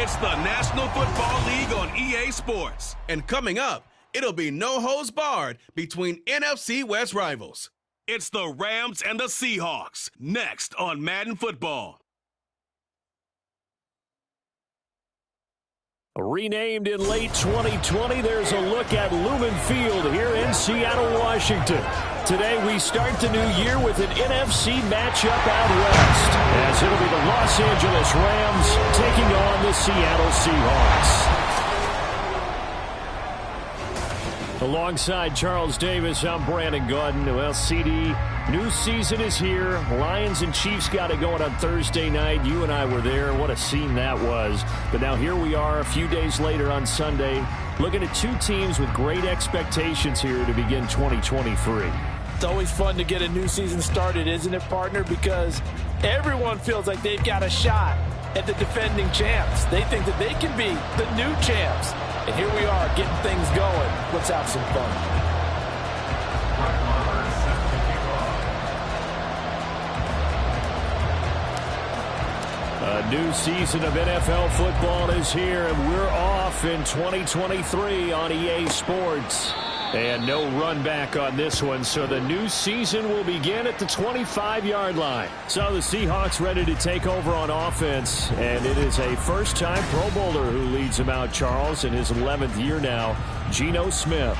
It's the National Football League on EA Sports. And coming up, it'll be no holds barred between NFC West rivals. It's the Rams and the Seahawks, next on Madden Football. Renamed in late 2020, there's a look at Lumen Field here in Seattle, Washington. Today we start the new year with an NFC matchup out west, as it'll be the Los Angeles Rams taking on the Seattle Seahawks. Alongside Charles Davis, I'm Brandon Gaudin. Well, CD, new season is here. Lions and Chiefs got it going on Thursday night. You and I were there. What a scene that was. But now here we are a few days later on Sunday, looking at two teams with great expectations here to begin 2023. It's always fun to get a new season started, isn't it, partner? Because everyone feels like they've got a shot at the defending champs. They think that they can be the new champs. And here we are getting things going. Let's have some fun. A new season of NFL football is here, and we're off in 2023 on EA Sports. And no run back on this one, so the new season will begin at the 25-yard line. So the Seahawks ready to take over on offense, and it is a first-time Pro Bowler who leads them out, Charles, in his 11th year now, Geno Smith.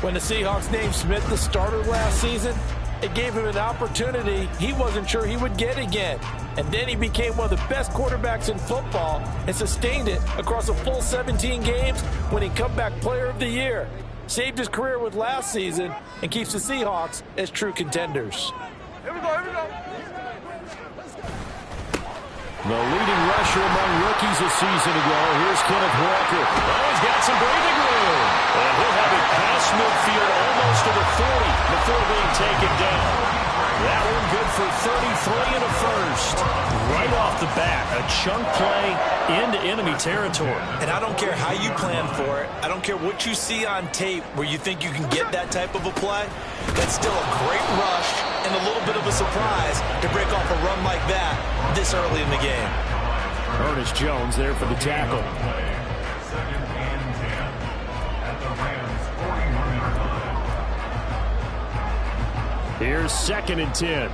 When the Seahawks named Smith the starter last season, it gave him an opportunity he wasn't sure he would get again. And then he became one of the best quarterbacks in football and sustained it across a full 17 games, winning Comeback Player of the Year. Saved his career with last season and keeps the Seahawks as true contenders. Here we go. The leading rusher among rookies a season ago. Here's Kenneth Walker. Oh, he's got some breathing room. And he'll have it past midfield almost to the 40 before being taken down. That one good for 33 and a first. Right off the bat, a chunk play into enemy territory. And I don't care how you plan for it. I don't care what you see on tape where you think you can get that type of a play. That's still a great rush and a little bit of a surprise to break off a run like that this early in the game. Ernest Jones there for the tackle. Here's 2nd and 10.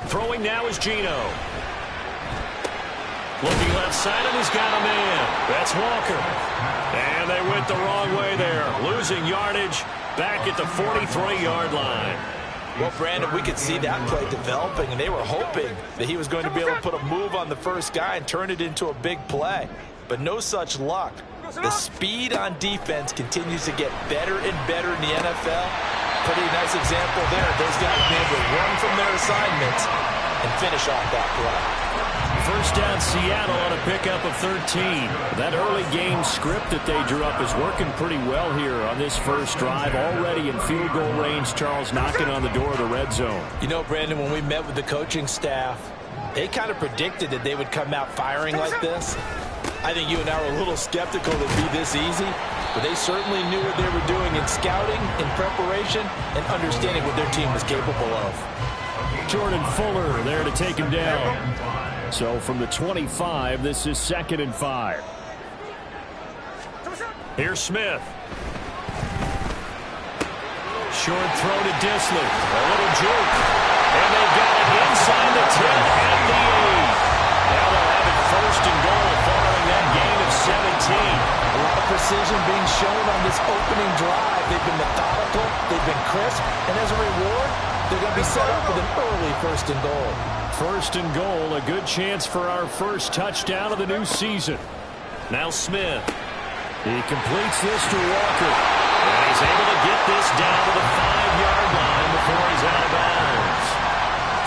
Throwing now is Geno. Looking left side, and he's got a man. That's Walker. And they went the wrong way there. Losing yardage back at the 43-yard line. Well, Brandon, we could see that play developing, and they were hoping that he was going to be able to put a move on the first guy and turn it into a big play. But no such luck. The speed on defense continues to get better and better in the NFL. Pretty nice example there. Those guys being able to run from their assignments and finish off that play. First down, Seattle on a pickup of 13. That early game script that they drew up is working pretty well here on this first drive. Already in field goal range, Charles knocking on the door of the red zone. You know, Brandon, when we met with the coaching staff, they kind of predicted that they would come out firing like this. I think you and I were a little skeptical that it'd be this easy, but they certainly knew what they were doing in scouting, in preparation, and understanding what their team was capable of. Jordan Fuller there to take him down. So from the 25, this is 2nd and 5. Here's Smith. Short throw to Dissly. A little juke. And they've got it inside the 10 and the 8. Now they'll have it 1st and goal following that gain of 17. A lot of precision being shown on this opening drive. They've been methodical, they've been crisp, and as a reward, they're going to be set up with an early 1st and goal. 1st and goal, a good chance for our first touchdown of the new season. Now Smith. He completes this to Walker. And he's able to get this down to the 5-yard line before he's out of bounds.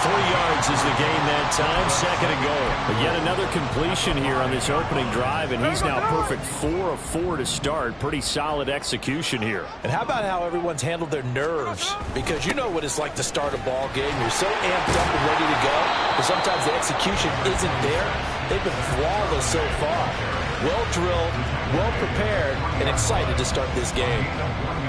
3 yards is the gain that time, 2nd and goal. But yet another completion here on this opening drive, and he's now perfect 4 of 4 to start. Pretty solid execution here. And how about how everyone's handled their nerves? Because you know what it's like to start a ball game. You're so amped up and ready to go, but sometimes the execution isn't there. They've been flawless so far. well-drilled, well-prepared, and excited to start this game.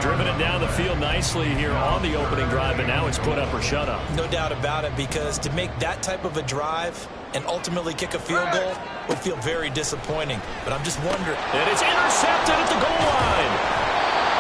Driven it down the field nicely here on the opening drive, but now it's put up or shut up. No doubt about it, because to make that type of a drive and ultimately kick a field goal would feel very disappointing. But I'm just wondering. And it's intercepted at the goal line.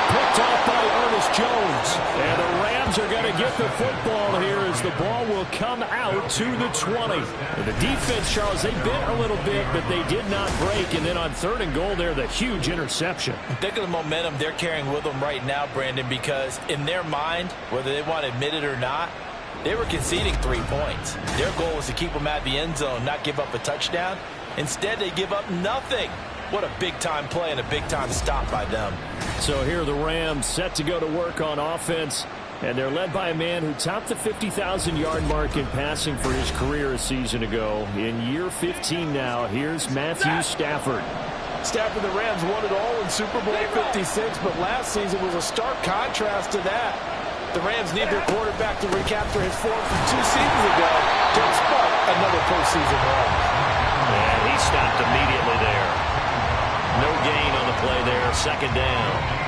Picked off by Ernest Jones. And the Rams are going to get the football here as the ball will come out to the 20. And the defense, Charles, they bit a little bit, but they did not break. And then on 3rd and goal there, the huge interception. Think of the momentum they're carrying with them right now, Brandon, because in their mind, whether they want to admit it or not, they were conceding 3 points. Their goal was to keep them at the end zone, not give up a touchdown. Instead, they give up nothing. What a big-time play and a big-time stop by them. So here are the Rams set to go to work on offense. And they're led by a man who topped the 50,000-yard mark in passing for his career a season ago. In year 15 now, here's Matthew Stafford. Stafford, the Rams won it all in Super Bowl 56, but last season was a stark contrast to that. The Rams need their quarterback to recapture his form from 2 seasons ago to spark another postseason run. And he stopped immediately there. No gain on the play there, 2nd down.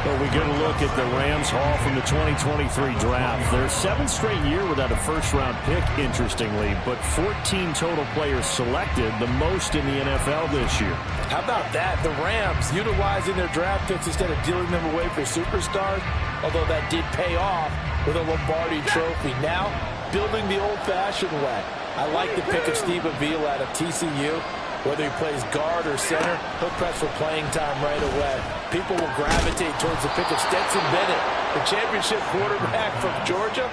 Well, we get a look at the Rams haul from the 2023 draft. Their 7th straight year without a first-round pick, interestingly, but 14 total players selected, the most in the NFL this year. How about that? The Rams utilizing their draft picks instead of dealing them away for superstars, although that did pay off with a Lombardi trophy. Now, building the old-fashioned way. I like the pick of Steve Avila out of TCU. Whether he plays guard or center, he'll press for playing time right away. People will gravitate towards the pick of Stetson Bennett, the championship quarterback from Georgia.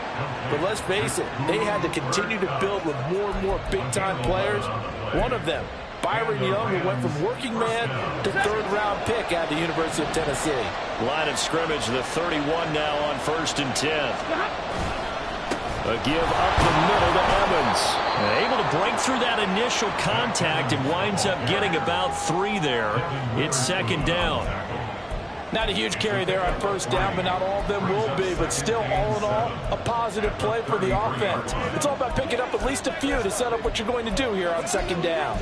But let's face it, they had to continue to build with more and more big-time players. One of them, Byron Young, who went from working man to 3rd-round pick at the University of Tennessee. Line of scrimmage, the 31 now on 1st and 10. A give up the middle to Evans. Able to break through that initial contact and winds up getting about 3 there. It's 2nd down. Not a huge carry there on 1st down, but not all of them will be. But still, all in all, a positive play for the offense. It's all about picking up at least a few to set up what you're going to do here on 2nd down.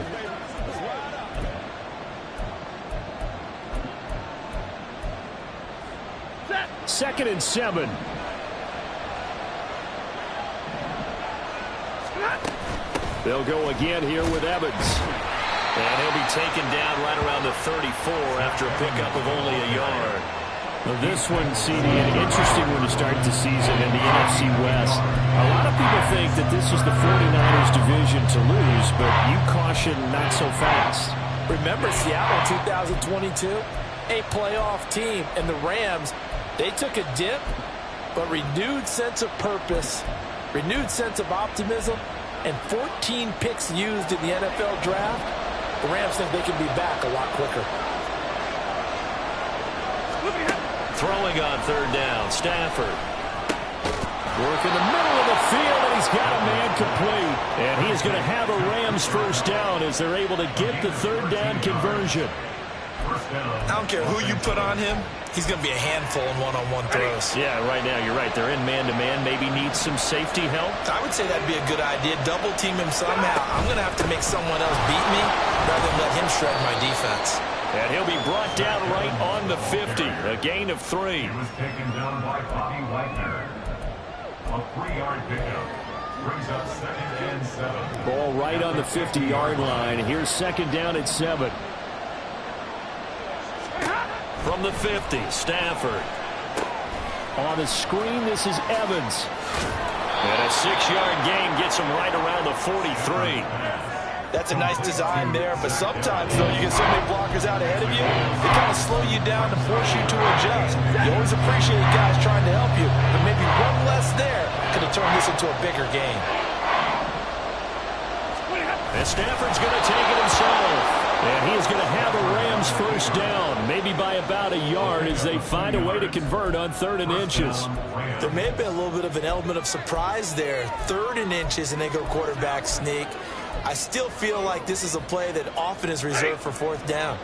Second and 7. They'll go again here with Evans. And he'll be taken down right around the 34 after a pickup of only a yard. Well, this one, CD, an interesting one to start the season in the NFC West. A lot of people think that this is the 49ers division to lose, but you caution not so fast. Remember Seattle 2022? A playoff team, and the Rams, they took a dip, but renewed sense of purpose, renewed sense of optimism, and 14 picks used in the NFL draft. The Rams think they can be back a lot quicker. Throwing on 3rd down, Stafford. Work in the middle of the field, and he's got a man complete. And he is going to have a Rams 1st down as they're able to get the 3rd down conversion. I don't care who you put on him. He's going to be a handful in one-on-one throws. Yeah, right now you're right. They're in man-to-man. Maybe need some safety help. I would say that'd be a good idea. Double team him somehow. I'm going to have to make someone else beat me rather than let him shred my defense. And he'll be brought down right on the 50. A gain of 3. He was taken down by Bobby Wagner. A 3-yard pickup brings up 2nd and 7. Ball right on the 50-yard line. Here's 2nd down at 7. From the 50, Stafford. On the screen, this is Evans. And a 6-yard gain gets him right around the 43. That's a nice design there, but sometimes, though, you get so many blockers out ahead of you, they kind of slow you down and force you to adjust. You always appreciate guys trying to help you, but maybe one less there could have turned this into a bigger game. And Stafford's going to take it himself. And he is going to have a Rams 1st down, maybe by about a yard as they find a way to convert on 3rd and inches. There may have been a little bit of an element of surprise there. 3rd and inches, and they go quarterback sneak. I still feel like this is a play that often is reserved for 4th down.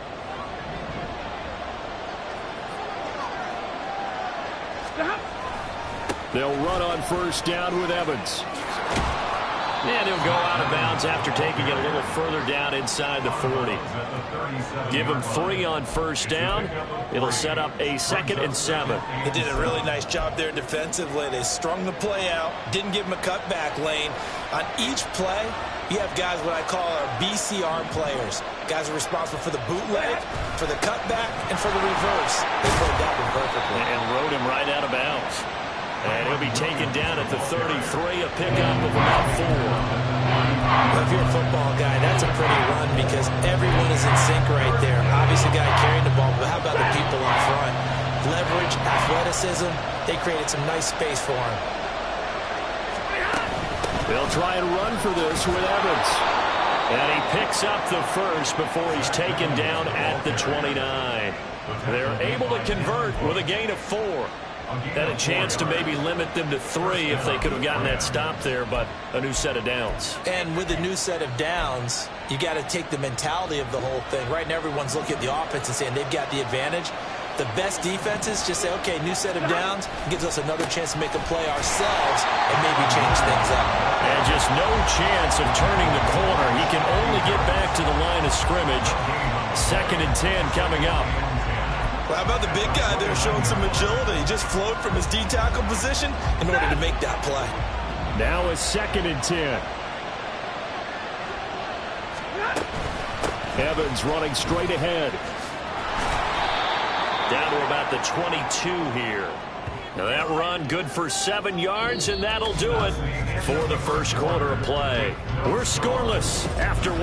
They'll run on 1st down with Evans. And he'll go out of bounds after taking it a little further down inside the 40. Give him 3 on first down. It'll set up a 2nd and 7. They did a really nice job there defensively. They strung the play out, didn't give him a cutback lane. On each play, you have guys what I call our BCR players. Guys are responsible for the bootleg, for the cutback, and for the reverse. They played that one perfectly. And rode him right out of bounds. And he'll be taken down at the 33, a pickup of about 4. Well, if you're a football guy, that's a pretty run because everyone is in sync right there. Obviously, the guy carrying the ball, but how about the people up front? Leverage, athleticism, they created some nice space for him. They'll try and run for this with Evans. And he picks up the first before he's taken down at the 29. They're able to convert with a gain of 4. Had a chance to maybe limit them to 3 if they could have gotten that stop there, but a new set of downs. And with a new set of downs, you got to take the mentality of the whole thing. Right now, everyone's looking at the offense and saying they've got the advantage. The best defenses just say, okay, new set of downs, gives us another chance to make a play ourselves and maybe change things up. And just no chance of turning the corner. He can only get back to the line of scrimmage. 2nd and 10 coming up. Well, how about the big guy there showing some agility? He just flowed from his D-tackle position in order to make that play. Now a 2nd and 10. Evans running straight ahead. Down to about the 22 here. Now that run good for 7 yards, and that'll do it for the first quarter of play. We're scoreless after 1.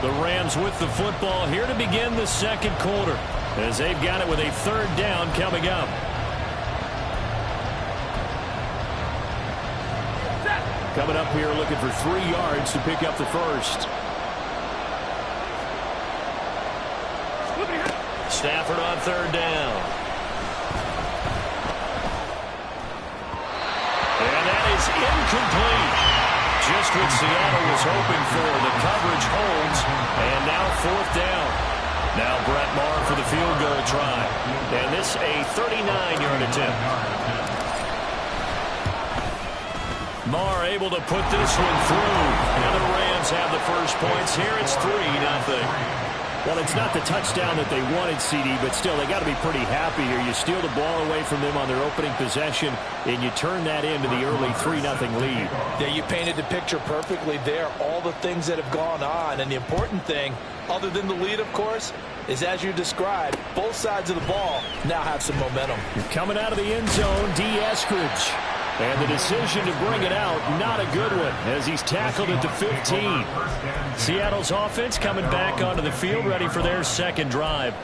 The Rams with the football here to begin the second quarter as they've got it with a 3rd down coming up. Coming up here looking for 3 yards to pick up the first. Stafford on 3rd down. And that is incomplete. Just what Seattle was hoping for. The coverage holds, and now 4th down. Now Brett Maher for the field goal try. And this a 39-yard attempt. Maher able to put this one through. And the Rams have the first points here. It's 3-0. Well, it's not the touchdown that they wanted, CD, but still, they got to be pretty happy here. You steal the ball away from them on their opening possession, and you turn that into the early 3-0 lead. Yeah, you painted the picture perfectly there. All the things that have gone on, and the important thing, other than the lead, of course, is as you described, both sides of the ball now have some momentum. Coming out of the end zone, D. Eskridge. And the decision to bring it out, not a good one, as he's tackled at the 15. Seattle's offense coming back onto the field, ready for their second drive.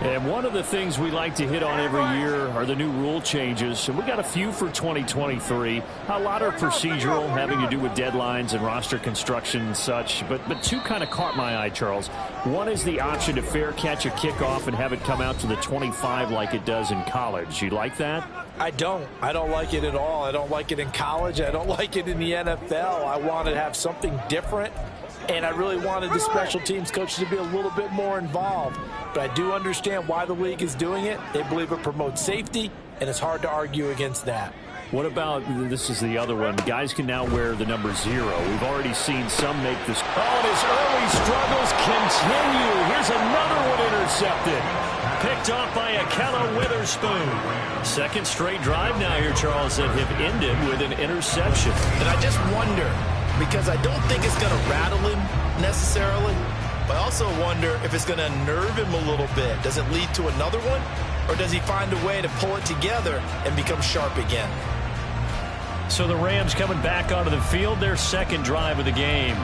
And one of the things we like to hit on every year are the new rule changes. And we got a few for 2023. A lot are procedural, having to do with deadlines and roster construction and such. But 2 kind of caught my eye, Charles. One is the option to fair catch a kickoff and have it come out to the 25 like it does in college. You like that? I don't like it at all. I don't like it in college. I don't like it in the NFL. I want to have something different. And I really wanted the special teams coaches to be a little bit more involved. But I do understand why the league is doing it. They believe it promotes safety, and it's hard to argue against that. What about, this is the other one, guys can now wear the number 0. We've already seen some make this. Oh, and his early struggles continue. Here's another one intercepted. Picked off by Ahkello Witherspoon. 2nd straight drive now here, Charles, that have ended with an interception. And I just wonder, because I don't think it's going to rattle him necessarily, but I also wonder if it's going to unnerve him a little bit. Does it lead to another one? Or does he find a way to pull it together and become sharp again? So the Rams coming back onto the field, their 2nd drive of the game.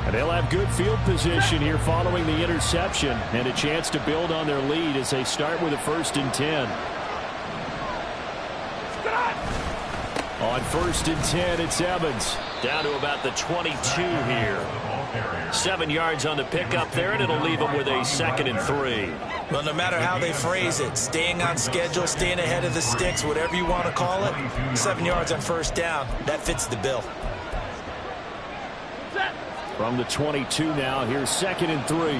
And they'll have good field position here following the interception and a chance to build on their lead as they start with a 1st and 10. On 1st and 10, it's Evans. Down to about the 22 here. 7 yards on the pickup there, and it'll leave them with a 2nd and 3. Well, no matter how they phrase it, staying on schedule, staying ahead of the sticks, whatever you want to call it, 7 yards on 1st down, that fits the bill. From the 22 now, here's 2nd and 3.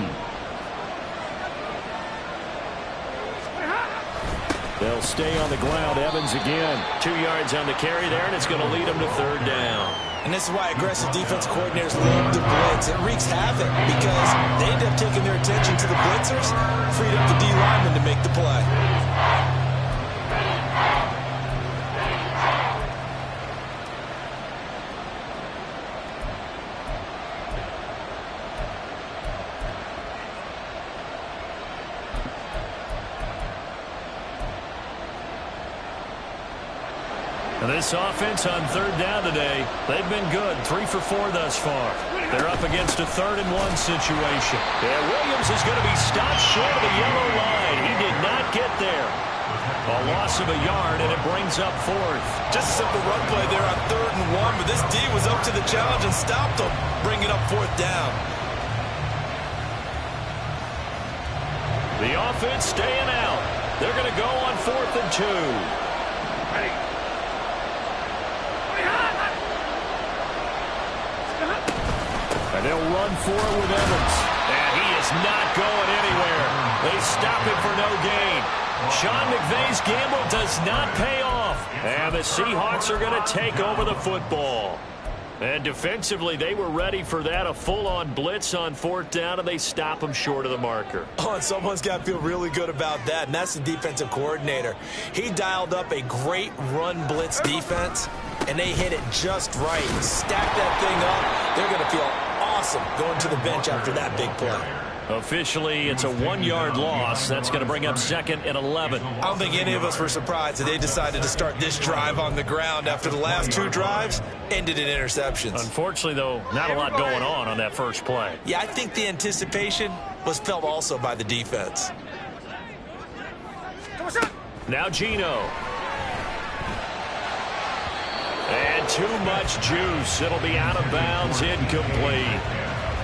They'll stay on the ground. Evans again. 2 yards on the carry there, and it's going to lead them to third down. And this is why aggressive defense coordinators love the blitz. It wreaks havoc because they end up taking their attention to the blitzers, freed up the D lineman to make the play. This offense on third down today, they've been good. 3 for 4 thus far. They're up against a 3rd and 1 situation. And Williams is going to be stopped short of the yellow line. He did not get there. A loss of a yard, and it brings up 4th. Just a simple run play there on 3rd and 1, but this D was up to the challenge and stopped him, bringing up 4th down. The offense staying out. They're going to go on 4th and 2. And they'll run for it with Evans. And he is not going anywhere. They stop him for no gain. Sean McVay's gamble does not pay off. And the Seahawks are going to take over the football. And defensively, they were ready for that. A full-on blitz on 4th down, and they stop them short of the marker. Oh, and someone's got to feel really good about that, and that's the defensive coordinator. He dialed up a great run blitz defense, and they hit it just right. Stack that thing up. They're going to feel awesome going to the bench after that big play. Officially, it's a 1-yard loss. That's going to bring up 2nd and 11. I don't think any of us were surprised that they decided to start this drive on the ground after the last 2 drives ended in interceptions. Unfortunately, though, not a lot going on that first play. Yeah, I think the anticipation was felt also by the defense. Now Geno. And too much juice. It'll be out of bounds, incomplete.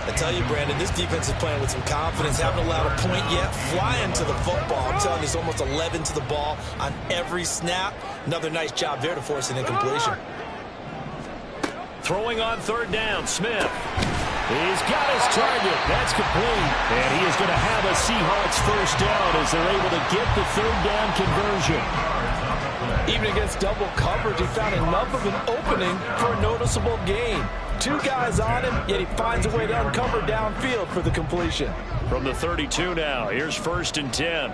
I tell you, Brandon, this defense is playing with some confidence. Haven't allowed a point yet. Flying to the football. I'm telling you, it's almost 11 to the ball on every snap. Another nice job there to force an incompletion. Throwing on 3rd down, Smith. He's got his target. That's complete. And he is going to have a Seahawks first down as they're able to get the 3rd down conversion. Even against double coverage, he found enough of an opening for a noticeable gain. 2 guys on him, yet he finds a way to uncover downfield for the completion. From the 32 now, here's 1st and 10.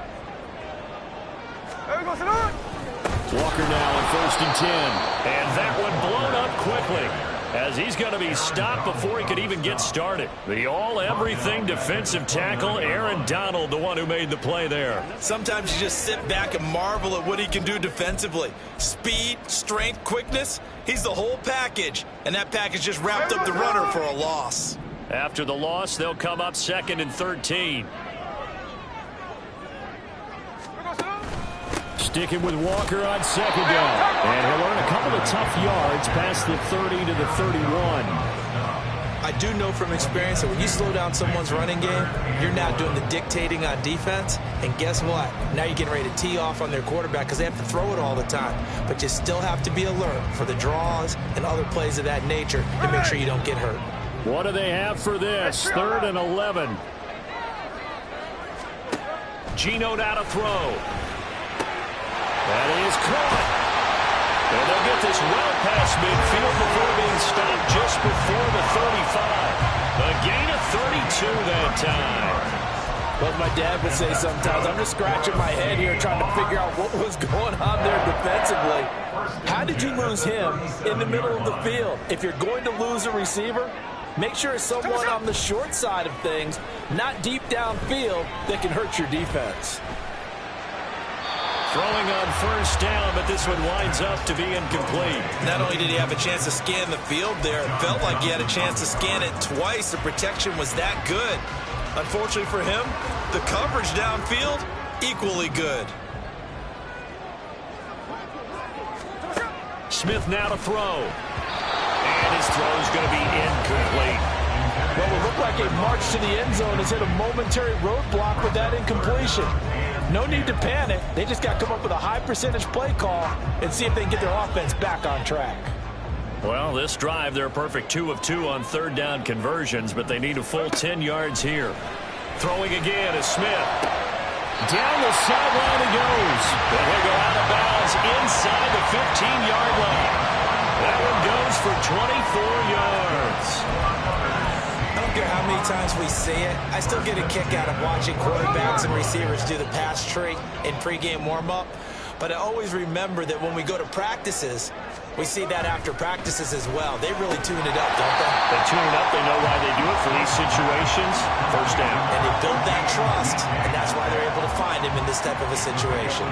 Walker now on 1st and 10. And that one blown up quickly as he's going to be stopped before he could even get started. The all-everything defensive tackle, Aaron Donald, the one who made the play there. Sometimes you just sit back and marvel at what he can do defensively. Speed, strength, quickness, he's the whole package. And that package just wrapped up the runner for a loss. After the loss, they'll come up 2nd and 13. Sticking with Walker on 2nd down. And he'll earn a couple of tough yards past the 30 to the 31. I do know from experience that when you slow down someone's running game, you're now doing the dictating on defense. And guess what? Now you're getting ready to tee off on their quarterback because they have to throw it all the time. But you still have to be alert for the draws and other plays of that nature to make sure you don't get hurt. What do they have for this? 3rd and 11. Geno now to throw. That is caught. And they'll get this well past midfield before being stopped just before the 35. A gain of 32 that time. Well, my dad would say sometimes, I'm just scratching my head here trying to figure out what was going on there defensively. How did you lose him in the middle of the field? If you're going to lose a receiver, make sure it's someone on the short side of things, not deep downfield, that can hurt your defense. Throwing on 1st down, but this one winds up to be incomplete. Not only did he have a chance to scan the field there, it felt like he had a chance to scan it twice. The protection was that good. Unfortunately for him, the coverage downfield, equally good. Smith now to throw. And his throw is going to be incomplete. Well, it looked like a march to the end zone has hit a momentary roadblock with that incompletion. No need to panic. They just got to come up with a high percentage play call and see if they can get their offense back on track. Well, this drive, they're a perfect 2 of 2 on 3rd down conversions, but they need a full 10 yards here. Throwing again is Smith. Down the sideline he goes. And he'll go out of bounds inside the 15-yard line. That one goes for 24 yards. I don't care how many times we see it. I still get a kick out of watching quarterbacks and receivers do the pass tree in pregame warm-up. But I always remember that when we go to practices, we see that after practices as well. They really tune it up, don't they? They tune it up. They know why they do it for these situations. First down. And they build that trust, and that's why they're able to find him in this type of a situation.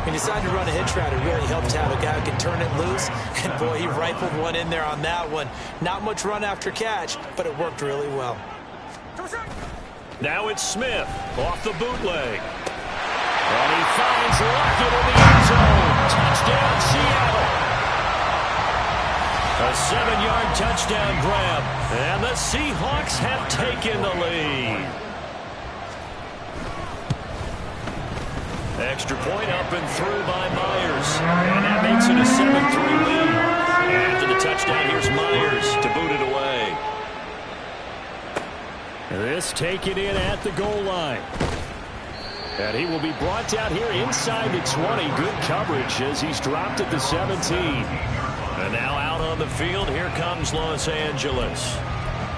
When you decide to run a hitch route, it really helps to have a guy who can turn it loose. And, boy, he rifled one in there on that one. Not much run after catch, but it worked really well. Now it's Smith off the bootleg. And he finds Lockett in the end zone. Touchdown, Seattle. A 7-yard touchdown grab. And the Seahawks have taken the lead. Extra point up and through by Myers. And that makes it a 7-3 lead. After the touchdown, here's Myers to boot it away. This taken in at the goal line. And he will be brought down here inside the 20. Good coverage as he's dropped at the 17. And now out on the field, here comes Los Angeles.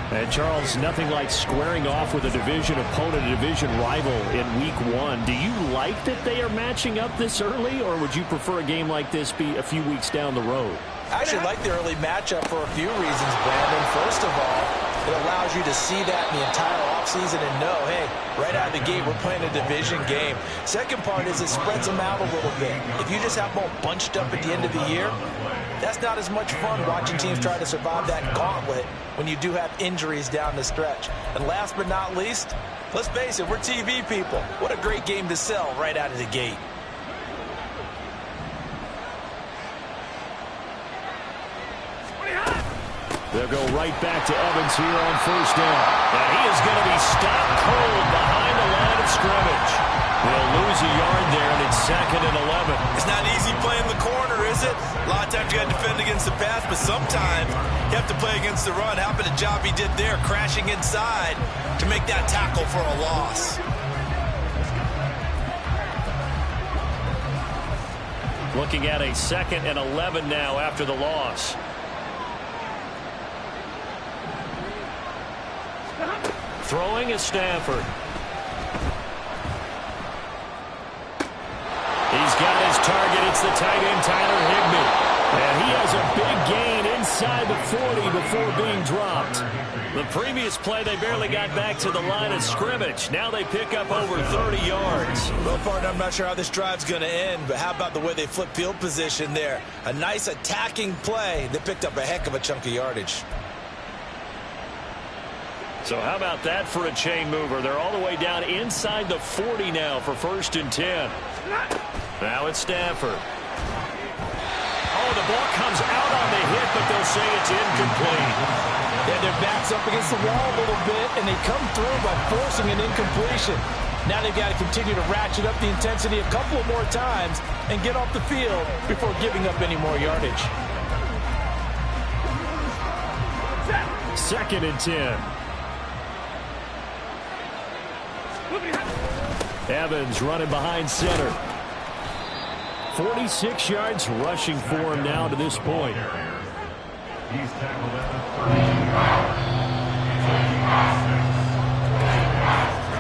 And Charles, nothing like squaring off with a division opponent, a division rival in week 1. Do you like that they are matching up this early, or would you prefer a game like this be a few weeks down the road? I actually like the early matchup for a few reasons, Brandon. First of all, it allows you to see that in the entire offseason and know, hey, right out of the gate, we're playing a division game. Second part is it spreads them out a little bit. If you just have them all bunched up at the end of the year, that's not as much fun watching teams try to survive that gauntlet when you do have injuries down the stretch. And last but not least, let's face it, we're TV people. What a great game to sell right out of the gate. They'll go right back to Evans here on first down. And he is going to be stopped cold behind the line of scrimmage. They'll lose a yard there, and it's 2nd and 11. It's not easy playing the corner, is it? A lot of times you got to defend against the pass, but sometimes you have to play against the run. How about the job he did there, crashing inside to make that tackle for a loss? Looking at a 2nd and 11 now after the loss. Throwing is Stafford. He's got his target. It's the tight end, Tyler Higbee. And he has a big gain inside the 40 before being dropped. The previous play, they barely got back to the line of scrimmage. Now they pick up over 30 yards. Well, partner, I'm not sure how this drive's going to end, but how about the way they flip field position there? A nice attacking play that picked up a heck of a chunk of yardage. So how about that for a chain mover? They're all the way down inside the 40 now for 1st and 10. Now it's Stafford. Oh, the ball comes out on the hit, but they'll say it's incomplete. Yeah, their back's up against the wall a little bit, and they come through by forcing an incompletion. Now they've got to continue to ratchet up the intensity a couple more times and get off the field before giving up any more yardage. 2nd and 10. Evans running behind center. 46 yards rushing for him now to this point. He's tackled at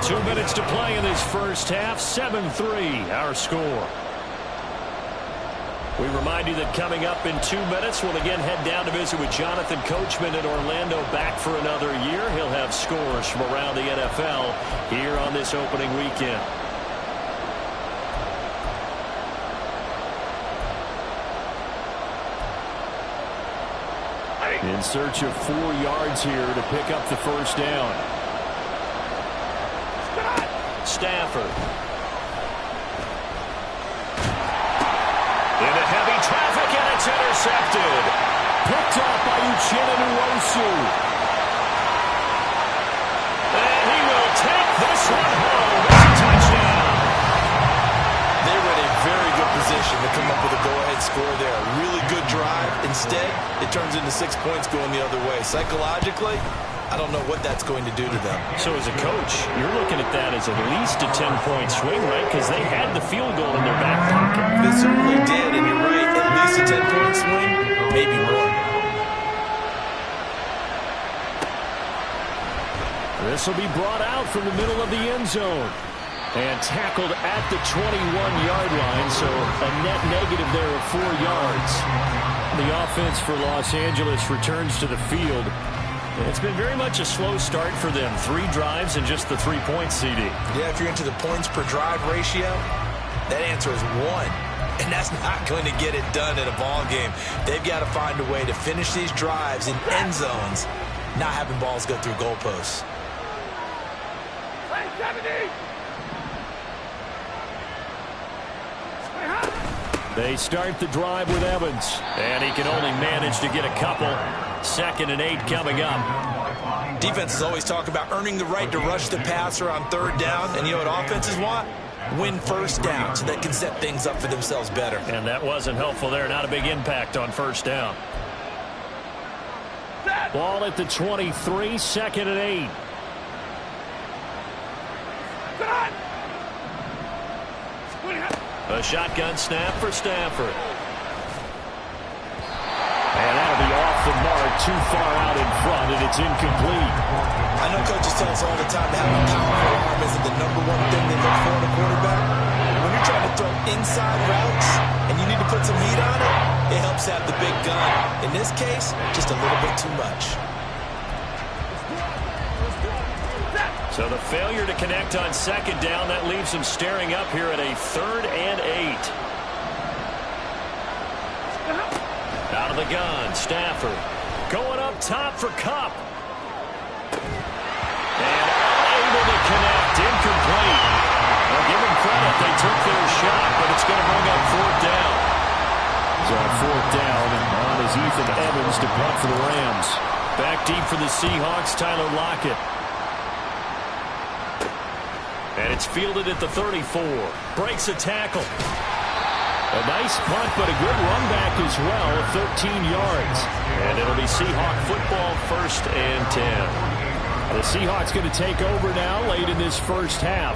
the 2 minutes to play in this first half. 7-3 our score. We remind you that coming up in 2 minutes, we'll again head down to visit with Jonathan Coachman in Orlando, back for another year. He'll have scores from around the NFL here on this opening weekend. In search of 4 yards here to pick up the first down. Stafford. Into heavy traffic, and it's intercepted. Picked up by Uchenna Nwosu. And he will take this one home. It's a touchdown. They were in a very good position to come up with a go-ahead score there. A really good drive. Instead, it turns into 6 points going the other way. Psychologically, I don't know what that's going to do to them. So as a coach, you're looking at that as at least a 10-point swing, right? Because they had the field goal in their back pocket. They certainly did, and you're right. At least a 10-point swing, maybe more. This will be brought out from the middle of the end zone. And tackled at the 21-yard line, so a net negative there of 4 yards. The offense for Los Angeles returns to the field. It's been very much a slow start for them. 3 drives and just the 3 points, CD. Yeah, if you're into the points per drive ratio, that answer is 1. And that's not going to get it done in a ball game. They've got to find a way to finish these drives in end zones, not having balls go through goalposts. They start the drive with Evans, and he can only manage to get a couple. 2nd and 8 coming up. Defenses always talk about earning the right to rush the passer on 3rd down, and you know what offenses want? Win 1st down so they can set things up for themselves better. And that wasn't helpful there. Not a big impact on 1st down. Ball at the 23, 2nd and 8. A shotgun snap for Stafford. And that'll be off the mark, too far out in front, and it's incomplete. I know coaches tell us all the time that having a powerful arm isn't the #1 thing they look for in a quarterback. When you're trying to throw inside routes and you need to put some heat on it, it helps have the big gun. In this case, just a little bit too much. So the failure to connect on 2nd down, that leaves them staring up here at a 3rd and 8. Out of the gun, Stafford going up top for Kupp. And unable to connect, incomplete. Well, give them credit, they took their shot, but it's going to bring up 4th down. So on 4th down, on is Ethan Evans to punt for the Rams. Back deep for the Seahawks, Tyler Lockett. And it's fielded at the 34. Breaks a tackle. A nice punt, but a good run back as well, 13 yards. And it'll be Seahawk football, 1st and 10. The Seahawks going to take over now late in this 1st half.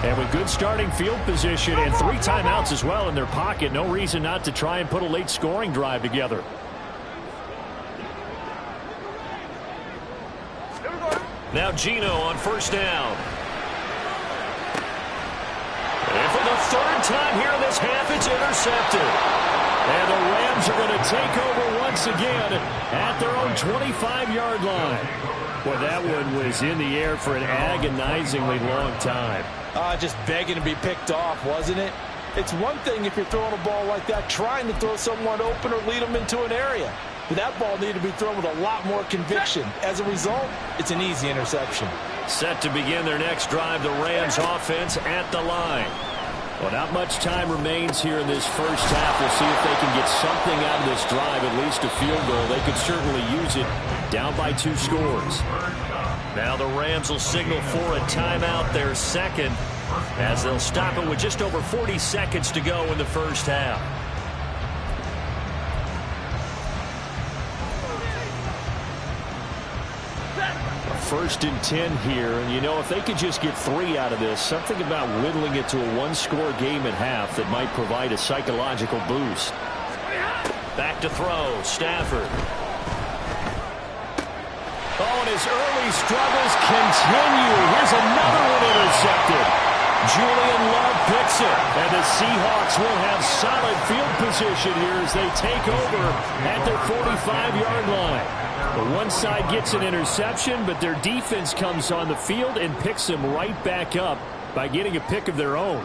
And with good starting field position and 3 timeouts as well in their pocket, no reason not to try and put a late scoring drive together. Now Geno on 1st down. And for the 3rd time here in this half, it's intercepted. And the Rams are going to take over once again at their own 25-yard line. Well, that one was in the air for an agonizingly long time. Just begging to be picked off, wasn't it? It's one thing if you're throwing a ball like that, trying to throw someone open or lead them into an area. But that ball needed to be thrown with a lot more conviction. As a result, it's an easy interception. Set to begin their next drive, the Rams offense at the line. Well, not much time remains here in this 1st half. We'll see if they can get something out of this drive, at least a field goal. They could certainly use it down by 2 scores. Now the Rams will signal for a timeout, their 2nd, as they'll stop it with just over 40 seconds to go in the 1st half. 1st and 10 here, and you know, if they could just get 3 out of this, something about whittling it to a 1-score game at half that might provide a psychological boost. Back to throw, Stafford. Oh, and his early struggles continue. Here's another one intercepted. Julian Love picks it, and the Seahawks will have solid field position here as they take over at their 45-yard line. The one side gets an interception, but their defense comes on the field and picks them right back up by getting a pick of their own.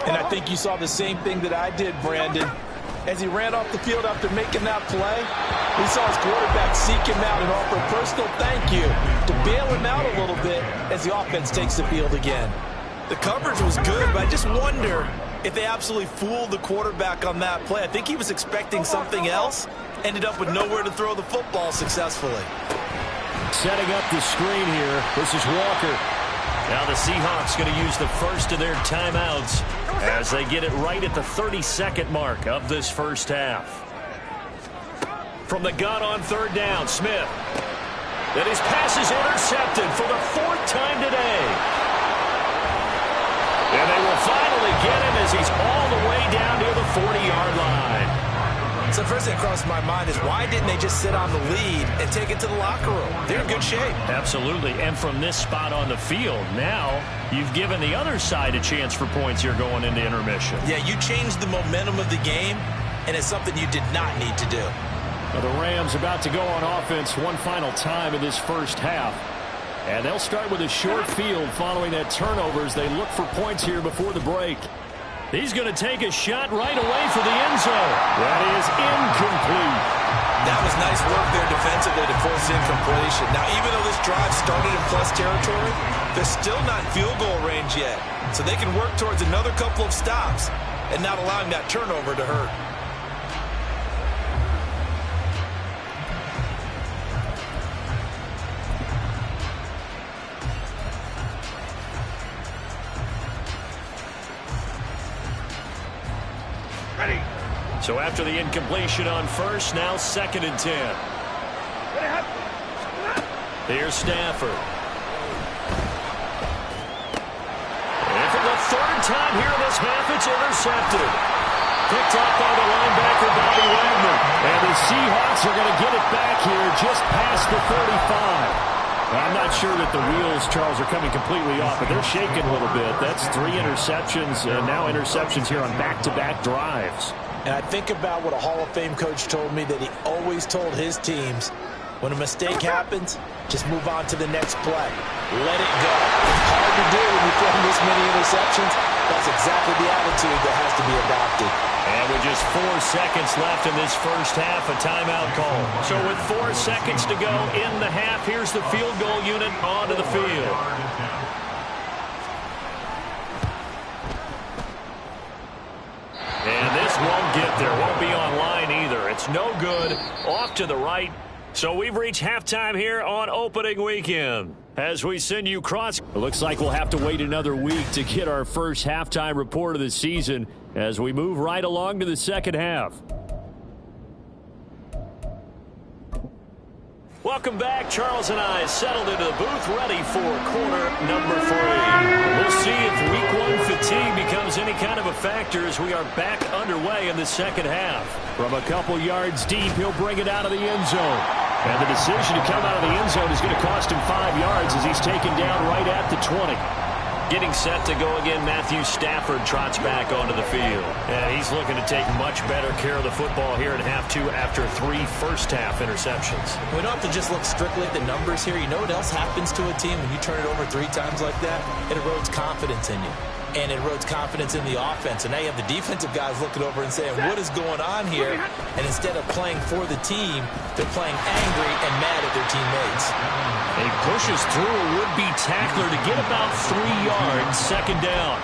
And I think you saw the same thing that I did, Brandon. As he ran off the field after making that play, we saw his quarterback seek him out and offer a personal thank you to bail him out a little bit as the offense takes the field again. The coverage was good, but I just wonder if they absolutely fooled the quarterback on that play. I think he was expecting something else, ended up with nowhere to throw the football successfully. Setting up the screen here, this is Walker. Now the Seahawks going to use the first of their timeouts as they get it right at the 32nd mark of this 1st half. From the gun on 3rd down, Smith. And his pass is intercepted for the 4th time today. And they will finally get him as he's all the way down near the 40-yard line. So first thing that crosses my mind is why didn't they just sit on the lead and take it to the locker room? They're in good shape. Absolutely. And from this spot on the field, now you've given the other side a chance for points here going into intermission. Yeah, you changed the momentum of the game, and it's something you did not need to do. Well, the Rams about to go on offense one final time in this first half. And they'll start with a short field following that turnover as they look for points here before the break. He's going to take a shot right away for the end zone. That is incomplete. That was nice work there defensively to force incompletion. Now, even though this drive started in plus territory, they're still not in field goal range yet. So they can work towards another couple of stops and not allowing that turnover to hurt. So after the incompletion on first, now 2nd and 10. Here's Stafford. And for the 3rd time here in this half, it's intercepted. Picked up by the linebacker, Bobby Wagner. And the Seahawks are going to get it back here just past the 35. I'm not sure that the wheels, Charles, are coming completely off, but they're shaking a little bit. That's 3 interceptions, and now interceptions here on back-to-back drives. And I think about what a Hall of Fame coach told me that he always told his teams, when a mistake happens, just move on to the next play. Let it go. It's hard to do when you throw this many interceptions. That's exactly the attitude that has to be adopted. And with just 4 seconds left in this first half, a timeout call. So with 4 seconds to go in the half, here's the field goal unit onto the field. And this won't get there. Won't be online either. It's no good. Off to the right. So we've reached halftime here on opening weekend. As we send you cross, it looks like we'll have to wait another week to get our first halftime report of the season as we move right along to the second half. Welcome back. Charles and I settled into the booth ready for quarter number 3. We'll see if week 1 fatigue becomes any kind of a factor as we are back underway in the second half. From a couple yards deep, he'll bring it out of the end zone. And the decision to come out of the end zone is going to cost him 5 yards as he's taken down right at the 20. Getting set to go again, Matthew Stafford trots back onto the field. And he's looking to take much better care of the football here in half 2 after 3 first-half interceptions. We don't have to just look strictly at the numbers here. You know what else happens to a team when you turn it over 3 times like that? It erodes confidence in you. And it erodes confidence in the offense. And now you have the defensive guys looking over and saying, what is going on here? And instead of playing for the team, they're playing angry and mad at their teammates. He pushes through a would-be tackler to get about 3 yards, second down.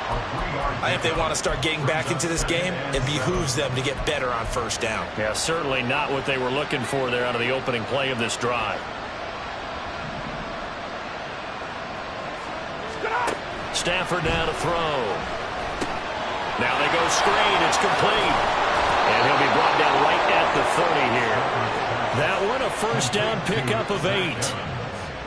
I think they want to start getting back into this game. It behooves them to get better on first down. Yeah, certainly not what they were looking for there out of the opening play of this drive. Stafford now to throw. Now they go screen. It's complete. And he'll be brought down right at the 30 here. That one a first down pickup of 8.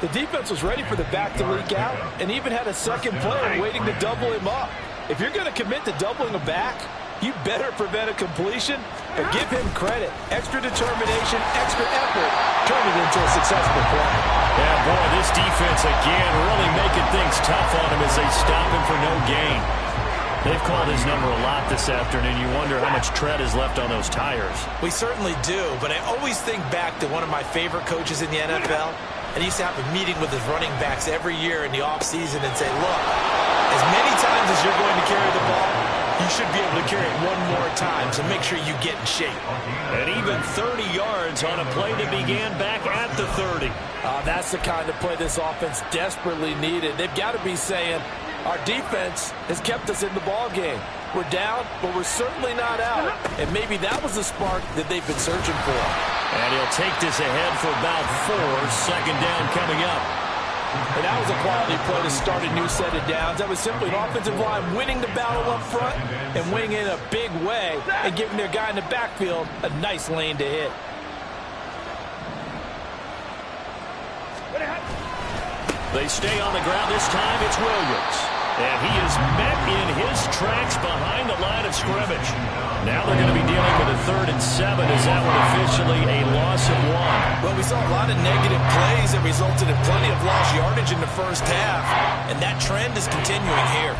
The defense was ready for the back to leak out and even had a second player waiting to double him up. If you're going to commit to doubling a back, you better prevent a completion, but give him credit. Extra determination, extra effort, turned it into a successful play. Yeah, boy, this defense again really making things tough on him as they stop him for no gain. They've called his number a lot this afternoon. You wonder how much tread is left on those tires. We certainly do, but I always think back to one of my favorite coaches in the NFL. And he used to have a meeting with his running backs every year in the offseason and say, look, as many times as you're going to carry the ball, you should be able to carry it one more time, so make sure you get in shape. And even 30 yards on a play that began back at the 30. That's the kind of play this offense desperately needed. They've got to be saying, our defense has kept us in the ball game. We're down, but we're certainly not out. And maybe that was the spark that they've been searching for. And he'll take this ahead for about 4. Second down coming up. And that was a quality play to start a new set of downs. That was simply an offensive line winning the battle up front and winning in a big way and giving their guy in the backfield a nice lane to hit. They stay on the ground. This time it's Williams. And he is met in his tracks behind the line of scrimmage. Now they're going to be dealing with a 3rd and 7. Is that one officially a loss of 1? Well, we saw a lot of negative plays that resulted in plenty of lost yardage in the first half. And that trend is continuing here.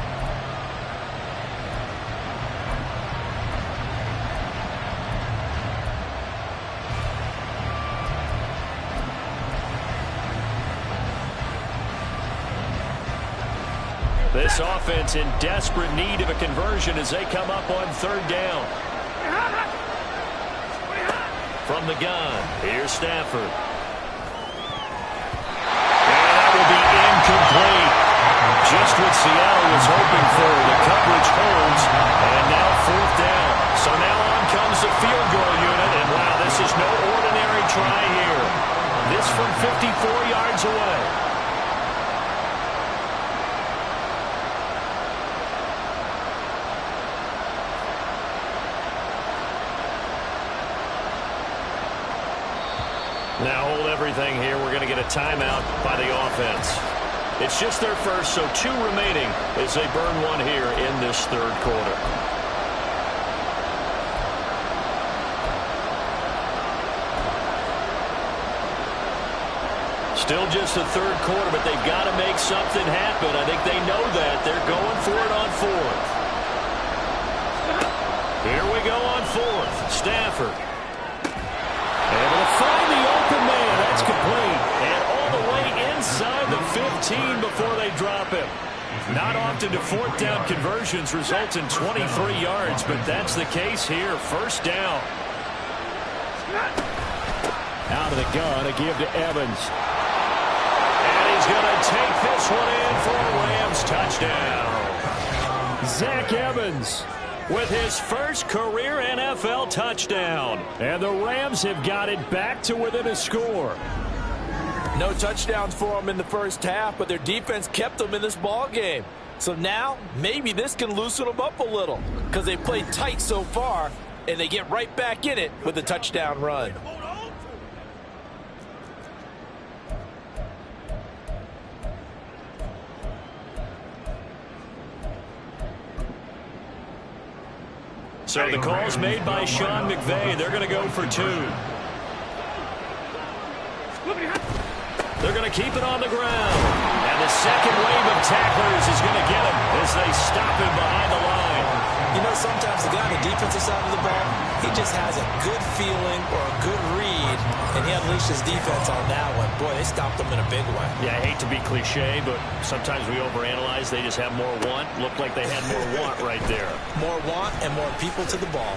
This offense in desperate need of a conversion as they come up on 3rd down. From the gun, here's Stafford. And that will be incomplete. Just what Seattle was hoping for. The coverage holds, and now 4th down. So now on comes the field goal unit, and wow, this is no ordinary try here. This from 54 yards away. Now hold everything here. We're going to get a timeout by the offense. It's just their first, so 2 remaining as they burn 1 here in this 3rd quarter. Still just the 3rd quarter, but they've got to make something happen. I think they know that. They're going for it on 4th. Here we go on 4th. Stafford. Able to find the open man. That's complete. And all the way inside the 15 before they drop him. Not often do 4th down conversions result in 23 yards, but that's the case here. 1st down. Out of the gun, a give to Evans. And he's going to take this one in for a Rams touchdown. Zach Evans with his first career NFL touchdown. And the Rams have got it back to within a score. No touchdowns for them in the first half, but their defense kept them in this ball game. So now, maybe this can loosen them up a little because they played tight so far, and they get right back in it with a touchdown run. So the call's made by Sean McVay. They're going to go for 2. They're going to keep it on the ground. And the second wave of tacklers is going to get him as they stop him behind the line. You know, sometimes the guy on the defensive side of the ball, he just has a good feeling or a good read, and he unleashed his defense on that one. Boy, they stopped him in a big way. Yeah, I hate to be cliche, but sometimes we overanalyze. They just have more want. Looked like they had more want right there. More want and more people to the ball.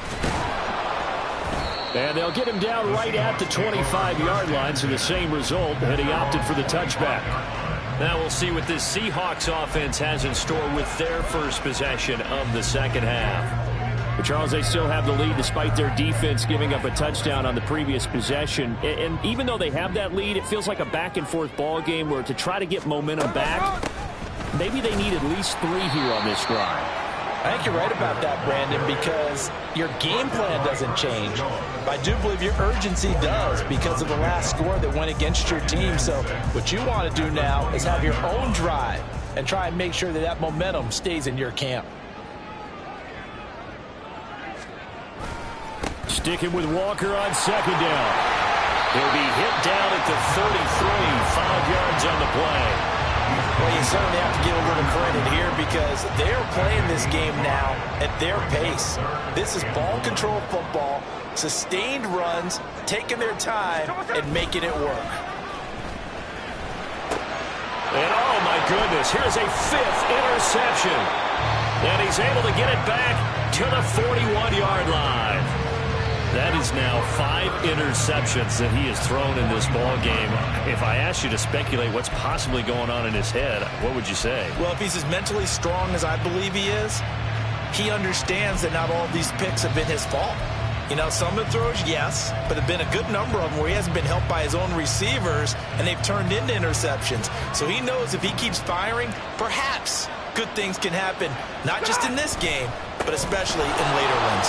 And they'll get him down right at the 25-yard line, so the same result, and he opted for the touchback. Now we'll see what this Seahawks offense has in store with their first possession of the second half. But Charles, they still have the lead despite their defense giving up a touchdown on the previous possession. And even though they have that lead, it feels like a back-and-forth ball game where to try to get momentum back, maybe they need at least 3 here on this drive. I think you're right about that, Brandon, because your game plan doesn't change. I do believe your urgency does because of the last score that went against your team. So what you want to do now is have your own drive and try and make sure that that momentum stays in your camp. Sticking with Walker on second down. He'll be hit down at the 33, 5 yards on the play. Well, you certainly have to give a little credit here because they're playing this game now at their pace. This is ball control football, sustained runs, taking their time, and making it work. And oh my goodness, here's a 5th interception. And he's able to get it back to the 41-yard line. That is now 5 interceptions that he has thrown in this ball game. If I asked you to speculate what's possibly going on in his head, what would you say? Well, if he's as mentally strong as I believe he is, he understands that not all of these picks have been his fault. You know, some of the throws, yes, but there have been a good number of them where he hasn't been helped by his own receivers, and they've turned into interceptions. So he knows if he keeps firing, perhaps good things can happen, not just in this game, but especially in later ones.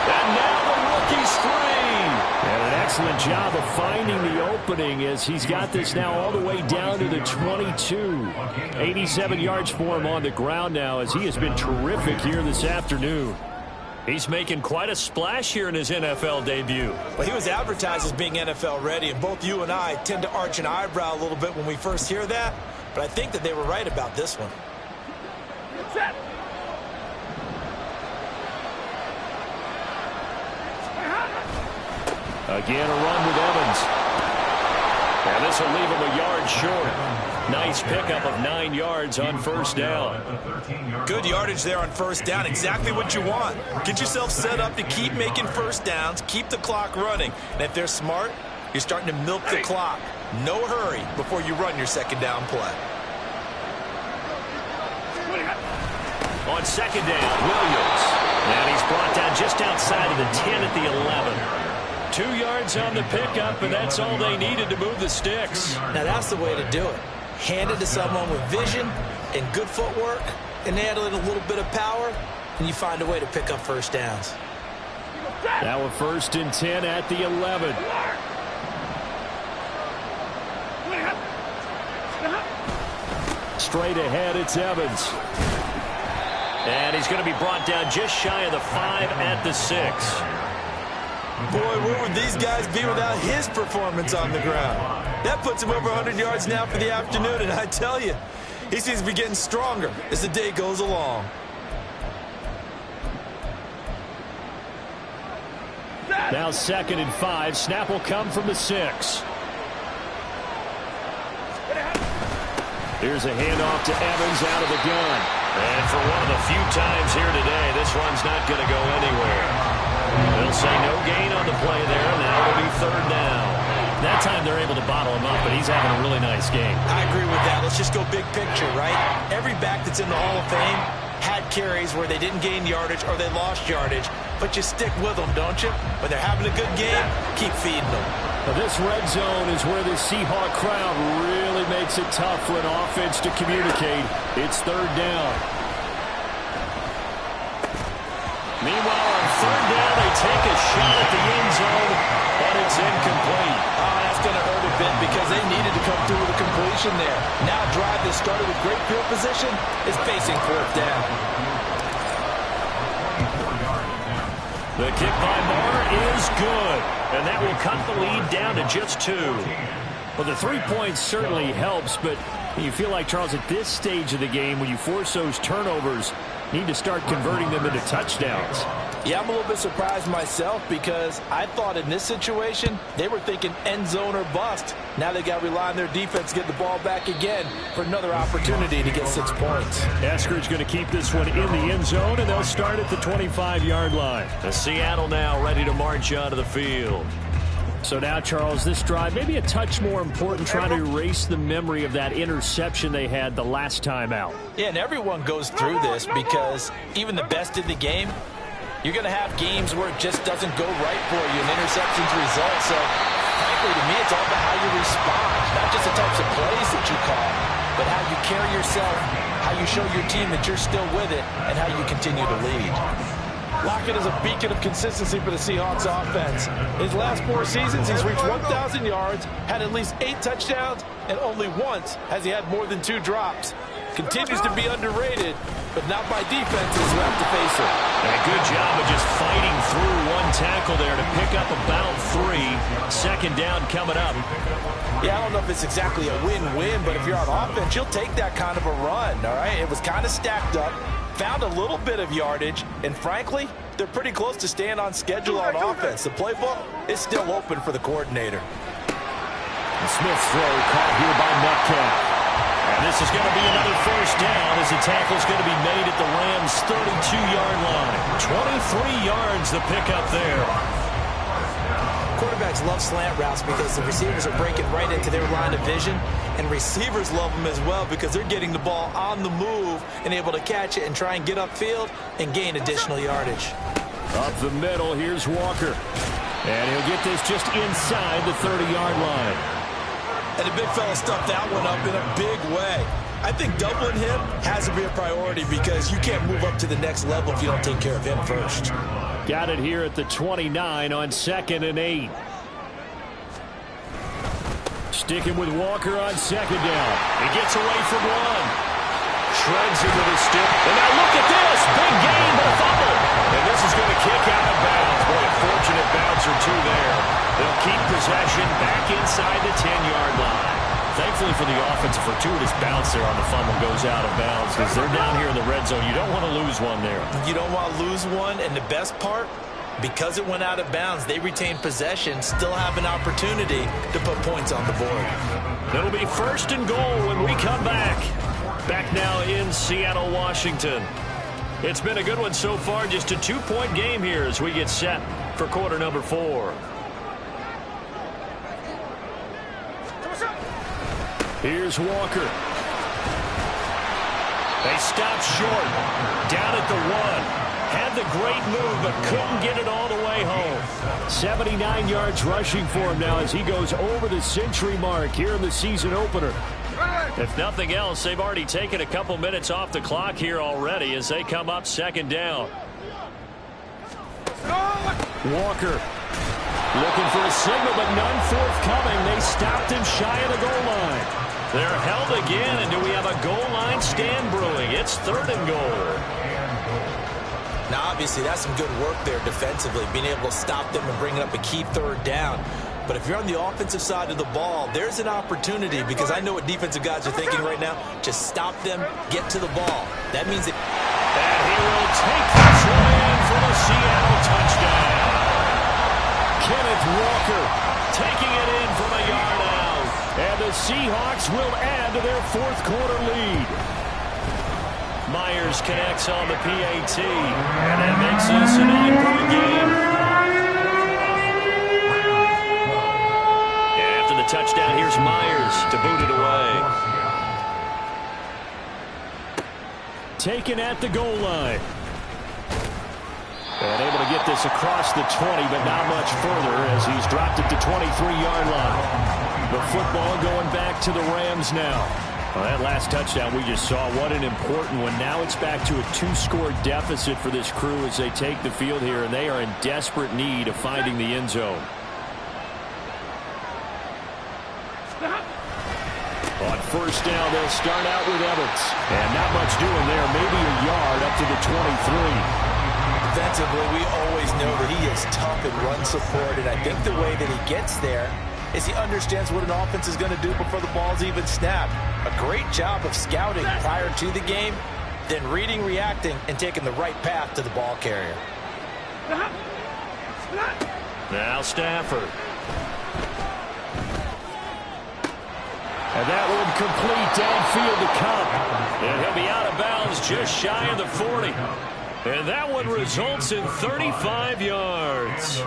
And now the rookie screen. And an excellent job of finding the opening as he's got this now all the way down to the 22. 87 yards for him on the ground now as he has been terrific here this afternoon. He's making quite a splash here in his NFL debut. Well, he was advertised as being NFL ready, and both you and I tend to arch an eyebrow a little bit when we first hear that, but I think that they were right about this one. Set. Again, a run with Evans. And this will leave him a yard short. Nice pickup of 9 yards on first down. Good yardage there on first down. Exactly what you want. Get yourself set up to keep making first downs, keep the clock running. And if they're smart, you're starting to milk the clock. No hurry before you run your second down play. On second down, Williams. And he's brought down just outside of the 10 at the 11. 2 yards on the pickup, and that's all they needed to move the sticks. Now that's the way to do it. Hand it to someone with vision and good footwork, and add a little bit of power, and you find a way to pick up first downs. Now a 1st and 10 at the 11. Straight ahead, it's Evans. And he's going to be brought down just shy of the 5 at the 6. Boy, where would these guys be without his performance on the ground? That puts him over 100 yards now for the afternoon, and I tell you, he seems to be getting stronger as the day goes along. Now 2nd and 5. Snap will come from the 6. Here's a handoff to Evans out of the gun. And for one of the few times here today, this run's not going to go anywhere. They'll say no gain on the play there, and now it'll be 3rd down. That time they're able to bottle him up, but he's having a really nice game. I agree with that. Let's just go big picture, right? Every back that's in the Hall of Fame had carries where they didn't gain yardage or they lost yardage, but you stick with them, don't you? When they're having a good game, keep feeding them. Now this red zone is where the Seahawk crowd really makes it tough for an offense to communicate. It's 3rd down. Meanwhile, on 3rd down, they take a shot at the end zone, but it's incomplete. Oh, that's going to hurt a bit because they needed to come through with a completion there. Now a drive that started with great field position is facing 4th down. The kick by Moore is good, and that will cut the lead down to just 2. Well, the 3 points certainly helps, but you feel like, Charles, at this stage of the game, when you force those turnovers, need to start converting them into touchdowns. Yeah, I'm a little bit surprised myself because I thought in this situation they were thinking end zone or bust. Now they got to rely on their defense to get the ball back again for another opportunity to get 6 points. Eskridge going to keep this one in the end zone, and they'll start at the 25-yard line. The Seattle now ready to march onto the field. So now, Charles, this drive maybe a touch more important, trying to erase the memory of that interception they had the last time out. Yeah, and everyone goes through this because even the best in the game, you're going to have games where it just doesn't go right for you and interceptions result. So, frankly, to me, it's all about how you respond, not just the types of plays that you call, but how you carry yourself, how you show your team that you're still with it, and how you continue to lead. Lockett is a beacon of consistency for the Seahawks offense. In his last 4 seasons, he's reached 1,000 yards, had at least 8 touchdowns, and only once has he had more than 2 drops. Continues to be underrated, but not by defenses who have to face it. And a good job of just fighting through one tackle there to pick up about 3. 2nd down coming up. Yeah, I don't know if it's exactly a win-win, but if you're on offense, you'll take that kind of a run, all right? It was kind of stacked up. Found a little bit of yardage, and frankly, they're pretty close to staying on schedule on offense. The playbook is still open for the coordinator. And Smith's throw caught here by Metcalf. And this is going to be another 1st down as the tackle's going to be made at the Rams' 32-yard line. 23 yards the pickup there. Quarterbacks love slant routes because the receivers are breaking right into their line of vision, and receivers love them as well because they're getting the ball on the move and able to catch it and try and get upfield and gain additional yardage. Up the middle, here's Walker. And he'll get this just inside the 30-yard line. And the big fella stuffed that one up in a big way. I think doubling him has to be a priority because you can't move up to the next level if you don't take care of him first. Got it here at the 29 on 2nd and 8. Sticking with Walker on second down. He gets away from one. Shreds it with his stick. And now look at this. Big gain, but a fumble. And this is going to kick out of bounds. Boy, a fortunate bounce or two there. They'll keep possession back inside the 10-yard line. Thankfully for the offense, a fortuitous bounce there on the fumble goes out of bounds because they're down here in the red zone. You don't want to lose one there. You don't want to lose one, and the best part, because it went out of bounds, they retain possession, still have an opportunity to put points on the board. It'll be first and goal when we come back. Back now in Seattle, Washington. It's been a good one so far. Just a 2-point game here as we get set for quarter number 4. Here's Walker. They stop short. Down at the 1. Had the great move, but couldn't get it all the way home. 79 yards rushing for him now as he goes over the century mark here in the season opener. If nothing else, they've already taken a couple minutes off the clock here already as they come up second down. Walker looking for a signal, but none forthcoming. They stopped him shy of the goal line. They're held again, and do we have a goal line stand brewing? It's third and goal. Now, obviously, that's some good work there defensively, being able to stop them and bring up a key third down. But if you're on the offensive side of the ball, there's an opportunity, because I know what defensive guys are thinking right now. Just stop them, get to the ball. That means that... And he will take this one in for the Seattle touchdown. Kenneth Walker taking it in from a yard out. And the Seahawks will add to their fourth quarter lead. Myers connects on the PAT, and that makes this a 9-point game. And after the touchdown, here's Myers to boot it away. Taken at the goal line. And able to get this across the 20, but not much further as he's dropped it to 23-yard line. The football going back to the Rams now. Well, that last touchdown we just saw, what an important one. Now it's back to a 2-score deficit for this crew as they take the field here, and they are in desperate need of finding the end zone. On first down, they'll start out with Evans. And not much doing there, maybe a yard up to the 23. Defensively, we always know that he is tough in run support, and I think the way that he gets there is he understands what an offense is going to do before the ball's even snapped. A great job of scouting prior to the game, then reading, reacting, and taking the right path to the ball carrier. Now Stafford. And that one complete downfield to Cup. And he'll be out of bounds just shy of the 40. And that one results in 35 yards.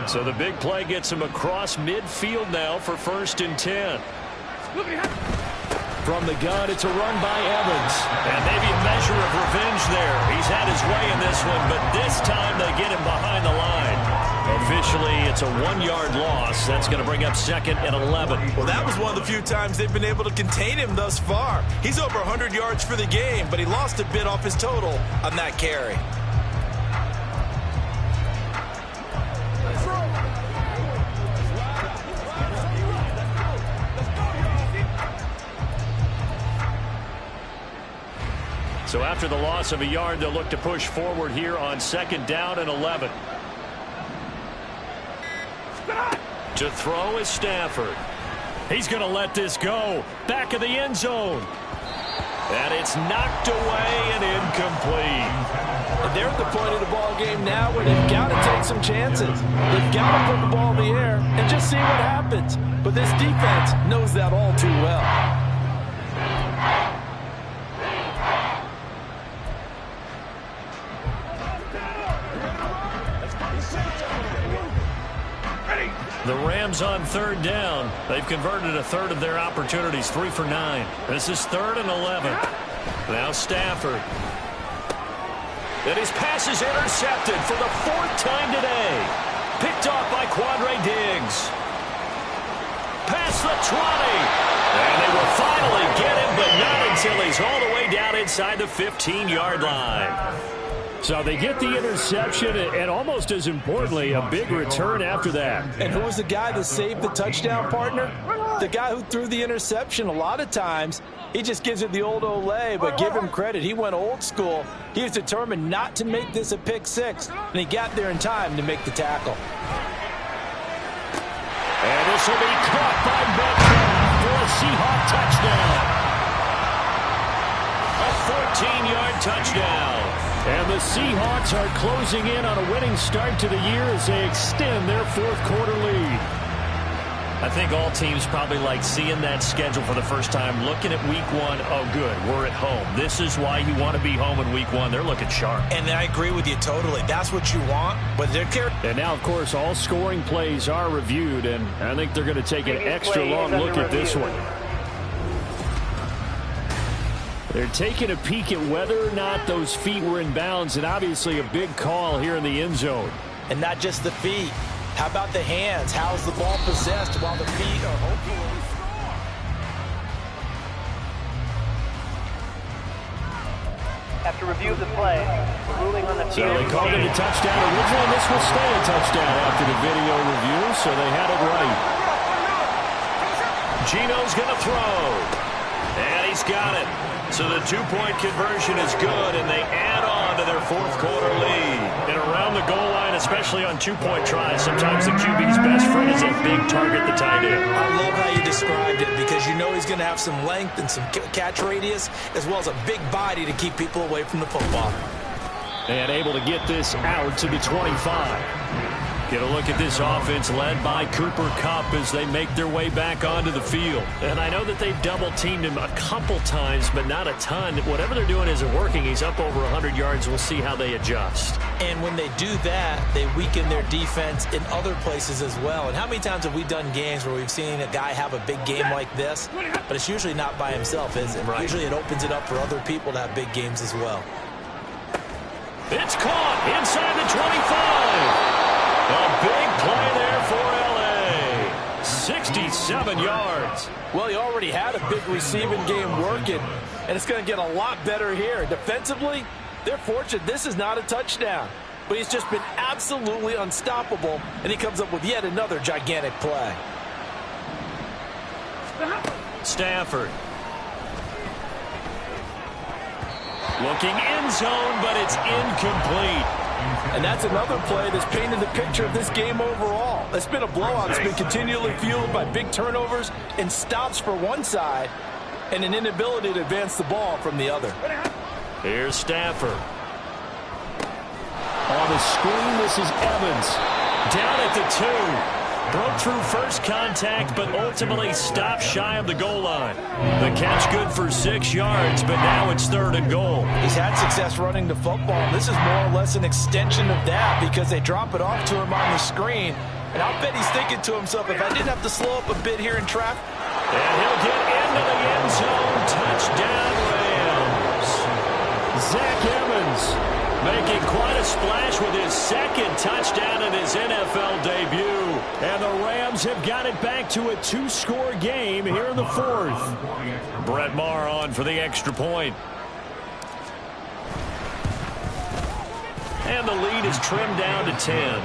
So the big play gets him across midfield now for 1st and 10. From the gun, it's a run by Evans. And maybe a measure of revenge there. He's had his way in this one, but this time they get him behind the line. Officially, it's a 1-yard loss. That's going to bring up 2nd and 11. Well, that was one of the few times they've been able to contain him thus far. He's over 100 yards for the game, but he lost a bit off his total on that carry. So after the loss of a yard, they'll look to push forward here on 2nd down and 11. To throw is Stafford. He's going to let this go. Back of the end zone. And it's knocked away and incomplete. And they're at the point of the ball game now where they've got to take some chances. They've got to put the ball in the air and just see what happens. But this defense knows that all too well. The Rams on 3rd down. They've converted a third of their opportunities, 3 for 9. This is 3rd and 11. Now Stafford. And his pass is intercepted for the 4th time today. Picked off by Quandre Diggs. Past the 20. And they will finally get him, but not until he's all the way down inside the 15-yard line. So they get the interception, and almost as importantly, a big return after that. And who was the guy that saved the touchdown, partner? The guy who threw the interception. A lot of times, he just gives it the old Olay, but give him credit. He went old school. He was determined not to make this a pick six, and he got there in time to make the tackle. And this will be caught by Metcalf for a Seahawk touchdown. A 14-yard touchdown. And the Seahawks are closing in on a winning start to the year as they extend their fourth-quarter lead. I think all teams probably like seeing that schedule for the first time, looking at week one. Oh, good, we're at home. This is why you want to be home in week one. They're looking sharp. And I agree with you totally. That's what you want, but they're And now, of course, all scoring plays are reviewed, and I think they're going to take an extra long look at this one. They're taking a peek at whether or not those feet were in bounds, and obviously a big call here in the end zone. And not just the feet. How about the hands? How's the ball possessed while the feet are hopefully... After review of the play, the ruling on the So they called it a touchdown originally. This will stay a touchdown after the video review, so they had it right. Gino's going to throw. And he's got it. So the two-point conversion is good, and they add on to their fourth-quarter lead. And around the goal line, especially on two-point tries, sometimes the QB's best friend is a big target, the tight end. I love how you described it because you know he's going to have some length and some catch radius as well as a big body to keep people away from the football. And able to get this out to the 25. Get a look at this offense led by Cooper Kupp as they make their way back onto the field. And I know that they've double-teamed him a couple times, but not a ton. Whatever they're doing isn't working. He's up over 100 yards. We'll see how they adjust. And when they do that, they weaken their defense in other places as well. And how many times have we done games where we've seen a guy have a big game like this, but it's usually not by himself, is it? Right. Usually it opens it up for other people to have big games as well. It's caught inside the 25. A big play there for L.A. 67 yards. Well, he already had a big receiving game working, and it's going to get a lot better here. Defensively, they're fortunate this is not a touchdown, but he's just been absolutely unstoppable, and he comes up with yet another gigantic play. Stafford. Looking end zone, but it's incomplete. And that's another play that's painted the picture of this game overall. It's been a blowout. It's been continually fueled by big turnovers and stops for one side and an inability to advance the ball from the other. Here's Stafford. On the screen, this is Evans. Down at the 2. Broke through first contact, but ultimately stopped shy of the goal line. The catch good for 6 yards, but now it's 3rd and goal. He's had success running the football. This is more or less an extension of that because they drop it off to him on the screen. And I'll bet he's thinking to himself, if I didn't have to slow up a bit here in traffic. And he'll get into the end zone. Touchdown, Rams. Zach Evans making quite a splash with his second touchdown in his NFL debut. And the Rams have got it back to a 2-score game here in the 4th. Brett Maher on for the extra point. And the lead is trimmed down to 10.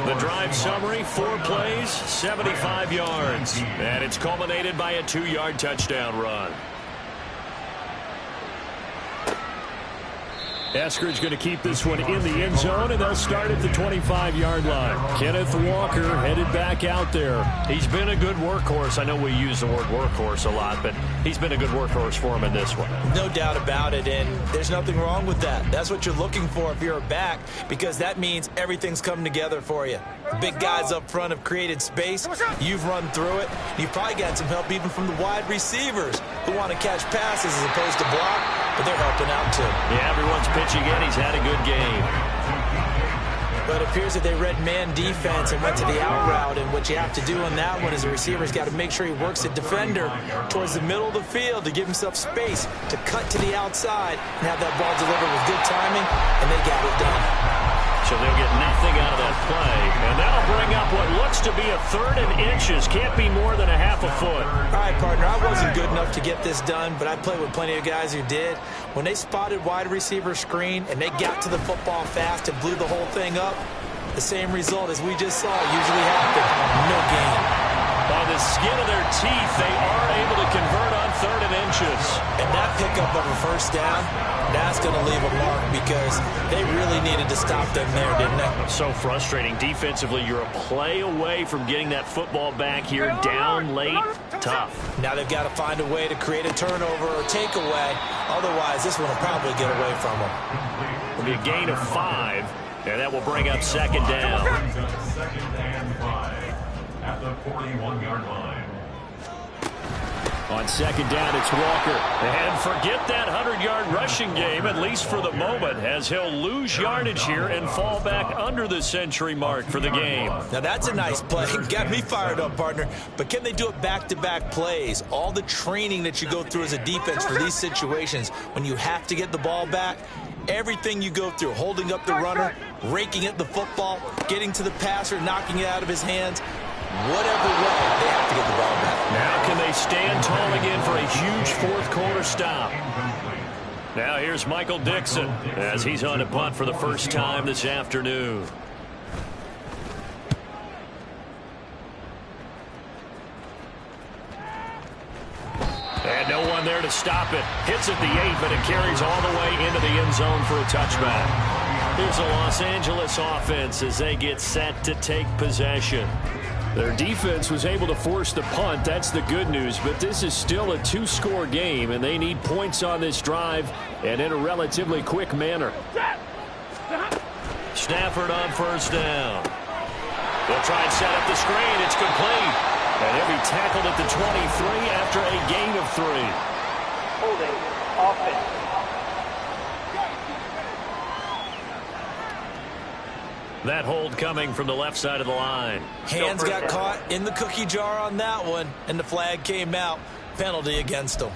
The drive summary, 4 plays, 75 yards. And it's culminated by a 2-yard touchdown run. Eskridge going to keep this one in the end zone, and they'll start at the 25-yard line. Kenneth Walker headed back out there. He's been a good workhorse. I know we use the word workhorse a lot, but he's been a good workhorse for him in this one. No doubt about it, and there's nothing wrong with that. That's what you're looking for if you're a back, because that means everything's coming together for you. The big guys up front have created space. You've run through it. You've probably got some help even from the wide receivers who want to catch passes as opposed to block, but they're helping out too. Yeah, everyone's pitching in. He's had a good game. But it appears that they read man defense and went to the out route, and what you have to do on that one is the receiver's got to make sure he works the defender towards the middle of the field to give himself space to cut to the outside and have that ball delivered with good timing, and they got it done. So they'll get nothing out of that play, and that'll bring up what looks to be a 3rd and inches. Can't be more than a half a foot. All right, partner, I wasn't good enough to get this done, but I played with plenty of guys who did. When they spotted wide receiver screen and they got to the football fast and blew the whole thing up, the same result as we just saw usually happened. No gain. By the skin of their teeth, they are able to convert on 3rd and inches. And that pickup of a first down, that's going to leave a mark because they really needed to stop them there, didn't they? So frustrating. Defensively, you're a play away from getting that football back here. Down late, tough. Now they've got to find a way to create a turnover or takeaway. Otherwise, this one will probably get away from them. It'll be a gain of 5, and that will bring up 2nd down. Second and 5 at the 41-yard line. On 2nd down, it's Walker. And forget that 100-yard rushing game, at least for the moment, as he'll lose yardage here and fall back under the century mark for the game. Now that's a nice play. Got me fired up, partner. But can they do it back-to-back plays? All the training that you go through as a defense for these situations, when you have to get the ball back, everything you go through, holding up the runner, raking at the football, getting to the passer, knocking it out of his hands, whatever way, they have to get the ball back. Now can they stand tall again for a huge 4th quarter stop? Now here's Michael Dixon as he's on a punt for the first time this afternoon. And no one there to stop it. Hits at the 8, but it carries all the way into the end zone for a touchback. Here's the Los Angeles offense as they get set to take possession. Their defense was able to force the punt. That's the good news, but this is still a 2-score game, and they need points on this drive and in a relatively quick manner. Stafford on 1st down. They'll try and set up the screen. It's complete. And he'll be tackled at the 23 after a gain of 3. Holding offense. That hold coming from the left side of the line. Hands got caught in the cookie jar on that one, and the flag came out. Penalty against them.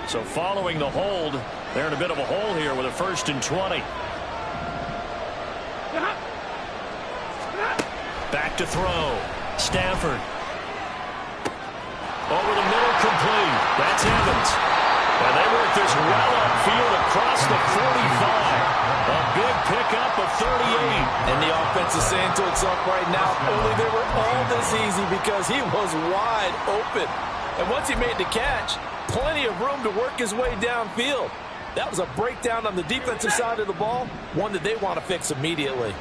So following the hold, they're in a bit of a hole here with a 1st and 20. Back to throw. Stafford. Over the middle, complete. That's Evans. And they work this well upfield across the 45. A big pickup of 38. And the offense is saying to itself right now, only they were all this easy because he was wide open. And once he made the catch, plenty of room to work his way downfield. That was a breakdown on the defensive side of the ball, one that they want to fix immediately.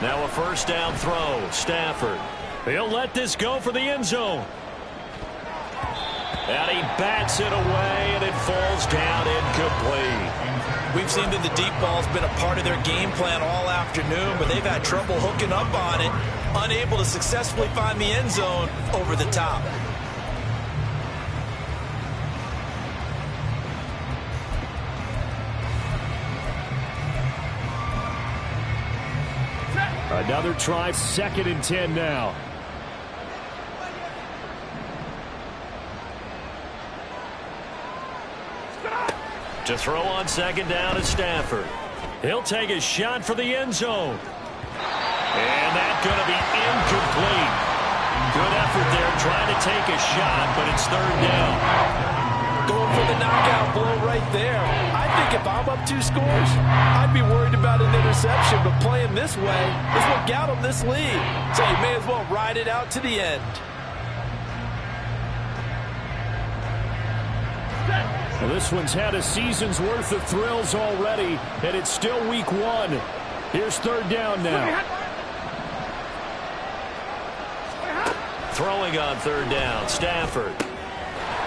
Now a 1st down throw. Stafford. He'll let this go for the end zone. And he bats it away, and it falls down incomplete. We've seen that the deep ball's been a part of their game plan all afternoon, but they've had trouble hooking up on it, unable to successfully find the end zone over the top. Another try, 2nd and 10 now. To throw on 2nd down is Stafford. He'll take a shot for the end zone. And that's going to be incomplete. Good effort there trying to take a shot, but it's 3rd down. Going for the knockout blow right there. I think if I'm up 2 scores, I'd be worried about an interception, but playing this way is what got them this lead. So you may as well ride it out to the end. Well, this one's had a season's worth of thrills already, and it's still week 1. Here's 3rd down now. Throwing on 3rd down, Stafford.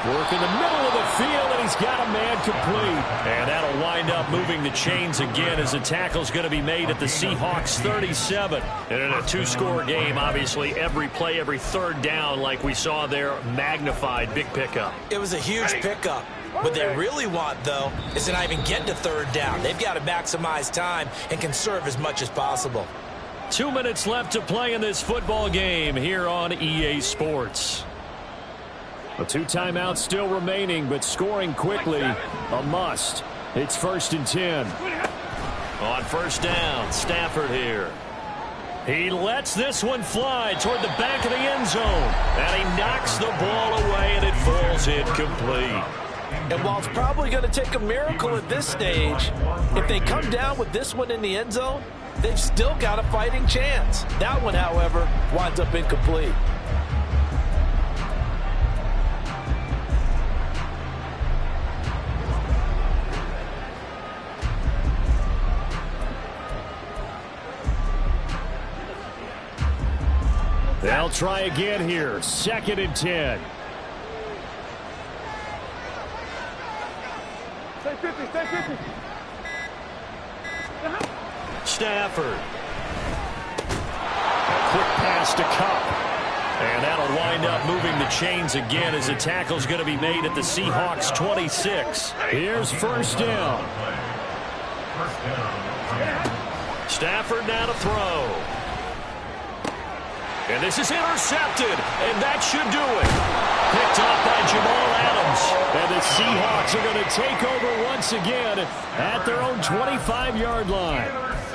Work in the middle of the field, and he's got a man complete. And that'll wind up moving the chains again as the tackle's going to be made at the Seahawks 37. And in a 2-score game, obviously, every play, every 3rd down, like we saw there, magnified, big pickup. It was a huge pickup. What they really want, though, is to not even get to 3rd down. They've got to maximize time and conserve as much as possible. 2 minutes left to play in this football game here on EA Sports. A 2 timeouts still remaining, but scoring quickly, a must. It's 1st and 10. On 1st down, Stafford here. He lets this one fly toward the back of the end zone. And he knocks the ball away, and it falls incomplete. And while it's probably going to take a miracle at this stage, if they come down with this one in the end zone, they've still got a fighting chance. That one, however, winds up incomplete. They'll try again here. 2nd and 10. Stay 50, stay 50. Stafford. A quick pass to Kupp. And that'll wind up moving the chains again as the tackle's going to be made at the Seahawks 26. Here's 1st down. Stafford now to throw. And this is intercepted, and that should do it. Picked off by Jamal Adams. And the Seahawks are going to take over once again at their own 25-yard line.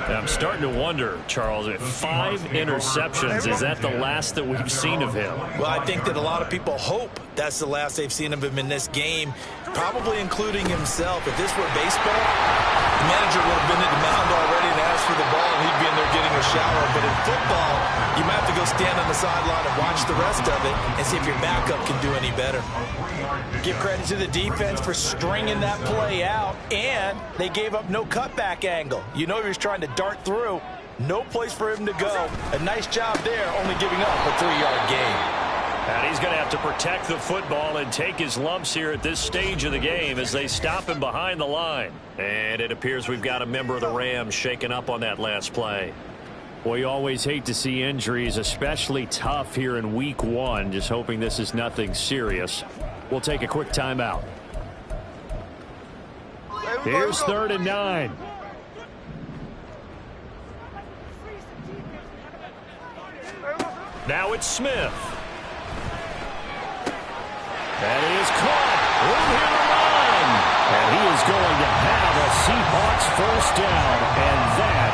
I'm starting to wonder, Charles, if 5 interceptions, is that the last that we've seen of him? Well, I think that a lot of people hope that's the last they've seen of him in this game, probably including himself. If this were baseball, the manager would have been at the mound already and asked for the ball, and he'd be in there getting a shower. But in football, you might have to go stand on the sideline and watch the rest of it and see if your backup can do any better. Give credit to the defense for stringing that play out, and they gave up no cutback angle. You know he was trying to dart through. No place for him to go. A nice job there, only giving up a 3-yard gain. And he's going to have to protect the football and take his lumps here at this stage of the game as they stop him behind the line. And it appears we've got a member of the Rams shaken up on that last play. Well, you always hate to see injuries, especially tough here in week 1. Just hoping this is nothing serious. We'll take a quick timeout. Here's 3rd and 9. Now it's Smith. That is caught. Room here to run. And he is going to have a Seahawks 1st down. And that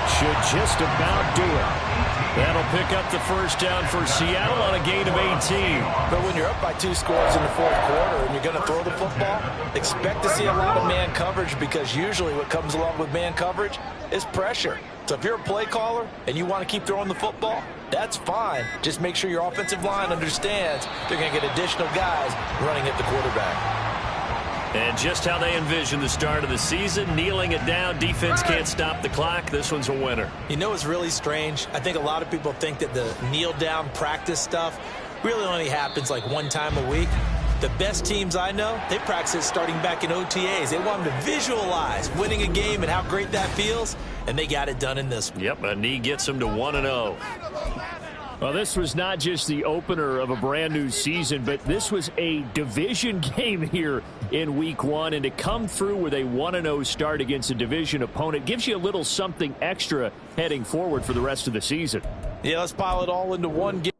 should just about do it. That'll pick up the 1st down for Seattle on a gain of 18. But when you're up by 2 scores in the 4th quarter and you're going to throw the football, expect to see a lot of man coverage, because usually what comes along with man coverage is pressure. So if you're a play caller and you want to keep throwing the football, that's fine. Just make sure your offensive line understands they're going to get additional guys running at the quarterback. And just how they envision the start of the season, kneeling it down, defense can't stop the clock. This one's a winner. You know what's really strange? I think a lot of people think that the kneel-down practice stuff really only happens like 1 time a week. The best teams I know, they practice it starting back in OTAs. They want them to visualize winning a game and how great that feels, and they got it done in this one. Yep, a knee gets them to 1-0. Well, this was not just the opener of a brand new season, but this was a division game here in week 1. And to come through with a 1-0 start against a division opponent gives you a little something extra heading forward for the rest of the season. Yeah, let's pile it all into one game.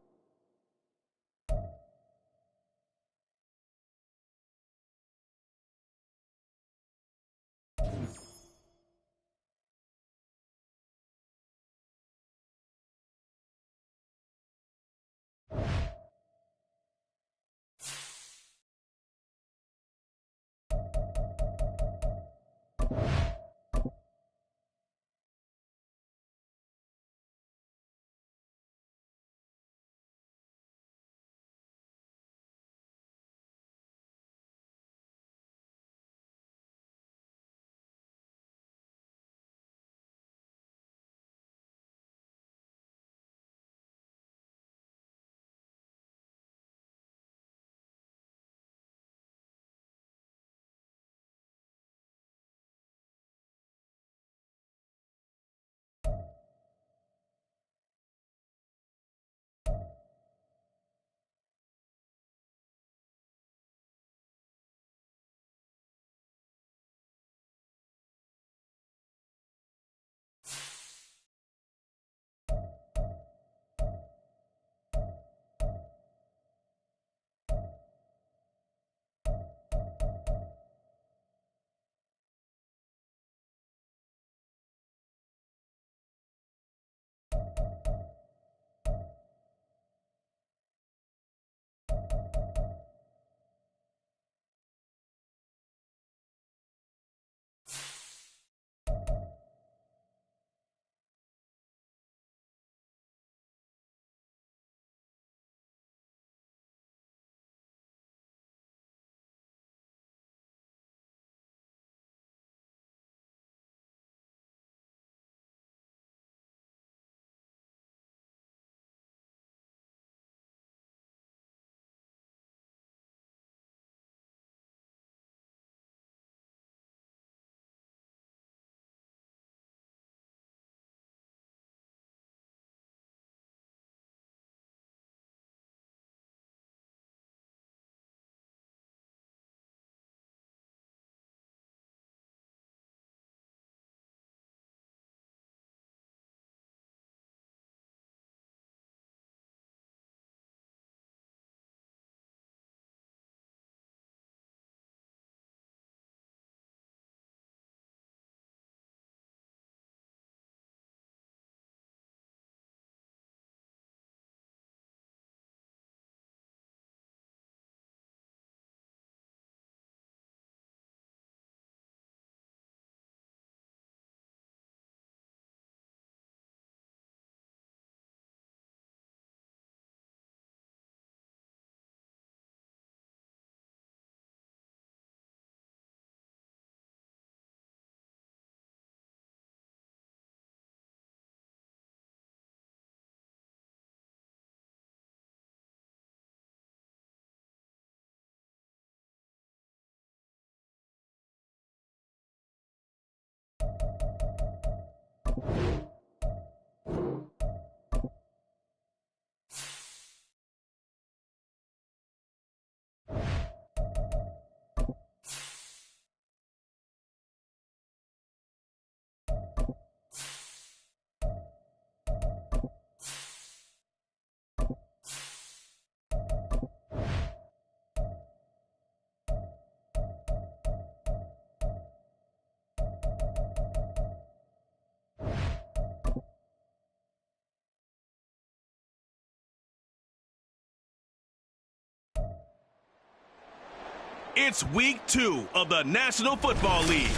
It's week 2 of the National Football League,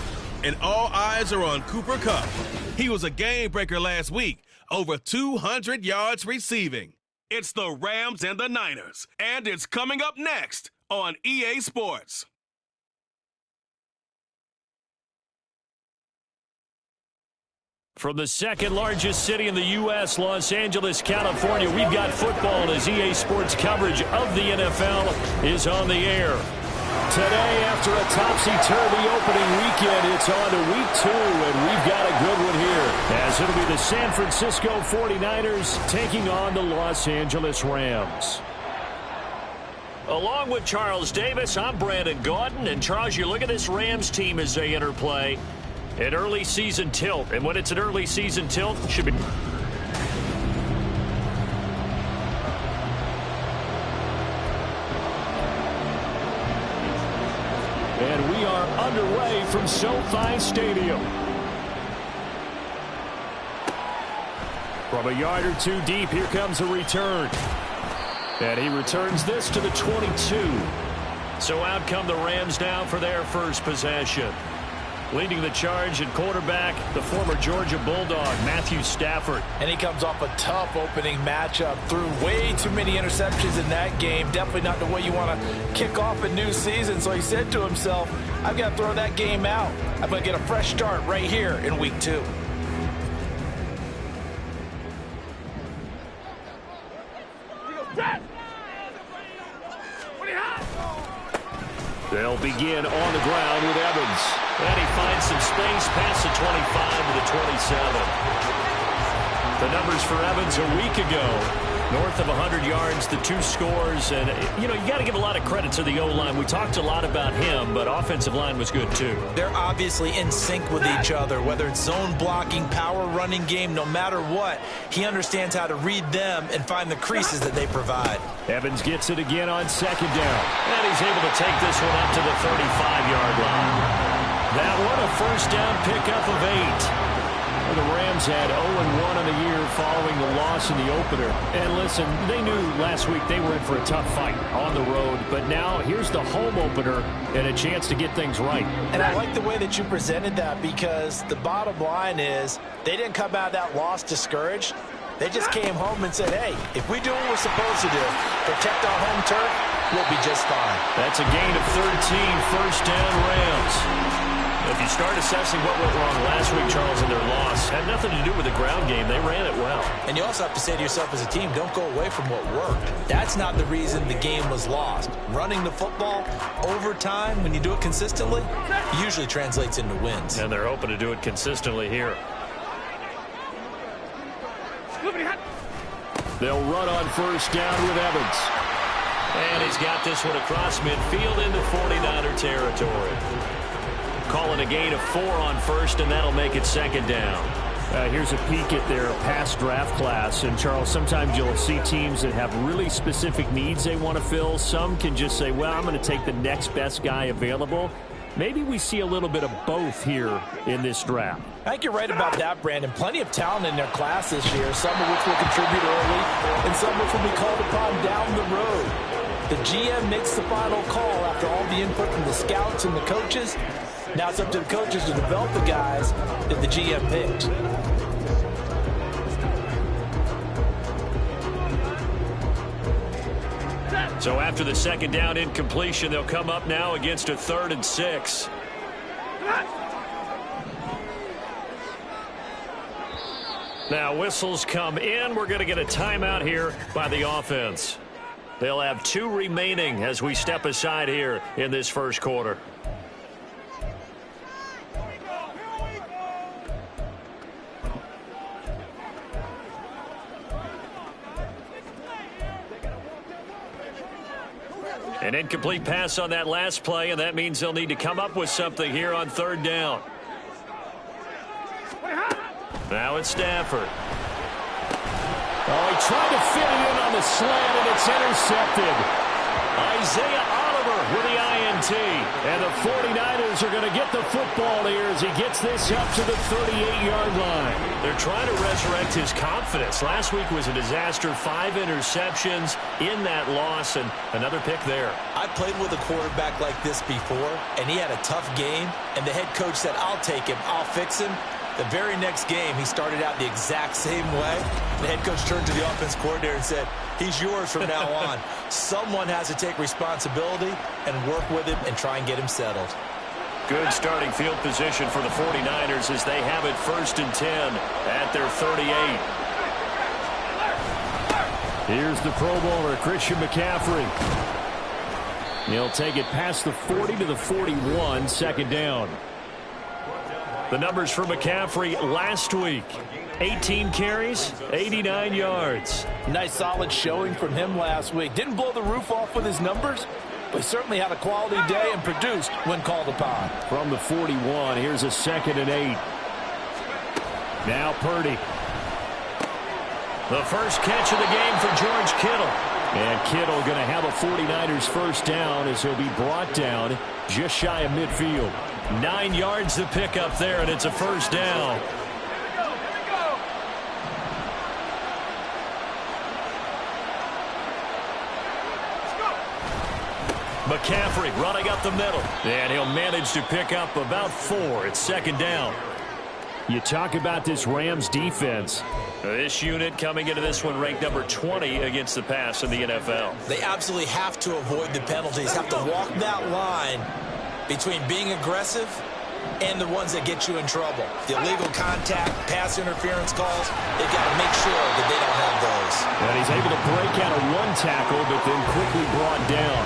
and all eyes are on Cooper Kupp. He was a game breaker last week, over 200 yards receiving. It's the Rams and the Niners, and it's coming up next on EA Sports. From the second largest city in the U.S., Los Angeles, California, we've got football as EA Sports coverage of the NFL is on the air. Today, after a topsy-turvy opening weekend, it's on to week 2, and we've got a good one here, as it'll be the San Francisco 49ers taking on the Los Angeles Rams. Along with Charles Davis, I'm Brandon Gaudin, and Charles, you look at this Rams team as they enter play. An early season tilt, and when it's an early season tilt, it should be... And we are underway from SoFi Stadium. From a yard or two deep, here comes a return. And he returns this to the 22. So out come the Rams now for their first possession. Leading the charge at quarterback, the former Georgia Bulldog, Matthew Stafford. And he comes off a tough opening matchup. Threw way too many interceptions in that game. Definitely not the way you want to kick off a new season. So he said to himself, I've got to throw that game out. I'm going to get a fresh start right here in week 2. They'll begin on the ground with Evans. And he finds some space past the 25 to the 27. The numbers for Evans a week ago, north of 100 yards, the 2 scores. And, you know, you got to give a lot of credit to the O-line. We talked a lot about him, but offensive line was good, too. They're obviously in sync with each other, whether it's zone blocking, power running game, no matter what. He understands how to read them and find the creases that they provide. Evans gets it again on second down. And he's able to take this one up to the 35-yard line. That one a first down pickup of 8. The Rams had 0-1 on the year following the loss in the opener. And listen, they knew last week they were in for a tough fight on the road. But now here's the home opener and a chance to get things right. And I like the way that you presented that, because the bottom line is they didn't come out of that loss discouraged. They just came home and said, hey, if we do what we're supposed to do, protect our home turf, we'll be just fine. That's a gain of 13, first down Rams. If you start assessing what went wrong last week, Charles, in their loss, had nothing to do with the ground game. They ran it well. And you also have to say to yourself as a team, don't go away from what worked. That's not the reason the game was lost. Running the football over time, when you do it consistently, usually translates into wins. And they're hoping to do it consistently here. They'll run on first down with Evans. And he's got this one across midfield into 49er territory. Call it a gain of 4 on first, and that'll make it second down. Here's a peek at their past draft class. And, Charles, sometimes you'll see teams that have really specific needs they want to fill. Some can just say, well, I'm going to take the next best guy available. Maybe we see a little bit of both here in this draft. I think you're right about that, Brandon. Plenty of talent in their class this year, some of which will contribute early and some which will be called upon down the road. The GM makes the final call after all the input from the scouts and the coaches. Now it's up to the coaches to develop the guys that the GM picked. So after the second down incompletion, they'll come up now against a 3rd and 6. Now whistles come in. We're going to get a timeout here by the offense. They'll have 2 remaining as we step aside here in this first quarter. An incomplete pass on that last play, and that means they'll need to come up with something here on third down. Now it's Stafford. Oh, he tried to fit it in on the slant, and it's intercepted. Isaiah Oliver with the INT. And the 49ers are going to get the football here as he gets this up to the 38-yard line. They're trying to resurrect his confidence. Last week was a disaster. 5 interceptions in that loss, and another pick there. I played with a quarterback like this before, and he had a tough game, and the head coach said, I'll take him, I'll fix him. The very next game, he started out the exact same way. The head coach turned to the offense coordinator and said, he's yours from now on. Someone has to take responsibility and work with him and try and get him settled. Good starting field position for the 49ers as they have it 1st and 10 at their 38. Here's the Pro Bowler, Christian McCaffrey. He'll take it past the 40 to the 41, 2nd down. The numbers for McCaffrey last week. 18 carries, 89 yards. Nice solid showing from him last week. Didn't blow the roof off with his numbers, but he certainly had a quality day and produced when called upon. From the 41, here's a 2nd and 8. Now Purdy. The first catch of the game for George Kittle. And Kittle going to have a 49ers first down as he'll be brought down just shy of midfield. 9 yards to pick up there, and it's a first down. McCaffrey running up the middle, and he'll manage to pick up about 4. It's 2nd down. You talk about this Rams defense. This unit coming into this one ranked number 20 against the pass in the NFL. They absolutely have to avoid the penalties, have to walk that line between being aggressive and the ones that get you in trouble. The illegal contact, pass interference calls, they've got to make sure that they don't have those. And he's able to break out of 1 tackle, but then quickly brought down.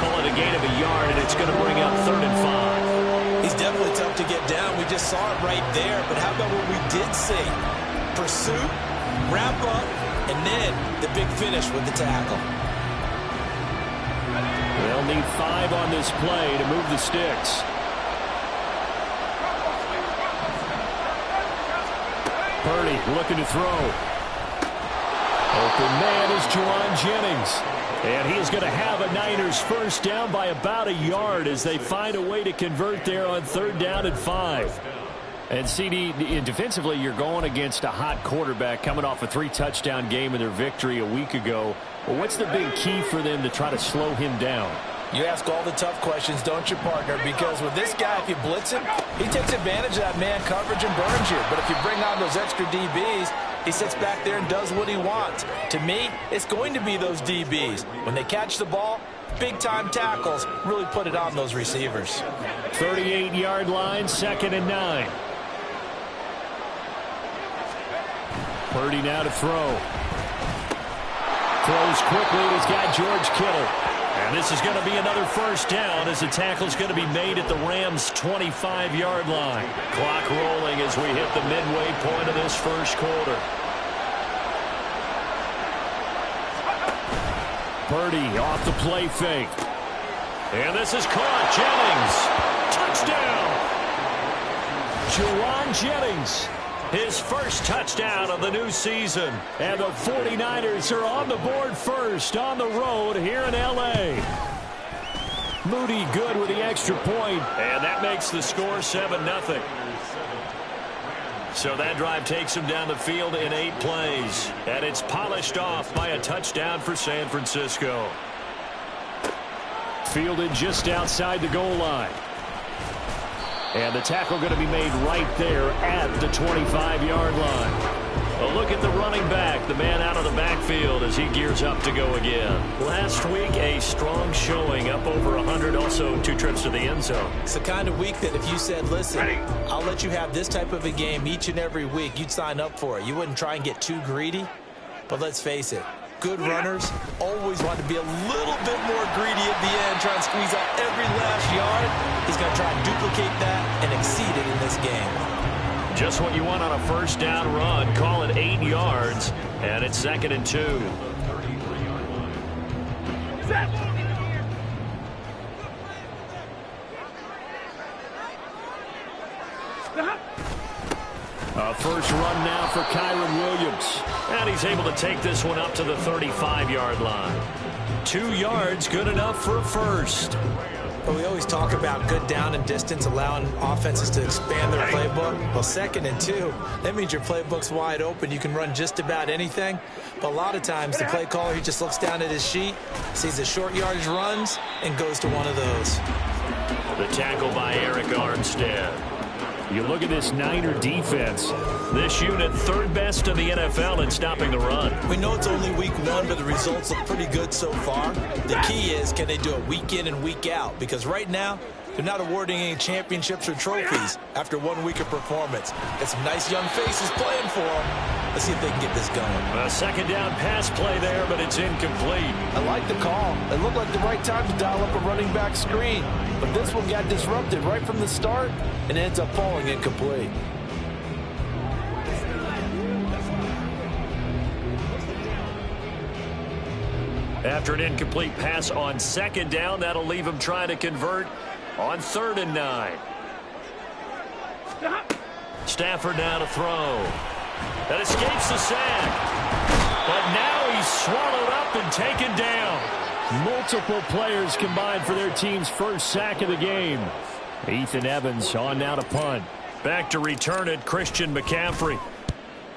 Call it a gain of a yard, and it's going to bring up 3rd and 5. He's definitely tough to get down. We just saw it right there. But how about what we did see? Pursuit, wrap up, and then the big finish with the tackle. They'll need 5 on this play to move the sticks. Purdy looking to throw. Open man is Juwan Jennings. And he's going to have a Niners first down by about a yard as they find a way to convert there on 3rd down and 5. And CD, defensively, you're going against a hot quarterback coming off a 3-touchdown game in their victory a week ago. Well, what's the big key for them to try to slow him down? You ask all the tough questions, don't you, partner? Because with this guy, if you blitz him, he takes advantage of that man coverage and burns you. But if you bring on those extra DBs, he sits back there and does what he wants. To me, it's going to be those DBs. When they catch the ball, big-time tackles really put it on those receivers. 38-yard line, 2nd and 9. Purdy now to throw. Throws quickly, and he's got George Kittle. And this is going to be another first down as the tackle's going to be made at the Rams' 25-yard line. Clock rolling as we hit the midway point of this first quarter. Purdy off the play fake. And this is caught. Jennings. Touchdown. Juwan Jennings. His first touchdown of the new season. And the 49ers are on the board first on the road here in L.A. Moody good with the extra point. And that makes the score 7-0. So that drive takes him down the field in 8 plays. And it's polished off by a touchdown for San Francisco. Fielded just outside the goal line. And the tackle going to be made right there at the 25-yard line. A look at the running back, the man out of the backfield as he gears up to go again. Last week, a strong showing, up over 100, also 2 trips to the end zone. It's the kind of week that if you said, listen, I'll let you have this type of a game each and every week, you'd sign up for it. You wouldn't try and get too greedy. But let's face it, good runners always want to be a little bit more greedy at the end, trying to squeeze out every last yard. He's going to try and duplicate that and exceed it in this game. Just what you want on a first down run. Call it 8 yards, and it's 2nd and 2. A first run now for Kyren Williams. And he's able to take this one up to the 35-yard line. 2 yards, good enough for a first. But we always talk about good down and distance, allowing offenses to expand their playbook. Well, 2nd and 2, that means your playbook's wide open. You can run just about anything. But a lot of times, the play caller, he just looks down at his sheet, sees the short yardage runs, and goes to one of those. The tackle by Eric Armstead. You look at this Niner defense. This unit, 3rd best in the NFL in stopping the run. We know it's only week 1, but the results look pretty good so far. The key is, can they do it week in and week out? Because right now, they're not awarding any championships or trophies after 1 week of performance. Got some nice young faces playing for them. Let's see if they can get this going. A 2nd down pass play there, but it's incomplete. I like the call. It looked like the right time to dial up a running back screen. But this one got disrupted right from the start and ends up falling incomplete. After an incomplete pass on 2nd down, that'll leave him trying to convert on 3rd and 9. Stafford now to throw. That escapes the sack. But now he's swallowed up and taken down. Multiple players combined for their team's first sack of the game. Ethan Evans on now to punt. Back to return it, Christian McCaffrey.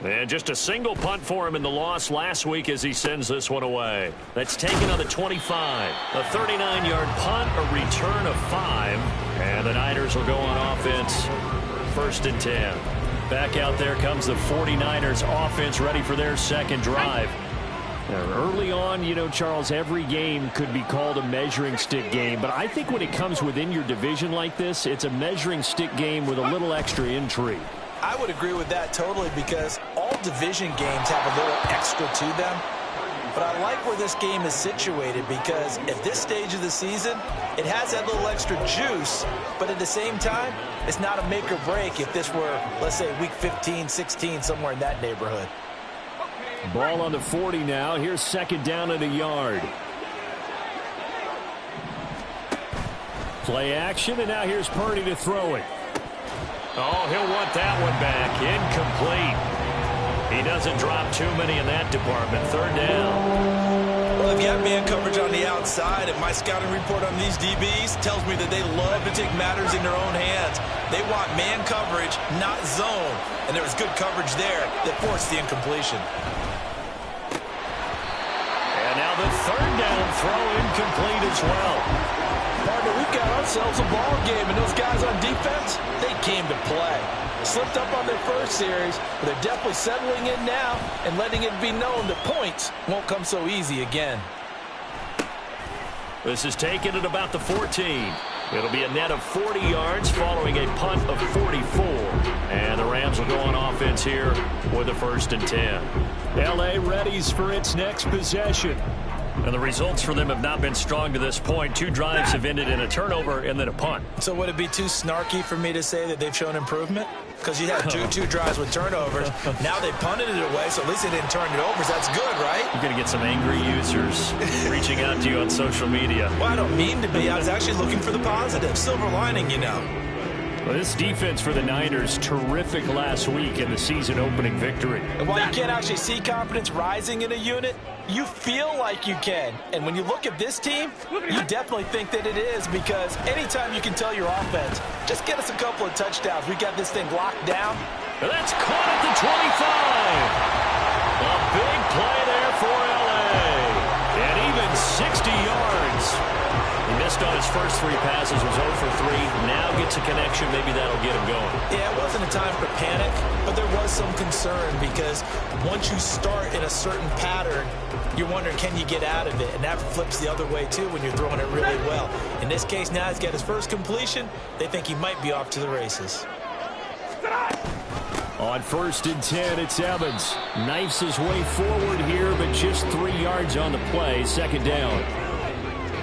And just a single punt for him in the loss last week as he sends this one away. That's taken on the 25. A 39-yard punt, a return of 5. And the Niners will go on offense. 1st and 10. Back out there comes the 49ers offense ready for their 2nd drive. Early on, you know, Charles, every game could be called a measuring stick game. But I think when it comes within your division like this, it's a measuring stick game with a little extra intrigue. I would agree with that totally because all division games have a little extra to them. But I like where this game is situated because at this stage of the season, it has that little extra juice, but at the same time, it's not a make or break if this were, let's say, week 15, 16, somewhere in that neighborhood. Ball on the 40 now. Here's 2nd down and a yard. Play action, and now here's Purdy to throw it. Oh, he'll want that one back. Incomplete. He doesn't drop too many in that department. 3rd down. Well, they've got man coverage on the outside, and my scouting report on these DBs tells me that they love to take matters in their own hands. They want man coverage, not zone. And there was good coverage there that forced the incompletion. And now the 3rd down throw incomplete as well. Partner, we've got ourselves a ball game, and those guys on defense, they came to play. Slipped up on their first series, but they're definitely settling in now and letting it be known that points won't come so easy again. This is taken at about the 14. It'll be a net of 40 yards following a punt of 44. And the Rams will go on offense here with a 1st and 10. L.A. readies for its next possession. And the results for them have not been strong to this point. 2 drives have ended in a turnover and then a punt. So would it be too snarky for me to say that they've shown improvement? Because you had two drives with turnovers. Now they punted it away, so at least they didn't turn it over. So that's good, right? You're going to get some angry users reaching out to you on social media. Well, I don't mean to be. I was actually looking for the positive. Silver lining, you know. Well, this defense for the Niners, terrific last week in the season-opening victory. And while you can't actually see confidence rising in a unit, you feel like you can. And when you look at this team, you definitely think that it is because anytime you can tell your offense, just get us a couple of touchdowns. We got this thing locked down. And that's caught at the 25. A big play there for L.A. And even 60 yards. He missed on his first 3 passes, was 0 for 3. Now gets a connection. Maybe that'll get him going. Yeah, it wasn't a time for panic, but there was some concern because once you start in a certain pattern, you're wondering, can you get out of it? And that flips the other way, too, when you're throwing it really well. In this case, now he's got his first completion. They think he might be off to the races. On 1st and 10, it's Evans. Knifes his way forward here, but just 3 yards on the play. 2nd down.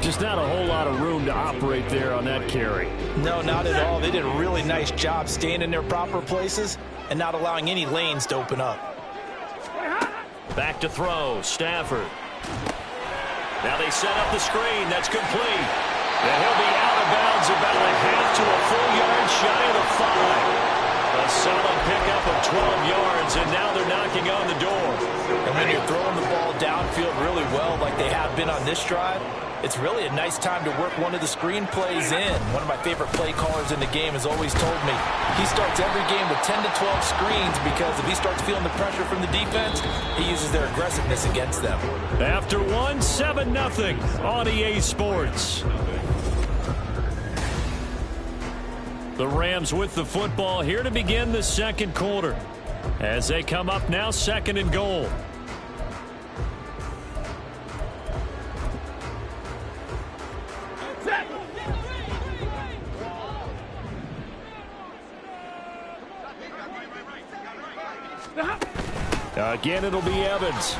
Just not a whole lot of room to operate there on that carry. No, not at all. They did a really nice job staying in their proper places and not allowing any lanes to open up. Back to throw, Stafford. Now they set up the screen. That's complete. And he'll be out of bounds about a half to a full yard shy of the 5. of 12 yards, and now they're knocking on the door. And when you're throwing the ball downfield really well like they have been on this drive, it's really a nice time to work one of the screen plays in. One of my favorite play callers in the game has always told me he starts every game with 10 to 12 screens because if he starts feeling the pressure from the defense, he uses their aggressiveness against them. After 7-0 on EA Sports. The Rams with the football here to begin the second quarter as they come up now 2nd and goal. Again, it'll be Evans.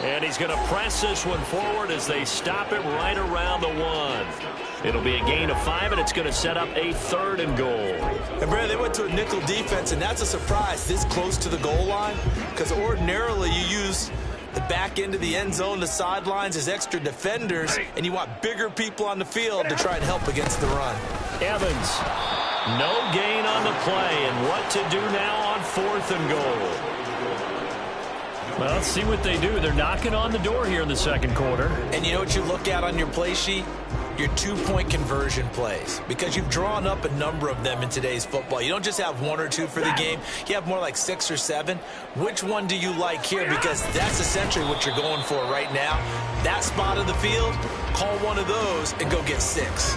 And he's going to press this one forward as they stop it right around the 1. It'll be a gain of 5, and it's going to set up a 3rd and goal. And, Brad, they went to a nickel defense, and that's a surprise this close to the goal line because ordinarily you use the back end of the end zone, the sidelines as extra defenders, and you want bigger people on the field to try and help against the run. Evans, no gain on the play, and what to do now on 4th and goal. Well, let's see what they do. They're knocking on the door here in the second quarter. And you know what you look at on your play sheet? Your 2-point conversion plays, because you've drawn up a number of them in today's football. You don't just have 1 or 2 for the game. You have more like 6 or 7. Which one do you like here? Because that's essentially what you're going for right now. That spot of the field, call one of those and go get 6.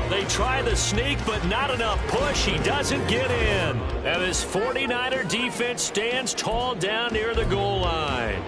They try the sneak, but not enough push. He doesn't get in. And this 49er defense stands tall down near the goal line.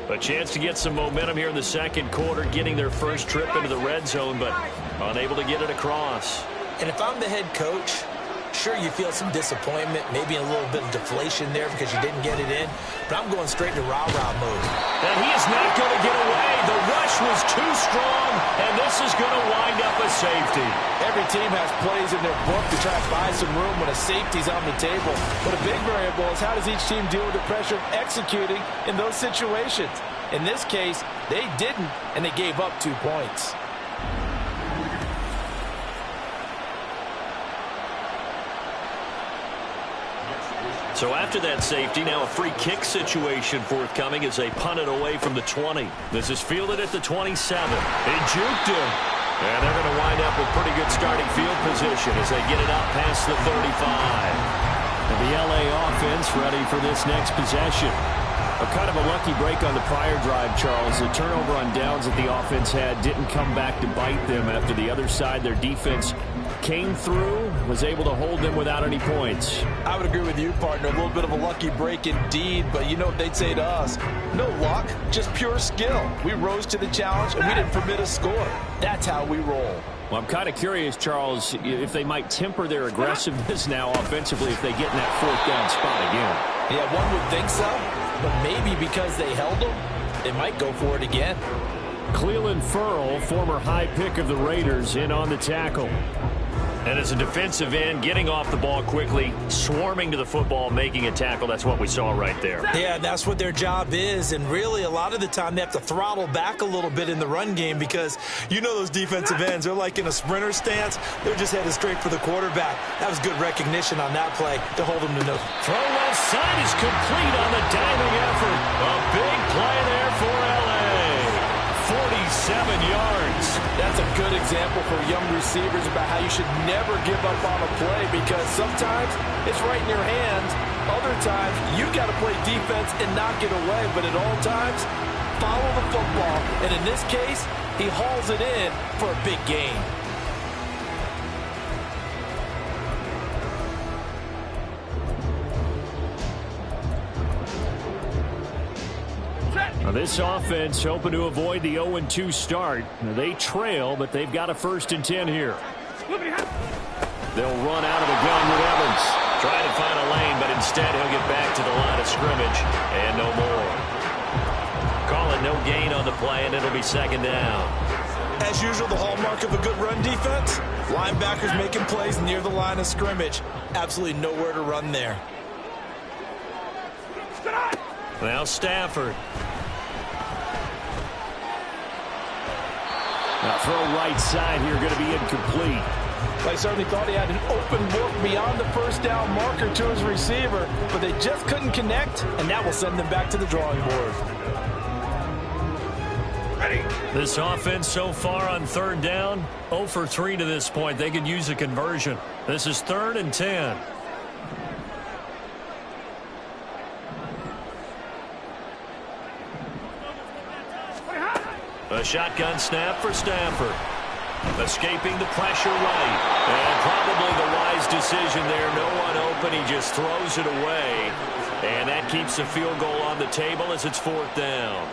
A chance to get some momentum here in the second quarter, getting their first trip into the red zone, but unable to get it across. And if I'm the head coach, sure, you feel some disappointment, maybe a little bit of deflation there because you didn't get it in, but I'm going straight to rah-rah mode. And he is not going to get away. The rush was too strong, and this is going to wind up a safety. Every team has plays in their book to try to buy some room when a safety's on the table. But a big variable is how does each team deal with the pressure of executing in those situations. In this case, they didn't, and they gave up 2 points. So after that safety, now a free kick situation forthcoming as they punt it away from the 20. This is fielded at the 27. They juked him. And they're going to wind up with pretty good starting field position as they get it up past the 35. And the LA offense ready for this next possession. A kind of a lucky break on the prior drive, Charles. The turnover on downs that the offense had didn't come back to bite them after the other side. Their defense came through, was able to hold them without any points. I would agree with you, partner. A little bit of a lucky break indeed, but you know what they'd say to us? No luck, just pure skill. We rose to the challenge, and we didn't permit a score. That's how we roll. Well, I'm kind of curious, Charles, if they might temper their aggressiveness now offensively if they get in that 4th down spot again. Yeah, one would think so, but maybe because they held them, they might go for it again. Clelin Ferrell, former high pick of the Raiders, in on the tackle. And as a defensive end, getting off the ball quickly, swarming to the football, making a tackle, that's what we saw right there. Yeah, that's what their job is, and really a lot of the time they have to throttle back a little bit in the run game because you know those defensive ends, they're like in a sprinter stance. They're just headed straight for the quarterback. That was good recognition on that play to hold them to no. Throw left side is complete on the diving effort. A big play there for LA. 47 yards. That's a good example for young receivers about how you should never give up on a play because sometimes it's right in your hands. Other times you got to play defense and not get away, but at all times follow the football. And in this case, he hauls it in for a big gain. Now this offense hoping to avoid the 0-2 start. Now they trail, but they've got a 1st and 10 here. They'll run out of the gun with Evans. Trying to find a lane, but instead he'll get back to the line of scrimmage and no more. Calling no gain on the play, and it'll be 2nd down. As usual, the hallmark of a good run defense, linebackers making plays near the line of scrimmage. Absolutely nowhere to run there. Now Stafford. Now throw right side here, going to be incomplete. I certainly thought he had an open look beyond the first down marker to his receiver, but they just couldn't connect, and that will send them back to the drawing board. This offense so far on third down, 0 for 3 to this point. They could use a conversion. This is 3rd and 10. A shotgun snap for Stafford. Escaping the pressure right. And probably the wise decision there. No one open. He just throws it away. And that keeps the field goal on the table as it's 4th down.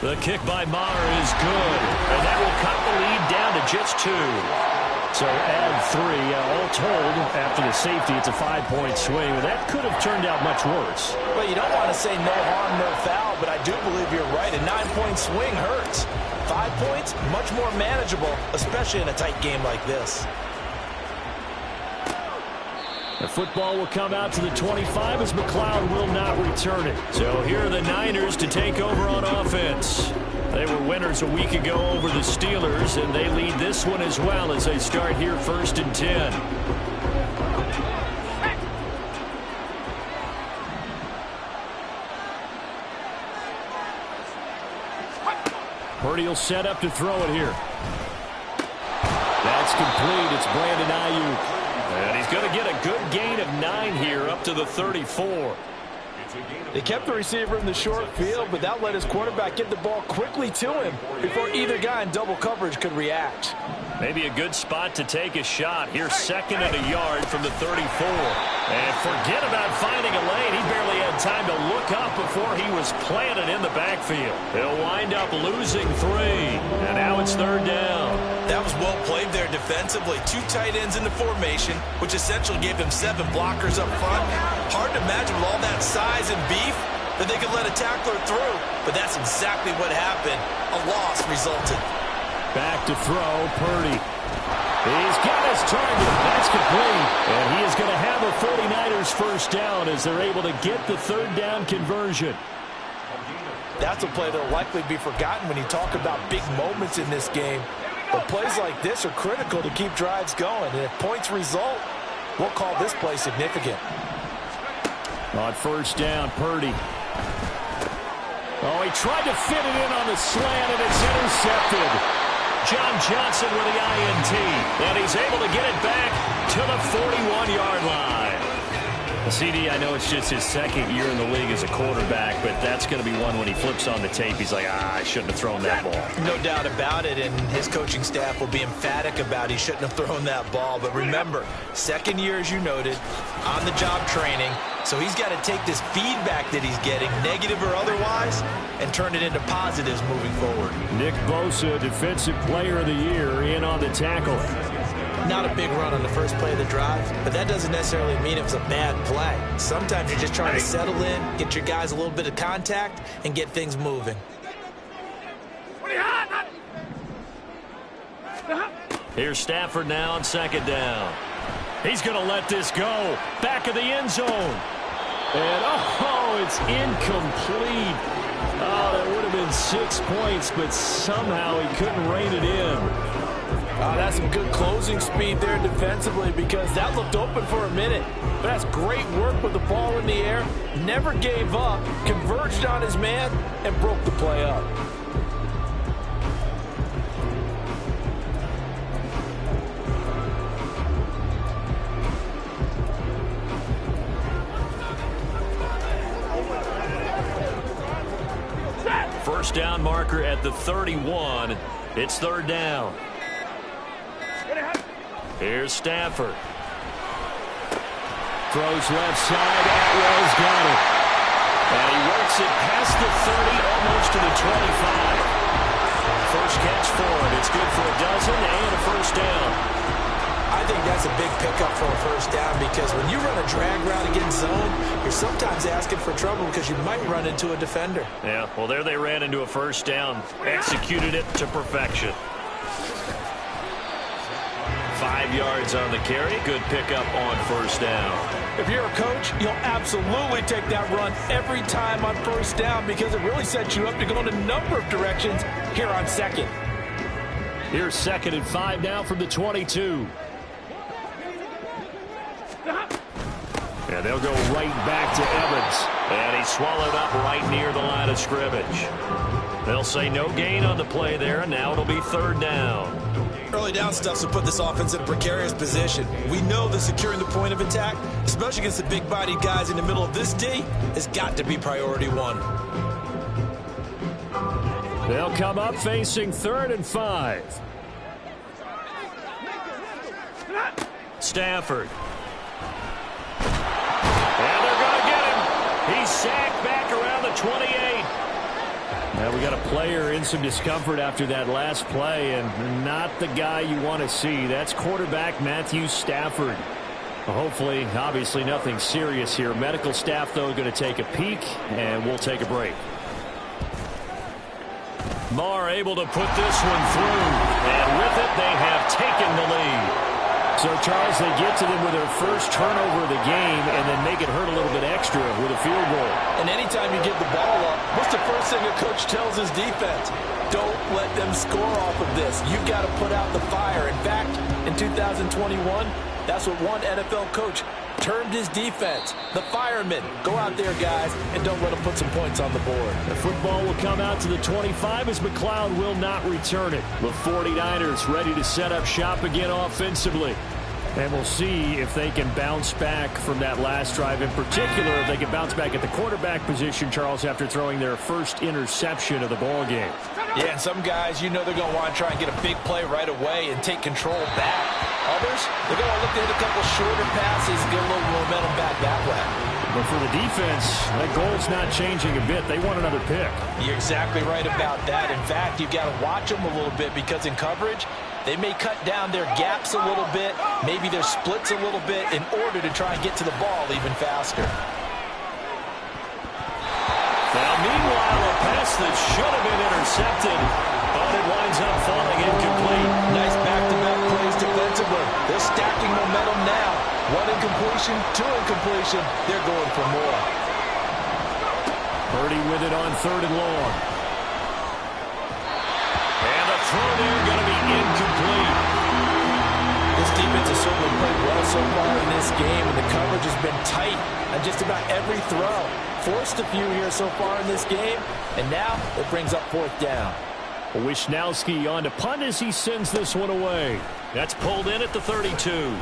The kick by Maher is good. And that will cut the lead down to just 2. So add 3. All told, after the safety, it's a 5-point swing. That could have turned out much worse. Well, you don't want to say no harm, no foul, but I do believe you're right. A 9-point swing hurts. 5 points, much more manageable, especially in a tight game like this. The football will come out to the 25 as McLeod will not return it. So here are the Niners to take over on offense. They were winners a week ago over the Steelers, and they lead this one as well as they start here 1st and 10. Purdy will set up to throw it here. That's complete. It's Brandon Ayuk. And he's going to get a good gain of 9 here up to the 34. They kept the receiver in the short field, but that let his quarterback get the ball quickly to him before either guy in double coverage could react. Maybe a good spot to take a shot. Here's 2nd and a yard from the 34. And forget about finding a lane. He barely had time to look up before he was planted in the backfield. He'll wind up losing 3. And now it's 3rd down. That was well played there defensively. 2 tight ends in the formation, which essentially gave him 7 blockers up front. Hard to imagine with all that size and beef that they could let a tackler through. But that's exactly what happened. A loss resulted. Back to throw, Purdy. He's got his target. That's complete. And he is going to have a 49ers first down as they're able to get the 3rd down conversion. That's a play that will likely be forgotten when you talk about big moments in this game. But plays like this are critical to keep drives going. And if points result, we'll call this play significant. On 1st down, Purdy. Oh, he tried to fit it in on the slant, and it's intercepted. John Johnson with the INT, and he's able to get it back to the 41-yard line. CD, I know it's just his 2nd year in the league as a quarterback, but that's going to be one when he flips on the tape. He's like, I shouldn't have thrown that ball. No doubt about it, and his coaching staff will be emphatic about he shouldn't have thrown that ball. But remember, 2nd year, as you noted, on-the-job training, so he's got to take this feedback that he's getting, negative or otherwise, and turn it into positives moving forward. Nick Bosa, Defensive Player of the Year, in on the tackle. Not a big run on the first play of the drive, but that doesn't necessarily mean it was a bad play. Sometimes you're just trying to settle in, get your guys a little bit of contact, and get things moving. Here's Stafford now on 2nd down. He's going to let this go. Back of the end zone. And, oh, it's incomplete. Oh, that would have been 6 points, but somehow he couldn't rein it in. That's some good closing speed there defensively because that looked open for a minute. But that's great work with the ball in the air. Never gave up, converged on his man, and broke the play up. First down marker at the 31. It's 3rd down. Here's Stafford. Throws left side. Atwell's got it. And he works it past the 30, almost to the 25. First catch for him. It's good for a dozen and a first down. I think that's a big pickup for a first down because when you run a drag route against zone, you're sometimes asking for trouble because you might run into a defender. Yeah, well, there they ran into a first down. Executed it to perfection. 5 yards on the carry. Good pickup on first down. If you're a coach, you'll absolutely take that run every time on first down because it really sets you up to go in a number of directions here on second. Here's 2nd and 5 now from the 22. And they'll go right back to Evans. And he's swallowed up right near the line of scrimmage. They'll say no gain on the play there, and now it'll be 3rd down. Early down stuff to put this offense in a precarious position. We know that securing the point of attack, especially against the big-bodied guys in the middle of this D, has got to be priority one. They'll come up facing 3rd and 5. Stafford. And they're going to get him. He's sacked back around the 28. Now we got a player in some discomfort after that last play, and not the guy you want to see. That's quarterback Matthew Stafford. Hopefully, obviously nothing serious here. Medical staff, though, going to take a peek, and we'll take a break. Marr able to put this one through, and with it, they have taken the lead. So, Charles, they get to them with their first turnover of the game and then make it hurt a little bit extra with a field goal. And anytime you give the ball up, what's the first thing a coach tells his defense? Don't let them score off of this. You've got to put out the fire. In fact, in 2021, that's what one NFL coach termed his defense. The firemen. Go out there, guys, and don't let them put some points on the board. The football will come out to the 25 as McLeod will not return it. The 49ers ready to set up shop again offensively. And we'll see if they can bounce back from that last drive. In particular, if they can bounce back at the quarterback position, Charles, after throwing their first interception of the ball game. Yeah, and some guys, you know they're going to want to try and get a big play right away and take control back. Others, they're going to look to hit a couple shorter passes and get a little momentum back that way. But for the defense, that goal's not changing a bit. They want another pick. You're exactly right about that. In fact, you've got to watch them a little bit because in coverage, they may cut down their gaps a little bit, maybe their splits a little bit in order to try and get to the ball even faster. Now, meanwhile, a pass that should have been intercepted, but it winds up falling incomplete. Nice back-to-back plays defensively. They're stacking momentum now. One incompletion, two incompletion. They're going for more. Purdy with it on 3rd and long. And the throw there going to be incomplete. This defense has certainly played well so far in this game, and the coverage has been tight on just about every throw. Forced a few here so far in this game, and now it brings up 4th down. Wisnowski on to punt as he sends this one away. That's pulled in at the 32.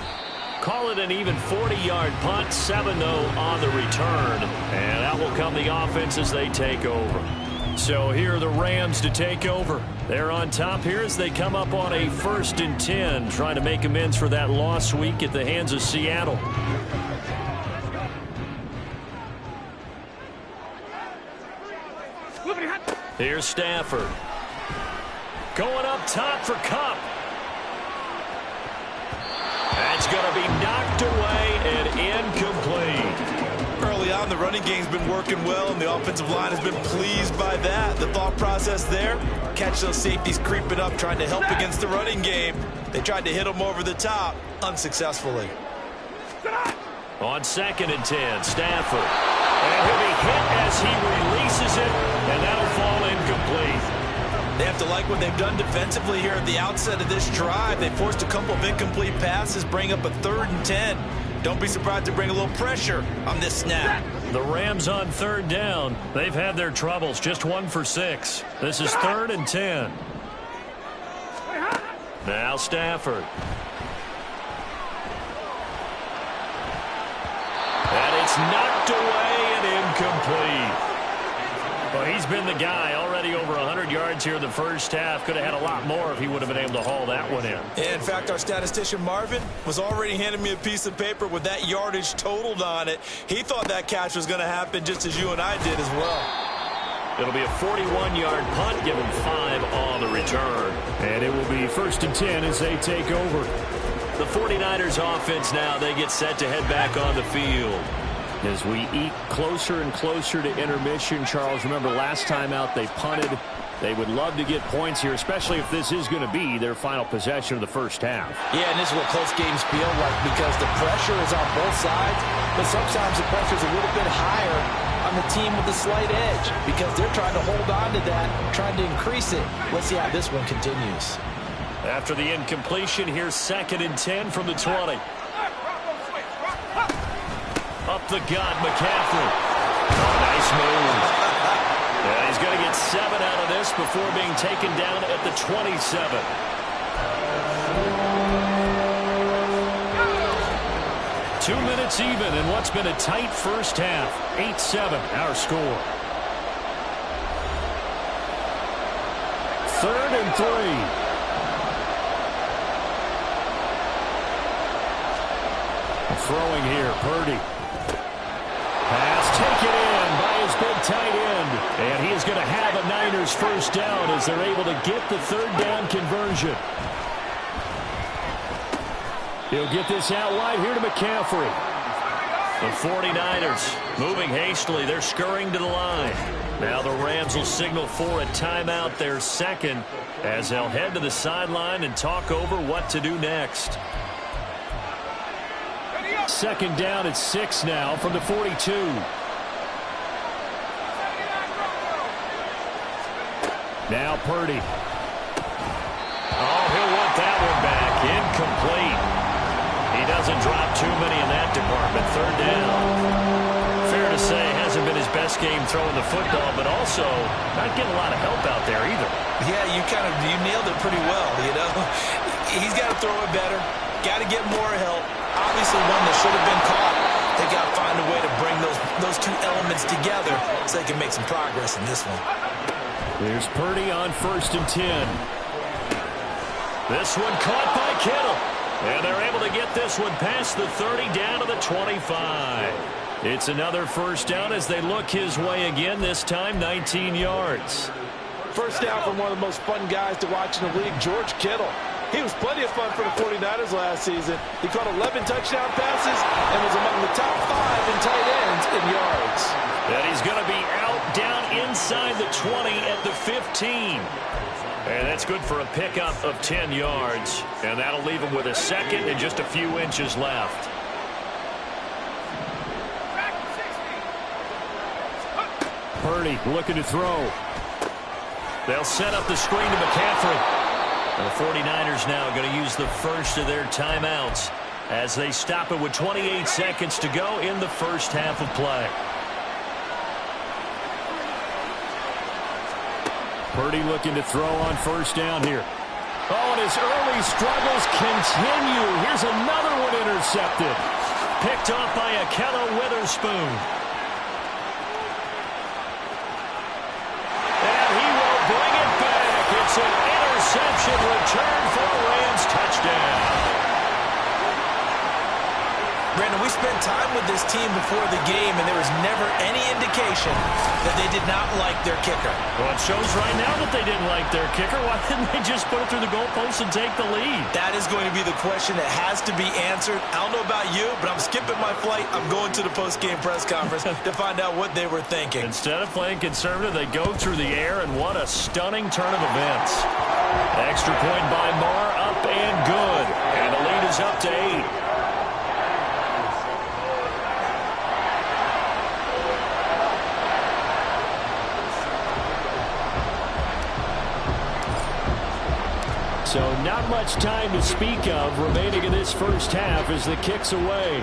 Call it an even 40-yard punt, 7-0 on the return. And out will come the offense as they take over. So here are the Rams to take over. They're on top here as they come up on a 1st and 10, trying to make amends for that lost week at the hands of Seattle. Here's Stafford. Going up top for Kupp. That's going to be knocked away and incomplete. Early on, the running game's been working well, and the offensive line has been pleased by that. The thought process there, catch those safeties creeping up, trying to help against the running game. They tried to hit them over the top, unsuccessfully. On 2nd and 10, Stafford. And he'll be hit as he releases it, and that'll fall incomplete. They have to like what they've done defensively here at the outset of this drive. They forced a couple of incomplete passes, bring up a 3rd and 10. Don't be surprised to bring a little pressure on this snap. The Rams on 3rd down. They've had their troubles, just 1 for 6. This is 3rd and 10. Now Stafford. And it's knocked away and incomplete. Well, he's been the guy, already over 100 yards here in the first half. Could have had a lot more if he would have been able to haul that one in. In fact, our statistician Marvin was already handing me a piece of paper with that yardage totaled on it. He thought that catch was going to happen just as you and I did as well. It'll be a 41-yard punt, give him 5 on the return. And it will be 1st and 10 as they take over. The 49ers offense now, they get set to head back on the field. As we eat closer and closer to intermission, Charles, remember last time out they punted. They would love to get points here, especially if this is going to be their final possession of the first half. Yeah, and this is what close games feel like because the pressure is on both sides, but sometimes the pressure is a little bit higher on the team with the slight edge because they're trying to hold on to that, trying to increase it. Let's see how this one continues. After the incompletion, here's 2nd and 10 from the 20. Up the gut, McCaffrey. Oh, nice move. And he's going to get 7 out of this before being taken down at the 27. Two minutes even in what's been a tight first half. 8-7, our score. 3rd and 3. Throwing here, Purdy. Pass taken in by his big tight end. And he is going to have a Niners first down as they're able to get the 3rd down conversion. He'll get this out wide here to McCaffrey. The 49ers moving hastily. They're scurrying to the line. Now the Rams will signal for a timeout, their 2nd, as they'll head to the sideline and talk over what to do next. 2nd down at 6 now from the 42. Now Purdy. Oh, he'll want that one back. Incomplete. He doesn't drop too many in that department. 3rd down. Fair to say, hasn't been his best game throwing the football, but also not getting a lot of help out there either. Yeah, you nailed it pretty well, you know. He's got to throw it better. Got to get more help. Obviously one that should have been caught. They got to find a way to bring those two elements together so they can make some progress in this one. There's Purdy on 1st and 10. This one caught by Kittle. And they're able to get this one past the 30 down to the 25. It's another first down as they look his way again, this time 19 yards. First down from one of the most fun guys to watch in the league, George Kittle. He was plenty of fun for the 49ers last season. He caught 11 touchdown passes and was among the top 5 in tight ends in yards. And he's going to be out down inside the 20 at the 15. And that's good for a pickup of 10 yards. And that'll leave him with a 2nd and just a few inches left. Purdy looking to throw. They'll set up the screen to McCaffrey. And the 49ers now going to use the first of their timeouts as they stop it with 28 seconds to go in the first half of play. Purdy looking to throw on 1st down here. Oh, and his early struggles continue. Here's another one intercepted. Picked off by Ahkello Witherspoon. And he will bring it back. It's an interception return for a Rams touchdown. Brandon, we spent time with this team before the game, and there was never any indication that they did not like their kicker. Well, it shows right now that they didn't like their kicker. Why didn't they just put it through the goalpost and take the lead? That is going to be the question that has to be answered. I don't know about you, but I'm skipping my flight. I'm going to the post-game press conference to find out what they were thinking. Instead of playing conservative, they go through the air, and what a stunning turn of events. Extra point by Marr, up and good. And the lead is up to 8. So not much time to speak of remaining in this first half as the kick's away.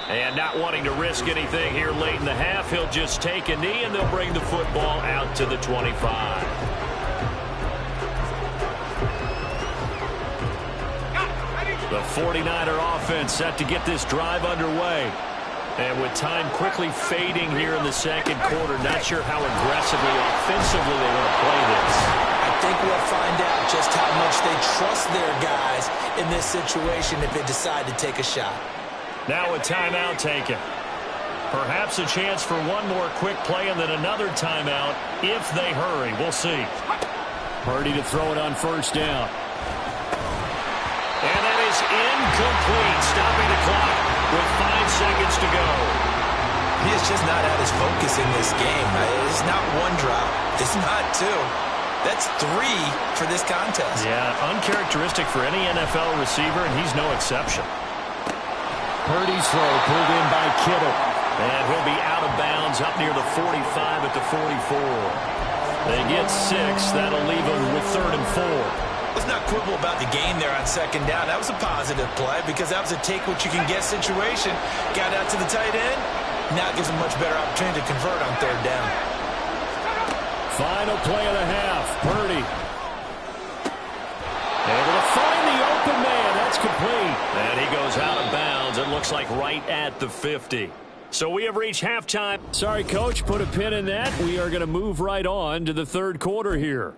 And not wanting to risk anything here late in the half, he'll just take a knee and they'll bring the football out to the 25. The 49er offense set to get this drive underway. And with time quickly fading here in the second quarter, not sure how aggressively, offensively they want to play this. I think we'll find out just how much they trust their guys in this situation if they decide to take a shot. Now a timeout taken. Perhaps a chance for one more quick play and then another timeout if they hurry. We'll see. Purdy to throw it on 1st down. And that is incomplete, stopping the clock with 5 seconds to go. He is just not at his focus in this game. It's not one drop. It's not 2. That's 3 for this contest. Yeah, uncharacteristic for any NFL receiver, and he's no exception. Purdy's throw pulled in by Kittle. And he'll be out of bounds up near the 45 at the 44. They get 6. That'll leave them with 3rd and 4. Let's not quibble about the gain there on 2nd down. That was a positive play because that was a take-what-you-can-get situation. Got out to the tight end. Now it gives them a much better opportunity to convert on 3rd down. Final play of the half. Purdy. Able to find the open man. That's complete. And he goes out of bounds. It looks like right at the 50. So we have reached halftime. Sorry, Coach, put a pin in that. We are going to move right on to the 3rd quarter here.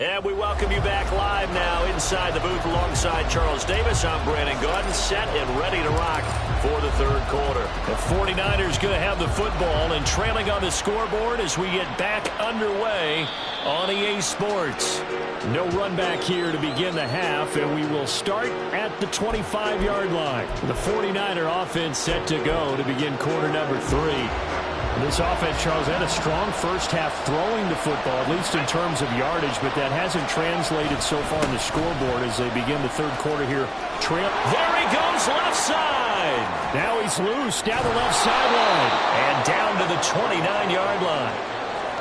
And we welcome you back live now inside the booth alongside Charles Davis. I'm Brandon Gaudin, set and ready to rock for the 3rd quarter. The 49ers going to have the football and trailing on the scoreboard as we get back underway on EA Sports. No run back here to begin the half, and we will start at the 25-yard line. The 49er offense set to go to begin quarter number 3. This offense, Charles, had a strong first half throwing the football, at least in terms of yardage, but that hasn't translated so far on the scoreboard as they begin the 3rd quarter here. There he goes, left side. Now he's loose down the left sideline and down to the 29-yard line.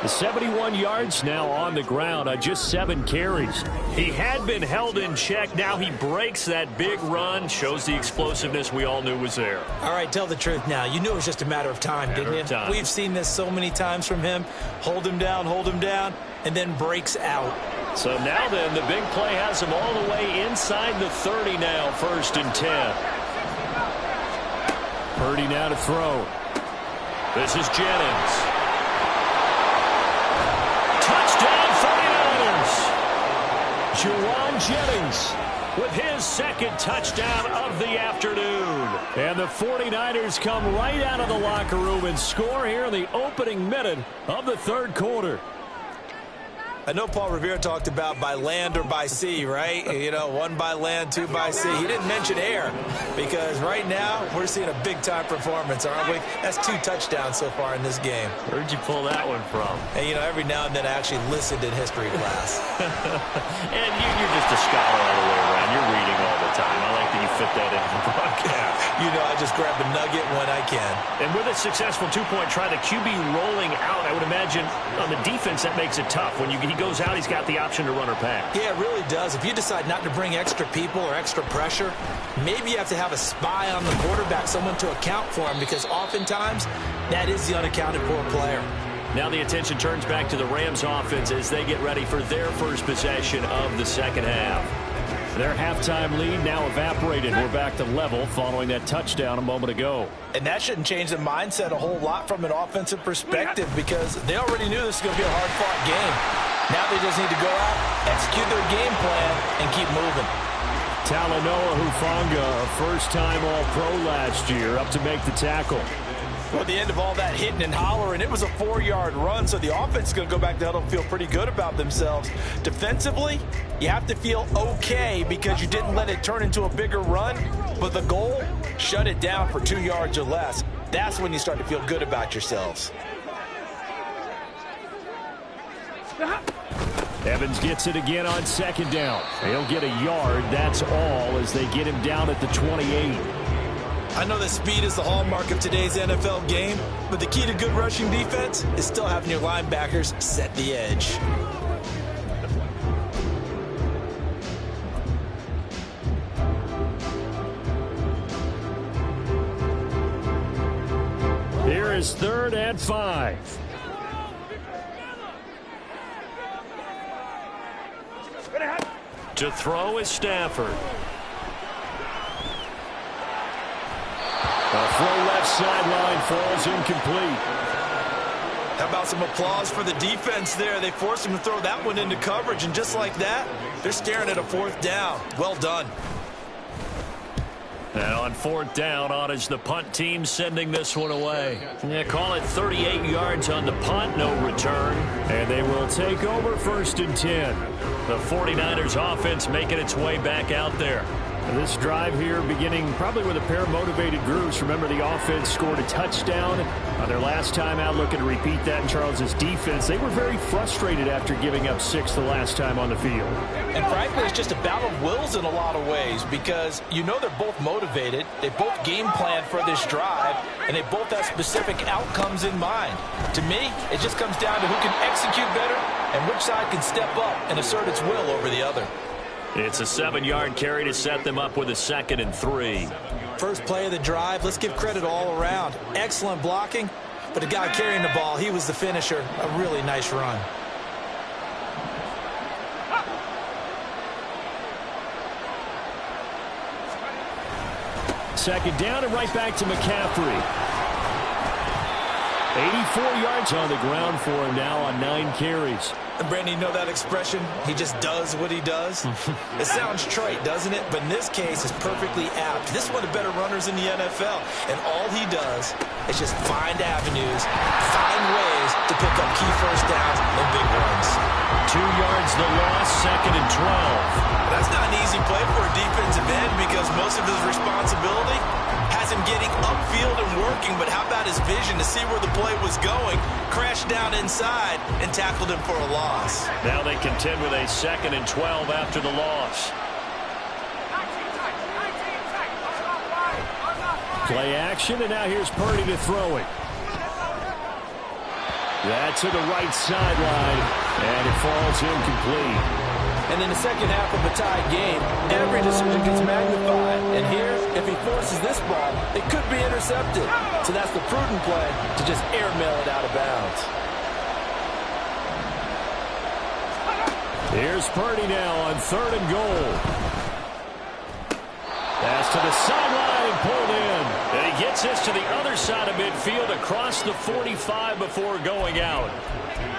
The 71 yards now on the ground on just 7 carries. He had been held in check. Now he breaks that big run, shows the explosiveness we all knew was there. All right, tell the truth now. You knew it was just a matter of time, didn't you? We've seen this so many times from him. Hold him down, and then breaks out. So now then, the big play has him all the way inside the 30 now, 1st and 10. Purdy now to throw. This is Jennings. Touchdown 49ers. Juwan Jennings with his 2nd touchdown of the afternoon. And the 49ers come right out of the locker room and score here in the opening minute of the 3rd quarter. I know Paul Revere talked about by land or by sea, right? You know, 1 by land, 2 by sea. He didn't mention air because right now we're seeing a big-time performance, aren't we? That's 2 touchdowns so far in this game. Where'd you pull that one from? And, you know, every now and then I actually listened in history class. And you're just a scholar all the way around. You're reading all the time. I like that you fit that into the broadcast. You know, I just grab a nugget when I can. And with a successful 2-point try, the QB rolling out, I would imagine on the defense that makes it tough. When he goes out, he's got the option to run or pass. Yeah, it really does. If you decide not to bring extra people or extra pressure, maybe you have to have a spy on the quarterback, someone to account for him, because oftentimes that is the unaccounted for player. Now the attention turns back to the Rams offense as they get ready for their first possession of the 2nd half. Their halftime lead now evaporated. We're back to level following that touchdown a moment ago. And that shouldn't change the mindset a whole lot from an offensive perspective because they already knew this was going to be a hard-fought game. Now they just need to go out, execute their game plan, and keep moving. Talanoa Hufanga, a first-time All-Pro last year, up to make the tackle. Well, at the end of all that hitting and hollering, it was a 4-yard run, so the offense is going to go back to huddle and feel pretty good about themselves. Defensively, you have to feel okay because you didn't let it turn into a bigger run, but the goal, shut it down for 2 yards or less. That's when you start to feel good about yourselves. Evans gets it again on 2nd down. He'll get a yard, that's all, as they get him down at the 28. I know that speed is the hallmark of today's NFL game, but the key to good rushing defense is still having your linebackers set the edge. Here is 3rd and 5. To throw is Stafford. A throw left sideline falls incomplete. How about some applause for the defense there? They forced him to throw that one into coverage, and just like that, they're staring at a 4th down. Well done. And on 4th down, on is the punt team sending this one away. Yeah, call it 38 yards on the punt, no return. And they will take over 1st and 10. The 49ers offense making its way back out there. This drive here beginning probably with a pair of motivated groups. Remember, the offense scored a touchdown their last time out, looking to repeat that in Charles' defense. They were very frustrated after giving up 6 the last time on the field. And frankly, it's just a battle of wills in a lot of ways because you know they're both motivated. They both game plan for this drive, and they both have specific outcomes in mind. To me, it just comes down to who can execute better and which side can step up and assert its will over the other. It's a 7-yard carry to set them up with a 2nd and 3. First play of the drive, let's give credit all around. Excellent blocking, but the guy carrying the ball, he was the finisher. A really nice run. Second down and right back to McCaffrey. 84 yards on the ground for him now on 9 carries. And Brandon, you know that expression? He just does what he does? It sounds trite, doesn't it? But in this case, it's perfectly apt. This is one of the better runners in the NFL. And all he does is just find avenues, find ways to pick up key first downs and big runs. 2 yards the loss, 2nd and 12. That's not an easy play for a defensive end because most of his responsibility has him getting upfield and working, but how about his vision to see where the play was going, crashed down inside, and tackled him for a loss. Now they contend with a 2nd and 12 after the loss. Play action, and now here's Purdy to throw it. That to the right sideline, and it falls incomplete. And in the second half of a tied game, every decision gets magnified. And here, if he forces this ball, it could be intercepted. So that's the prudent play to just airmail it out of bounds. Here's Purdy now on 3rd and goal. Pass to the sideline and pulled in. And he gets this to the other side of midfield across the 45 before going out.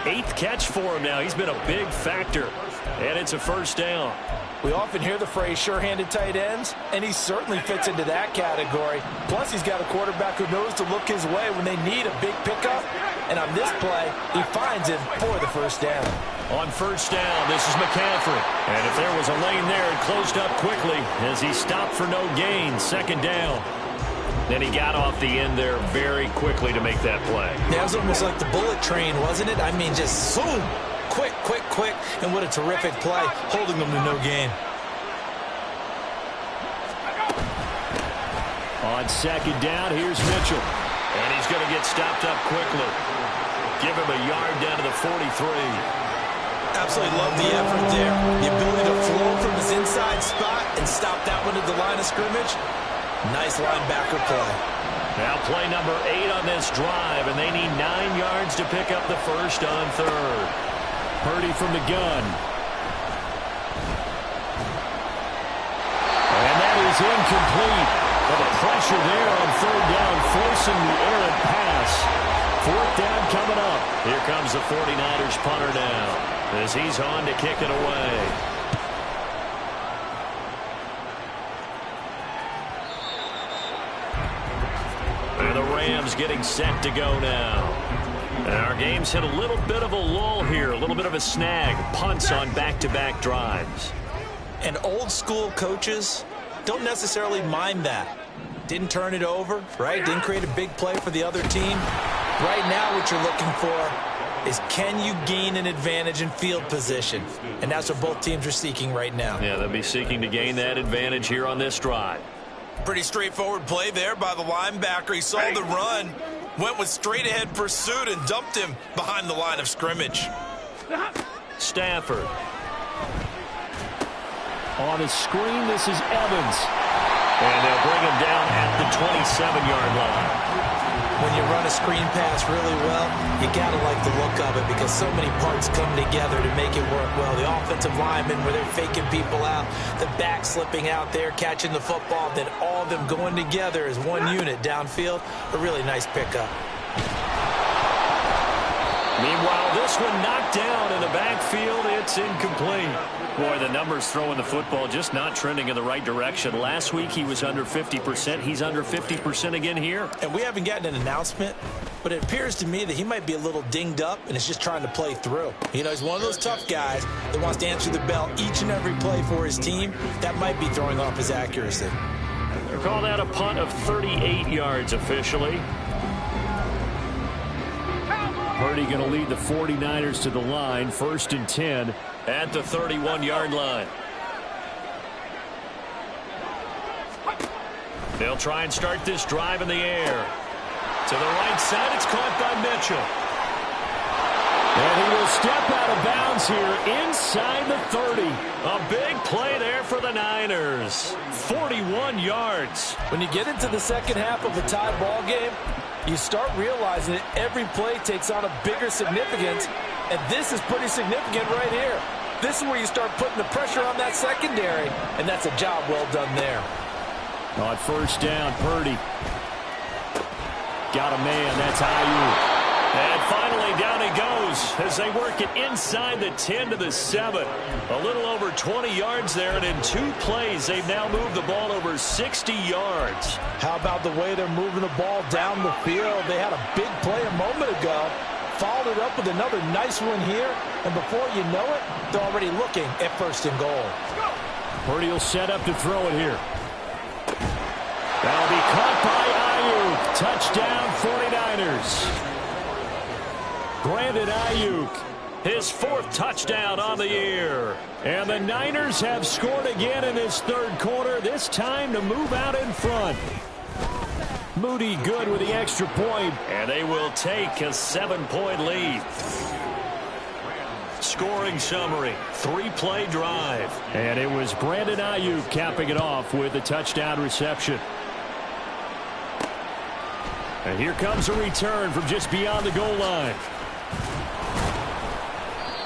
8th catch for him now. He's been a big factor. And it's a first down. We often hear the phrase sure-handed tight ends, and he certainly fits into that category. Plus, he's got a quarterback who knows to look his way when they need a big pickup. And on this play, he finds him for the first down. On first down, this is McCaffrey. And if there was a lane there, it closed up quickly as he stopped for no gain. 2nd down. Then he got off the end there very quickly to make that play. That was almost like the bullet train, wasn't it? I mean, just zoom. Quick, quick, quick, and what a terrific play, holding them to no gain. On 2nd down, here's Mitchell. And he's going to get stopped up quickly. Give him a yard down to the 43. Absolutely love the effort there. The ability to flow from his inside spot and stop that one at the line of scrimmage. Nice linebacker play. Now play number 8 on this drive, and they need 9 yards to pick up the first on 3rd. Purdy from the gun. And that is incomplete. But the pressure there on 3rd down, forcing the errant pass. 4th down coming up. Here comes the 49ers punter now as he's on to kick it away. And the Rams getting set to go now. And our game's hit a little bit of a lull here, a little bit of a snag. Punts on back-to-back drives. And old-school coaches don't necessarily mind that. Didn't turn it over, right? Didn't create a big play for the other team. Right now what you're looking for is can you gain an advantage in field position? And that's what both teams are seeking right now. Yeah, they'll be seeking to gain that advantage here on this drive. Pretty straightforward play there by the linebacker. He saw the run, went with straight-ahead pursuit, and dumped him behind the line of scrimmage. Stafford. On a screen, this is Evans. And they'll bring him down at the 27-yard line. When you run a screen pass really well, you got to like the look of it because so many parts come together to make it work well. The offensive linemen, where they're faking people out, the back slipping out there, catching the football, then all of them going together as one unit downfield. A really nice pickup. Meanwhile, this one knocked down in the backfield. It's incomplete. Boy, the numbers throwing the football just not trending in the right direction. Last week he was under 50%. He's under 50% again here. And we haven't gotten an announcement, but it appears to me that he might be a little dinged up and is just trying to play through. You know, he's one of those tough guys that wants to answer the bell each and every play for his team. That might be throwing off his accuracy. They're calling that a punt of 38 yards officially. Purdy going to lead the 49ers to the line, 1st and 10 at the 31-yard line. They'll try and start this drive in the air. To the right side, it's caught by Mitchell. And he will step out of bounds here inside the 30. A big play there for the Niners. 41 yards. When you get into the second half of a tie ball game, you start realizing that every play takes on a bigger significance, and this is pretty significant right here. This is where you start putting the pressure on that secondary, and that's a job well done there. On 1st down, Purdy. Got a man, that's Ayuk. And finally, down he goes as they work it inside the 10 to the 7. A little over 20 yards there, and in 2 plays, they've now moved the ball over 60 yards. How about the way they're moving the ball down the field? They had a big play a moment ago, followed it up with another nice one here, and before you know it, they're already looking at 1st and goal. Purdy will set up to throw it here. That'll be caught by Ayuk. Touchdown, 49ers. Brandon Ayuk, his 4th touchdown on the year. And the Niners have scored again in this 3rd quarter, this time to move out in front. Moody good with the extra point, and they will take a 7-point lead. Scoring summary, 3-play drive. And it was Brandon Ayuk capping it off with a touchdown reception. And here comes a return from just beyond the goal line.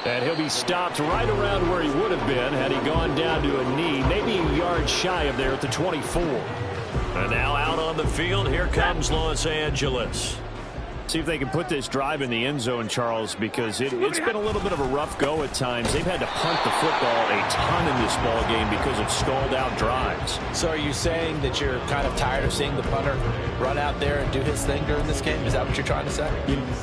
And he'll be stopped right around where he would have been had he gone down to a knee, maybe a yard shy of there at the 24. And now out on the field, here comes Los Angeles. See if they can put this drive in the end zone, Charles, because it's been a little bit of a rough go at times. They've had to punt the football a ton in this ball game because of stalled out drives. So are you saying that you're kind of tired of seeing the punter run out there and do his thing during this game? Is that what you're trying to say?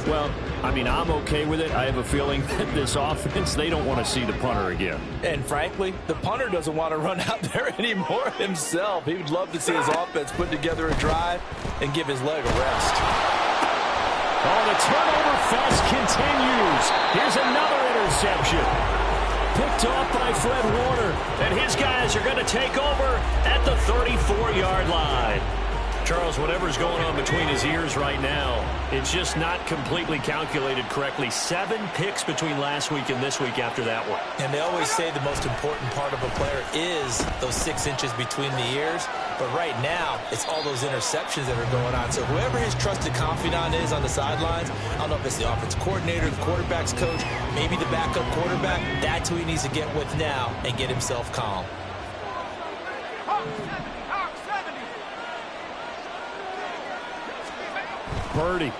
Well, I mean, I'm okay with it. I have a feeling that this offense, they don't want to see the punter again. And frankly, the punter doesn't want to run out there anymore himself. He would love to see his offense put together a drive and give his leg a rest. Oh, the turnover fest continues. Here's another interception. Picked off by Fred Warner. And his guys are going to take over at the 34-yard line. Charles, whatever's going on between his ears right now, it's just not completely calculated correctly. 7 picks between last week and this week after that one. And they always say the most important part of a player is those 6 inches between the ears. But right now, it's all those interceptions that are going on. So whoever his trusted confidant is on the sidelines, I don't know if it's the offensive coordinator, the quarterback's coach, maybe the backup quarterback, that's who he needs to get with now and get himself calm. Purdy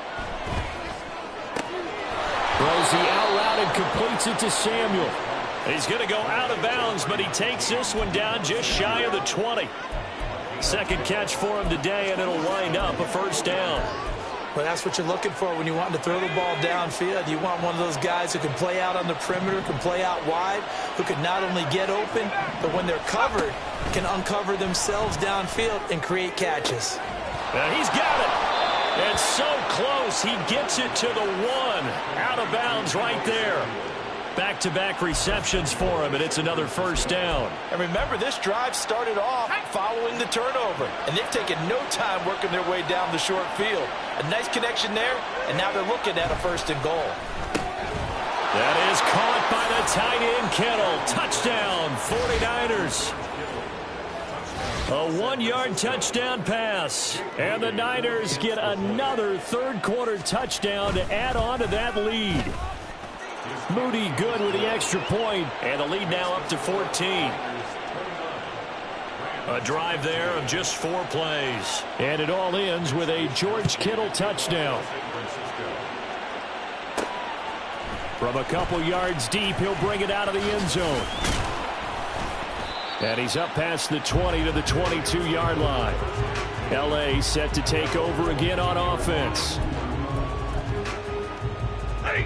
throws the out route and completes it to Samuel. He's going to go out of bounds, but he takes this one down just shy of the 20. Second catch for him today, and it'll wind up a 1st down. Well, that's what you're looking for when you want to throw the ball downfield. You want one of those guys who can play out on the perimeter, can play out wide, who can not only get open, but when they're covered, can uncover themselves downfield and create catches. And he's got it. And so close, he gets it to the 1. Out of bounds right there. Back-to-back receptions for him, and it's another 1st down. And remember, this drive started off following the turnover, and they've taken no time working their way down the short field. A nice connection there, and now they're looking at a 1st and goal. That is caught by the tight end, Kittle. Touchdown, 49ers. A 1-yard touchdown pass. And the Niners get another 3rd quarter touchdown to add on to that lead. Moody good with the extra point, and the lead now up to 14. A drive there of just 4 plays. And it all ends with a George Kittle touchdown. From a couple yards deep, he'll bring it out of the end zone. And he's up past the 20 to the 22-yard line. L.A. set to take over again on offense.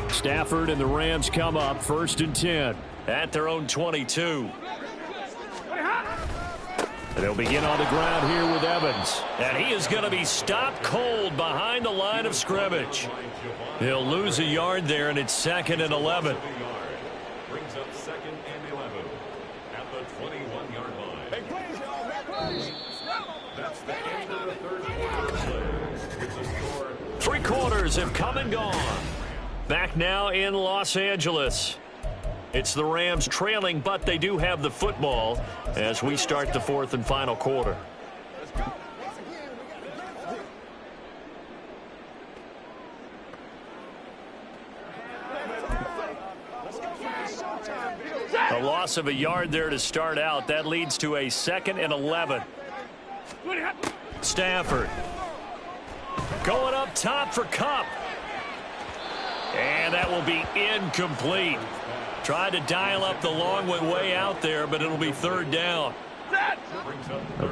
Stafford and the Rams come up 1st and 10 at their own 22. They'll begin on the ground here with Evans. And he is going to be stopped cold behind the line of scrimmage. He'll lose a yard there, and it's 2nd and 11. Brings up 2nd and 11 at the 21-yard line. That's the end of the third quarter. With the score, 3 quarters have come and gone. Back now in Los Angeles. It's the Rams trailing, but they do have the football as we start the 4th and final quarter. A loss of a yard there to start out. That leads to a 2nd and 11. Stafford going up top for Kupp. And that will be incomplete. Tried to dial up the long way out there, but it'll be 3rd down.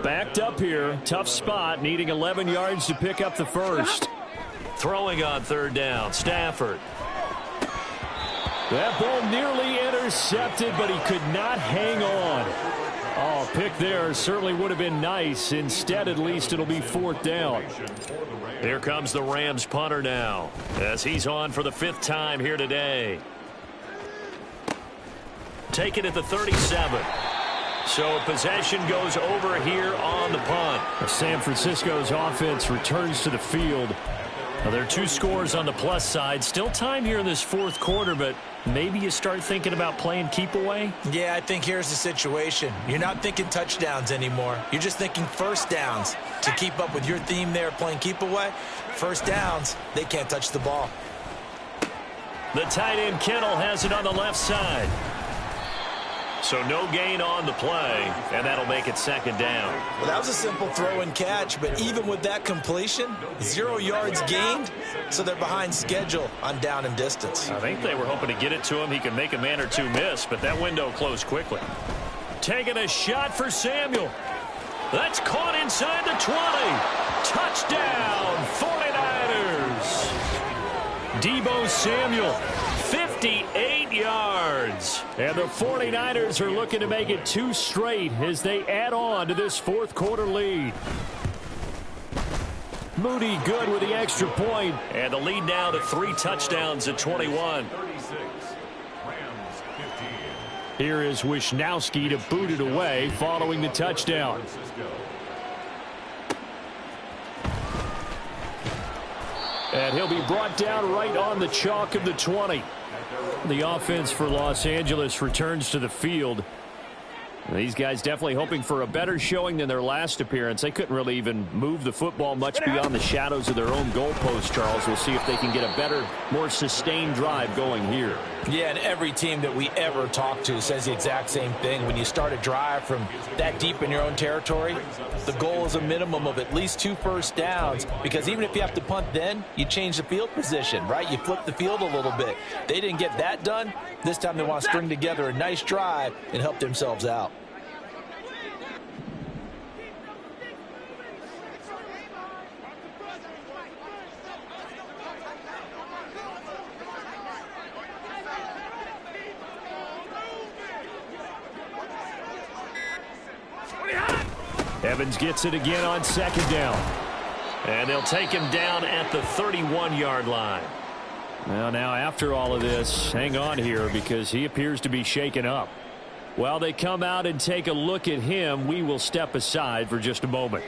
Backed up here. Tough spot, needing 11 yards to pick up the first. Throwing on 3rd down, Stafford. That ball nearly intercepted, but he could not hang on. Oh, pick there certainly would have been nice. Instead, at least it'll be 4th down. Here comes the Rams punter now, as he's on for the 5th time here today. Take it at the 37. So possession goes over here on the punt. San Francisco's offense returns to the field. Now, there are 2 scores on the plus side. Still time here in this 4th quarter, but maybe you start thinking about playing keep away? Yeah, I think here's the situation. You're not thinking touchdowns anymore. You're just thinking 1st downs. To keep up with your theme there, playing keep away, 1st downs, they can't touch the ball. The tight end Kittle has it on the left side. So no gain on the play, and that'll make it 2nd down. Well, that was a simple throw and catch, but even with that completion, 0 yards gained, so they're behind schedule on down and distance. I think they were hoping to get it to him. He could make a man or 2 miss, but that window closed quickly. Taking a shot for Samuel. That's caught inside the 20. Touchdown, 49ers. Deebo Samuel, 58 yards. And the 49ers are looking to make it 2 straight as they add on to this 4th quarter lead. Moody good with the extra point. And the lead now to 3 touchdowns at 21. Here is Wisnowski to boot it away following the touchdown. And he'll be brought down right on the chalk of the 20. The offense for Los Angeles returns to the field. These guys definitely hoping for a better showing than their last appearance. They couldn't really even move the football much beyond the shadows of their own goalpost, Charles. We'll see if they can get a better, more sustained drive going here. Yeah, and every team that we ever talk to says the exact same thing. When you start a drive from that deep in your own territory, the goal is a minimum of at least 2 first downs, because even if you have to punt then, you change the field position, right? You flip the field a little bit. They didn't get that done. This time they want to string together a nice drive and help themselves out. Evans gets it again on 2nd down. And they'll take him down at the 31-yard line. Well, now after all of this, hang on here because he appears to be shaken up. While they come out and take a look at him, we will step aside for just a moment.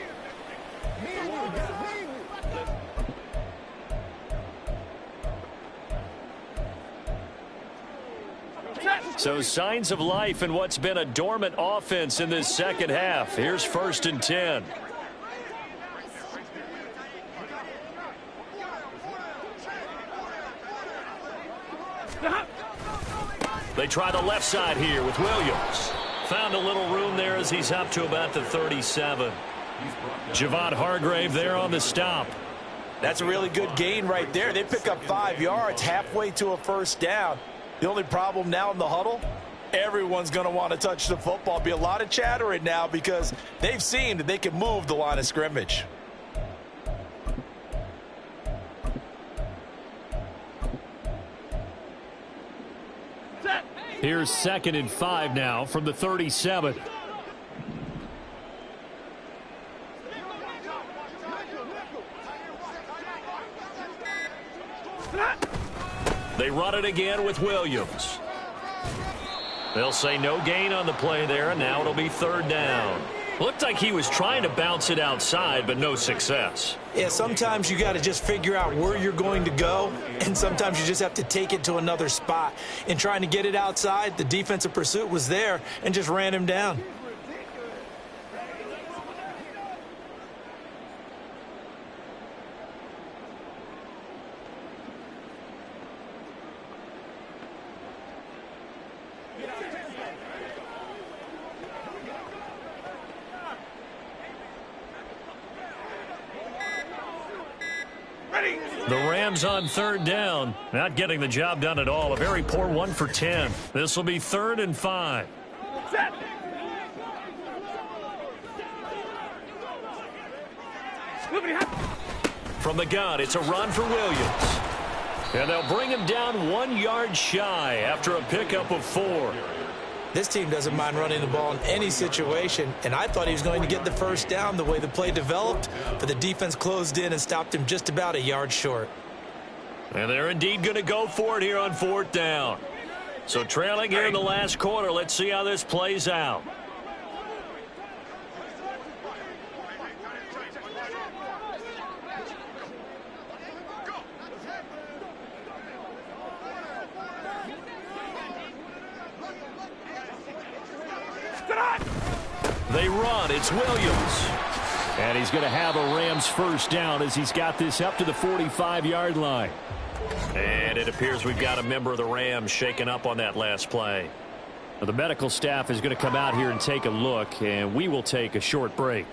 So signs of life in what's been a dormant offense in this 2nd half. Here's 1st and 10. They try the left side here with Williams. Found a little room there as he's up to about the 37. Javon Hargrave there on the stop. That's a really good gain right there. They pick up 5 yards halfway to a 1st down. The only problem now in the huddle, everyone's going to want to touch the football. Be a lot of chattering now because they've seen that they can move the line of scrimmage. Here's 2nd and 5 now from the 37. They run it again with Williams. They'll say no gain on the play there, and now it'll be 3rd down. Looked like he was trying to bounce it outside, but no success. Yeah, sometimes you got to just figure out where you're going to go, and sometimes you just have to take it to another spot. In trying to get it outside, the defensive pursuit was there and just ran him down. The Rams on 3rd down, not getting the job done at all. A very poor 1 for 10. This will be 3rd and 5. Set. From the gun, it's a run for Williams. And they'll bring him down 1 yard shy after a pickup of 4. This team doesn't mind running the ball in any situation, and I thought he was going to get the 1st down the way the play developed, but the defense closed in and stopped him just about a yard short. And they're indeed going to go for it here on 4th down. So trailing here in the last quarter, let's see how this plays out. They run. It's Williams. And he's going to have a Rams 1st down as he's got this up to the 45-yard line. And it appears we've got a member of the Rams shaken up on that last play. Well, the medical staff is going to come out here and take a look, and we will take a short break.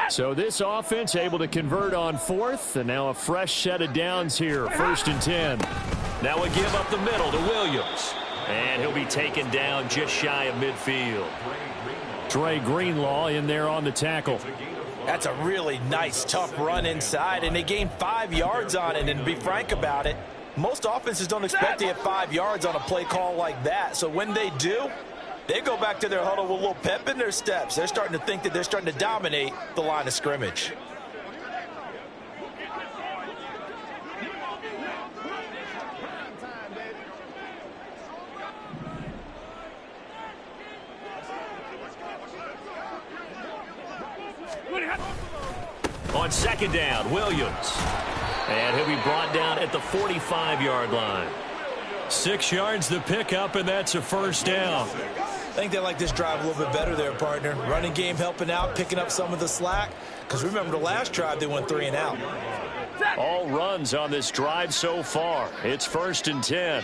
So this offense able to convert on 4th, and now a fresh set of downs here, 1st and 10. Now a give up the middle to Williams. And he'll be taken down just shy of midfield. Dre Greenlaw in there on the tackle. That's a really nice, tough run inside, and they gained 5 yards on it. And to be frank about it, most offenses don't expect to get 5 yards on a play call like that. So when they do, they go back to their huddle with a little pep in their steps. They're starting to think that they're starting to dominate the line of scrimmage. On 2nd down, Williams. And he'll be brought down at the 45-yard line. 6 yards the pickup, and that's a 1st down. I think they like this drive a little bit better there, partner. Running game helping out, picking up some of the slack. Because remember, the last drive, they went 3 and out. All runs on this drive so far. It's 1st and 10.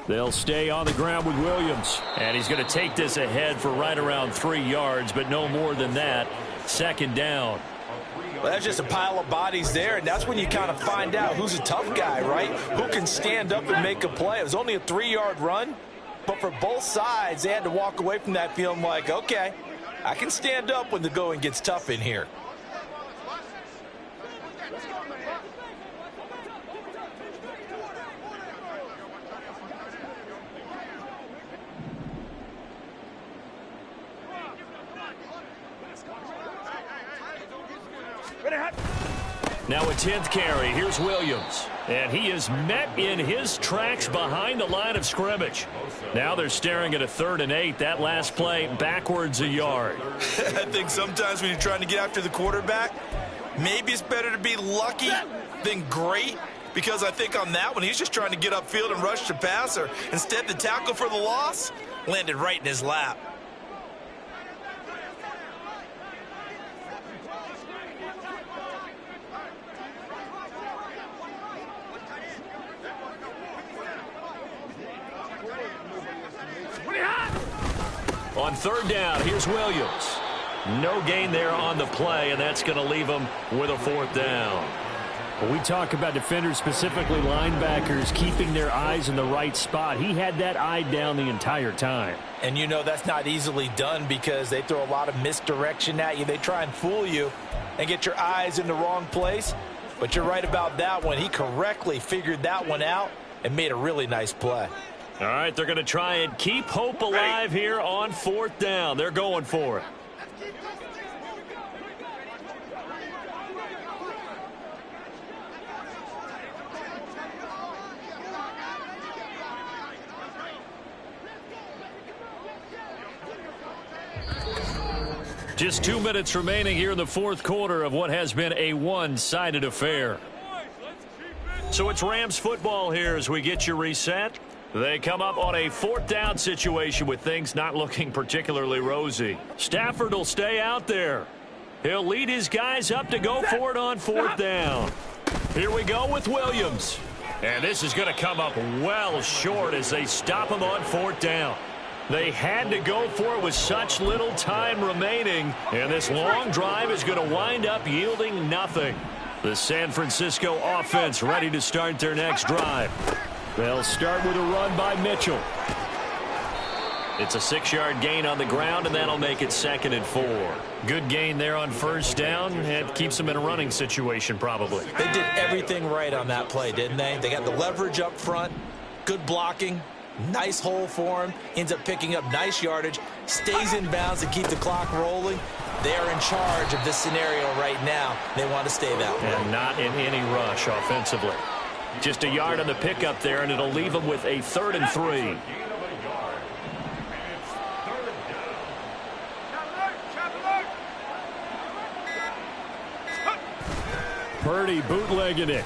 They'll stay on the ground with Williams. And he's going to take this ahead for right around 3 yards, but no more than that. 2nd down. Well, that's just a pile of bodies there, and that's when you kind of find out who's a tough guy, right? Who can stand up and make a play. It was only a 3-yard run, but for both sides, they had to walk away from that feeling like, okay, I can stand up when the going gets tough in here. Now a 10th carry. Here's Williams. And he is met in his tracks behind the line of scrimmage. Now they're staring at a 3rd and 8. That last play backwards a yard. I think sometimes when you're trying to get after the quarterback, maybe it's better to be lucky than great. Because I think on that one, he's just trying to get upfield and rush the passer. Instead, the tackle for the loss landed right in his lap. On third down, here's Williams. No gain there on the play, and that's going to leave them with a fourth down. Well, we talk about defenders, specifically linebackers, keeping their eyes in the right spot. He had that eye down the entire time. And you know that's not easily done because they throw a lot of misdirection at you. They try and fool you and get your eyes in the wrong place. But you're right about that one. He correctly figured that one out and made a really nice play. All right, they're going to try and keep hope alive here on fourth down. They're going for it. Just 2 minutes remaining here in the fourth quarter of what has been a one-sided affair. So it's Rams football here as we get you reset. They come up on a fourth down situation with things not looking particularly rosy. Stafford will stay out there. He'll lead his guys up to go for it on fourth down. Here we go with Williams. And this is going to come up well short as they stop him on fourth down. They had to go for it with such little time remaining, and this long drive is going to wind up yielding nothing. The San Francisco offense ready to start their next drive. They'll start with a run by Mitchell. It's a 6-yard gain on the ground, and that'll make it 2nd and 4. Good gain there on first down. It keeps them in a running situation probably. They did everything right on that play, didn't they? They got the leverage up front, good blocking. Nice hole for him. Ends up picking up nice yardage. Stays in bounds to keep the clock rolling. They are in charge of this scenario right now. They want to stay that way. And not in any rush offensively. Just a yard on the pickup there, and it'll leave them with a 3rd and 3. Purdy bootlegging it.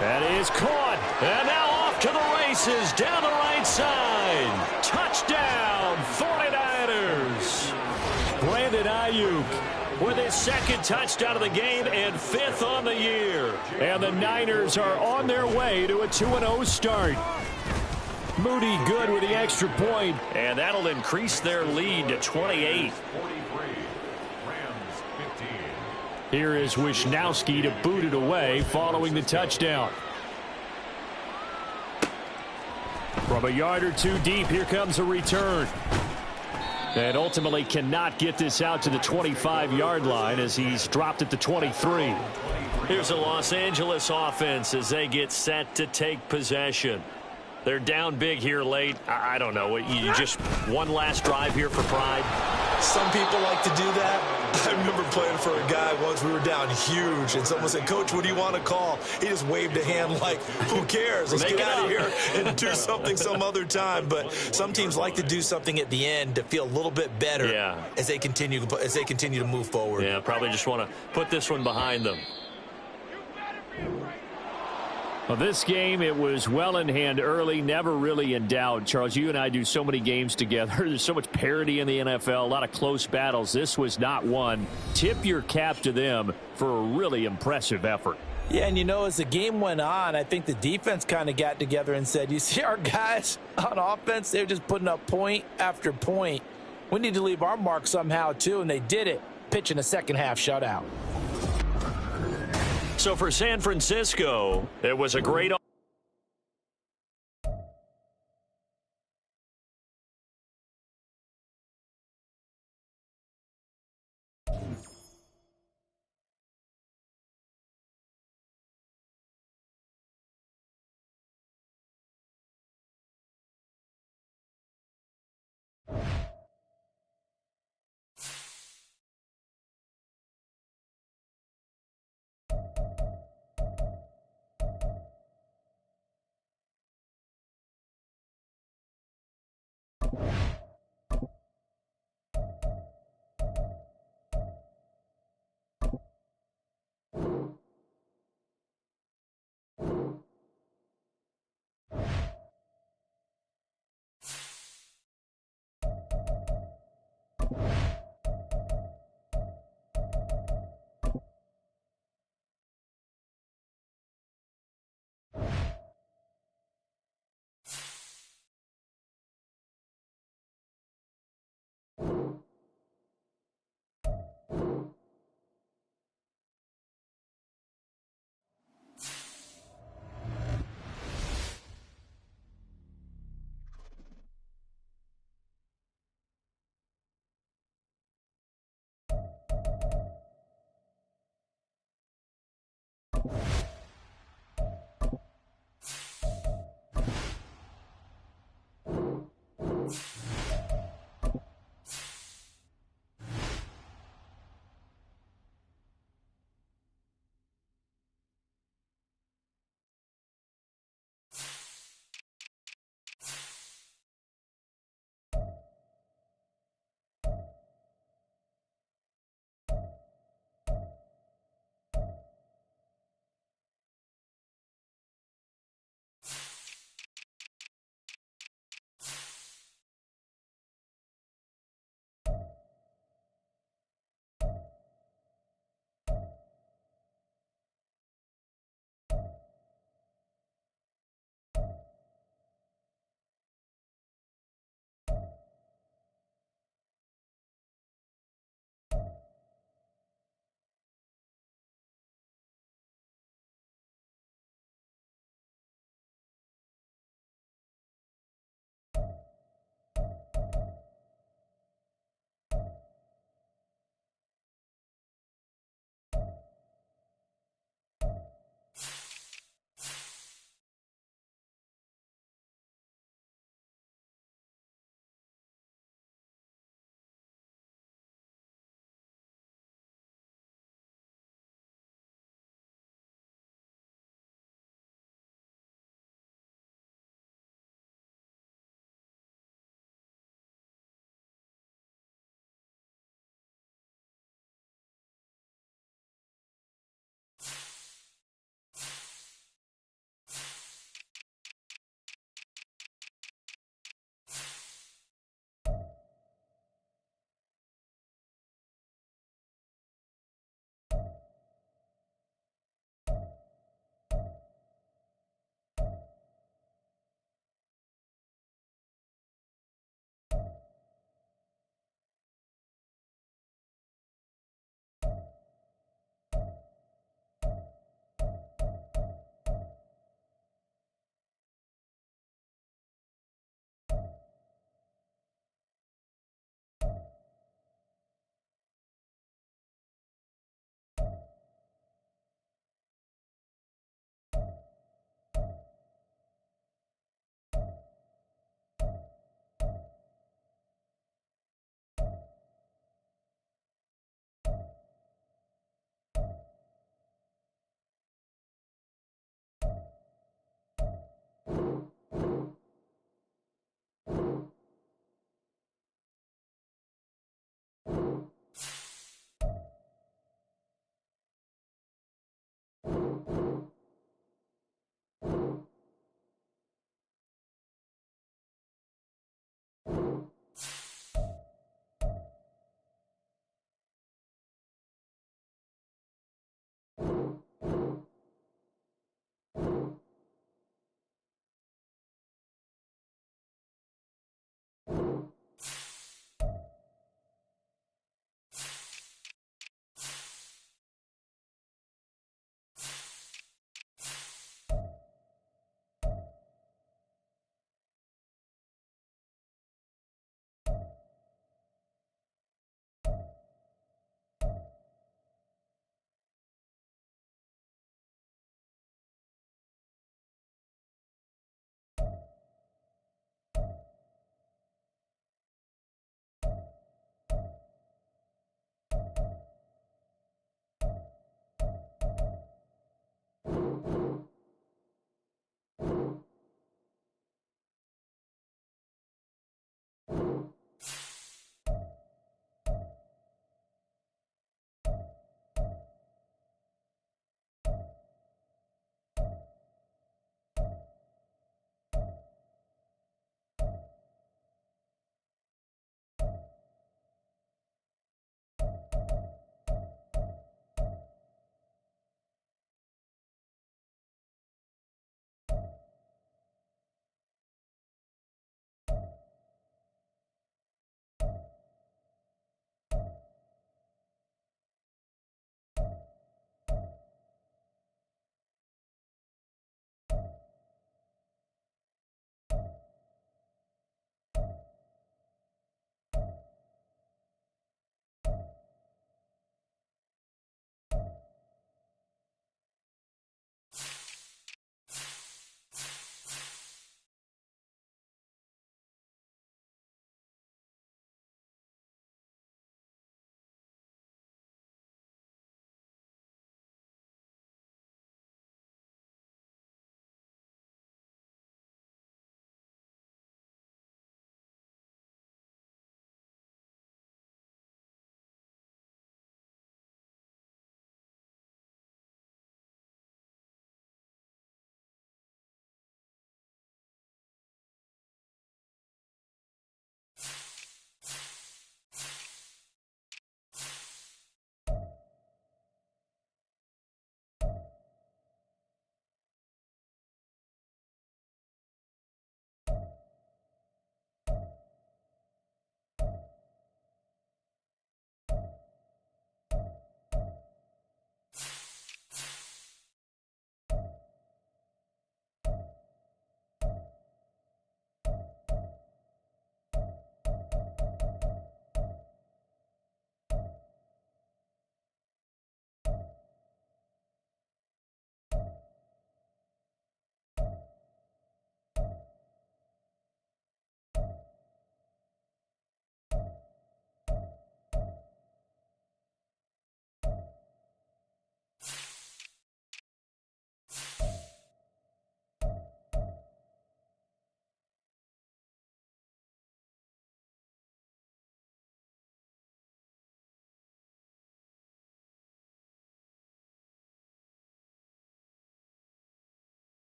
That is caught. And now off to the races down the right side. Touchdown, 49ers. Brandon Ayuk with his 2nd touchdown of the game and 5th on the year. And the Niners are on their way to a 2-0 start. Moody good with the extra point. And that'll increase their lead to 28. Here is Wisnowski to boot it away following the touchdown. From a yard or two deep, here comes a return. And ultimately cannot get this out to the 25-yard line as he's dropped at the 23. Here's a Los Angeles offense as they get set to take possession. They're down big here late. I don't know. You just one last drive here for pride. Some people like to do that. I remember playing for a guy once. We were down huge, and someone said, "Coach, what do you want to call?" He just waved a hand like, "Who cares? Let's get out of here and do something some other time." But some teams like to do something at the end to feel a little bit better as they continue to move forward. Yeah, probably just want to put this one behind them. Well, this game, it was well in hand early, never really in doubt. Charles, you and I do so many games together. There's so much parity in the NFL, a lot of close battles. This was not one. Tip your cap to them for a really impressive effort. Yeah, and you know, as the game went on, I think the defense kind of got together and said, you see our guys on offense, they're just putting up point after point. We need to leave our mark somehow, too, and they did it, pitching a second-half shutout. So for San Francisco, it was a great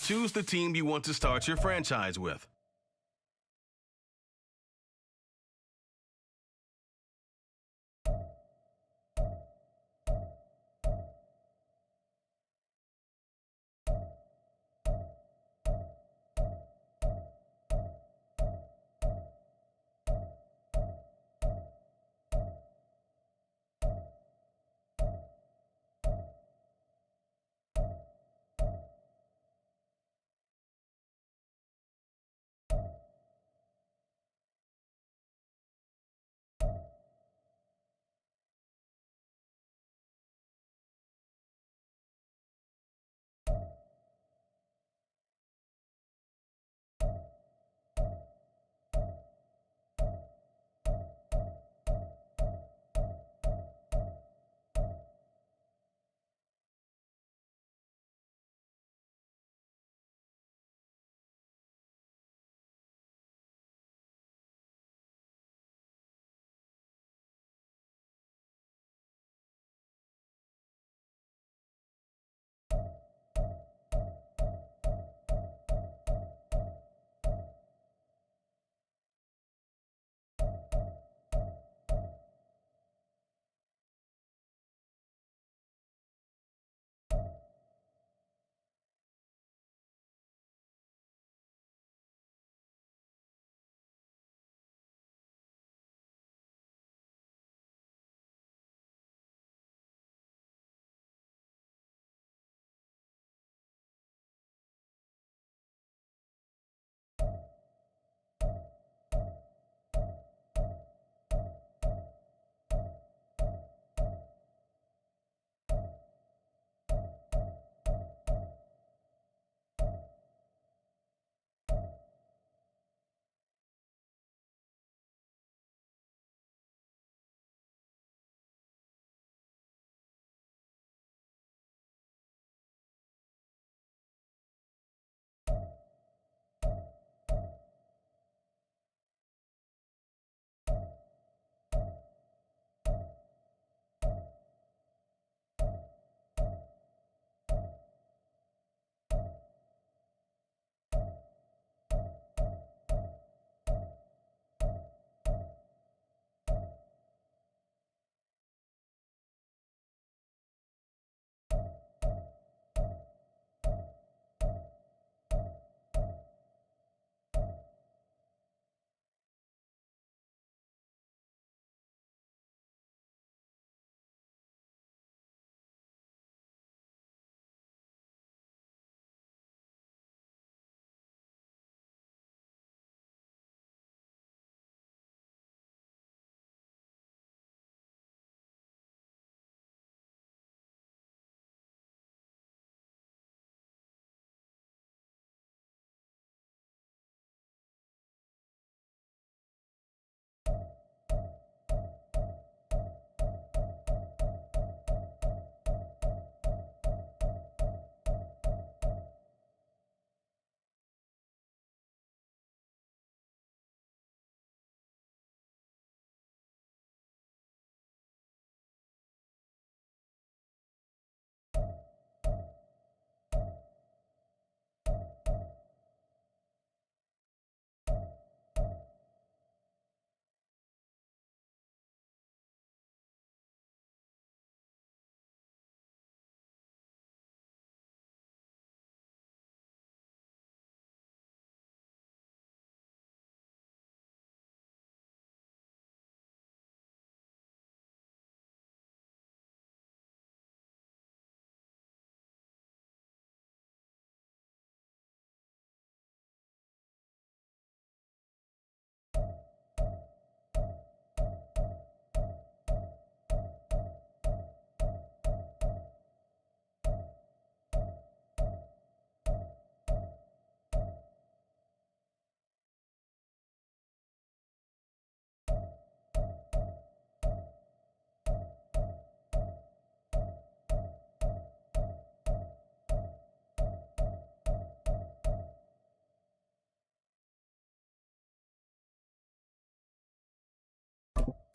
choose the team you want to start your franchise with.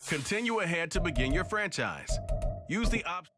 Continue ahead to begin your franchise. Use the option.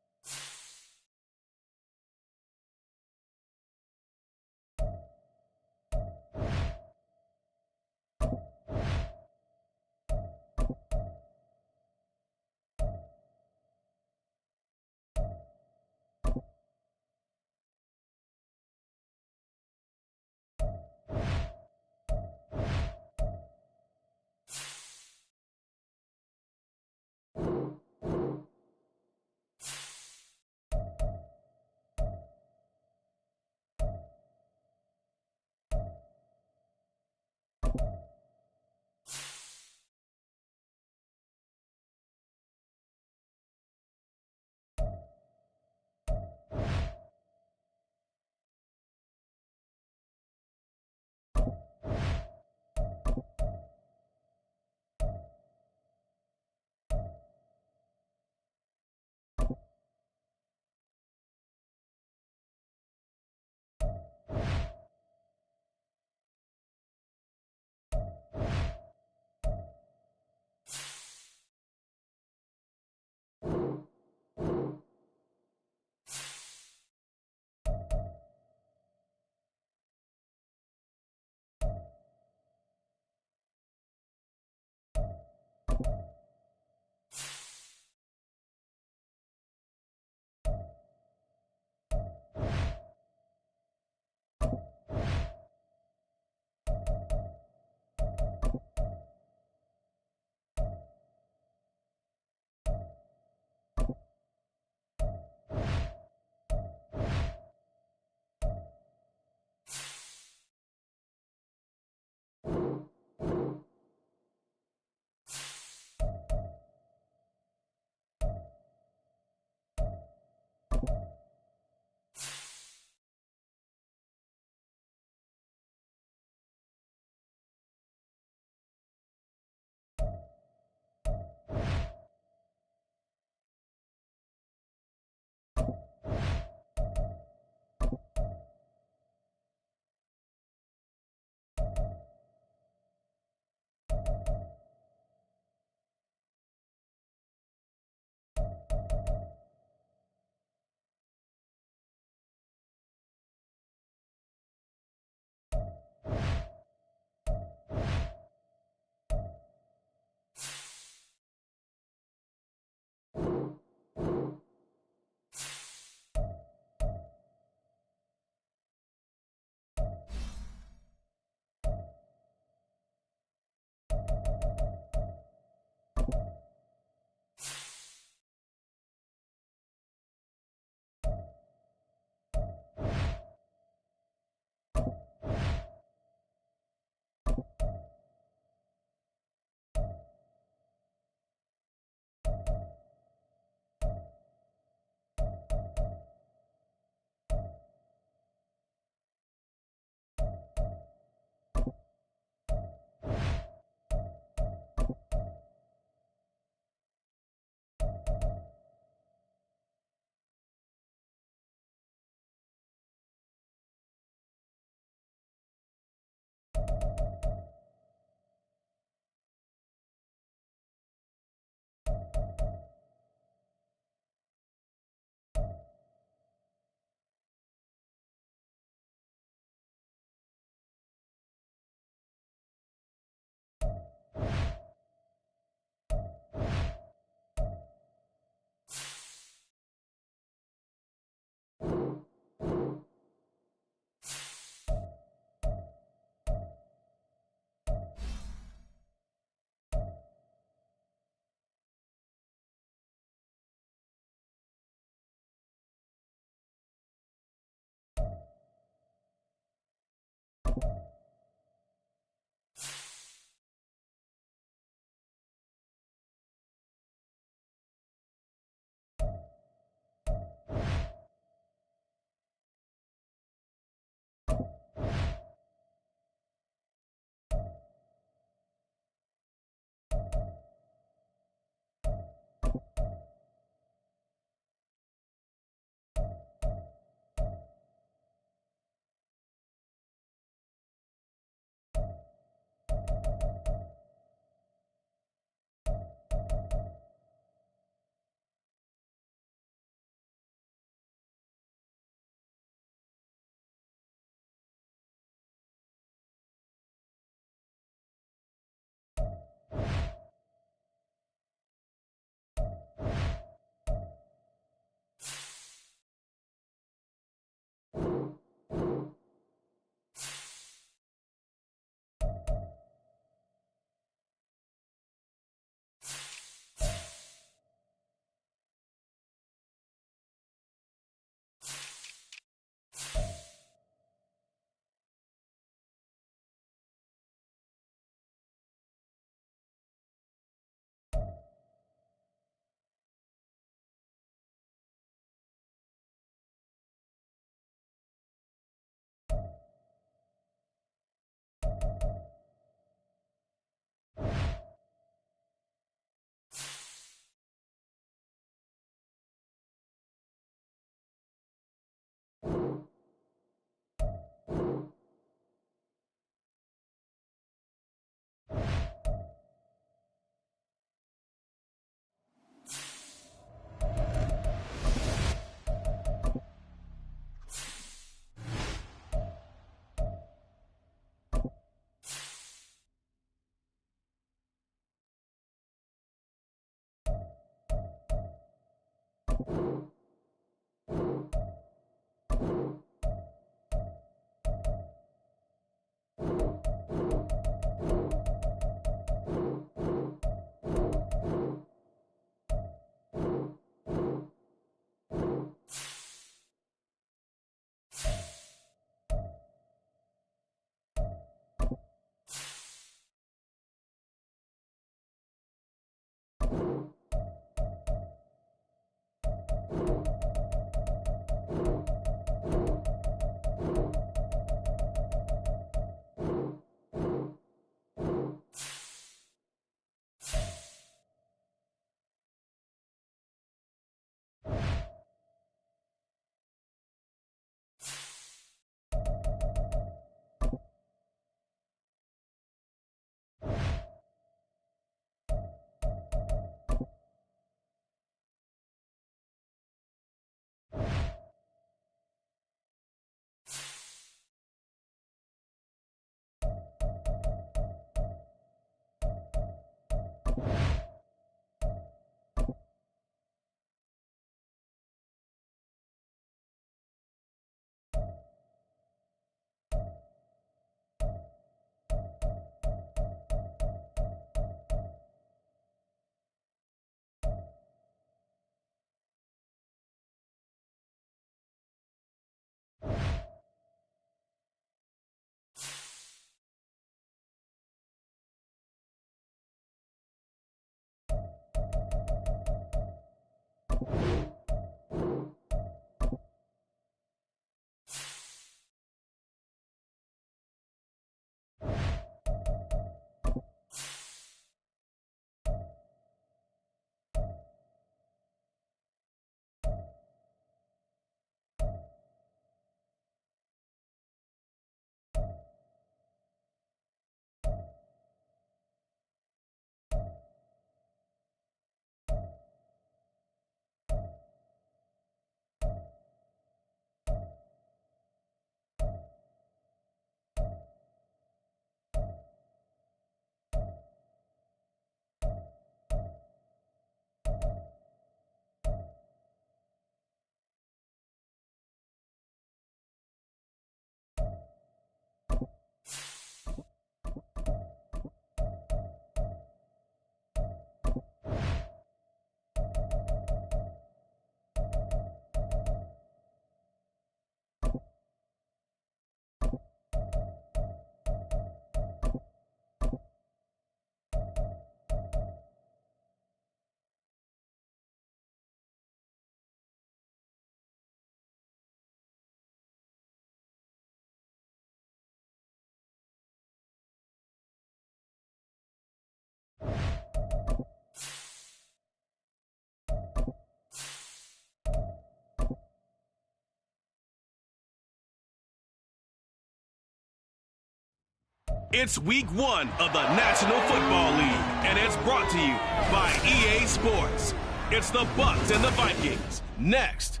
It's week 1 of the National Football League, and it's brought to you by EA Sports. It's the Bucs and the Vikings. Next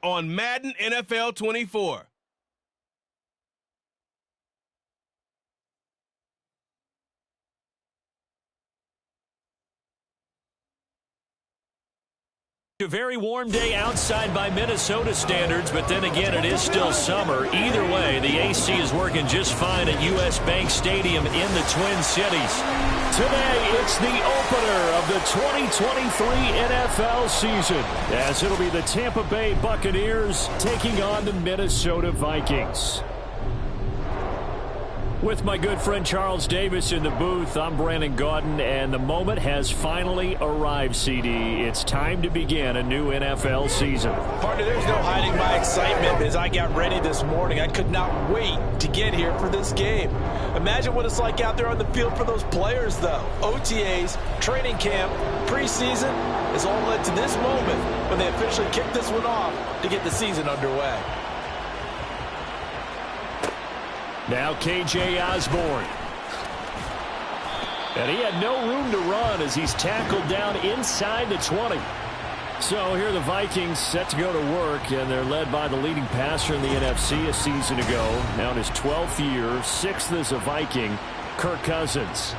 on Madden NFL 24. A very warm day outside by Minnesota standards, but then again, it is still summer. Either way, the AC is working just fine at U.S. Bank Stadium in the Twin Cities. Today, it's the opener of the 2023 NFL season, as it'll be the Tampa Bay Buccaneers taking on the Minnesota Vikings. With my good friend Charles Davis in the booth, I'm Brandon Gaudin, and the moment has finally arrived, CD. It's time to begin a new NFL season. Partner, there's no hiding my excitement as I got ready this morning. I could not wait to get here for this game. Imagine what it's like out there on the field for those players, though. OTAs, training camp, preseason has all led to this moment when they officially kick this one off to get the season underway. Now KJ Osborne. And he had no room to run as he's tackled down inside the 20. So here are the Vikings set to go to work, and they're led by the leading passer in the NFC a season ago. Now in his 12th year, 6th as a Viking, Kirk Cousins.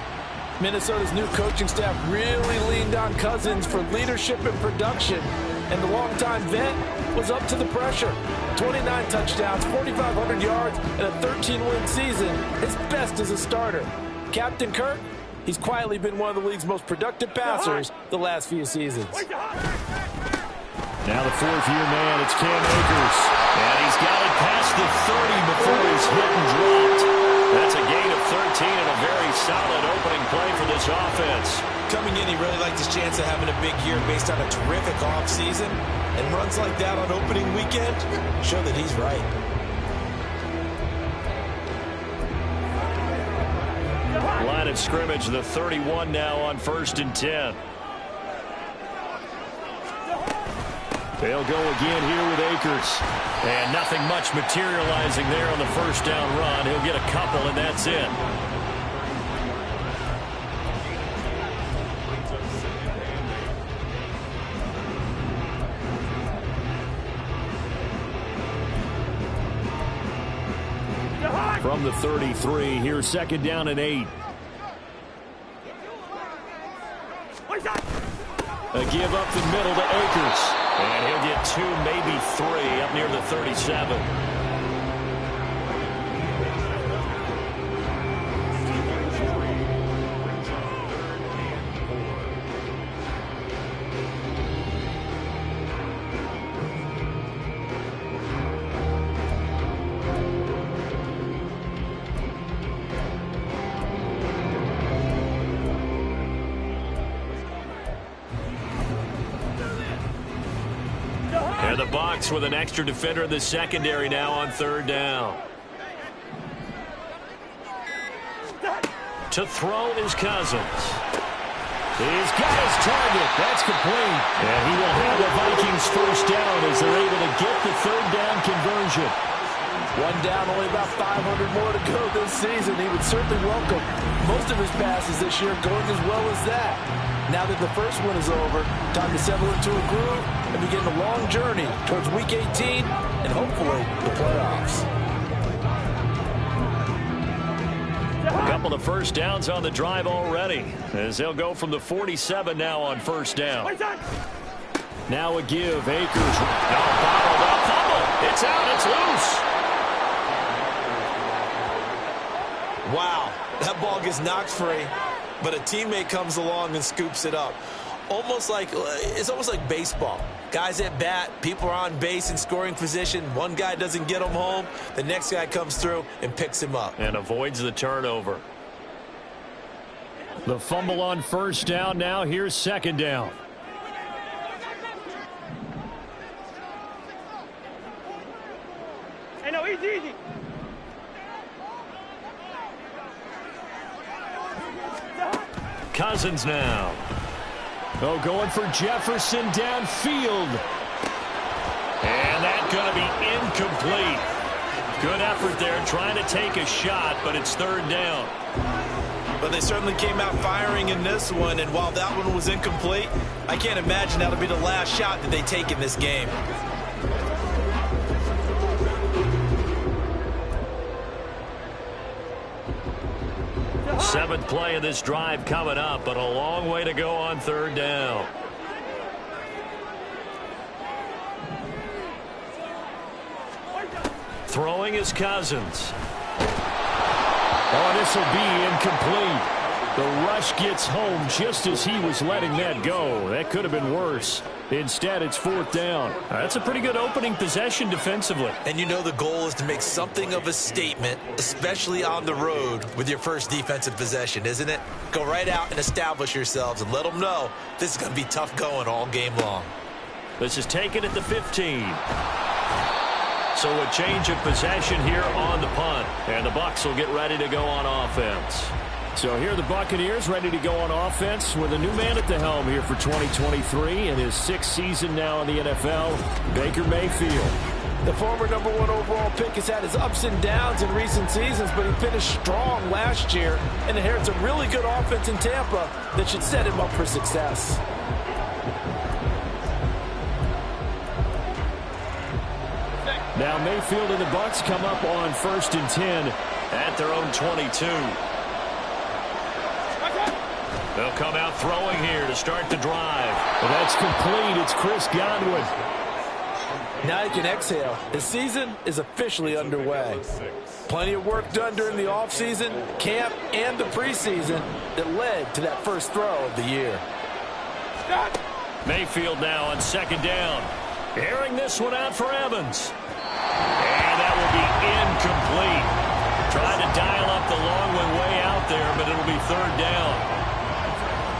Minnesota's new coaching staff really leaned on Cousins for leadership and production. and the longtime vet was up to the pressure. 29 touchdowns, 4,500 yards, and a 13-win season, his best as a starter. Captain Kirk, he's quietly been one of the league's most productive passers the last few seasons. Now the fourth-year man, it's Cam Akers. And he's got it past the 30 before he's hit and dropped. That's a gain of 13 and a very solid opening play for this offense. Coming in, he really liked his chance of having a big year based on a terrific offseason. And runs like that on opening weekend show that he's right. Line of scrimmage, the 31 now on 1st and 10. They'll go again here with Akers. And nothing much materializing there on the first down run. He'll get a couple, and that's it. From the 33, here's 2nd down and 8. A give up the middle to Akers. And he'll get 2, maybe 3 up near the 37. And the Bucs with an extra defender in the secondary now on 3rd down. To throw is Cousins. He's got his target. That's complete. And he will have the Vikings first down as they're able to get the 3rd down conversion. One down, only about 500 more to go this season. He would certainly welcome most of his passes this year going as well as that. Now that the first one is over, time to settle into a groove and begin the long journey towards Week 18 and hopefully the playoffs. A couple of first downs on the drive already as they'll go from the 47 now on 1st down. Now a give. Akers. Bottled up. Fumble. It's out. It's loose. Wow, that ball gets knocked free, but a teammate comes along and scoops it up. It's almost like baseball. Guys at bat, people are on base in scoring position. One guy doesn't get him home. The next guy comes through and picks him up. And avoids the turnover. The fumble on 1st down. Now here's 2nd down. Hey, no, easy. Cousins now. Oh, going for Jefferson downfield. And that's going to be incomplete. Good effort there trying to take a shot, but it's 3rd down. But they certainly came out firing in this one, and while that one was incomplete, I can't imagine that'll be the last shot that they take in this game. Seventh play of this drive coming up, but a long way to go on 3rd down. Throwing is Cousins. Oh, this will be incomplete. The rush gets home just as he was letting that go. That could have been worse. Instead, it's 4th down. That's a pretty good opening possession defensively. And you know the goal is to make something of a statement, especially on the road with your first defensive possession, isn't it? Go right out and establish yourselves and let them know this is going to be tough going all game long. This is taken at the 15. So a change of possession here on the punt. And the Bucs will get ready to go on offense. So here are the Buccaneers ready to go on offense with a new man at the helm here for 2023 in his 6th season now in the NFL, Baker Mayfield. The former #1 overall pick has had his ups and downs in recent seasons, but he finished strong last year and inherits a really good offense in Tampa that should set him up for success. Now Mayfield and the Bucs come up on 1st and 10 at their own 22. They'll come out throwing here to start the drive. Well, that's complete. It's Chris Godwin. Now you can exhale. The season is officially underway. Plenty of work done during the offseason, camp, and the preseason that led to that first throw of the year. Mayfield now on second down. Airing this one out for Evans. And that will be incomplete. Trying to dial up the long way out there, but it'll be third down.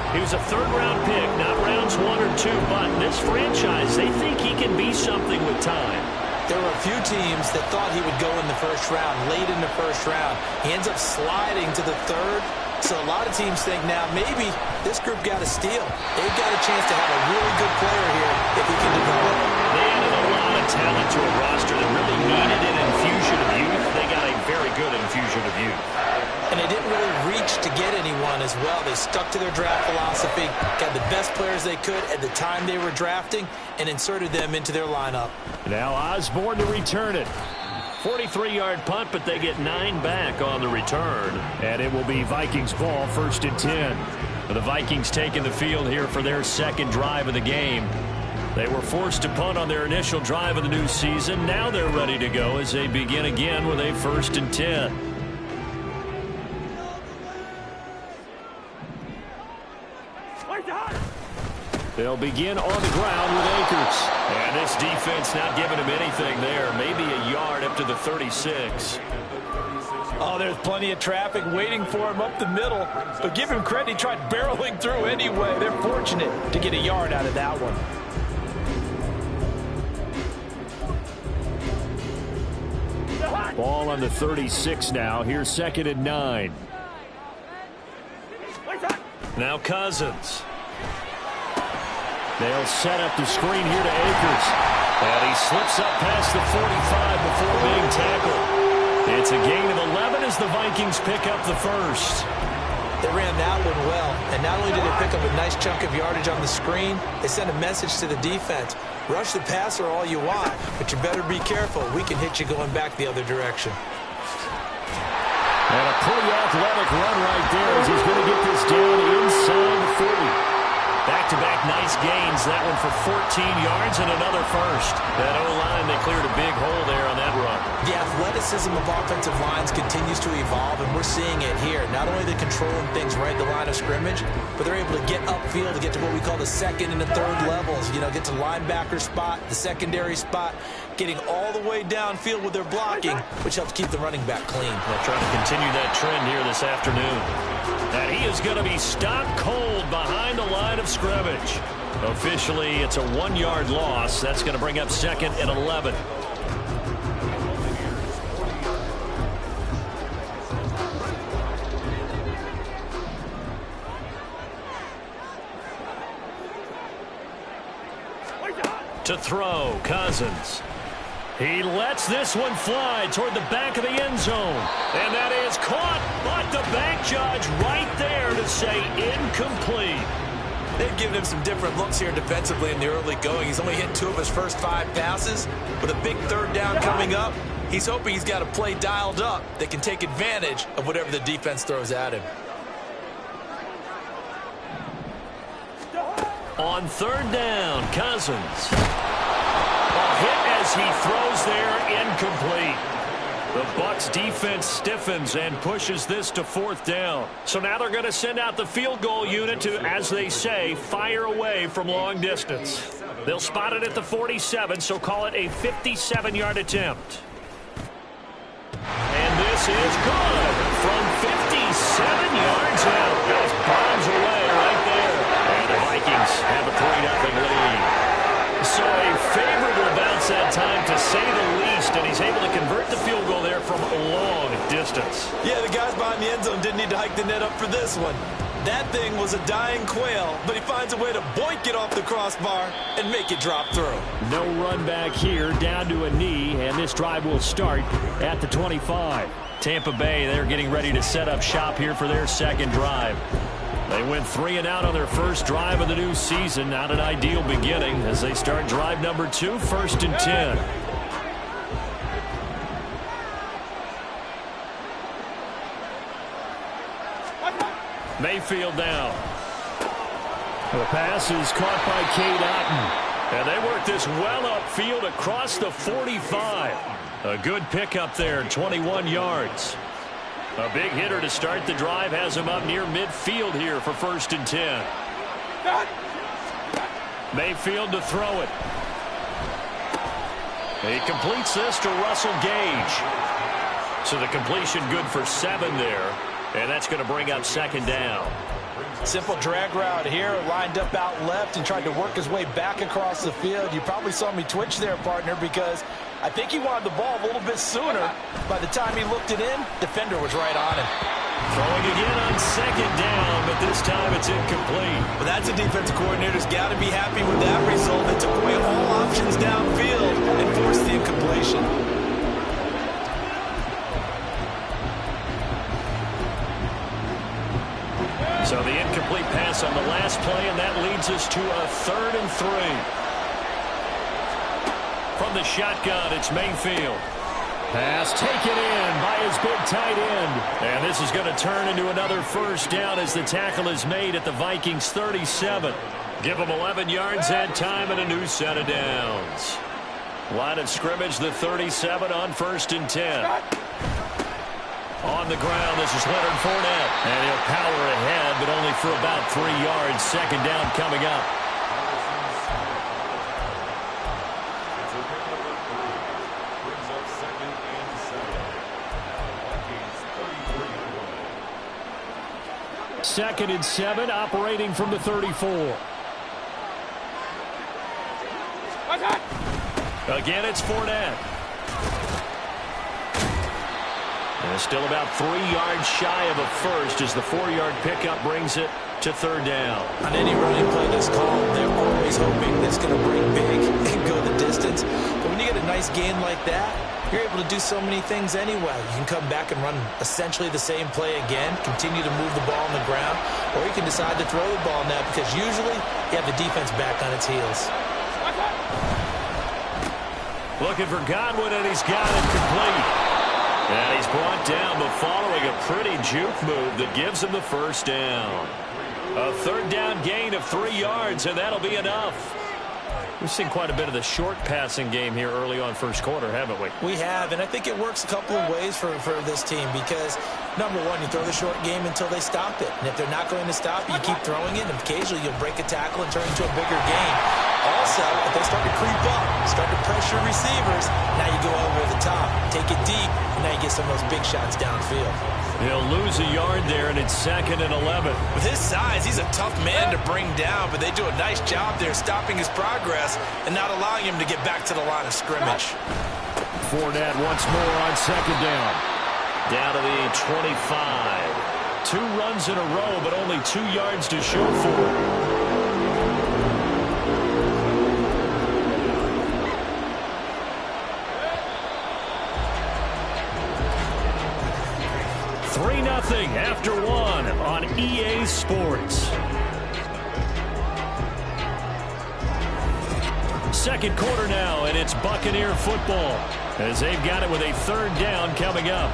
He was a third-round pick, not rounds 1 or 2, but this franchise, they think he can be something with time. There were a few teams that thought he would go in the first round, late in the first round. He ends up sliding to the third. So a lot of teams think now maybe this group got a steal. They've got a chance to have a really good player here if he can develop. They added a lot of talent to a roster that really needed an infusion of youth. They got a very good infusion of youth. And they didn't really reach to get anyone as well. They stuck to their draft philosophy, got the best players they could at the time they were drafting, and inserted them into their lineup. Now Osborne to return it. 43-yard punt, but they get 9 back on the return. And it will be Vikings ball, 1st and 10. The Vikings taking the field here for their second drive of the game. They were forced to punt on their initial drive of the new season. Now they're ready to go as they begin again with a 1st and 10. They'll begin on the ground with Akers. And this defense not giving him anything there. Maybe a yard up to the 36. Oh, there's plenty of traffic waiting for him up the middle. But give him credit, he tried barreling through anyway. They're fortunate to get a yard out of that one. Ball on the 36 now. Here's 2nd and 9. Now Cousins. They'll set up the screen here to Akers. And he slips up past the 45 before being tackled. It's a gain of 11 as the Vikings pick up the first. They ran that one well, and not only did they pick up a nice chunk of yardage on the screen, they sent a message to the defense. Rush the passer all you want, but you better be careful. We can hit you going back the other direction. And a pretty athletic run right there as he's going to get this down inside the 40. Back-to-back nice gains. That one for 14 yards and another first. That O-line, they cleared a big hole there on that run. The athleticism of offensive lines continues to evolve, and we're seeing it here. Not only are they controlling things right at the line of scrimmage, but they're able to get upfield to get to what we call the second and the third levels. You know, get to linebacker spot, the secondary spot, getting all the way downfield with their blocking, which helps keep the running back clean. They'll try to continue that trend here this afternoon. And he is going to be stopped cold behind the line of scrimmage. Officially, it's a 1-yard loss. That's going to bring up 2nd and 11. To throw, Cousins. He lets this one fly toward the back of the end zone. And that is caught, but the back judge right there to say incomplete. They've given him some different looks here defensively in the early going. He's only hit 2 of his first 5 passes. With a big third down coming up, he's hoping he's got a play dialed up that can take advantage of whatever the defense throws at him. On 3rd down, Cousins. A hit as he throws there, incomplete. The Bucs defense stiffens and pushes this to 4th down. So now they're going to send out the field goal unit to, as they say, fire away from long distance. They'll spot it at the 47, so call it a 57-yard attempt. And this is good from 57 yards out. That bombs away right there. And the Vikings have a 3-0 lead. So a favorable bounce that time, to say the least, and he's able to convert the field goal there from a long distance. Yeah, the guys behind the end zone didn't need to hike the net up for this one. That thing was a dying quail, but he finds a way to boink it off the crossbar and make it drop through. No run back here, down to a knee, and this drive will start at the 25. Tampa Bay, they're getting ready to set up shop here for their second drive. They went 3 and out on their first drive of the new season. Not an ideal beginning as they start drive number 2, 1st and 10. Mayfield now. The pass is caught by Cade Otton. And they work this well upfield across the 45. A good pickup there, 21 yards. A big hitter to start the drive has him up near midfield here for 1st and 10. Mayfield to throw it. He completes this to Russell Gage. So the completion good for 7 there. And that's going to bring up 2nd down. Simple drag route here, lined up out left and tried to work his way back across the field. You probably saw me twitch there, partner, because I think he wanted the ball a little bit sooner. By the time he looked it in, defender was right on him. Throwing again on 2nd down, but this time it's incomplete. Well, that's a defensive coordinator's got to be happy with that result. They took away all options downfield and forced the incompletion. So the incomplete pass on the last play, and that leads us to a 3rd and 3. From the shotgun, it's Mayfield. Pass taken in by his big tight end. And this is going to turn into another 1st down as the tackle is made at the Vikings 37. Give them 11 yards and time and a new set of downs. Line of scrimmage, the 37 on 1st and 10. On the ground, this is Leonard Fournette. And he'll power ahead, but only for about 3 yards. 2nd down coming up. Second and 7, operating from the 34. Again, it's Fournette. And still about 3 yards shy of a first as the 4-yard pickup brings it to 3rd down. On any running play that's called, they're always hoping that's going to break big and go the distance. But when you get a nice gain like that, you're able to do so many things anyway. You can come back and run essentially the same play again, continue to move the ball on the ground, or you can decide to throw the ball now because usually you have the defense back on its heels. Looking for Godwin, and he's got it complete. And he's brought down, but following a pretty juke move that gives him the 1st down. A 3rd down gain of 3 yards, and that'll be enough. We've seen quite a bit of the short passing game here early on 1st quarter, haven't we? We have, and I think it works a couple of ways for this team because, number one, you throw the short game until they stop it. And if they're not going to stop it, you keep throwing it, and occasionally you'll break a tackle and turn it into a bigger game. Also, if they start to creep up, start to pressure receivers, now you go over the top, take it deep, and now you get some of those big shots downfield. He'll lose a yard there, and it's 2nd and 11. With his size, he's a tough man to bring down, but they do a nice job there stopping his progress and not allowing him to get back to the line of scrimmage. Fournette once more on 2nd down. Down to the 25. 2 runs in a row, but only 2 yards to show for it. After 1 on EA Sports. 2nd quarter now, and it's Buccaneer football as they've got it with a 3rd down coming up.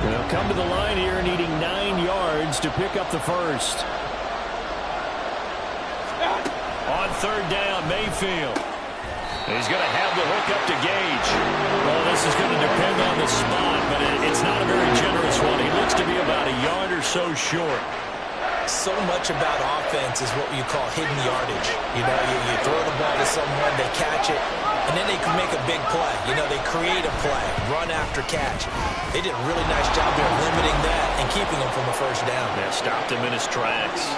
They'll come to the line here needing 9 yards to pick up the 1st. On 3rd down, Mayfield. He's going to have the hook up to Gage. Well, this is going to depend on the spot, but it's not a very generous one. He looks to be about a yard or so short. So much about offense is what you call hidden yardage. You know, you throw the ball to someone, they catch it, and then they can make a big play. You know, they create a play, run after catch. They did a really nice job there limiting that and keeping him from a 1st down. Yeah, stopped him in his tracks.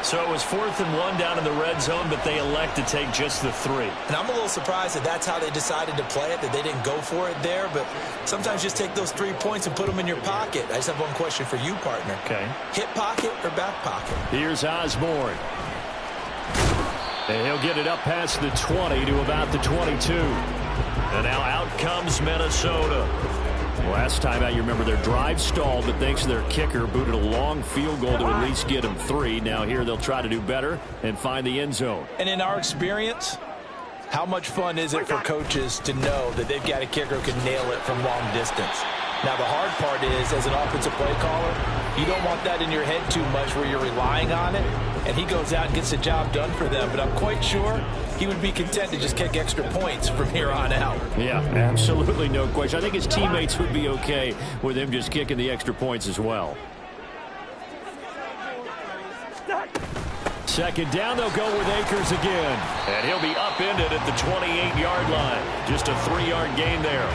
So it was 4th and 1 down in the red zone, but they elect to take just the 3. And I'm a little surprised that that's how they decided to play it, that they didn't go for it there. But sometimes just take those 3 points and put them in your pocket. I just have one question for you, partner. Okay. Hip pocket or back pocket? Here's Osborne. And he'll get it up past the 20 to about the 22. And now out comes Minnesota. Last time out, you remember their drive stalled, but thanks to their kicker, booted a long field goal to at least get them 3. Now here they'll try to do better and find the end zone. And in our experience, How much fun is it for coaches to know that they've got a kicker who can nail it from long distance? Now, the hard part is, as an offensive play caller, you don't want that in your head too much where you're relying on it, and he goes out and gets the job done for them. But I'm quite sure he would be content to just kick extra points from here on out. Yeah, absolutely no question. I think his teammates would be okay with him just kicking the extra points as well. Second down, they'll go with Akers again. And he'll be upended at the 28-yard line. Just a 3-yard gain there.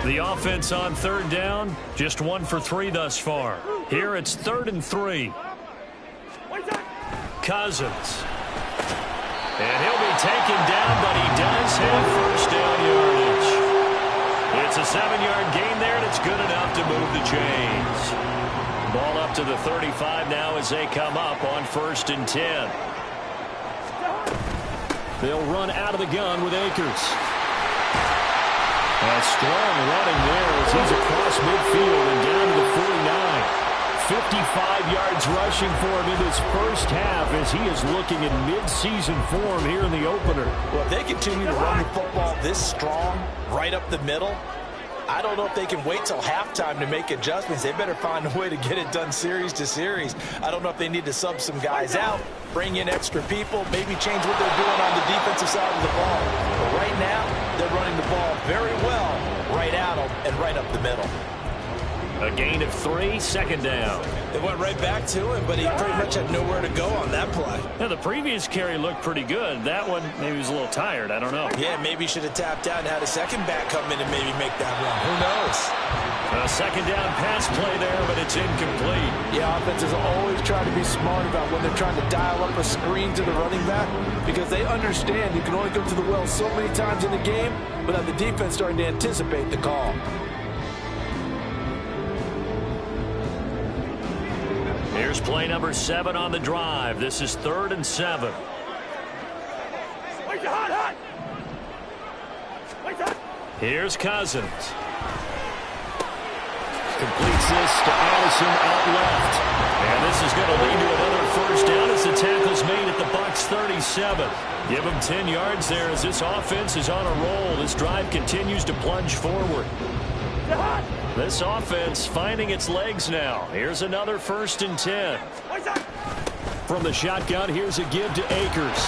The offense on third down, just 1 for 3 thus far. Here it's 3rd and 3. Cousins. And he'll be taken down, but he does have first down yardage. It's a 7-yard gain there, and it's good enough to move the chains. Ball up to the 35 now as they come up on 1st and 10. They'll run out of the gun with Akers. A strong running there as he's across midfield and down to the 49. 55 yards rushing for him in his first half as he is looking in mid-season form here in the opener. Well, if they continue to run the football this strong, right up the middle, I don't know if they can wait till halftime to make adjustments. They better find a way to get it done series to series. I don't know if they need to sub some guys out, bring in extra people, maybe change what they're doing on the defensive side of the ball. But right now, they're running the ball very well right at them and right up the middle. A gain of 3, 2nd down. They went right back to him, but he pretty much had nowhere to go on that play. Yeah, the previous carry looked pretty good. That one, maybe he was a little tired. I don't know. Yeah, maybe he should have tapped out and had a second back come in and maybe make that run. Who knows? A 2nd down pass play there, but it's incomplete. Yeah, offenses always try to be smart about when they're trying to dial up a screen to the running back because they understand you can only go to the well so many times in the game without the defense starting to anticipate the call. Here's play number 7 on the drive. This is 3rd and 7. Here's Cousins. Completes this to Allison out left. And this is going to lead to another first down as the tackle's made at the Bucs 37. Give them 10 yards there as this offense is on a roll. This drive continues to plunge forward. This offense finding its legs now. Here's another 1st and 10. From the shotgun, here's a give to Akers.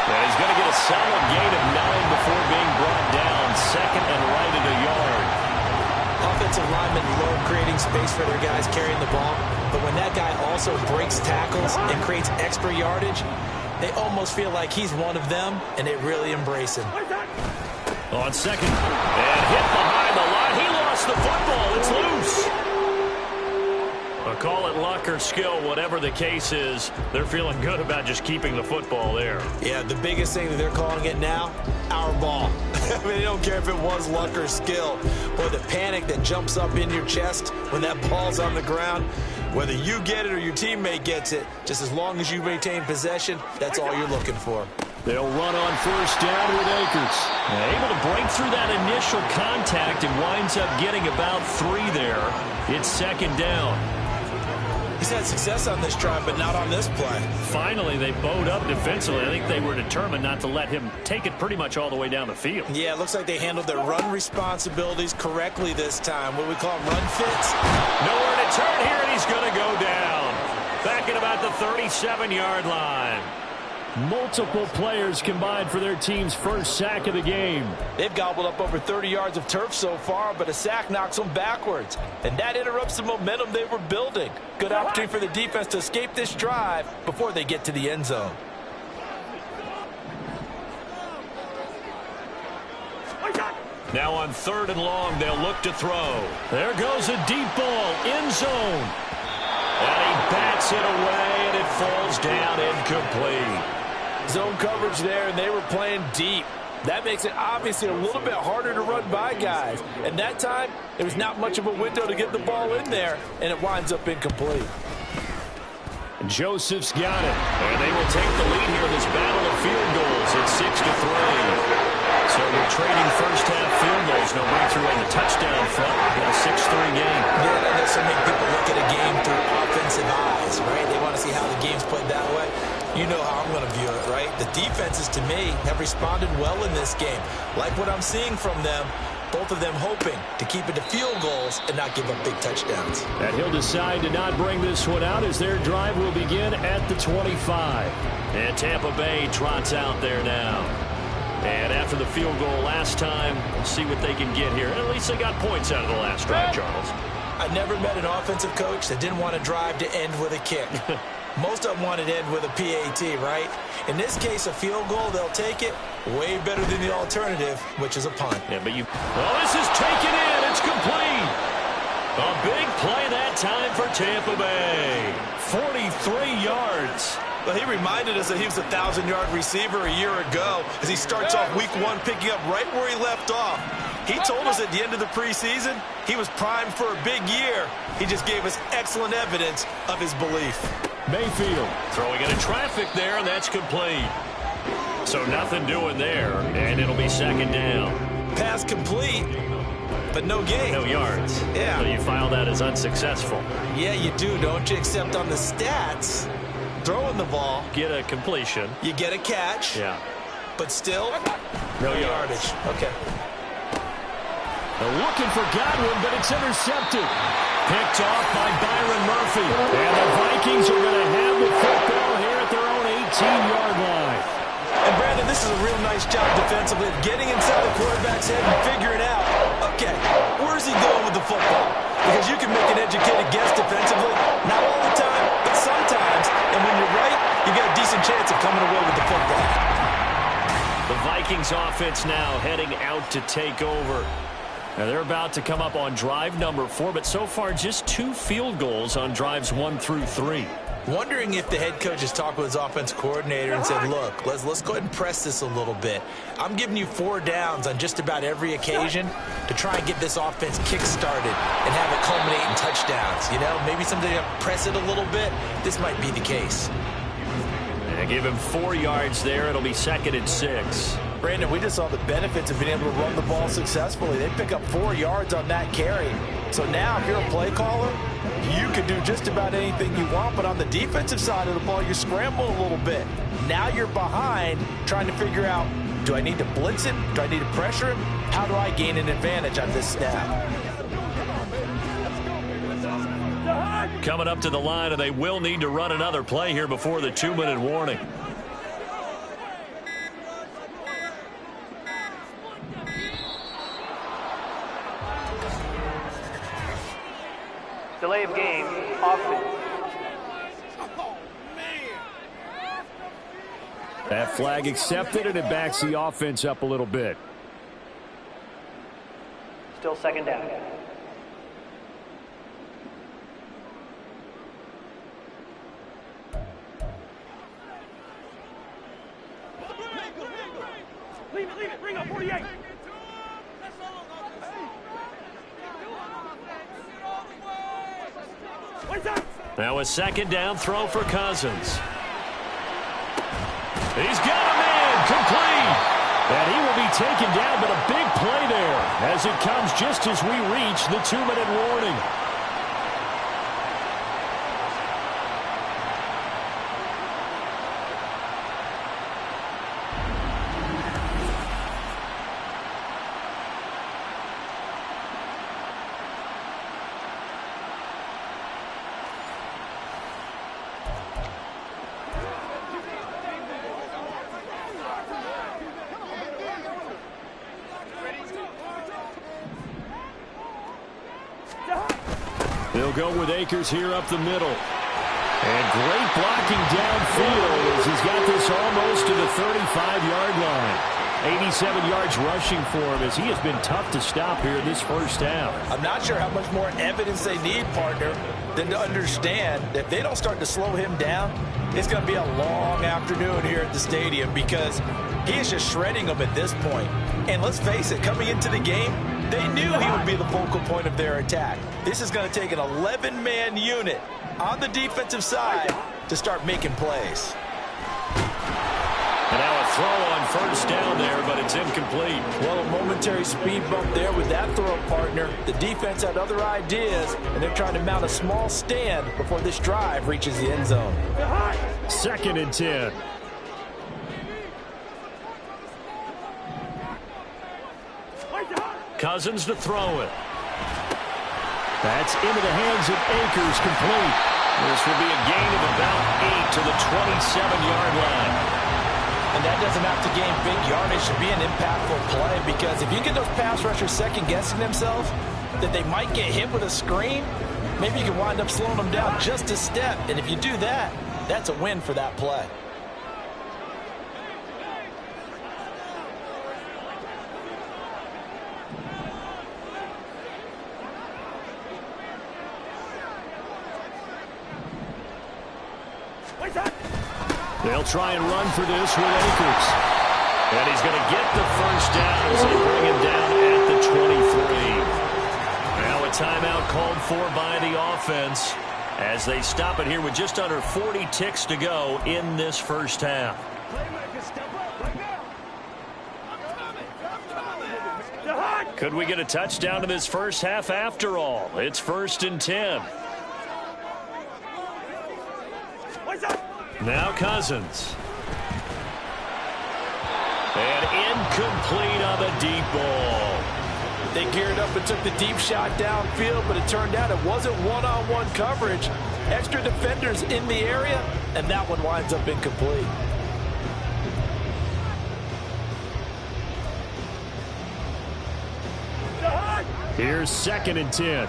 And he's going to get a solid gain of 9 before being brought down. 2nd and right at a yard. Offensive linemen love creating space for their guys carrying the ball. But when that guy also breaks tackles and creates extra yardage, they almost feel like he's one of them, and they really embrace him. On 2nd, and hit behind the line. He lost the football. It's loose. Call it luck or skill, whatever the case is, they're feeling good about just keeping the football there. Yeah, the biggest thing that they're calling it now, our ball. I mean, they don't care if it was luck or skill, or the panic that jumps up in your chest when that ball's on the ground. Whether you get it or your teammate gets it, just as long as you maintain possession, that's all you're looking for. They'll run on 1st down with Akers. Able to break through that initial contact and winds up getting about 3 there. It's 2nd down. He's had success on this drive, but not on this play. Finally, they bowed up defensively. I think they were determined not to let him take it pretty much all the way down the field. Yeah, it looks like they handled their run responsibilities correctly this time. What we call run fits. Nowhere to turn here, and he's going to go down. Back at about the 37-yard line. Multiple players combined for their team's first sack of the game. They've gobbled up over 30 yards of turf so far, but a sack knocks them backwards. And that interrupts the momentum they were building. Good opportunity for the defense to escape this drive before they get to the end zone. Now on 3rd and long, they'll look to throw. There goes a deep ball, end zone. And he bats it away, and it falls down incomplete. Zone coverage there, and they were playing deep. That makes it obviously a little bit harder to run by guys. And that time, there was not much of a window to get the ball in there, and it winds up incomplete. Joseph's got it. And they will take the lead here in this battle of field goals at 6-3. So we're trading first-half field goals. No breakthrough on the touchdown front in a 6-3 game. Yeah, I know so many people look at a game through offensive eyes, right? They want to see how the game's played that way. You know how I'm going to view it, right? The defenses, to me, have responded well in this game. Like what I'm seeing from them, both of them hoping to keep it to field goals and not give up big touchdowns. And he'll decide to not bring this one out as their drive will begin at the 25. And Tampa Bay trots out there now. And after the field goal last time, we'll see what they can get here. At least they got points out of the last drive, Charles. I never met an offensive coach that didn't want to drive to end with a kick. Most of them wanted to end with a PAT, right? In this case, a field goal, they'll take it. Way better than the alternative, which is a punt. Yeah, but well, this is taken in. It's complete. A big play that time for Tampa Bay. 43 yards. Well, he reminded us that he was a 1,000-yard receiver a year ago as he starts off week one picking up right where he left off. He told us at the end of the preseason he was primed for a big year. He just gave us excellent evidence of his belief. Mayfield throwing into traffic there, and that's complete. So nothing doing there, and it'll be second down. Pass complete, but no gain. No yards. Yeah. So you file that as unsuccessful. Yeah, you do, don't you? Except on the stats, throwing the ball. Get a completion. You get a catch. Yeah. But still, no yardage. Okay. They're looking for Godwin, but it's intercepted. Picked off by Byron Murphy. And the Vikings are going to have the football here at their own 18-yard line. And, Brandon, this is a real nice job defensively of getting inside the quarterback's head and figuring out, okay, where's he going with the football? Because you can make an educated guess defensively, not all the time, but sometimes. And when you're right, you got a decent chance of coming away with the football. The Vikings offense now heading out to take over. Now they're about to come up on drive number 4, but so far just 2 field goals on drives 1 through 3. Wondering if the head coach has talked with his offense coordinator and said, look, let's go ahead and press this a little bit. I'm giving you 4 downs on just about every occasion to try and get this offense kick-started and have it culminate in touchdowns. You know, maybe somebody to press it a little bit. This might be the case. And give him 4 yards there. It'll be second and 6. Brandon, we just saw the benefits of being able to run the ball successfully. They pick up 4 yards on that carry. So now, if you're a play caller, you can do just about anything you want. But on the defensive side of the ball, you're scrambling a little bit. Now you're behind trying to figure out, do I need to blitz him? Do I need to pressure him? How do I gain an advantage on this snap? Coming up to the line, and they will need to run another play here before the 2-minute warning. Delay of game, offense. That flag accepted, and it backs the offense up a little bit. Still second down. Leave it, bring up 48. Now a second down throw for Cousins. He's got a man complete. And he will be taken down, but a big play there as it comes just as we reach the 2-minute warning. They'll go with Akers here up the middle. And great blocking downfield as he's got this almost to the 35-yard line. 87 yards rushing for him as he has been tough to stop here in this first half. I'm not sure how much more evidence they need, partner, than to understand that if they don't start to slow him down, it's going to be a long afternoon here at the stadium because he is just shredding them at this point. And let's face it, coming into the game, they knew he would be the focal point of their attack. This is going to take an 11-man unit on the defensive side to start making plays. And now a throw on first down there, but it's incomplete. Well, a momentary speed bump there with that throw, partner. The defense had other ideas, and they're trying to mount a small stand before this drive reaches the end zone. 2nd and 10. Cousins to throw it. That's into the hands of Akers, complete. This will be a gain of about 8 to the 27-yard line. And that doesn't have to gain big yardage to be an impactful play, because if you get those pass rushers second-guessing themselves that they might get hit with a screen, maybe you can wind up slowing them down just a step. And if you do that, that's a win for that play. They'll try and run for this with Akers. And he's going to get the first down as they bring him down at the 23. Now a timeout called for by the offense as they stop it here with just under 40 ticks to go in this first half. Could we get a touchdown in this first half after all? It's 1st and 10. Now Cousins. And incomplete on the deep ball. They geared up and took the deep shot downfield, but it turned out it wasn't one-on-one coverage. Extra defenders in the area, and that one winds up incomplete. Here's 2nd and 10.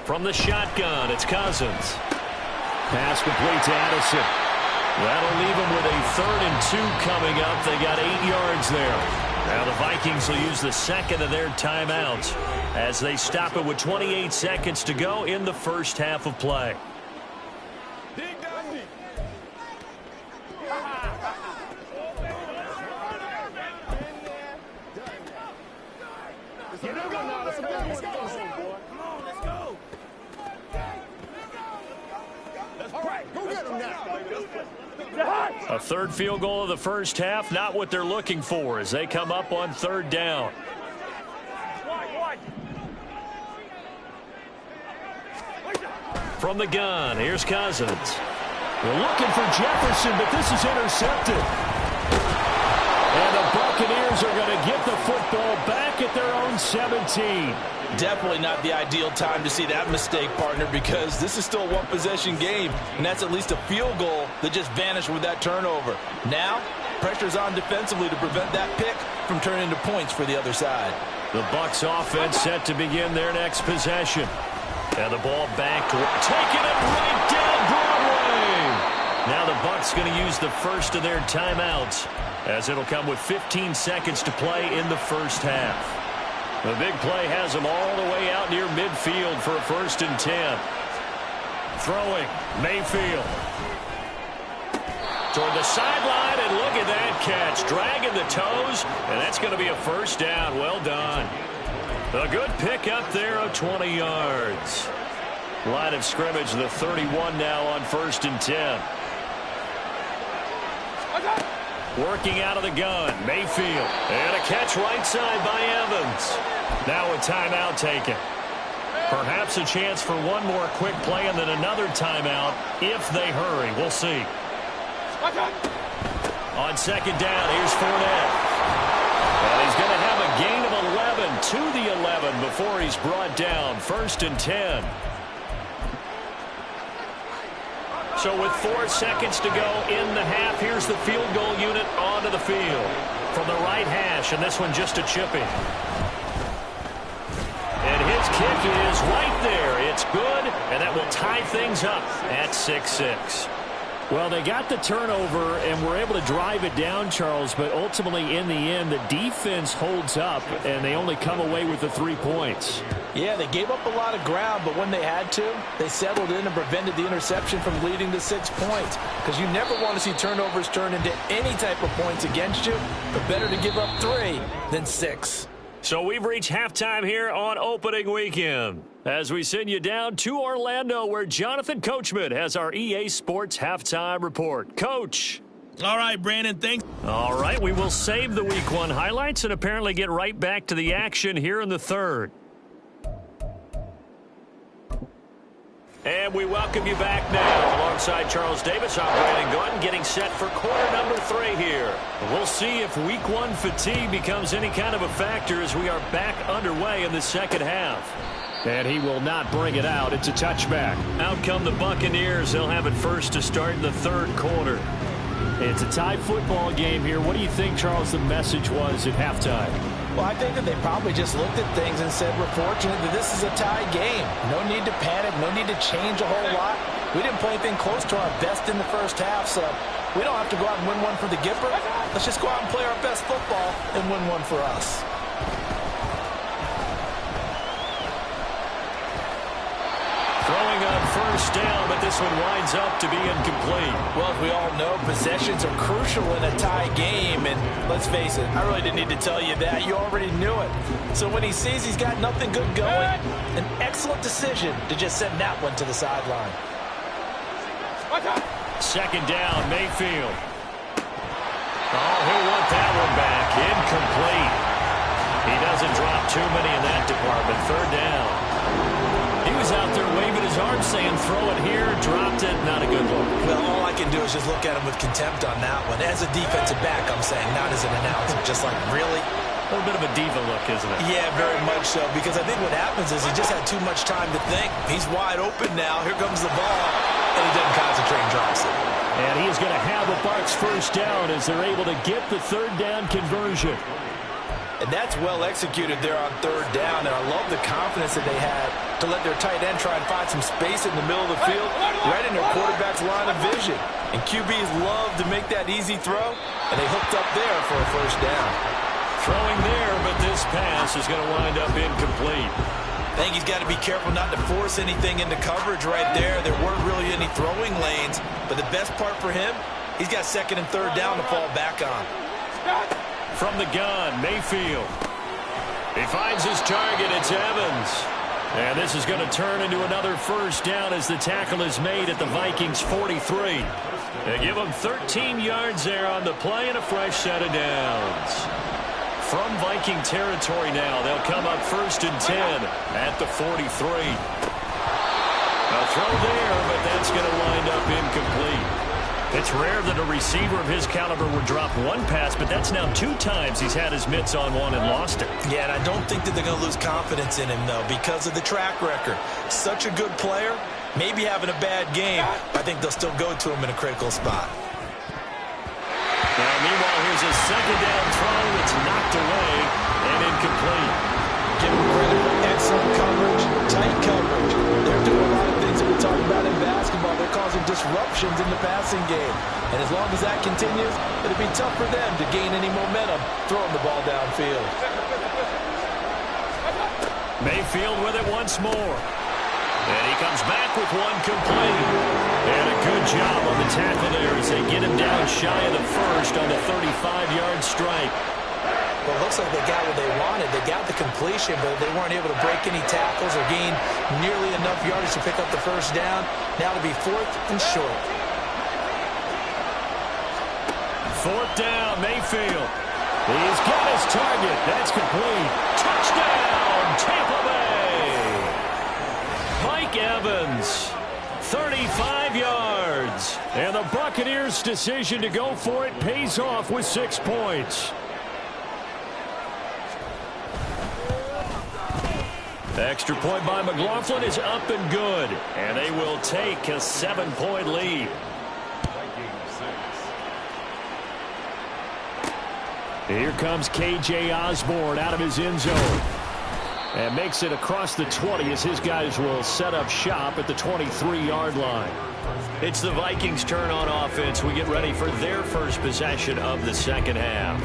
From the shotgun, it's Cousins. Pass complete to Addison. That'll leave them with a 3rd and 2 coming up. They got 8 yards there. Now the Vikings will use the second of their timeouts as they stop it with 28 seconds to go in the first half of play. A 3rd field goal of the first half, not what they're looking for as they come up on 3rd down. From the gun, here's Cousins. They're looking for Jefferson, but this is intercepted. And the Buccaneers are going to get the football back at their own 17. Definitely not the ideal time to see that mistake, partner, because this is still a one-possession game, and that's at least a field goal that just vanished with that turnover. Now, pressure's on defensively to prevent that pick from turning into points for the other side. The Bucs offense set to begin their next possession. And the ball back to taking it right down Broadway. Now the Bucs going to use the first of their timeouts as it'll come with 15 seconds to play in the first half. The big play has them all the way out near midfield for a 1st and 10. Throwing, Mayfield. Toward the sideline, and look at that catch. Dragging the toes, and that's going to be a first down. Well done. A good pick up there of 20 yards. Line of scrimmage, the 31 now on 1st and 10. Working out of the gun, Mayfield. And a catch right side by Evans. Now a timeout taken. Perhaps a chance for one more quick play and then another timeout if they hurry. We'll see. On 2nd down, here's Fournette. And he's going to have a gain of 11 to the 11 before he's brought down. 1st and 10. So with 4 seconds to go in the half, here's the field goal unit onto the field. From the right hash, and this one just a chipping. And his kick is right there. It's good, and that will tie things up at 6-6. Well, they got the turnover and were able to drive it down, Charles, but ultimately in the end, the defense holds up, and they only come away with the 3 points. Yeah, they gave up a lot of ground, but when they had to, they settled in and prevented the interception from leading to 6 points. Because you never want to see turnovers turn into any type of points against you, but better to give up 3 than 6. So we've reached halftime here on opening weekend as we send you down to Orlando where Jonathan Coachman has our EA Sports halftime report. Coach. All right, Brandon, thanks. All right, we will save the Week 1 highlights and apparently get right back to the action here in the third. And we welcome you back now. Alongside Charles Davis, I'm Brandon Gordon, getting set for quarter number 3 here. We'll see if Week 1 fatigue becomes any kind of a factor as we are back underway in the second half. And he will not bring it out. It's a touchback. Out come the Buccaneers. They'll have it first to start in the third quarter. It's a tie football game here. What do you think, Charles, the message was at halftime? Well, I think that they probably just looked at things and said, we're fortunate that this is a tie game. No need to panic, no need to change a whole lot. We didn't play anything close to our best in the first half, so we don't have to go out and win one for the Gipper. Let's just go out and play our best football and win one for us. Throwing on first down, but this one winds up to be incomplete. Well, as we all know, possessions are crucial in a tie game, and let's face it, I really didn't need to tell you that. You already knew it. So when he sees he's got nothing good going, an excellent decision to just send that one to the sideline. Second down, Mayfield. Oh, he'll want that one back. Incomplete. He doesn't drop too many in that department. Third down. He was out there waving his arms saying, throw it here, dropped it, not a good look. Well, all I can do is just look at him with contempt on that one. As a defensive back, I'm saying, not as an announcer. Just like, really? A little bit of a diva look, isn't it? Yeah, very much so, because I think what happens is he just had too much time to think. He's wide open now. Here comes the ball, and he doesn't concentrate and drops it. And he is going to have the Bucs first down as they're able to get the third down conversion. And that's well executed there on third down, and I love the confidence that they had to let their tight end try and find some space in the middle of the field, right in their quarterback's line of vision. And QBs love to make that easy throw, and they hooked up there for a first down. Throwing there, but this pass is going to wind up incomplete. I think he's got to be careful not to force anything into coverage right there. There weren't really any throwing lanes, but the best part for him, he's got second and third down to fall back on. From the gun, Mayfield. He finds his target. It's Evans. And this is going to turn into another first down as the tackle is made at the Vikings 43. They give them 13 yards there on the play and a fresh set of downs. From Viking territory now, they'll come up first and 10 at the 43. A throw there, but that's going to wind up incomplete. It's rare that a receiver of his caliber would drop one pass, but that's now 2 times he's had his mitts on one and lost it. Yeah, and I don't think that they're going to lose confidence in him, though, because of the track record. Such a good player, maybe having a bad game. I think they'll still go to him in a critical spot. Now, meanwhile, here's a second down throw. It's knocked away and incomplete. Give them credit for excellent coverage, tight coverage. They're doing a lot of things that we talk about in basketball. They're causing disruptions in the passing game. And as long as that continues, it'll be tough for them to gain any momentum throwing the ball downfield. Mayfield with it once more. And he comes back with one complete. And a good job on the tackle there as they get him down shy of the first on the 35-yard strike. Well, it looks like they got what they wanted. They got the completion, but they weren't able to break any tackles or gain nearly enough yardage to pick up the first down. Now it'll be 4th and short. 4th down, Mayfield. He's got his target. That's complete. Touchdown, Tampa Bay. Mike Evans, 35 yards. And the Buccaneers' decision to go for it pays off with 6 points. Extra point by McLaughlin is up and good. And they will take a 7-point lead. Here comes K.J. Osborne out of his end zone. And makes it across the 20 as his guys will set up shop at the 23-yard line. It's the Vikings' turn on offense. We get ready for their first possession of the second half.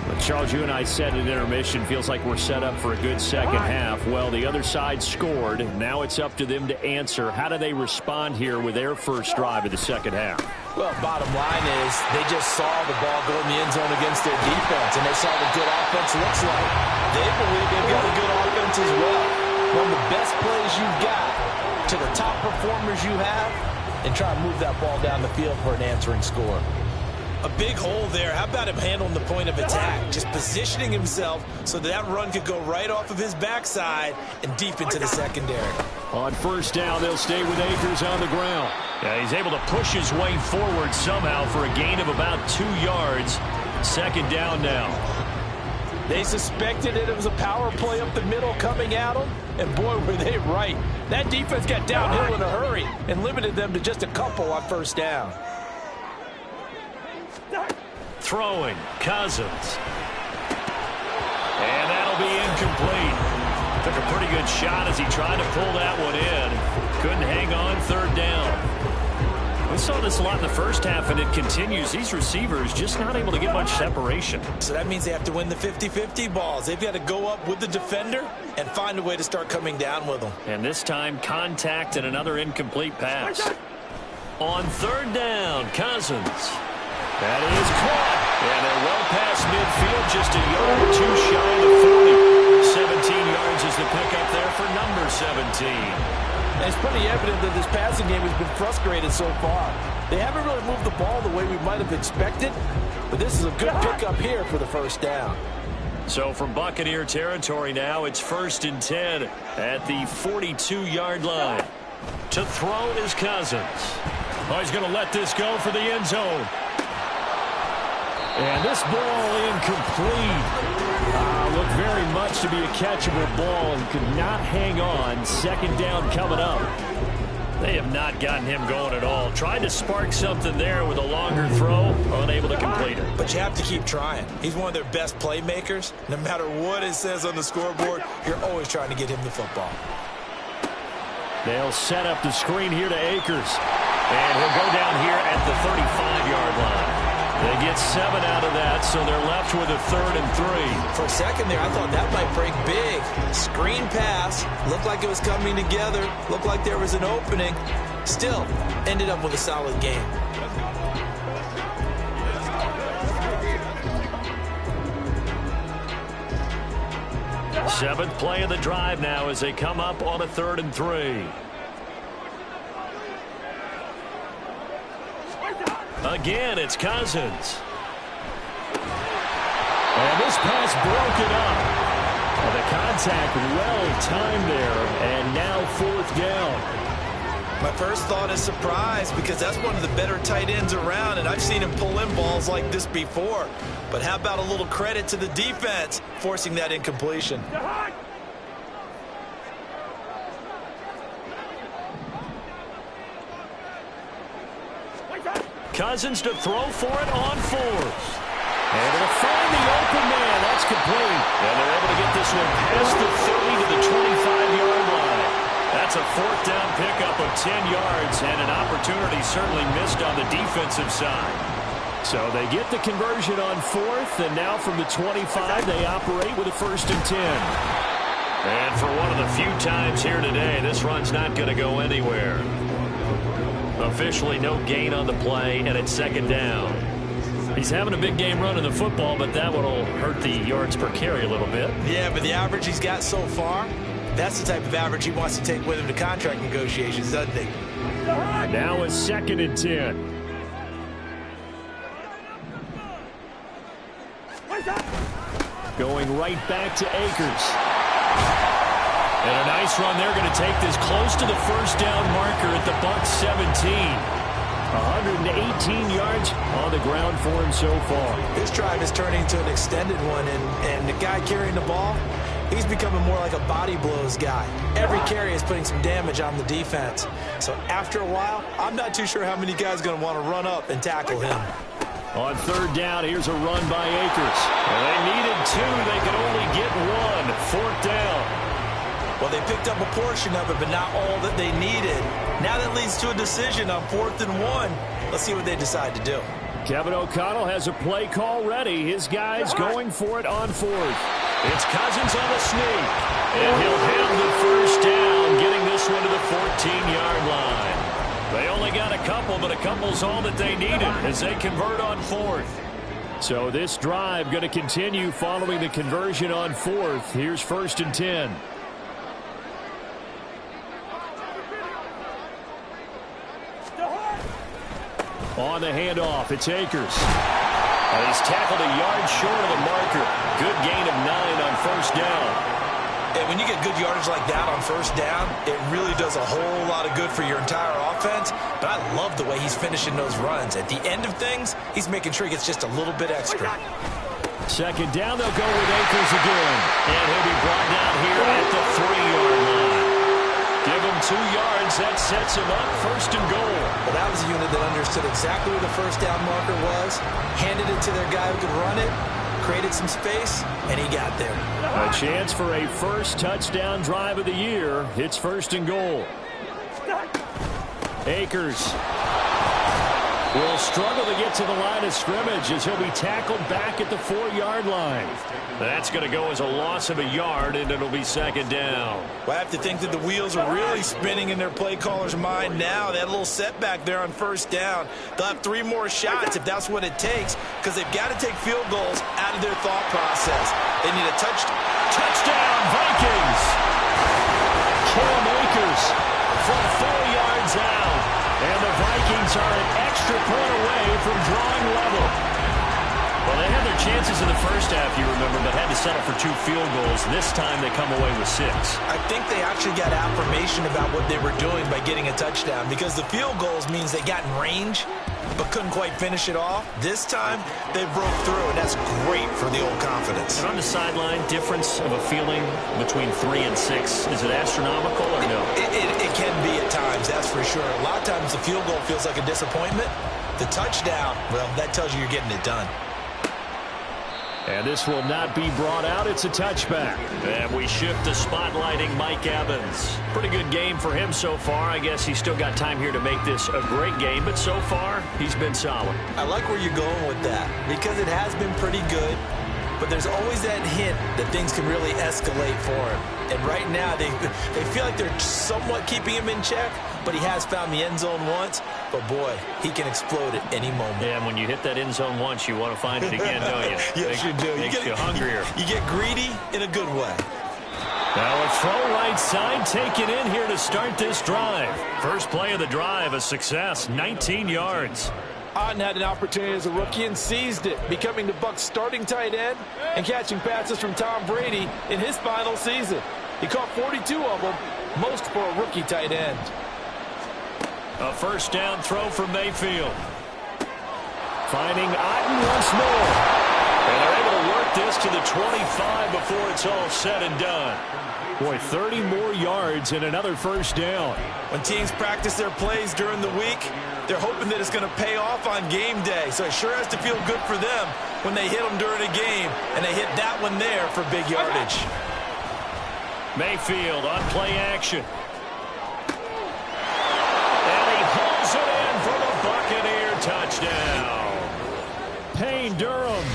But Charles, you and I said at intermission, feels like we're set up for a good second half. Well, the other side scored. Now it's up to them to answer. How do they respond here with their first drive of the second half? Well, bottom line is they just saw the ball go in the end zone against their defense, and they saw what good offense looks like. They believe they've got a good offense as well. One of the best plays you've got to the top performers you have, and try to move that ball down the field for an answering score. A big hole there. How about him handling the point of attack? Just positioning himself so that run could go right off of his backside and deep into the secondary. On first down, they'll stay with Akers on the ground. Yeah, he's able to push his way forward somehow for a gain of about 2 yards. Second down now. They suspected it was a power play up the middle coming at them, and boy, were they right. That defense got downhill in a hurry and limited them to just a couple on first down. Throwing, Cousins. And that'll be incomplete. Took a pretty good shot as he tried to pull that one in. Couldn't hang on, third down. We saw this a lot in the first half, and it continues. These receivers just not able to get much separation. So that means they have to win the 50-50 balls. They've got to go up with the defender and find a way to start coming down with them. And this time, contact and another incomplete pass. On third down, Cousins. That is caught. And they're well past midfield, just a yard or two shy of the 40. 17 yards is the pickup there for number 17. And it's pretty evident that this passing game has been frustrated so far. They haven't really moved the ball the way we might have expected, but this is a good pickup here for the first down. So from Buccaneer territory now, it's 1st and 10 at the 42-yard line. To throw is Cousins. Oh, he's going to let this go for the end zone. And this ball incomplete. Looked very much to be a catchable ball and could not hang on. Second down coming up. They have not gotten him going at all. Tried to spark something there with a longer throw, unable to complete it. But you have to keep trying. He's one of their best playmakers. No matter what it says on the scoreboard, you're always trying to get him the football. They'll set up the screen here to Akers. And he'll go down here at the 35-yard line. They get 7 out of that, so they're left with a 3rd and 3. For a second there, I thought that might break big. Screen pass. Looked like it was coming together. Looked like there was an opening. Still, ended up with a solid game. Seventh play of the drive now as they come up on a 3rd and 3. Again, it's Cousins. And this pass broken up. Well, the contact well timed there, and now 4th down. My first thought is surprise because that's one of the better tight ends around, and I've seen him pull in balls like this before. But how about a little credit to the defense forcing that incompletion? Cousins to throw for it on 4th. And it'll find the open man. That's complete. And they're able to get this one past the 30 to the 25-yard line. That's a 4th down pickup of 10 yards and an opportunity certainly missed on the defensive side. So they get the conversion on 4th, and now from the 25, they operate with a 1st and 10. And for one of the few times here today, this run's not going to go anywhere. Officially no gain on the play, and it's 2nd down. He's having a big game running the football, but that one will hurt the yards per carry a little bit. Yeah, but the average he's got so far, that's the type of average he wants to take with him to contract negotiations, doesn't he? Now it's 2nd and 10. Going right back to Akers. And a nice run. They're going to take this close to the first down marker at the Bucs 17. 118 yards on the ground for him so far. This drive is turning into an extended one, and the guy carrying the ball, he's becoming more like a body blows guy. Every carry is putting some damage on the defense. So after a while, I'm not too sure how many guys are going to want to run up and tackle him. On 3rd down, here's a run by Akers. Well, they needed 2. They could only get 1. 4th down. Well, they picked up a portion of it, but not all that they needed. Now that leads to a decision on 4th and 1. Let's see what they decide to do. Kevin O'Connell has a play call ready. His guys going for it on 4th. It's Cousins on the sneak. And he'll have the first down, getting this one to the 14-yard line. They only got a couple, but a couple's all that they needed as they convert on fourth. So this drive going to continue following the conversion on fourth. Here's 1st and 10. On the handoff, it's Akers. He's tackled a yard short of the marker. Good gain of 9 on 1st down. And when you get good yardage like that on 1st down, it really does a whole lot of good for your entire offense. But I love the way he's finishing those runs. At the end of things, he's making sure he gets just a little bit extra. 2nd down, they'll go with Akers again. And he'll be brought down here at the 3-yard line. Give him 2 yards. That sets him up 1st and goal. Well, that was a unit that understood exactly where the 1st down marker was, handed it to their guy who could run it, created some space, and he got there. A chance for a first touchdown drive of the year. It's 1st and goal. Akers will struggle to get to the line of scrimmage as he'll be tackled back at the 4-yard line. That's going to go as a loss of a yard, and it'll be 2nd down. Well, I have to think that the wheels are really spinning in their play caller's mind now. They had a little setback there on 1st down. They'll have 3 more shots if that's what it takes, because they've got to take field goals out of their thought process. They need a touchdown, Vikings! Cam Akers from 4 yards out. And the Vikings are an extra point away from drawing level. Well, they had their chances in the first half, you remember, but had to settle for 2 field goals. This time they come away with 6. I think they actually got affirmation about what they were doing by getting a touchdown, because the field goals means they got in range but couldn't quite finish it off. This time they broke through, and that's great for the old confidence. And on the sideline, difference of a feeling between 3 and 6, is it astronomical or no? It can be at times, that's for sure. A lot of times the field goal feels like a disappointment. The touchdown, well, that tells you you're getting it done. And this will not be brought out. It's a touchback. And we shift to spotlighting Mike Evans. Pretty good game for him so far. I guess he's still got time here to make this a great game, but so far, he's been solid. I like where you're going with that, because it has been pretty good, but there's always that hint that things can really escalate for him. And right now, they feel like they're somewhat keeping him in check, but he has found the end zone once. But, boy, he can explode at any moment. Yeah, and when you hit that end zone once, you want to find it again, don't you? Yes, you do. Makes you hungrier. You get greedy in a good way. Now a throw right side taken in here to start this drive. First play of the drive, a success, 19 yards. Otten had an opportunity as a rookie and seized it, becoming the Bucs' starting tight end and catching passes from Tom Brady in his final season. He caught 42 of them, most for a rookie tight end. A first down throw from Mayfield. Finding Otten once more. And they're able to work this to the 25 before it's all said and done. Boy, 30 more yards and another first down. When teams practice their plays during the week, they're hoping that it's going to pay off on game day. So it sure has to feel good for them when they hit them during a game, and they hit that one there for big yardage. Mayfield on play action. And he pulls it in for the Buccaneer touchdown. Payne Durham,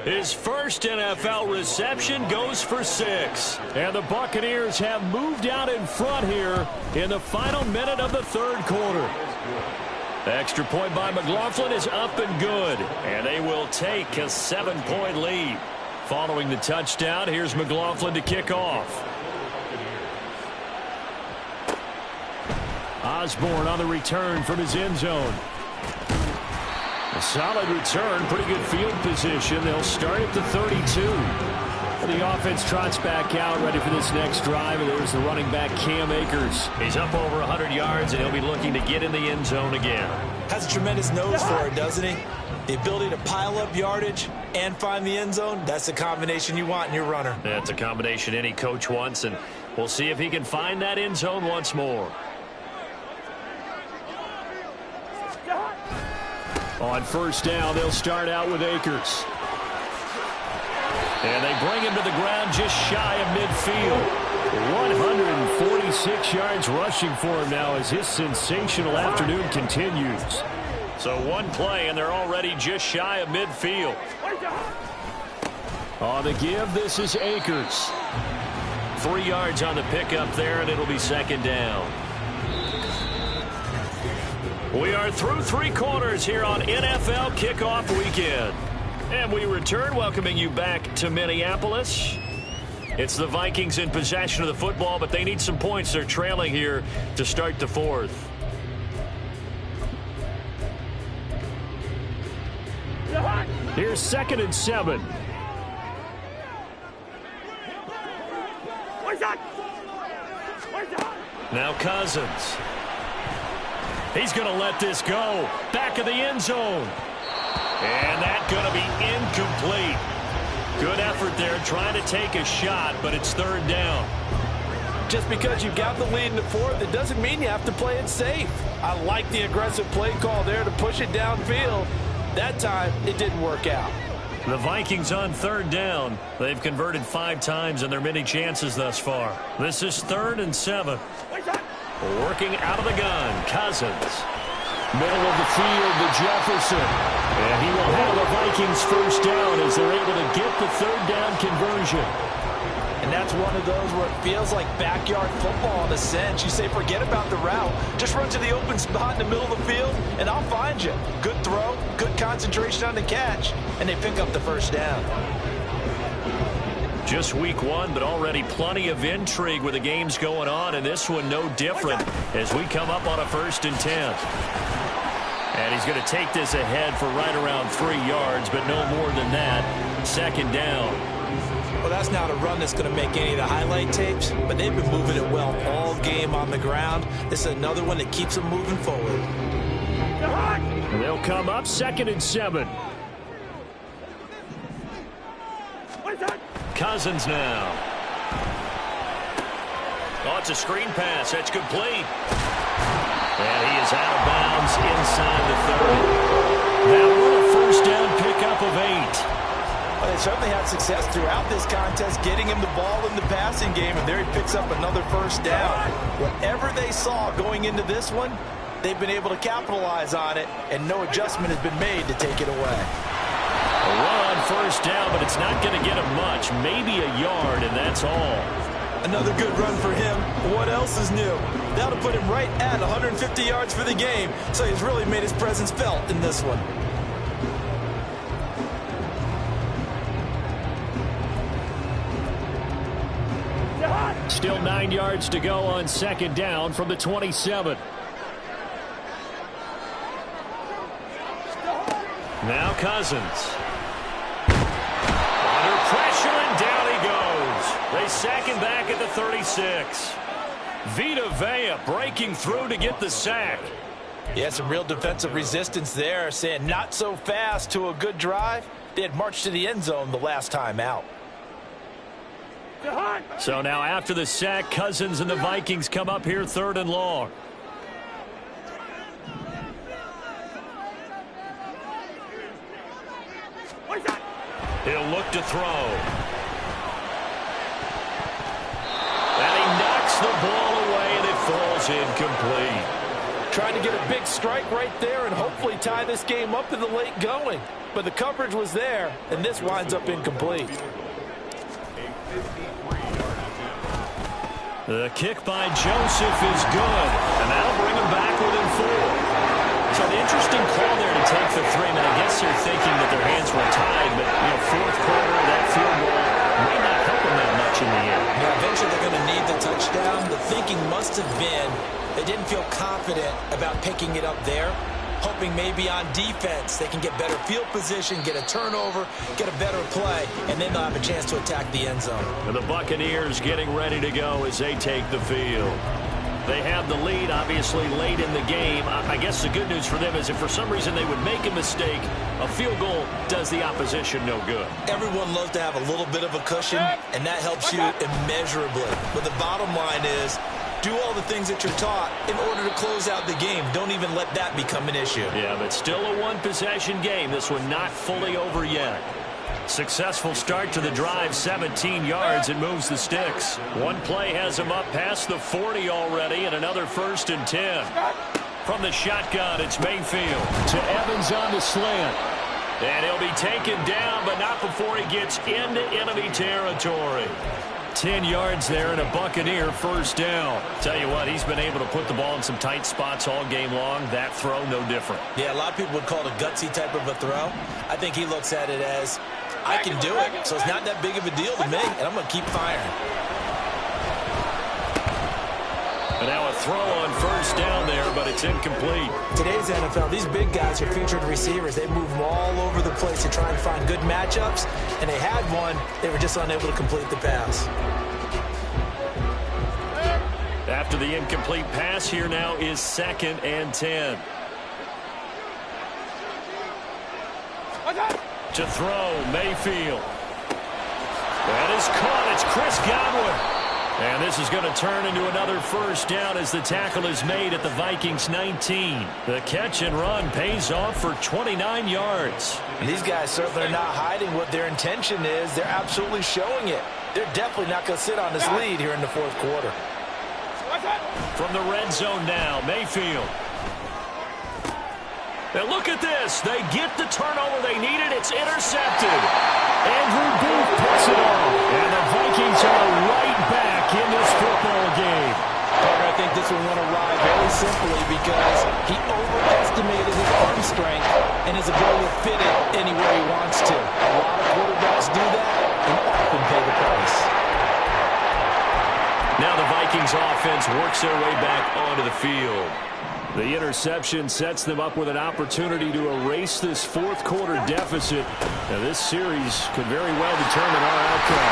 his first NFL reception, goes for 6. And the Buccaneers have moved out in front here in the final minute of the third quarter. Extra point by McLaughlin is up and good. And they will take a 7-point lead. Following the touchdown, here's McLaughlin to kick off. Osborne on the return from his end zone. A solid return, pretty good field position. They'll start at the 32. The offense trots back out, ready for this next drive. And there's the running back, Cam Akers. He's up over 100 yards, and he'll be looking to get in the end zone again. Has a tremendous nose for it, doesn't he? The ability to pile up yardage and find the end zone, that's the combination you want in your runner. That's a combination any coach wants, and we'll see if he can find that end zone once more. On first down, they'll start out with Akers. And they bring him to the ground just shy of midfield. 146 yards rushing for him now as his sensational afternoon continues. So one play, and they're already just shy of midfield. On the give, this is Akers. 3 yards on the pickup there, and it'll be second down. We are through 3 quarters here on NFL Kickoff Weekend. And we return, welcoming you back to Minneapolis. It's the Vikings in possession of the football, but they need some points. They're trailing here to start the 4th. Here's 2nd and 7. Now Cousins. He's going to let this go. Back of the end zone. And that's going to be incomplete. Good effort there trying to take a shot, but it's 3rd down. Just because you've got the lead in the 4th, it doesn't mean you have to play it safe. I like the aggressive play call there to push it downfield. That time, it didn't work out. The Vikings on 3rd down. They've converted 5 times in their many chances thus far. This is 3rd and 7. Working out of the gun, Cousins. Middle of the field to Jefferson. And he will have the Vikings 1st down as they're able to get the 3rd down conversion. And that's one of those where it feels like backyard football in a sense. You say, forget about the route. Just run to the open spot in the middle of the field, and I'll find you. Good throw, good concentration on the catch, and they pick up the 1st down. Just week 1, but already plenty of intrigue with the games going on, and this one no different as we come up on a 1st and 10. And he's going to take this ahead for right around 3 yards, but no more than that. 2nd down. Well, that's not a run that's going to make any of the highlight tapes, but they've been moving it well all game on the ground. This is another one that keeps them moving forward. They'll come up 2nd and 7. Cousins now. Oh, it's a screen pass. That's complete. And he is out of bounds inside the 30. Now a 1st down pickup of 8. Well, they certainly had success throughout this contest getting him the ball in the passing game, and there he picks up another 1st down. Whatever they saw going into this one, they've been able to capitalize on it, and no adjustment has been made to take it away. A run on 1st down, but it's not going to get him much. Maybe a yard, and that's all. Another good run for him. What else is new? That'll put him right at 150 yards for the game, so he's really made his presence felt in this one. Still 9 yards to go on 2nd down from the 27. Now Cousins. Under pressure, and down he goes. They sack him back at the 36. Vita Vea breaking through to get the sack. Yeah, some real defensive resistance there, saying not so fast to a good drive. They had marched to the end zone the last time out. So now after the sack, Cousins and the Vikings come up here 3rd and long. He'll look to throw. And he knocks the ball away, and it falls incomplete. Trying to get a big strike right there and hopefully tie this game up in the late going. But the coverage was there, and this winds up incomplete. The kick by Joseph is good, and that'll bring him back within 4. So an interesting call there to take the 3. And I guess they're thinking that their hands were tied, but 4th quarter, that field goal may not help them that much in the end. Yeah, eventually they're going to need the touchdown. The thinking must have been they didn't feel confident about picking it up there, hoping maybe on defense they can get better field position, get a turnover, get a better play, and then they'll have a chance to attack the end zone. And the Buccaneers getting ready to go as they take the field. They have the lead, obviously, late in the game. I guess the good news for them is if for some reason they would make a mistake, a field goal does the opposition no good. Everyone loves to have a little bit of a cushion, and that helps you immeasurably. But the bottom line is, do all the things that you're taught in order to close out the game. Don't even let that become an issue. Yeah, but still a one-possession game. This one not fully over yet. Successful start to the drive, 17 yards, and moves the sticks. One play has him up past the 40 already, and another 1st and 10. From the shotgun, it's Mayfield to Evans on the slant. And he'll be taken down, but not before he gets into enemy territory. 10 yards there and a Buccaneer first down. Tell you what, he's been able to put the ball in some tight spots all game long. That throw, no different. Yeah, a lot of people would call it a gutsy type of a throw. I think he looks at it as, I can do it, so it's not that big of a deal to me, and I'm going to keep firing. And now a throw on first down there, but it's incomplete. Today's NFL, these big guys are featured receivers. They move them all over the place to try and find good matchups, and they had one. They were just unable to complete the pass. After the incomplete pass, here now is 2nd and 10. To throw, Mayfield. That is caught. It's Chris Godwin. And this is going to turn into another first down as the tackle is made at the Vikings 19. The catch and run pays off for 29 yards. And these guys certainly are not hiding what their intention is. They're absolutely showing it. They're definitely not going to sit on this lead here in the fourth quarter. From the red zone now, Mayfield. Now look at this. They get the turnover they needed. It's intercepted. Andrew Booth puts it on. And the Vikings are right back in this football game. Parker, I think this one went awry very simply because he overestimated his arm strength and his ability to fit it anywhere he wants to. A lot of quarterbacks do that and often pay the price. Now the Vikings offense works their way back onto the field. The interception sets them up with an opportunity to erase this fourth quarter deficit. Now this series could very well determine our outcome.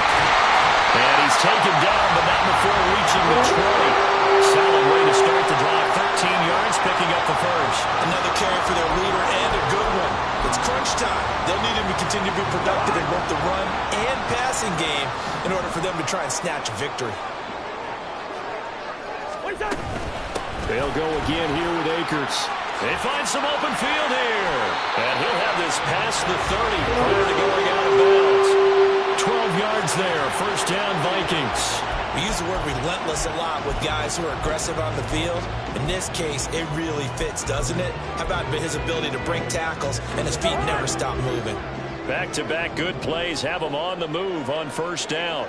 And he's taken down, but not before reaching the 20. Solid way to start the drive. 13 yards, picking up the first. Another carry for their leader and a good one. It's crunch time. They'll need him to continue to be productive in both the run and passing game in order for them to try and snatch a victory. They'll go again here with Akers. They find some open field here. And he'll have this past the 30 prior to going out of bounds. 12 yards there. First down, Vikings. We use the word relentless a lot with guys who are aggressive on the field. In this case, it really fits, doesn't it? How about his ability to break tackles and his feet never stop moving? Back-to-back good plays have him on the move on first down.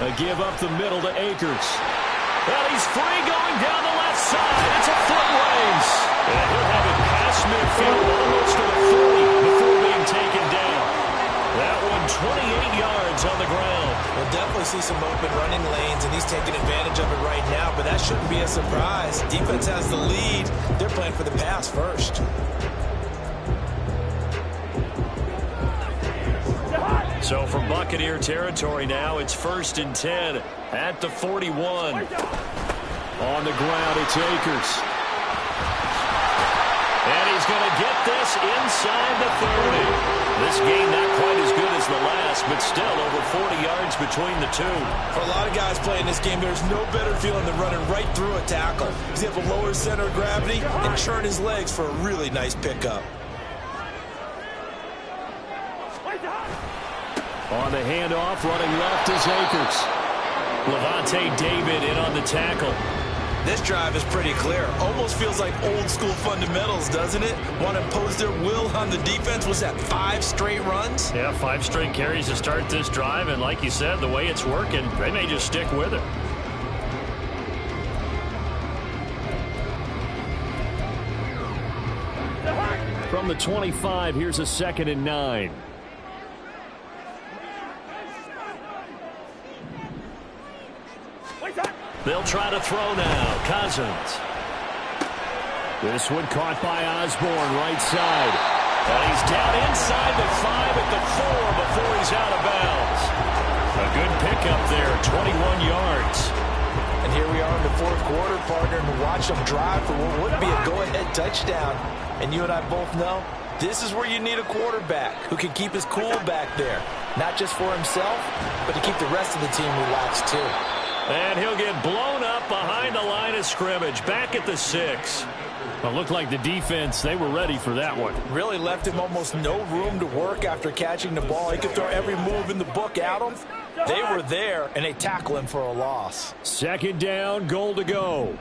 A give up the middle to Akers. Well, he's free going down the left side. It's a foot race. And he'll have it past midfield almost to the 40 before being taken down. That one 28 yards on the ground. We'll definitely see some open running lanes, and he's taking advantage of it right now, but that shouldn't be a surprise. Defense has the lead. They're playing for the pass first. So from Buccaneer territory now, it's 1st and 10 at the 41. On the ground, it's Akers. And he's going to get this inside the 30. This game not quite as good as the last, but still over 40 yards between the two. For a lot of guys playing this game, there's no better feeling than running right through a tackle. He's able to lower his center of gravity and churn his legs for a really nice pickup. On the handoff, running left is Akers. Levante David in on the tackle. This drive is pretty clear. Almost feels like old school fundamentals, doesn't it? Want to impose their will on the defense. Was that 5 straight runs? Yeah, 5 straight carries to start this drive. And like you said, the way it's working, they may just stick with it. From the 25, here's a 2nd and 9. They'll try to throw now. Cousins. This one caught by Osborne, right side. And he's down inside the 5 at the 4 before he's out of bounds. A good pickup there, 21 yards. And here we are in the fourth quarter, partner, and watch them drive for what would be a go-ahead touchdown. And you and I both know this is where you need a quarterback who can keep his cool back there. Not just for himself, but to keep the rest of the team relaxed too. And he'll get blown up behind the line of scrimmage, back at the 6. Well, it looked like the defense, they were ready for that one. Really left him almost no room to work after catching the ball. He could throw every move in the book at him. They were there, and they tackle him for a loss. 2nd down, goal to go.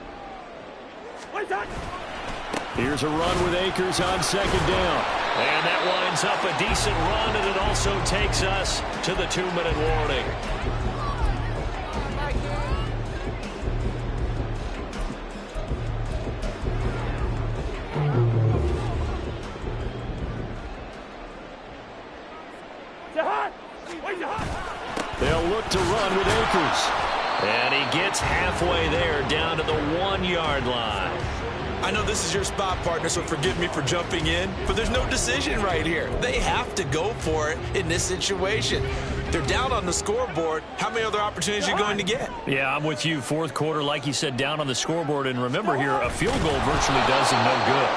Here's a run with Akers on 2nd down. And that winds up a decent run, and it also takes us to the 2-minute warning. They'll look to run with Akers. And he gets halfway there, down to the 1-yard line. I know this is your spot, partner, so forgive me for jumping in, but there's no decision right here. They have to go for it in this situation. They're down on the scoreboard. How many other opportunities are you going to get? Yeah, I'm with you. Fourth quarter, like you said, down on the scoreboard. And remember here, a field goal virtually does him no good.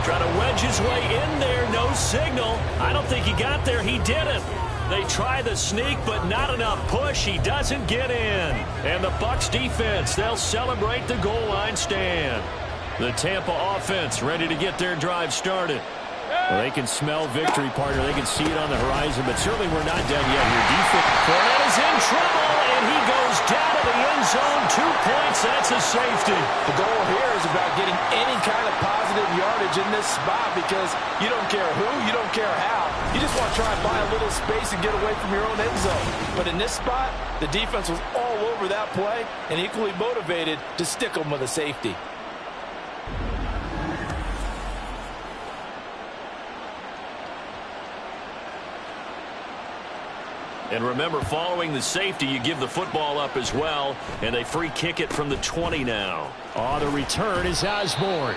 Trying to wedge his way in there, no signal. I don't think he got there. He didn't. They try the sneak, but not enough push. He doesn't get in. And the Bucs defense, they'll celebrate the goal line stand. The Tampa offense ready to get their drive started. Well, they can smell victory, partner. They can see it on the horizon, but certainly we're not done yet here. Defense. Fournette is in trouble, and he goes down to the end zone. 2 points. That's a safety. The goal here is about getting any kind of positive yardage in this spot because you don't care who, you don't care how. You just want to try and buy a little space and get away from your own end zone. But in this spot, the defense was all over that play and equally motivated to stick them with a safety. And remember, following the safety, you give the football up as well, and they free kick it from the 20 now. Oh, the return is Osborne.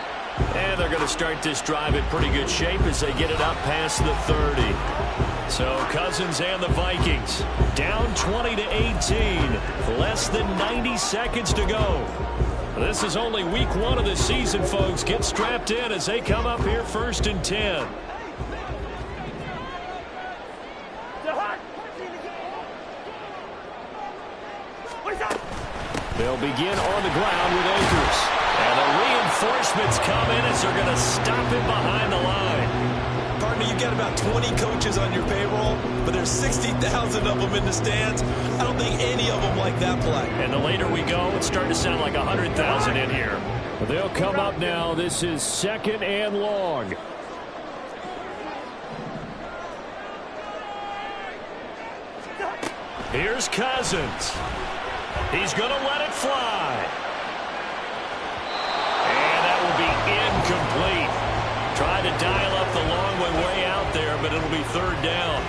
And they're going to start this drive in pretty good shape as they get it up past the 30. So Cousins and the Vikings down 20-18. Less than 90 seconds to go. This is only week 1 of the season, folks. Get strapped in as they come up here 1st and 10. They'll begin on the ground with Akers. And the reinforcements come in as they're going to stop him behind the line. Partner, you got about 20 coaches on your payroll, but there's 60,000 of them in the stands. I don't think any of them like that play. And the later we go, it's starting to sound like 100,000 in here. They'll come up now. This is 2nd and long. Here's Cousins. He's going to let it fly. And that will be incomplete. Tried to dial up the long way out there, but it'll be 3rd down.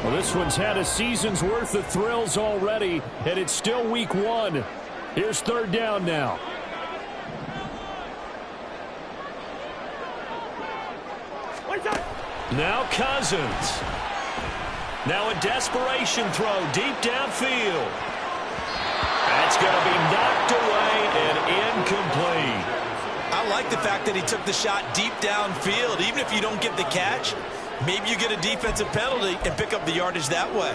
Well, this one's had a season's worth of thrills already, and it's still week 1. Here's 3rd down now. Now Cousins. Now a desperation throw deep downfield. That's going to be knocked away and incomplete. I like the fact that he took the shot deep downfield. Even if you don't get the catch, maybe you get a defensive penalty and pick up the yardage that way.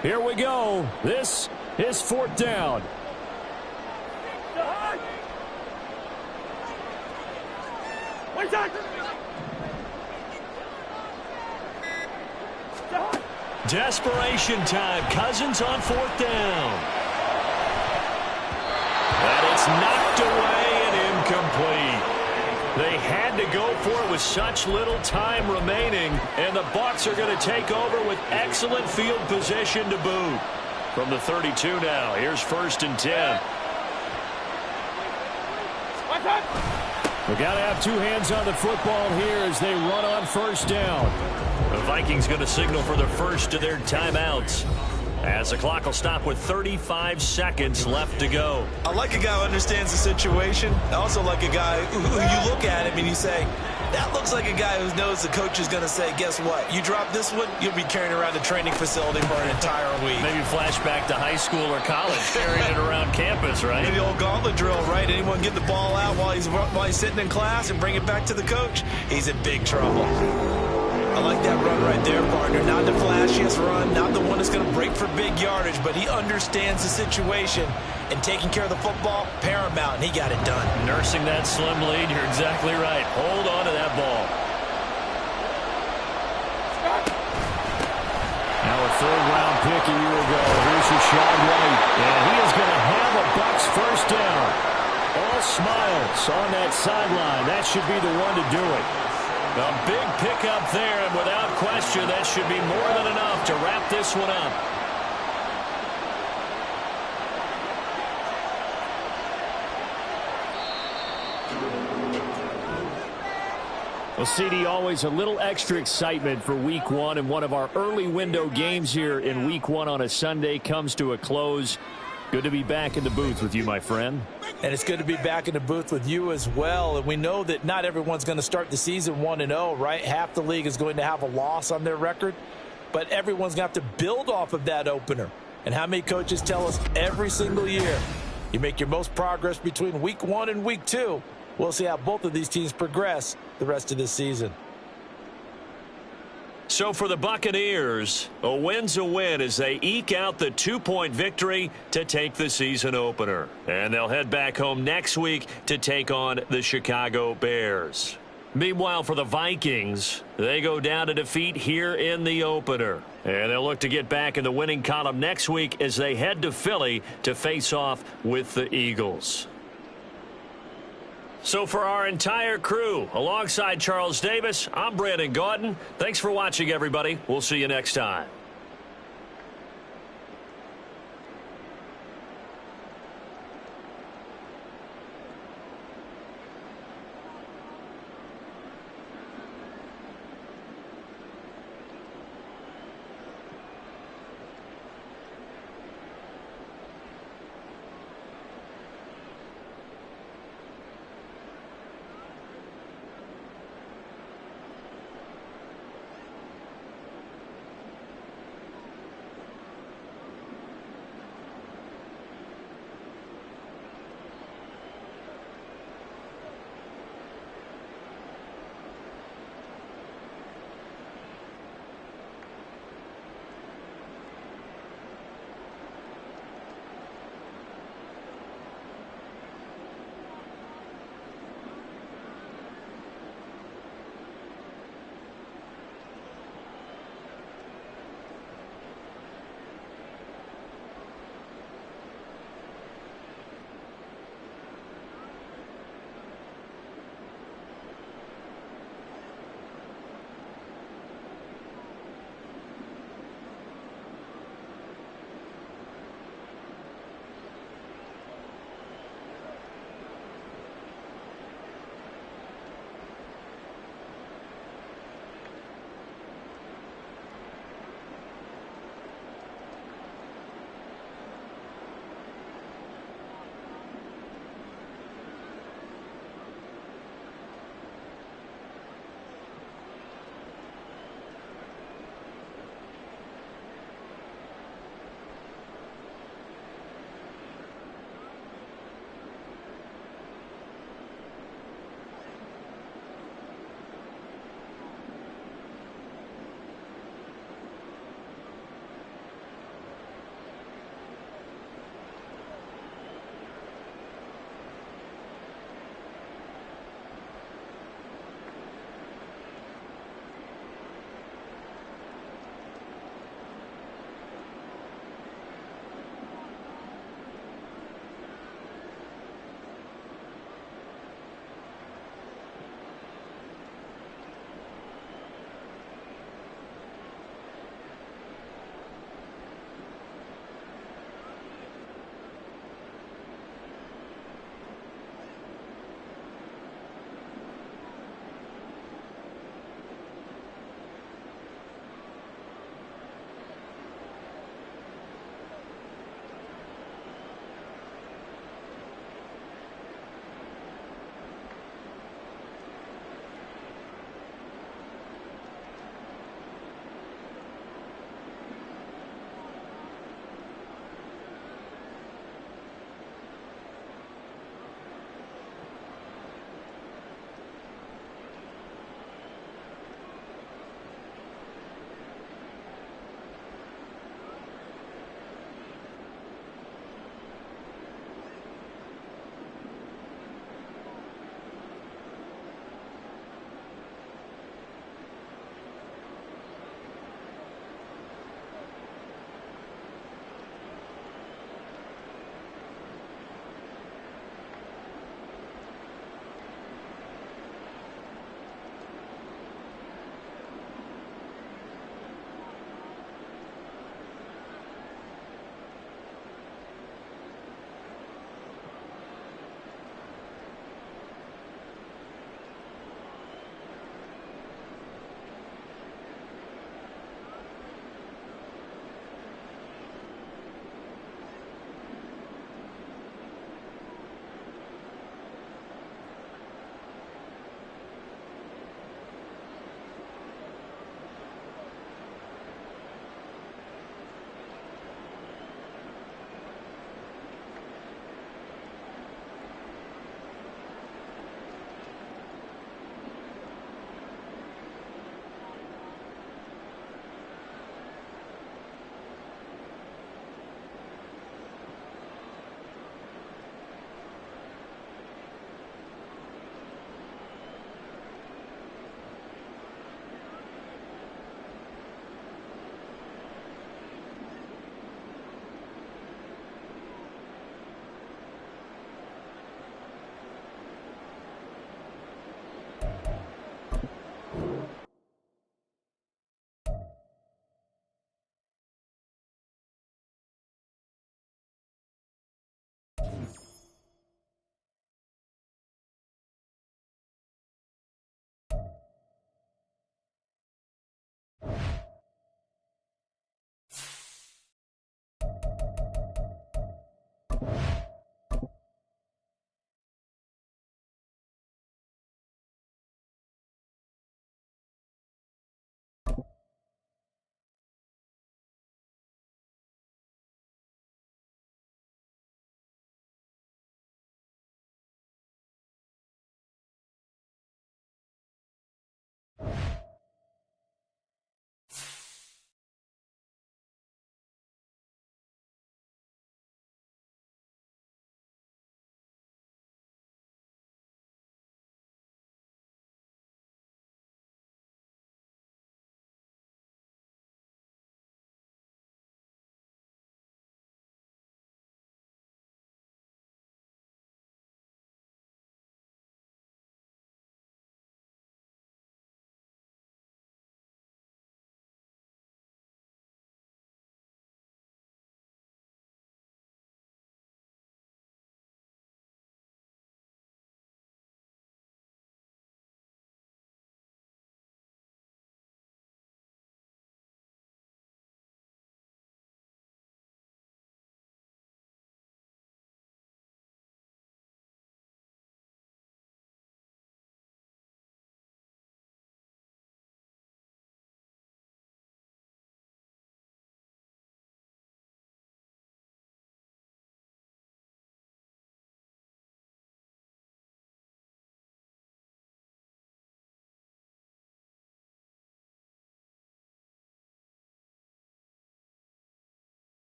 Here we go. This is 4th down. Desperation time. Cousins on 4th down. And it's knocked away and incomplete. They had to go for it with such little time remaining, and the Bucs are going to take over with excellent field position to boot. From the 32 now, here's 1st and 10. We've got to have 2 hands on the football here as they run on 1st down. The Vikings going to signal for the first of their timeouts, as the clock will stop with 35 seconds left to go. I like a guy who understands the situation. I also like a guy who you look at him and you say, that looks like a guy who knows the coach is going to say, guess what? You drop this one, you'll be carrying around the training facility for an entire week. Maybe flashback to high school or college, carrying it around campus, right? Maybe the old gauntlet drill, right? Anyone get the ball out while he's sitting in class and bring it back to the coach? He's in big trouble. I like that run right there, partner. Not the flashiest run, not the one that's going to break for big yardage, but he understands the situation, and taking care of the football, paramount, and he got it done. Nursing that slim lead, you're exactly right. Hold on to that ball. Now a third-round pick a year ago. Here's Rachaad White, and he is going to have a Bucs first down. All smiles on that sideline. That should be the one to do it. A big pickup there, and without question, that should be more than enough to wrap this one up. Well, CD, always a little extra excitement for Week 1, and one of our early window games here in Week 1 on a Sunday comes to a close. Good to be back in the booth with you, my friend. And it's good to be back in the booth with you as well. And we know that not everyone's going to start the season 1-0, right? Half the league is going to have a loss on their record. But everyone's going to have to build off of that opener. And how many coaches tell us every single year, you make your most progress between Week 1 and Week 2. We'll see how both of these teams progress the rest of this season. So for the Buccaneers, a win's a win as they eke out the 2-point victory to take the season opener. And they'll head back home next week to take on the Chicago Bears. Meanwhile, for the Vikings, they go down to defeat here in the opener. And they'll look to get back in the winning column next week as they head to Philly to face off with the Eagles. So for our entire crew, alongside Charles Davis, I'm Brandon Gaudin. Thanks for watching, everybody. We'll see you next time.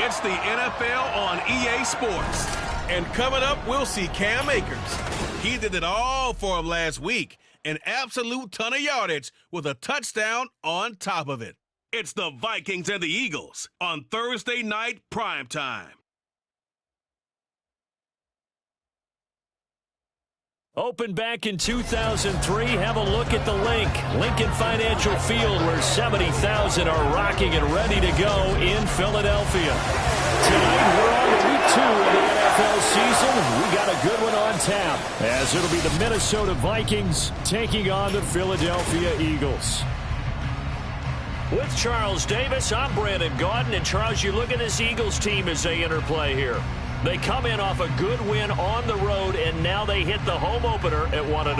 It's the NFL on EA Sports. And coming up, we'll see Cam Akers. He did it all for him last week. An absolute ton of yardage with a touchdown on top of it. It's the Vikings and the Eagles on Thursday night primetime. Opened back in 2003, have a look at the Lincoln Financial Field, where 70,000 are rocking and ready to go in Philadelphia. Tonight, we're on to week 2 of the NFL season. We got a good one on tap, as it'll be the Minnesota Vikings taking on the Philadelphia Eagles. With Charles Davis, I'm Brandon Gaudin. And Charles, you look at this Eagles team as they interplay here. They come in off a good win on the road, and now they hit the home opener at 1-0.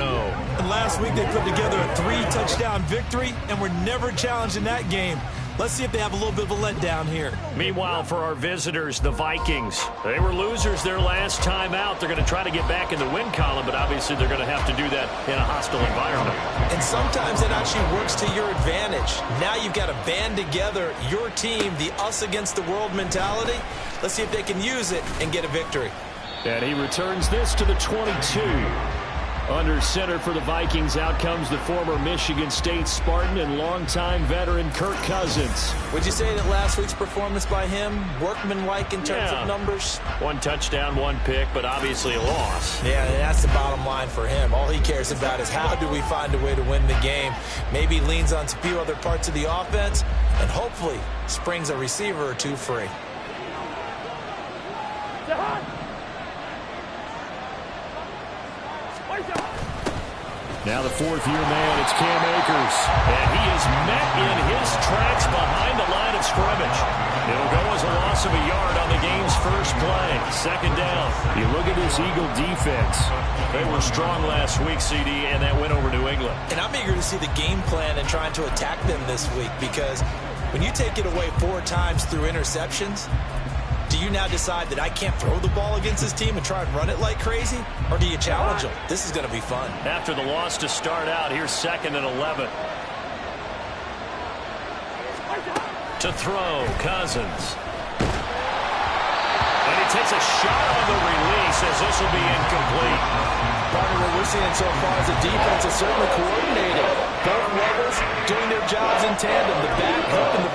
Last week they put together a 3-touchdown victory, and were never challenged in that game. Let's see if they have a little bit of a letdown here. Meanwhile, for our visitors, the Vikings, they were losers their last time out. They're going to try to get back in the win column, but obviously they're going to have to do that in a hostile environment. And sometimes it actually works to your advantage. Now you've got to band together your team, the us against the world mentality. Let's see if they can use it and get a victory. And he returns this to the 22. Under center for the Vikings, out comes the former Michigan State Spartan and longtime veteran Kirk Cousins. Would you say that last week's performance by him, workmanlike in terms of numbers? 1 touchdown, 1 pick, but obviously a loss. Yeah, that's the bottom line for him. All he cares about is how do we find a way to win the game. Maybe leans on a few other parts of the offense, and hopefully springs a receiver or two free. Now the 4th-year man, it's Cam Akers. And he is met in his tracks behind the line of scrimmage. It'll go as a loss of a yard on the game's first play. 2nd down. You look at this Eagle defense. They were strong last week, CD, and that win over New England. And I'm eager to see the game plan and trying to attack them this week, because when you take it away 4 times through interceptions, do you now decide that I can't throw the ball against this team and try and run it like crazy? Or do you challenge them? This is going to be fun. After the loss to start out, here's 2nd and 11. To throw, Cousins. And he takes a shot on the release, as this will be incomplete. Partner, what we're seeing so far is the defense is certainly coordinated. Both levels doing their jobs in tandem. The back helping the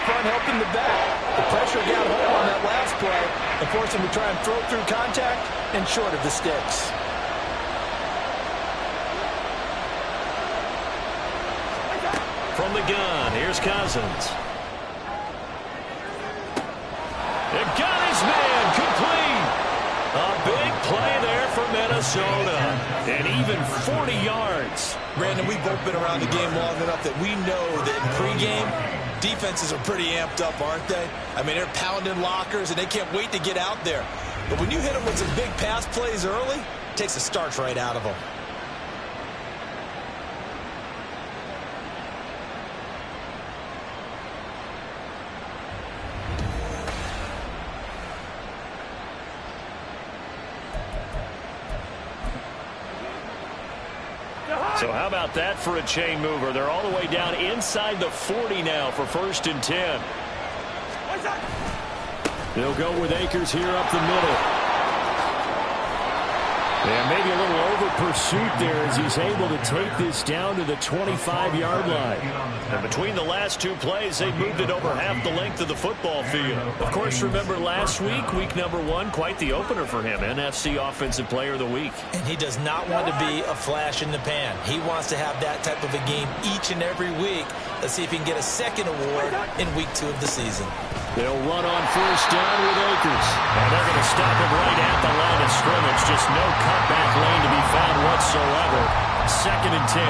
front helping the back. The pressure got home on that last play and forced him to try and throw through contact and short of the sticks. From the gun, here's Cousins. It got his man complete. A big play there for Minnesota. And even 40 yards. Brandon, we've both been around the game long enough that we know that in pregame, defenses are pretty amped up, aren't they? I mean, they're pounding lockers, and they can't wait to get out there. But when you hit them with some big pass plays early, it takes the starch right out of them. So how about that for a chain mover? They're all the way down inside the 40 now for 1st and 10. They'll go with Akers here up the middle. And maybe a little over pursuit there as he's able to take this down to the 25-yard line. And between the last 2 plays, they moved it over half the length of the football field. Of course, remember last week number 1, quite the opener for him, NFC Offensive Player of the Week. And he does not want to be a flash in the pan. He wants to have that type of a game each and every week. Let's see if he can get a 2nd award in week 2 of the season. They'll run on 1st down with Akers. And they're going to stop him right at the line of scrimmage. Just no cutback lane to be found whatsoever. 2nd and 10.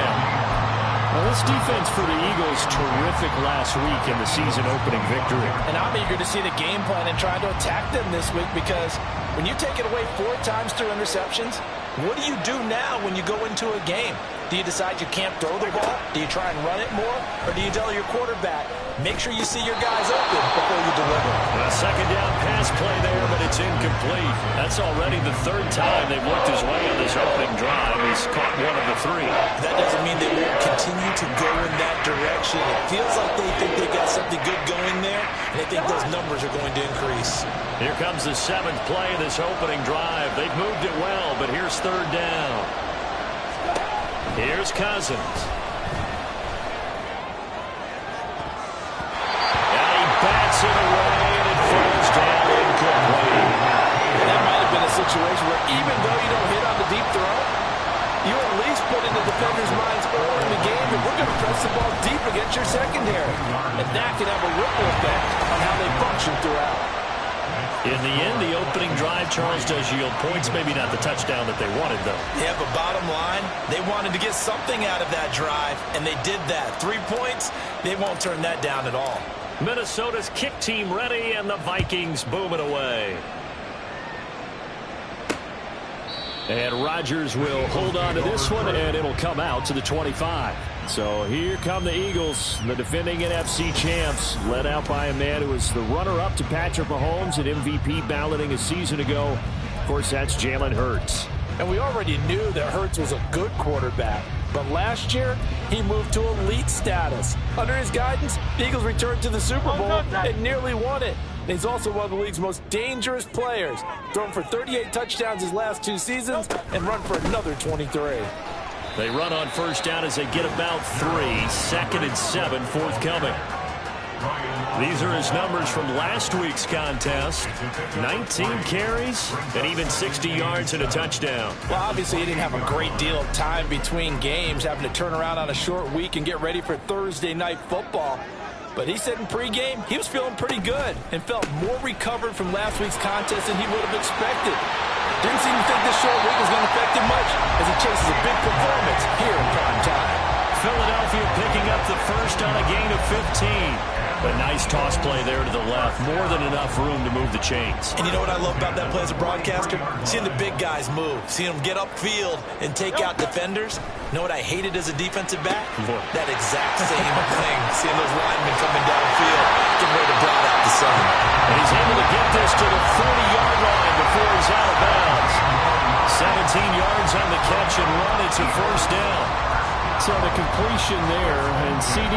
Well, this defense for the Eagles, terrific last week in the season-opening victory. And I'm eager to see the game plan and try to attack them this week, because when you take it away 4 times through interceptions, what do you do now when you go into a game? Do you decide you can't throw the ball? Do you try and run it more? Or do you tell your quarterback, make sure you see your guys open before you deliver? A second down pass play there, but it's incomplete. That's already the 3rd time they've worked his way on this opening drive. He's caught 1 of the 3. That doesn't mean they won't continue to go in that direction. It feels like they think they got something good going there, and they think those numbers are going to increase. Here comes the 7th play of this opening drive. They've moved it well, but here's 3rd down. Here's Cousins. And he bats it away, and it falls down incomplete. That might have been a situation where even though you don't hit on the deep throw, you at least put in the defender's minds early in the game that we're going to press the ball deep against your secondary. And that can have a ripple effect on how they function throughout. In the end, the opening drive, Charles, does yield points. Maybe not the touchdown that they wanted, though. Yeah, but bottom line, they wanted to get something out of that drive, and they did that. 3 points, they won't turn that down at all. Minnesota's kick team ready, and the Vikings boom it away. And Rodgers will hold on to this one, and it'll come out to the 25. So here come the Eagles, the defending NFC champs, led out by a man who was the runner-up to Patrick Mahomes at MVP balloting a season ago. Of course, that's Jalen Hurts. And we already knew that Hurts was a good quarterback. But last year, he moved to elite status. Under his guidance, the Eagles returned to the Super Bowl and nearly won it. And he's also one of the league's most dangerous players. Thrown for 38 touchdowns his last 2 seasons and run for another 23. They run on 1st down as they get about 3. 2nd and 7 forthcoming. These are his numbers from last week's contest. 19 carries and even 60 yards and a touchdown. Well, obviously, he didn't have a great deal of time between games, having to turn around on a short week and get ready for Thursday night football. But he said in pregame he was feeling pretty good and felt more recovered from last week's contest than he would have expected. Didn't seem to think this short week was going to affect him much as he chases a big performance here in prime time. Philadelphia picking up the first on a gain of 15. A nice toss play there to the left. More than enough room to move the chains. And you know what I love about that play as a broadcaster? Seeing the big guys move. Seeing them get upfield and take out defenders. You know what I hated as a defensive back? That exact same thing. Seeing those linemen coming downfield, getting ready to blot out the sun. And he's able to get this to the 40-yard line before he's out of bounds. 17 yards on the catch and run. It's a 1st down. So the completion there, and CD,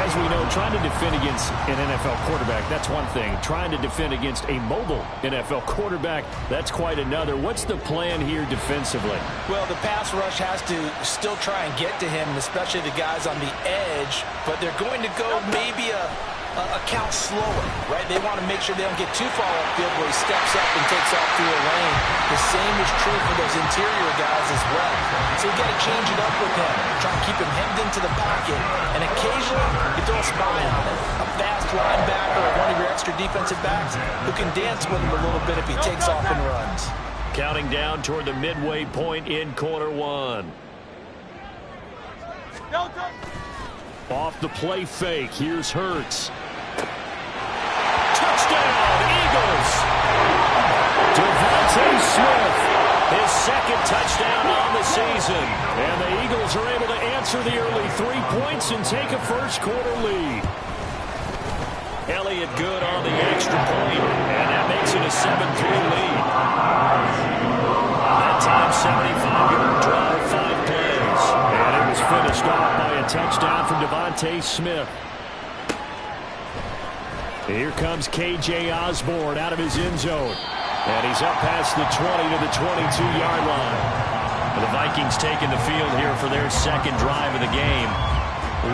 as we know, trying to defend against an NFL quarterback, that's one thing. Trying to defend against a mobile NFL quarterback, that's quite another. What's the plan here defensively? Well, the pass rush has to still try and get to him, especially the guys on the edge, but they're going to go maybe a count slower, right? They want to make sure they don't get too far upfield where he steps up and takes off through a lane. The same is true for those interior guys as well. So you got to change it up with him. Try and keep him hemmed into the pocket, and occasionally you throw a spy on him. A fast linebacker or one of your extra defensive backs who can dance with him a little bit if he takes off and runs. Counting down toward the midway point in quarter 1. Off the play fake, here's Hurts. Touchdown, Eagles! DeVonta Smith, his 2nd touchdown on the season. And the Eagles are able to answer the early 3 points and take a first-quarter lead. Elliott good on the extra point, and that makes it a 7-3 lead. That time, 75-yard drive, 5 plays. And it was finished off by a touchdown from DeVonta Smith. Here comes K.J. Osborne out of his end zone. And he's up past the 20 to the 22-yard line. The Vikings taking the field here for their 2nd drive of the game.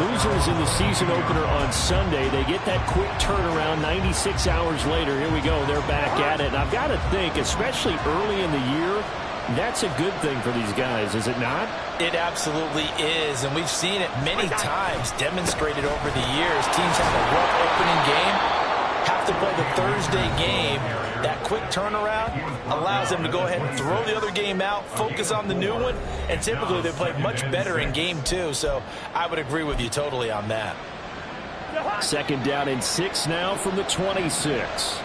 Losers in the season opener on Sunday. They get that quick turnaround 96 hours later. Here we go. They're back at it. And I've got to think, especially early in the year, that's a good thing for these guys, is it not? It absolutely is, and we've seen it many times demonstrated over the years. Teams have a rough opening game, have to play the Thursday game, That quick turnaround allows them to go ahead and throw the other game out, focus on the new one, and typically they play much better in game 2. So I would agree with you totally on that. 2nd down and 6 now from the 26.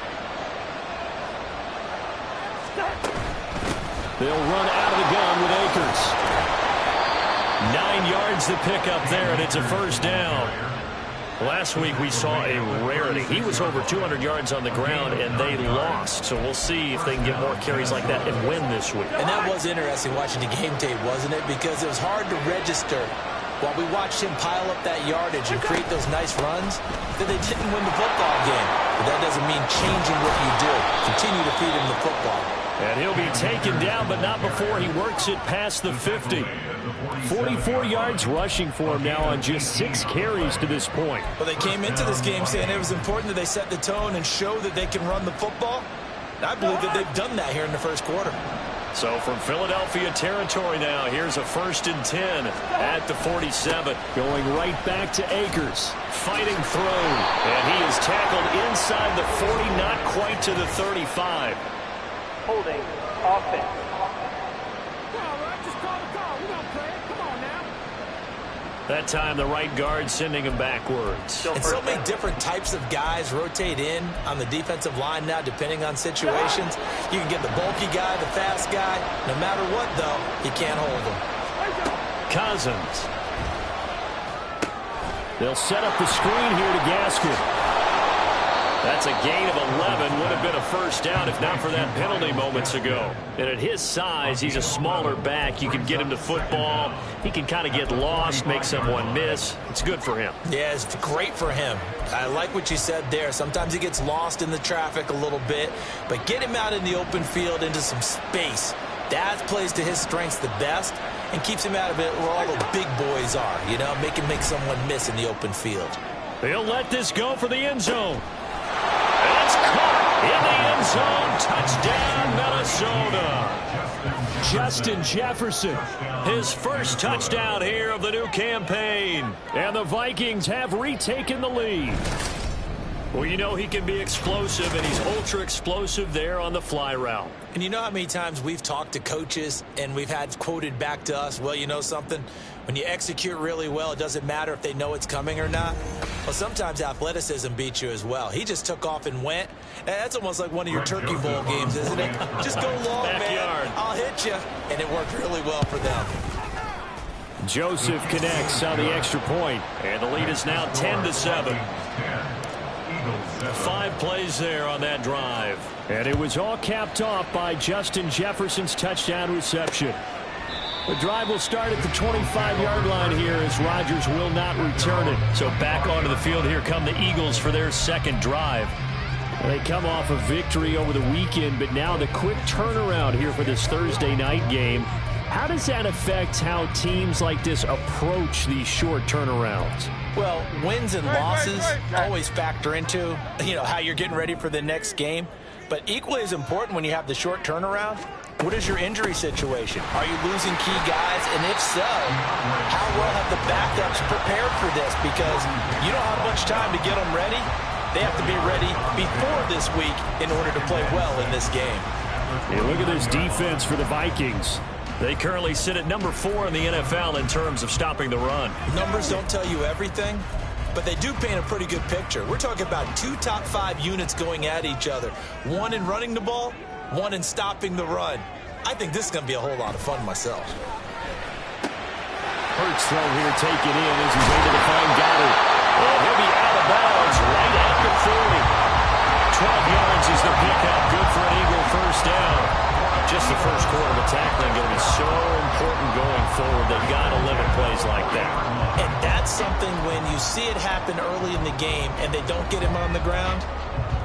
They'll run out of the gun with Akers. 9 yards to pick up there, and it's a 1st down. Last week we saw a rarity. He was over 200 yards on the ground, and they lost. So we'll see if they can get more carries like that and win this week. And that was interesting watching the game tape, wasn't it? Because it was hard to register while we watched him pile up that yardage and create those nice runs that they didn't win the football game. But that doesn't mean changing what you do. Continue to feed him the football. And he'll be taken down, but not before he works it past the 50. 44 yards rushing for him now on just 6 carries to this point. Well, they came into this game saying it was important that they set the tone and show that they can run the football. And I believe that they've done that here in the 1st quarter. So from Philadelphia territory now, here's a 1st and 10 at the 47. Going right back to Akers. Fighting through. And he is tackled inside the 40, not quite to the 35. Holding offense. That time the right guard sending him backwards. And so many different types of guys rotate in on the defensive line now depending on situations. You can get the bulky guy, the fast guy. No matter what, though, you can't hold him. Cousins. They'll set up the screen here to Gaskin. That's a gain of 11. Would have been a 1st down if not for that penalty moments ago. And at his size, he's a smaller back. You can get him to football. He can kind of get lost, make someone miss. It's good for him. Yeah, it's great for him. I like what you said there. Sometimes he gets lost in the traffic a little bit. But get him out in the open field into some space. That plays to his strengths the best and keeps him out of it where all the big boys are. You know, make him make someone miss in the open field. They'll let this go for the end zone. It's caught in the end zone. Touchdown, Minnesota. Justin Jefferson. His 1st touchdown here of the new campaign. And the Vikings have retaken the lead. Well, you know he can be explosive, and he's ultra-explosive there on the fly route. And you know how many times we've talked to coaches and we've had quoted back to us, well, you know something? When you execute really well, it doesn't matter if they know it's coming or not. Well, sometimes athleticism beats you as well. He just took off and went. And that's almost like one of your Turkey Bowl games, isn't it? Just go long, backyard. Man. I'll hit you. And it worked really well for them. Joseph connects on the extra point. And the lead is now 10-7. 5 plays there on that drive. And it was all capped off by Justin Jefferson's touchdown reception. The drive will start at the 25-yard line here as Rodgers will not return it. So back onto the field here come the Eagles for their 2nd drive. They come off a victory over the weekend, but now the quick turnaround here for this Thursday night game. How does that affect how teams like this approach these short turnarounds? Well, wins and losses always factor into, how you're getting ready for the next game. But equally as important when you have the short turnaround, what is your injury situation? Are you losing key guys? And if so, how well have the backups prepared for this? Because you don't have much time to get them ready. They have to be ready before this week in order to play well in this game. Hey, look at this defense for the Vikings. They currently sit at number 4 in the NFL in terms of stopping the run. Numbers don't tell you everything, but they do paint a pretty good picture. We're talking about 2 top 5 units going at each other. 1 in running the ball, 1 in stopping the run. I think this is going to be a whole lot of fun myself. Hurts throw here taken in as he's able to find Goddard. And he'll be out of bounds right at the 40. 12 yards is the pickup. Good for an Eagle 1st down. Just the 1st quarter of the tackling going to be so important going forward. They've got to limit plays like that. And that's something when you see it happen early in the game and they don't get him on the ground,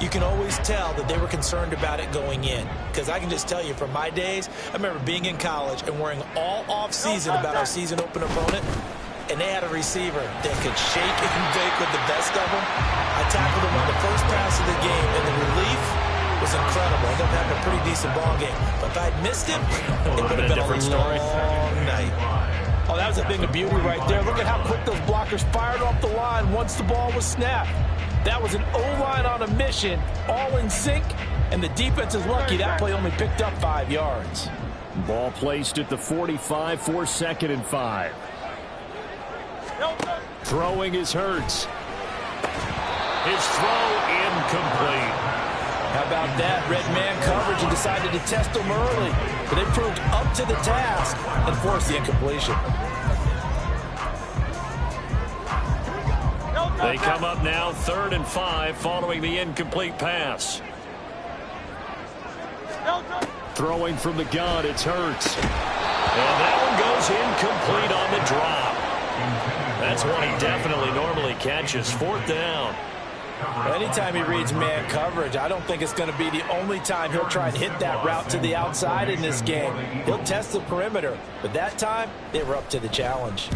you can always tell that they were concerned about it going in. Because I can just tell you from my days, I remember being in college and worrying all off-season about our season open opponent, and they had a receiver that could shake and bake with the best of them. I tackled him on the first pass of the game, and the relief was incredible. I ended up having a pretty decent ball game. But if I'd missed him, it would have been a different story. Night. Oh, that was a thing of beauty right there. Look at how quick those blockers fired off the line once the ball was snapped. That was an O-line on a mission, all in sync, And the defense is lucky that play only picked up 5 yards. Ball placed at the 45 for 2nd and 5. Throwing is Hurts. His throw incomplete. How about that? Red man coverage and decided to test them early. But they proved up to the task and forced the incompletion. They come up now 3rd and 5 following the incomplete pass. Throwing from the gun, it's Hurts. And that one goes incomplete on the drop. That's one he definitely normally catches. 4th down. Anytime he reads man coverage, I don't think it's going to be the only time he'll try and hit that route to the outside in this game. He'll test the perimeter, but that time they were up to the challenge.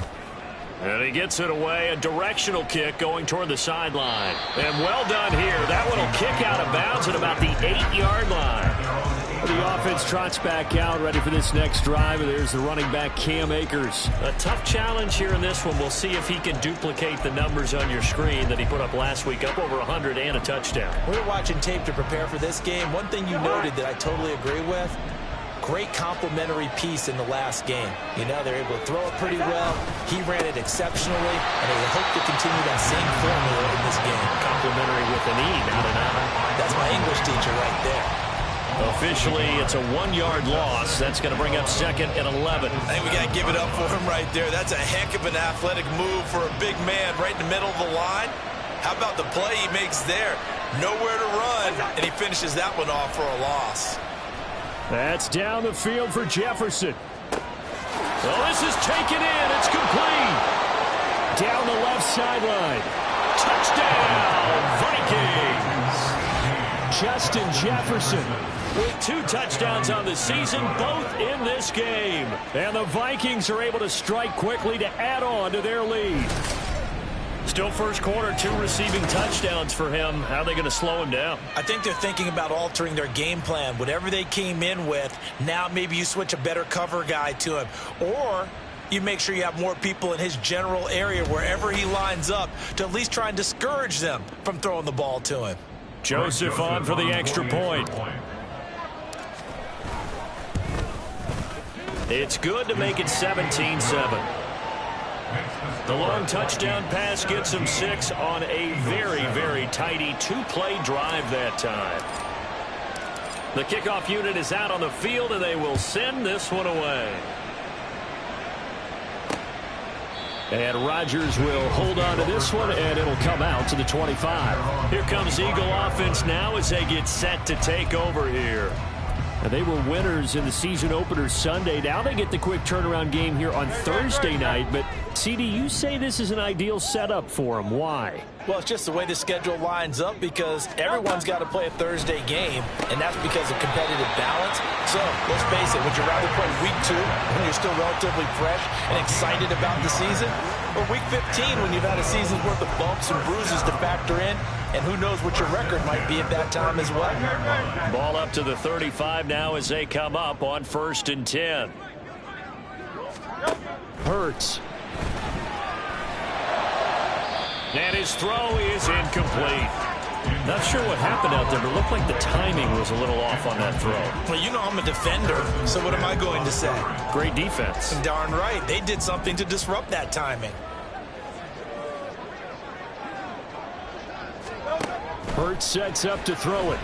And he gets it away, a directional kick going toward the sideline. And well done here. That one will kick out of bounds at about the 8-yard line. The offense trots back out, ready for this next drive. And there's the running back, Cam Akers. A tough challenge here in this one. We'll see if he can duplicate the numbers on your screen that he put up last week, up over 100 and a touchdown. We were watching tape to prepare for this game. One thing you noted that I totally agree with, great complimentary piece in the last game. You know, they're able to throw it pretty well. He ran it exceptionally, and they hope to continue that same formula in this game. Complimentary with an E, not an I. That's my English teacher right there. Officially, it's a 1-yard loss. That's going to bring up 2nd and 11. I think we got to give it up for him right there. That's a heck of an athletic move for a big man right in the middle of the line. How about the play he makes there? Nowhere to run, and he finishes that one off for a loss. That's down the field for Jefferson. Well, this is taken in. It's complete. Down the left sideline. Touchdown, Vikings. Justin Jefferson with 2 touchdowns on the season, both in this game. And the Vikings are able to strike quickly to add on to their lead. Still first quarter, 2 receiving touchdowns for him. How are they going to slow him down? I think they're thinking about altering their game plan. Whatever they came in with, now maybe you switch a better cover guy to him. Or you make sure you have more people in his general area wherever he lines up to at least try and discourage them from throwing the ball to him. Joseph on for the extra point. It's good to make it 17-7. The long touchdown pass gets him 6 on a very, very tidy 2-play drive that time. The kickoff unit is out on the field, and they will send this one away. And Rodgers will hold on to this one, and it'll come out to the 25. Here comes Eagle offense now as they get set to take over here. And they were winners in the season opener Sunday. Now they get the quick turnaround game here on Thursday night. But, CD, you say this is an ideal setup for them. Why? Well, it's just the way the schedule lines up because everyone's got to play a Thursday game, and that's because of competitive balance. So, let's face it, would you rather play week 2 when you're still relatively fresh and excited about the season? Or week 15 when you've had a season's worth of bumps and bruises to factor in, and who knows what your record might be at that time as well. Ball up to the 35 now as they come up on 1st and 10. Hurts. And his throw is incomplete. Not sure what happened out there, but it looked like the timing was a little off on that throw. Well, you know I'm a defender, so what am I going to say? Great defense. Darn right. They did something to disrupt that timing. Hurts sets up to throw it.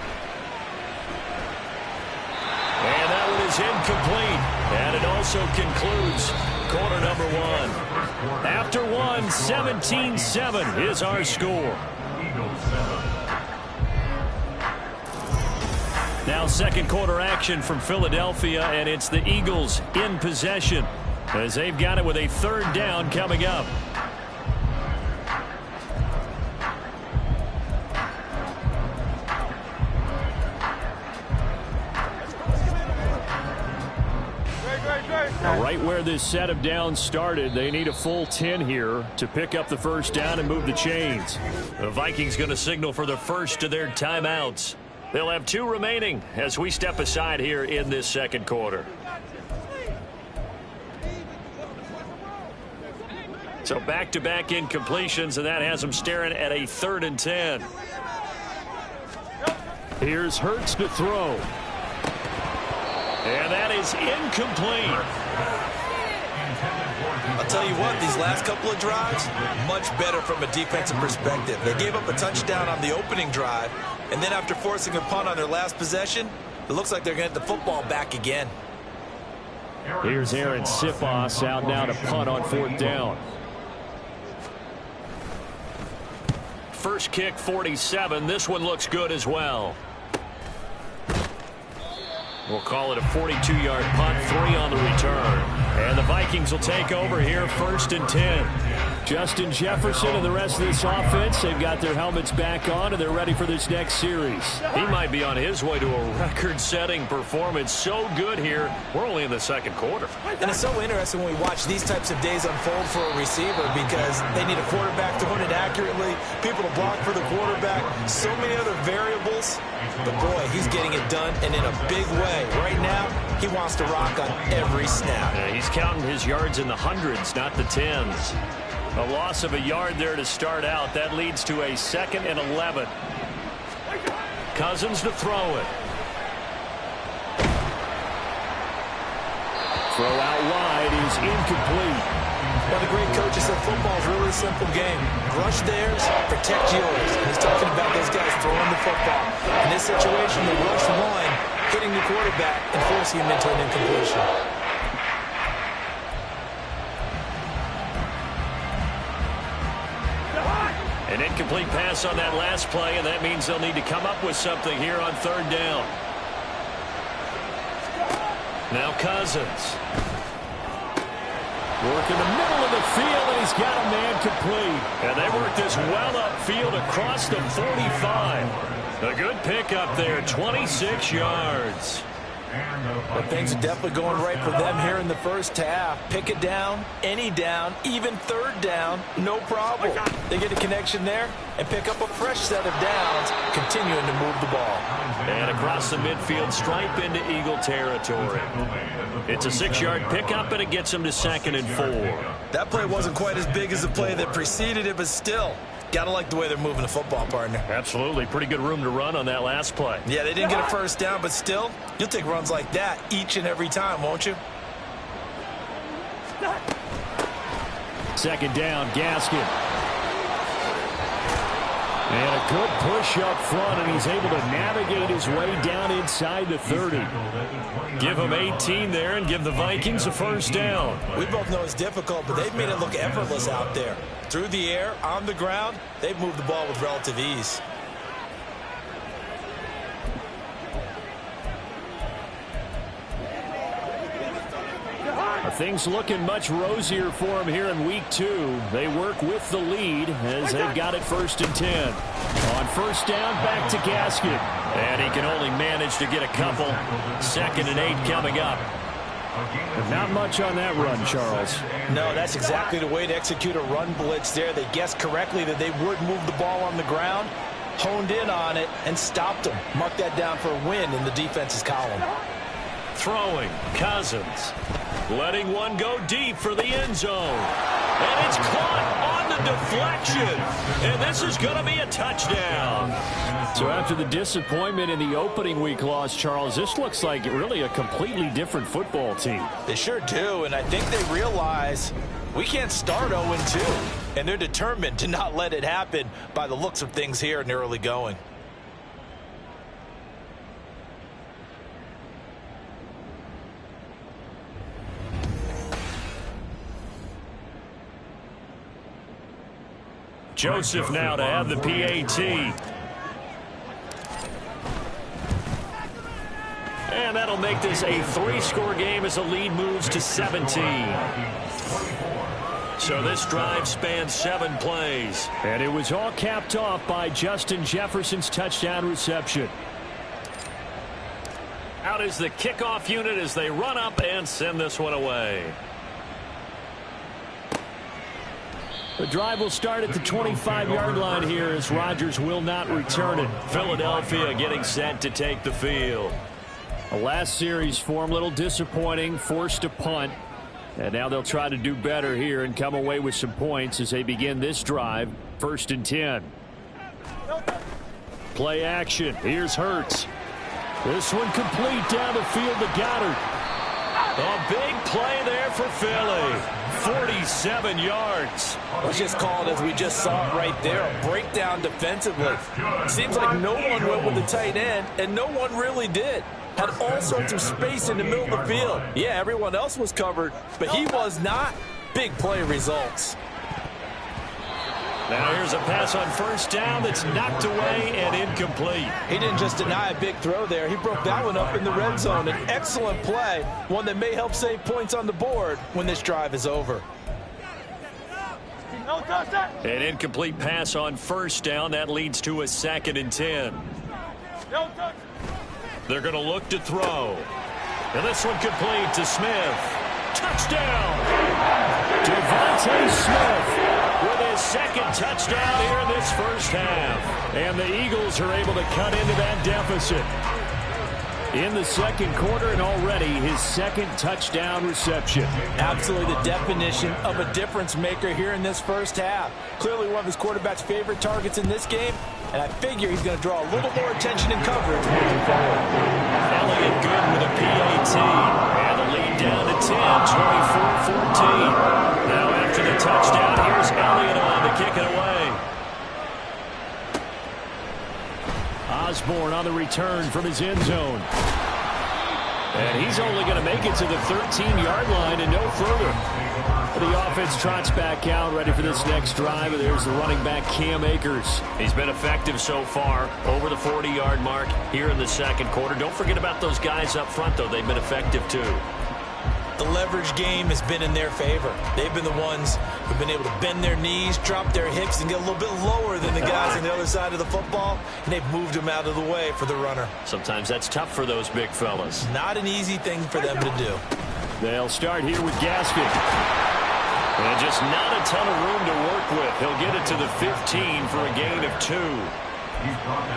And that one is incomplete. And it also concludes quarter number 1. After 1, 17-7 is our score. Now second quarter action from Philadelphia, and it's the Eagles in possession as they've got it with a 3rd down coming up. Now, right where this set of downs started, they need a full 10 here to pick up the 1st down and move the chains. The Vikings going to signal for the first of their timeouts. They'll have 2 remaining as we step aside here in this second quarter. So back-to-back incompletions, and that has them staring at a 3rd and 10. Here's Hurts to throw. And that is incomplete. I'll tell you what, these last couple of drives, much better from a defensive perspective. They gave up a touchdown on the opening drive, and then after forcing a punt on their last possession, it looks like they're going to get the football back again. Here's Aaron Sipos out now to punt on 4th down. First kick, 47. This one looks good as well. We'll call it a 42-yard punt, 3 on the return. And the Vikings will take over here, 1st and 10. Justin Jefferson and the rest of this offense, they've got their helmets back on, and they're ready for this next series. He might be on his way to a record-setting performance. So good here. We're only in the 2nd quarter. And it's so interesting when we watch these types of days unfold for a receiver because they need a quarterback to run it accurately, people to block for the quarterback, so many other variables. But, boy, he's getting it done, and in a big way. Right now, he wants to rock on every snap. Yeah, he's counting his yards in the hundreds, not the tens. A loss of a yard there to start out. That leads to a 2nd and 11. Cousins to throw it. Throw out wide is incomplete. One of the great coaches said football is really a simple game. Rush theirs, protect yours. And he's talking about those guys throwing the football. In this situation, the rush one, hitting the quarterback and forcing him into an incompletion. An incomplete pass on that last play, and that means they'll need to come up with something here on 3rd down. Now Cousins. Work in the middle of the field, and he's got a man complete. And they work this well upfield across the 45. A good pickup there, 26 yards. But things are definitely going right for them here in the first half. Pick it down, any down, even 3rd down, no problem. They get a connection there and pick up a fresh set of downs, continuing to move the ball. And across the midfield stripe into Eagle territory. It's a 6-yard pickup, and it gets them to 2nd and 4. That play wasn't quite as big as the play that preceded it, but still, gotta like the way they're moving the football, partner. Absolutely. Pretty good room to run on that last play. Yeah, they didn't get a first down, but still, you'll take runs like that each and every time, won't you? 2nd down, Gaskin. And a good push up front, and he's able to navigate his way down inside the 30. Give him 18 there and give the Vikings a 1st down. We both know it's difficult, but they've made it look effortless out there. Through the air, on the ground, they've moved the ball with relative ease. Things looking much rosier for him here in week 2. They work with the lead as they've got it 1st and 10. On 1st down, back to Gaskin. And he can only manage to get a couple. 2nd and 8 coming up. Not much on that run, Charles. No, that's exactly the way to execute a run blitz there. They guessed correctly that they would move the ball on the ground, honed in on it, and stopped them. Mark that down for a win in the defense's column. Throwing, Cousins. Letting one go deep for the end zone. And it's caught on the deflection. And this is going to be a touchdown. So after the disappointment in the opening week loss, Charles, this looks like really a completely different football team. They sure do, and I think they realize we can't start 0-2. And they're determined to not let it happen by the looks of things here in the early going. Joseph now to have the PAT. And that'll make this a 3-score game as the lead moves to 17. So this drive spans 7 plays. And it was all capped off by Justin Jefferson's touchdown reception. Out is the kickoff unit as they run up and send this one away. The drive will start at the 25-yard line here as Rodgers will not return it. Philadelphia getting set to take the field. The last series for him, a little disappointing, forced to punt. And now they'll try to do better here and come away with some points as they begin this drive, 1st and 10. Play action. Here's Hurts. This one complete down the field to Goddard. A big play there for Philly. 47 yards. Let's just call it as we just saw it right there. A breakdown defensively. Seems like no one went with the tight end, and no one really did. Had all sorts of space in the middle of the field. Yeah, everyone else was covered, but he was not. Big play results. Now here's a pass on first down that's knocked away and incomplete. He didn't just deny a big throw there. He broke that one up in the red zone. An excellent play, one that may help save points on the board when this drive is over. An incomplete pass on first down. That leads to a 2nd and 10. They're going to look to throw. And this one complete to Smith. Touchdown! DeVonta Smith with his 2nd touchdown here in this first half. And the Eagles are able to cut into that deficit in the 2nd quarter, and already his 2nd touchdown reception. Absolutely the definition of a difference maker here in this first half. Clearly one of his quarterback's favorite targets in this game, and I figure he's going to draw a little more attention and coverage moving forward. Elliott good with a PAT, and the lead down to 10, 24-14. Now after the touchdown, here's Elliott on to kick it away. Osborne on the return from his end zone. And he's only going to make it to the 13-yard line and no further. The offense trots back out, ready for this next drive, and there's the running back, Cam Akers. He's been effective so far, over the 40-yard mark here in the 2nd quarter. Don't forget about those guys up front, though. They've been effective, too. The leverage game has been in their favor. They've been the ones who've been able to bend their knees, drop their hips, and get a little bit lower than the guys on the other side of the football, and they've moved them out of the way for the runner. Sometimes that's tough for those big fellas. Not an easy thing for them to do. They'll start here with Gaskin. And just not a ton of room to work with. He'll get it to the 15 for a gain of 2.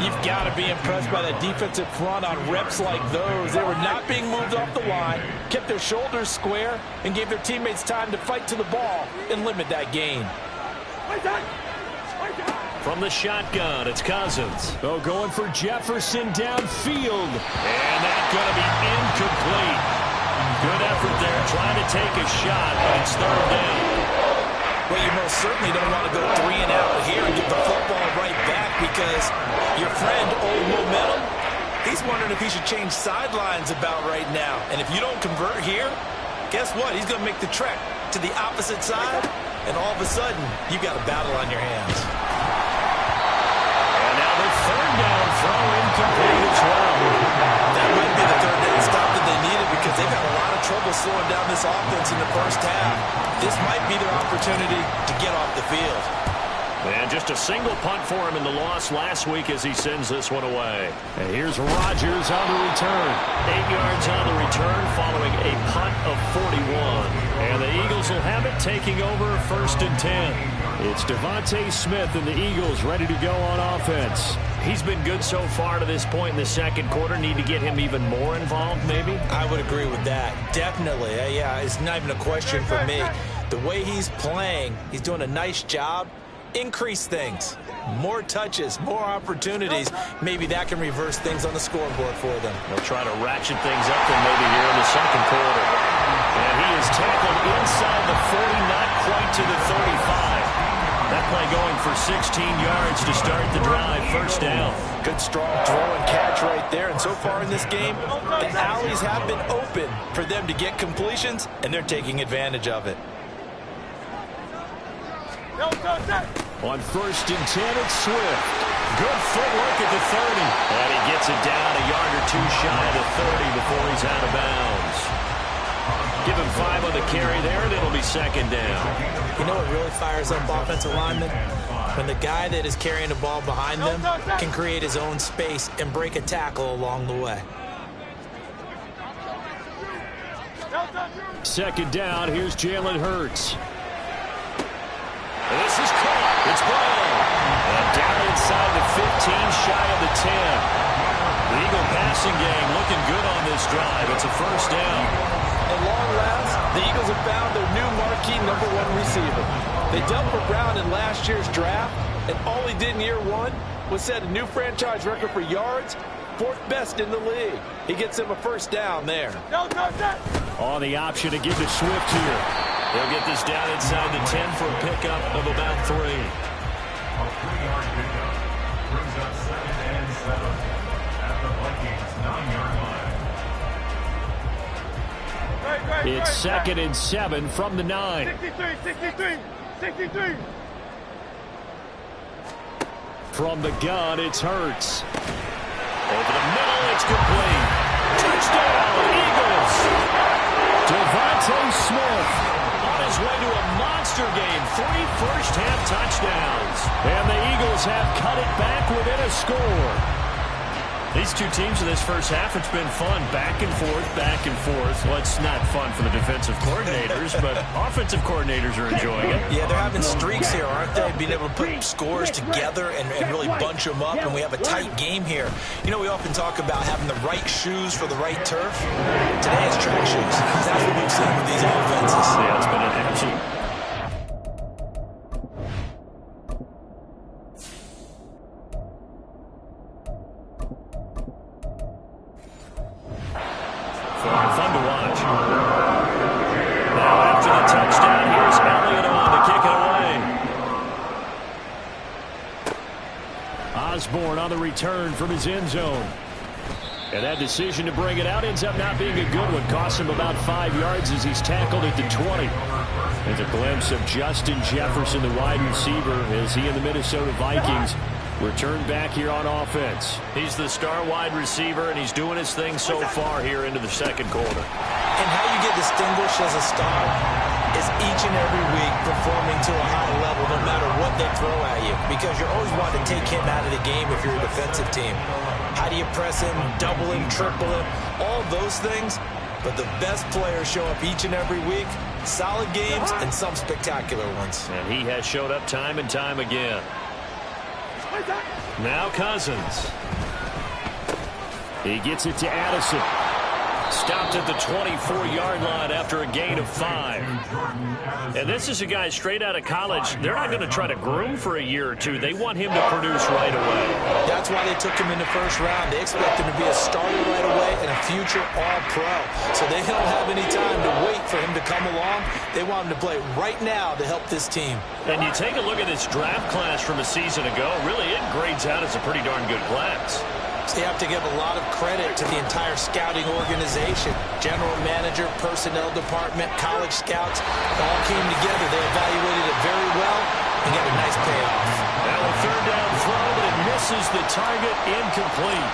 You've got to be impressed by that defensive front on reps like those. They were not being moved off the line, kept their shoulders square, and gave their teammates time to fight to the ball and limit that gain. From the shotgun, it's Cousins. Oh, going for Jefferson downfield. And that's going to be incomplete. Good effort there, trying to take a shot, but it's 3rd down. Well, you most certainly don't want to go 3 and out here and get the football right back, because your friend, Old Momentum, he's wondering if he should change sidelines about right now. And if you don't convert here, guess what? He's going to make the trek to the opposite side, and all of a sudden, you've got a battle on your hands. And now the 3rd down throw incomplete as well. That might be the 3rd down stop that they needed, because they've had a lot of trouble slowing down this offense in the first half. This might be their opportunity to get off the field. And just a single punt for him in the loss last week as he sends this one away. And here's Rodgers on the return. 8 yards on the return following a punt of 41. And the Eagles will have it, taking over 1st and 10. It's DeVonta Smith and the Eagles ready to go on offense. He's been good so far to this point in the 2nd quarter. Need to get him even more involved, maybe? I would agree with that. Definitely. Yeah, it's not even a question for me. The way he's playing, he's doing a nice job. Increase things. More touches, more opportunities. Maybe that can reverse things on the scoreboard for them. They'll try to ratchet things up then maybe here in the 2nd quarter. And he is tackled inside the 40, not quite to the 35. That play going for 16 yards to start the drive. 1st down. Good strong throw and catch right there. And so far in this game, the alleys have been open for them to get completions, and they're taking advantage of it. On 1st and 10, it's Swift. Good footwork at the 30. And he gets it down a yard or 2 shy of the 30 before he's out of bounds. Give him 5 on the carry there, and it'll be 2nd down. You know what really fires up offensive linemen? When the guy that is carrying the ball behind them can create his own space and break a tackle along the way. 2nd down, here's Jalen Hurts. This is caught. It's Brown. And down inside the 15, shy of the 10. The Eagle passing game looking good on this drive. It's a 1st down. At long last, the Eagles have found their new marquee #1 receiver. They dealt for Brown in last year's draft, and all he did in year 1 would set a new franchise record for yards, 4th best in the league. He gets him a first down there. On the option to give to Swift here. He'll get this down inside the 10 for a pickup of about 3. A 3-yard pickup brings up 2nd and 7 at the Vikings 9-yard line. It's 2nd and 7 from the 9. 63. From the gun, it's Hurts. Over the middle, it's complete. Touchdown, Eagles! Devontae Smith. On his way to a monster game, 3 first-half touchdowns. And the Eagles have cut it back within a score. These two teams in this first half, it's been fun. Back and forth, back and forth. Well, it's not fun for the defensive coordinators, but offensive coordinators are enjoying it. Yeah, they're having streaks here, aren't they? Being able to put scores together and really bunch them up, and we have a tight game here. You know, we often talk about having the right shoes for the right turf. Today it's track shoes. That's what we've seen with these offenses. Yeah, it's been an absolute... Fun to watch. Now after the touchdown, here's Elliott on to kick it away. Osborne on the return from his end zone. And that decision to bring it out ends up not being a good one. Costs him about 5 yards as he's tackled at the 20. There's a glimpse of Justin Jefferson, the wide receiver, as he and the Minnesota Vikings return back here on offense. He's the star wide receiver, and he's doing his thing so far here into the second quarter. And how you get distinguished as a star is each and every week performing to a high level no matter what they throw at you, because you're always wanting to take him out of the game if you're a defensive team. How do you press him, double him, triple him, all those things? But the best players show up each and every week, solid games and some spectacular ones. And he has showed up time and time again. Now Cousins. He gets it to Addison. Stopped at the 24-yard line after a gain of 5. And this is a guy straight out of college. They're not going to try to groom for a year or two. They want him to produce right away. That's why they took him in the first round. They expect him to be a starter right away and a future All-Pro. So they don't have any time to wait for him to come along. They want him to play right now to help this team. And you take a look at this draft class from a season ago. Really, it grades out as a pretty darn good class. So you have to give a lot of credit to the entire scouting organization. General manager, personnel department, college scouts, all came together. They evaluated it very well and got a nice payoff. Now a third down throw, but it misses the target, incomplete.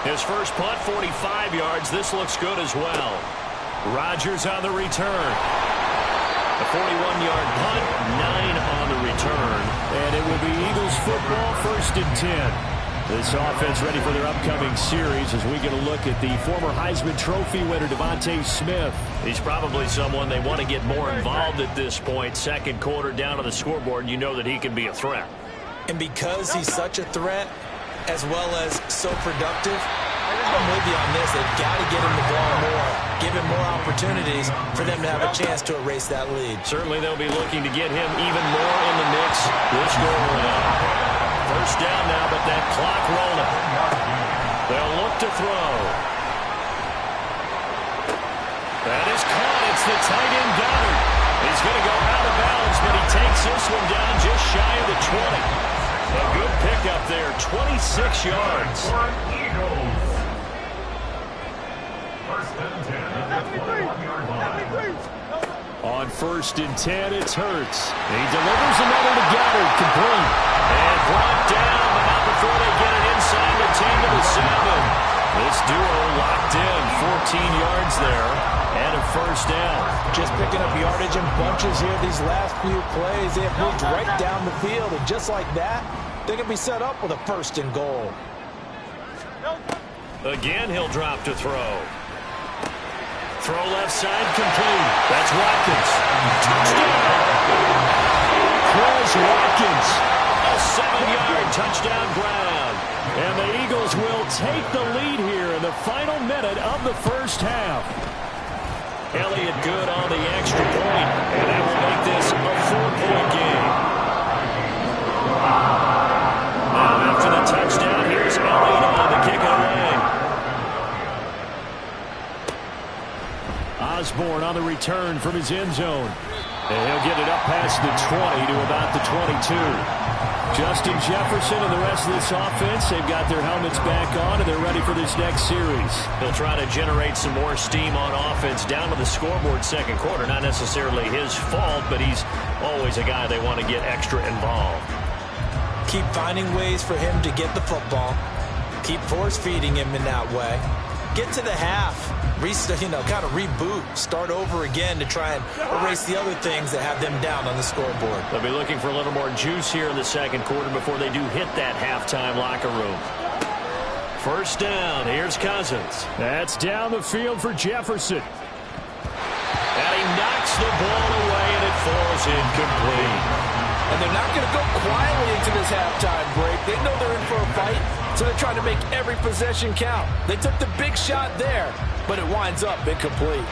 His first punt, 45 yards. This looks good as well. Rodgers on the return. A 41-yard punt, 9 on the return. And it will be Eagles football, 1st and 10. This offense ready for their upcoming series as we get a look at the former Heisman Trophy winner, Devontae Smith. He's probably someone they want to get more involved at this point. Second quarter down on the scoreboard, you know that he can be a threat. And because he's such a threat, as well as so productive, I'm with you on this. They've got to get him the ball more, give him more opportunities for them to have a chance to erase that lead. Certainly they'll be looking to get him even more in the mix this go around. First down now, but that clock rolling. They'll look to throw. That is caught. It's the tight end Goddard. He's going to go out of bounds, but he takes this one down just shy of the 20. A good pickup there, 26 yards. On 1st and 10, it's Hurts. He delivers another to Goddard, complete. And brought down, but not before they get it inside the 10 to the 7. This duo locked in, 14 yards there, and a first down. Just picking up yardage in bunches here these last few plays. They have moved right down the field, and just like that, they're going to be set up with a 1st and goal. Again, he'll drop to throw. Throw left side, complete. That's Watkins. Touchdown! Chris Watkins. A 7-yard touchdown grab. And the Eagles will take the lead here in the final minute of the first half. Elliott good on the extra point, and that will make this a 4-point game. Osborne on the return from his end zone. And he'll get it up past the 20 to about the 22. Justin Jefferson and the rest of this offense, they've got their helmets back on, and they're ready for this next series. He'll try to generate some more steam on offense down to the scoreboard second quarter. Not necessarily his fault, but he's always a guy they want to get extra involved. Keep finding ways for him to get the football. Keep force-feeding him in that way. Get to the half. Kind of reboot, start over again to try and erase the other things that have them down on the scoreboard. They'll be looking for a little more juice here in the second quarter before they do hit that halftime locker room. First down, here's Cousins. That's down the field for Jefferson. And he knocks the ball away, and it falls incomplete. And they're not going to go quietly into this halftime break. They know they're in for a fight, so they're trying to make every possession count. They took the big shot there, but it winds up incomplete.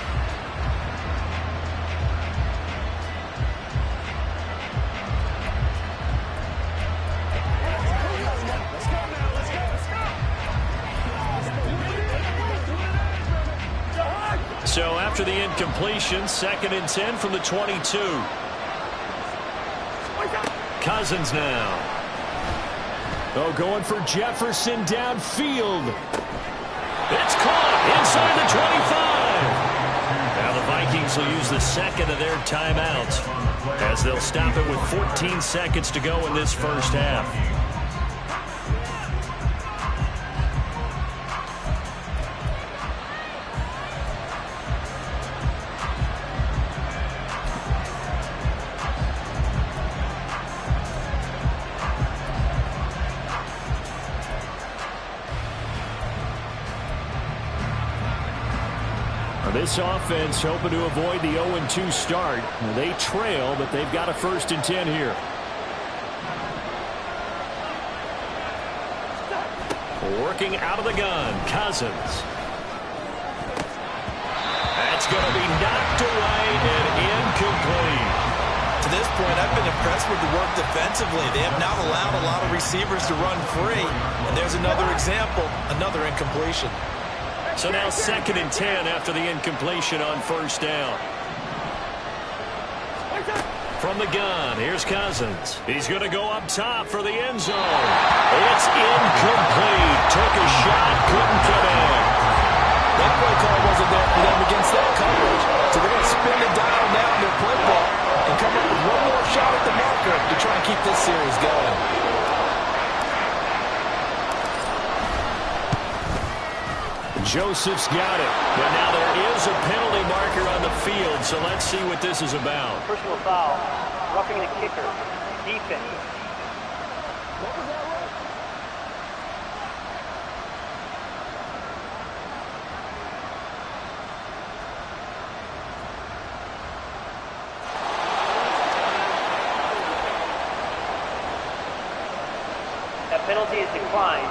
So after the incompletion, 2nd and 10 from the 22. Cousins now. Oh, going for Jefferson downfield. It's caught inside the 25. Now the Vikings will use the second of their timeouts as they'll stop it with 14 seconds to go in this first half. This offense hoping to avoid the 0-2 start. They trail, but they've got a 1st and 10 here. Working out of the gun, Cousins. That's going to be knocked away and incomplete. To this point, I've been impressed with the work defensively. They have not allowed a lot of receivers to run free. And there's another example, another incompletion. So now 2nd and 10 after the incompletion on first down. From the gun, here's Cousins. He's going to go up top for the end zone. It's incomplete. Took a shot, couldn't connect. That play call wasn't there for them against that coverage. So they're going to spin the dial now in their play ball and come up with one more shot at the marker to try and keep this series going. Joseph's got it. But now there is a penalty marker on the field, so let's see what this is about. Personal foul. Roughing the kicker. Defense. That penalty is declined.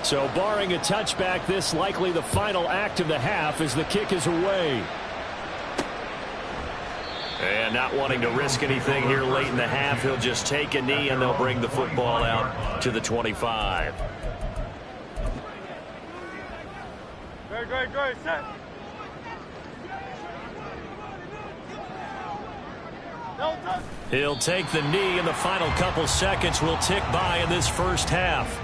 So barring a touchback, this likely the final act of the half as the kick is away. And not wanting to risk anything here late in the half, he'll just take a knee and they'll bring the football out to the 25. Great, set. He'll take the knee, and the final couple seconds will tick by in this first half.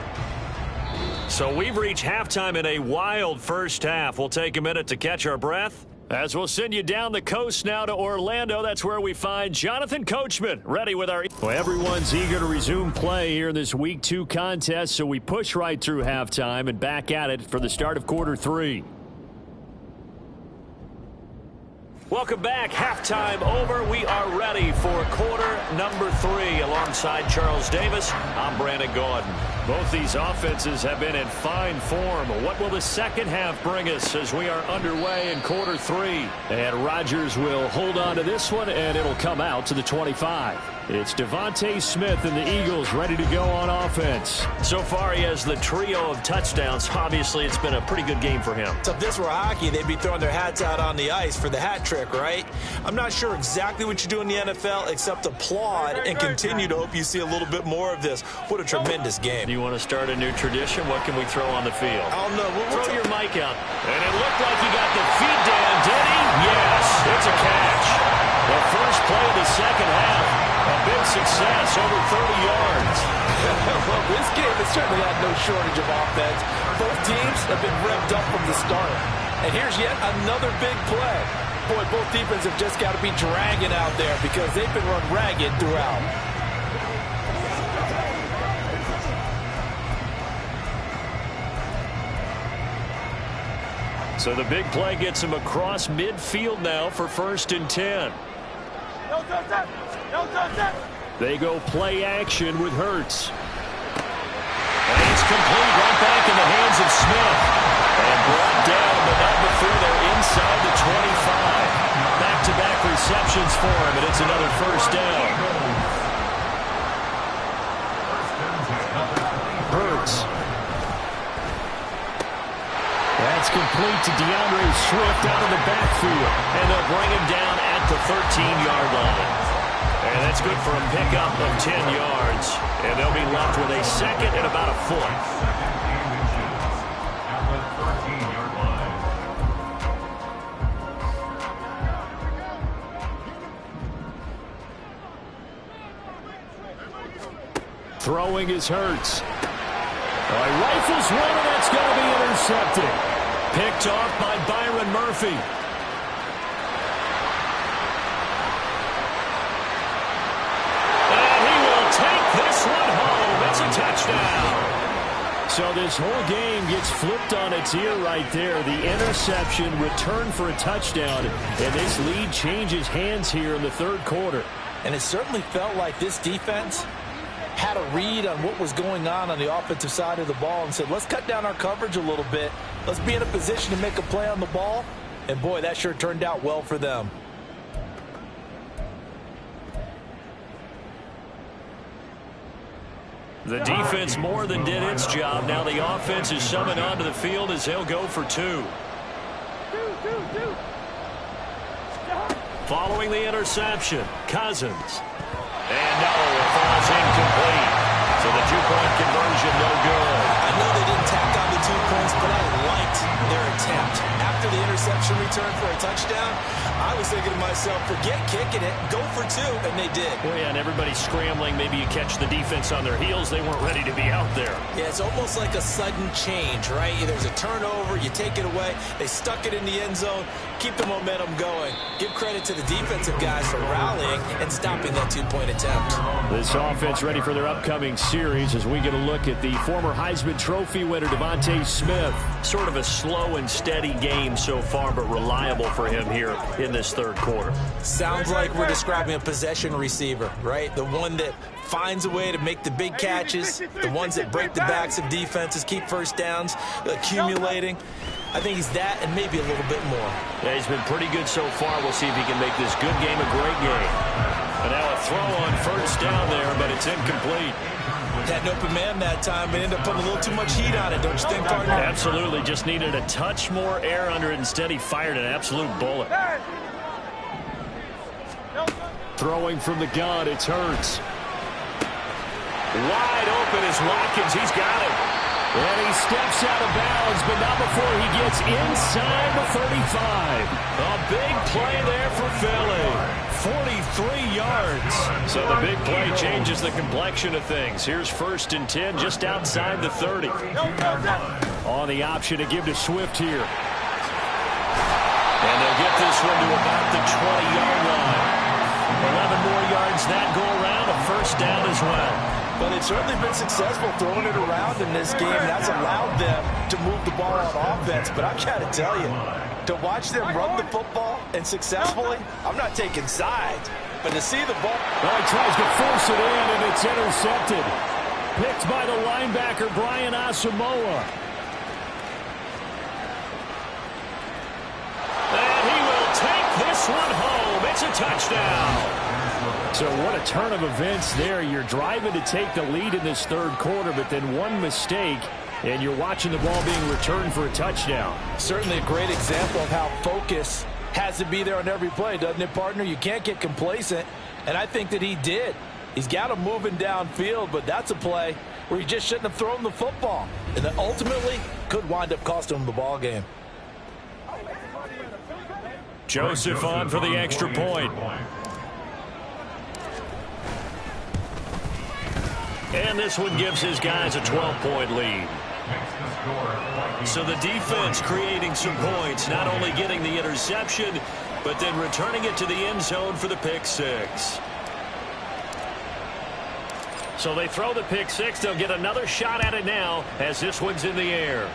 So we've reached halftime in a wild first half. We'll take a minute to catch our breath as we'll send you down the coast now to Orlando. That's where we find Jonathan Coachman ready with our... Well, everyone's eager to resume play here in this Week 2 contest, so we push right through halftime and back at it for the start of quarter 3. Welcome back. Halftime over. We are ready for quarter number 3. Alongside Charles Davis, I'm Brandon Gordon. Both these offenses have been in fine form. What will the second half bring us as we are underway in quarter 3? And Rodgers will hold on to this one, and it'll come out to the 25. It's Devontae Smith and the Eagles ready to go on offense. So far, he has the trio of touchdowns. Obviously, it's been a pretty good game for him. So if this were hockey, they'd be throwing their hats out on the ice for the hat trick, right? I'm not sure exactly what you do in the NFL except applaud and continue to hope you see a little bit more of this. What a tremendous game. Do you want to start a new tradition? What can we throw on the field? I don't know. Throw your mic out. And it looked like he got the feet down, did he? Yes, it's a catch. The first play of the second half. A big success, over 30 yards. Well, this game has certainly had no shortage of offense. Both teams have been revved up from the start. And here's yet another big play. Boy, both defenses have just got to be dragging out there because they've been run ragged throughout. So the big play gets him across midfield now for 1st and 10. They go play action with Hurts. And it's complete right back in the hands of Smith. And brought down, but not before they're inside the 25. Back-to-back receptions for him, and it's another first down. Hurts. That's complete to DeAndre Swift out of the backfield. And they'll bring him down at the 13-yard line. And that's good for a pickup of 10 yards. And they'll be left with a second and about a foot. Throwing is Hurts. Rifles one, and that's going to be intercepted. Picked off by Byron Murphy. This one home. It's a touchdown. So this whole game gets flipped on its ear right there. The interception, return for a touchdown, and this lead changes hands here in the third quarter. And it certainly felt like this defense had a read on what was going on the offensive side of the ball and said, let's cut down our coverage a little bit. Let's be in a position to make a play on the ball. And, boy, that sure turned out well for them. The defense more than did its job. Now the offense is summoned onto the field as they'll go for two. Following the interception, Cousins. And no, it falls incomplete. So the two-point conversion no good. I know they didn't tack on the 2 points, but I liked their attempt. After the interception return for a touchdown, I was thinking to myself, forget kicking it, go for two, and they did. Well, yeah, and everybody's scrambling. Maybe you catch the defense on their heels. They weren't ready to be out there. Yeah, it's almost like a sudden change, right? There's a turnover, you take it away, they stuck it in the end zone, keep the momentum going. Give credit to the defensive guys for rallying and stopping that 2-point attempt. This offense ready for their upcoming series as we get a look at the former Heisman Trophy winner, Devontae Smith. Sort of a slow and steady game so far, but reliable for him here in this third quarter. Sounds like we're describing a possession receiver, right? The one that finds a way to make the big catches, the ones that break the backs of defenses, keep first downs, accumulating. I think he's that and maybe a little bit more. Yeah, he's been pretty good so far. We'll see if he can make this good game a great game. And now a throw on first down there, but it's incomplete. Had an open man that time, but ended up putting a little too much heat on it, don't you think, partner? Absolutely. Just needed a touch more air under it. Instead, he fired an absolute bullet. Throwing from the gun, it's Hurts. Wide open is Watkins. He's got it. And he steps out of bounds, but not before he gets inside the 35. A big play there for Philly. 43 yards. So the big play changes the complexion of things. Here's 1st and 10 just outside the 30. On the option to give to Swift here. And they'll get this one to about the 20-yard line. 11 more yards that go around, a first down as well. But they've certainly been successful throwing it around in this game. That's allowed them to move the ball on offense. But I've got to tell you, to watch them run the football and successfully, I'm not taking sides. But to see the ball. Well, he tries to force it in, and it's intercepted. Picked by the linebacker, Brian Asamoah. And he will take this one home. It's a touchdown. So what a turn of events there. You're driving to take the lead in this third quarter, but then one mistake, and you're watching the ball being returned for a touchdown. Certainly a great example of how focus has to be there on every play, doesn't it, partner? You can't get complacent, and I think that he did. He's got him moving downfield, but that's a play where he just shouldn't have thrown the football. And that ultimately could wind up costing him the ball game. Joseph on for the extra point. And this one gives his guys a 12-point lead. So the defense creating some points, not only getting the interception, but then returning it to the end zone for the pick six. So they throw the pick six. They'll get another shot at it now as this one's in the air.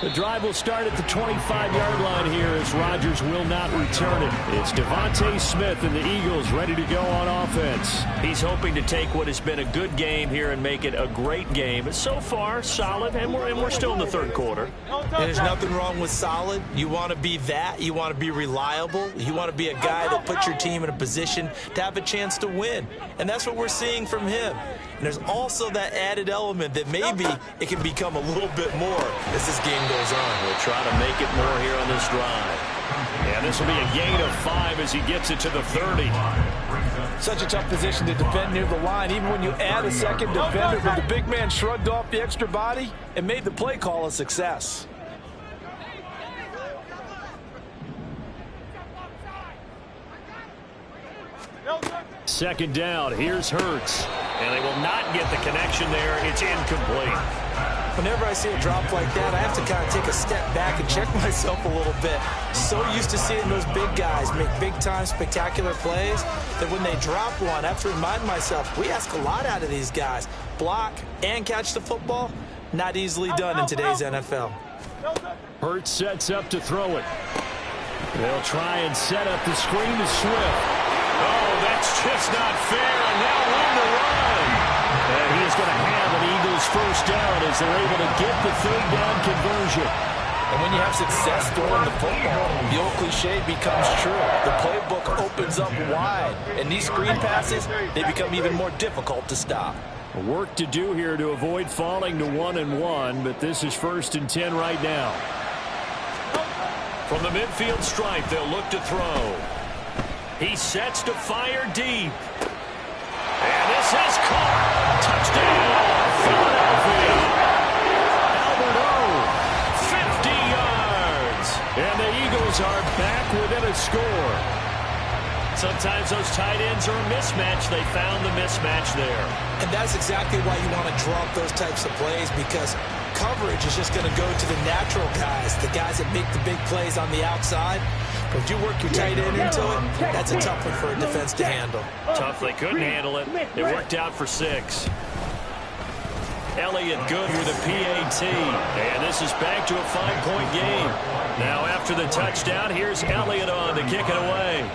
The drive will start at the 25-yard line here as Rodgers will not return it. It's Devontae Smith and the Eagles ready to go on offense. He's hoping to take what has been a good game here and make it a great game. So far, solid, and we're still in the third quarter. And there's nothing wrong with solid. You want to be that. You want to be reliable. You want to be a guy that puts your team in a position to have a chance to win. And that's what we're seeing from him. And there's also that added element that maybe it can become a little bit more as this game goes on. We'll try to make it more here on this drive. And this will be a gain of 5 as he gets it to the 30. Such a tough position to defend near the line, even when you add a second defender. But the big man shrugged off the extra body and made the play call a success. Second down. Here's Hurts. And they will not get the connection there. It's incomplete. Whenever I see a drop like that, I have to kind of take a step back and check myself a little bit. So used to seeing those big guys make big-time spectacular plays that when they drop one, I have to remind myself, we ask a lot out of these guys. Block and catch the football, not easily done in today's NFL. Hurts sets up to throw it. They'll try and set up the screen to Swift. Oh, that's just not fair, and now room to run. And he is going to have an Eagles first down as they're able to get the third down conversion. And when you have success throwing the football, the old cliche becomes true. The playbook opens up wide, and these screen passes, they become even more difficult to stop. Work to do here to avoid falling to 1-1, but this is 1st and 10 right now. From the midfield stripe, they'll look to throw. He sets to fire deep. And this is caught. Touchdown, Philadelphia. Albert O, 50 yards. And the Eagles are back within a score. Sometimes those tight ends are a mismatch. They found the mismatch there. And that's exactly why you want to draw up those types of plays, because coverage is just going to go to the natural guys, the guys that make the big plays on the outside. But if you work your tight end into it, that's a tough one for a defense to handle. Tough. They couldn't handle it. It worked out for 6. Elliott good with a PAT. And this is back to a 5-point game. Now after the touchdown, here's Elliott on to kick it away.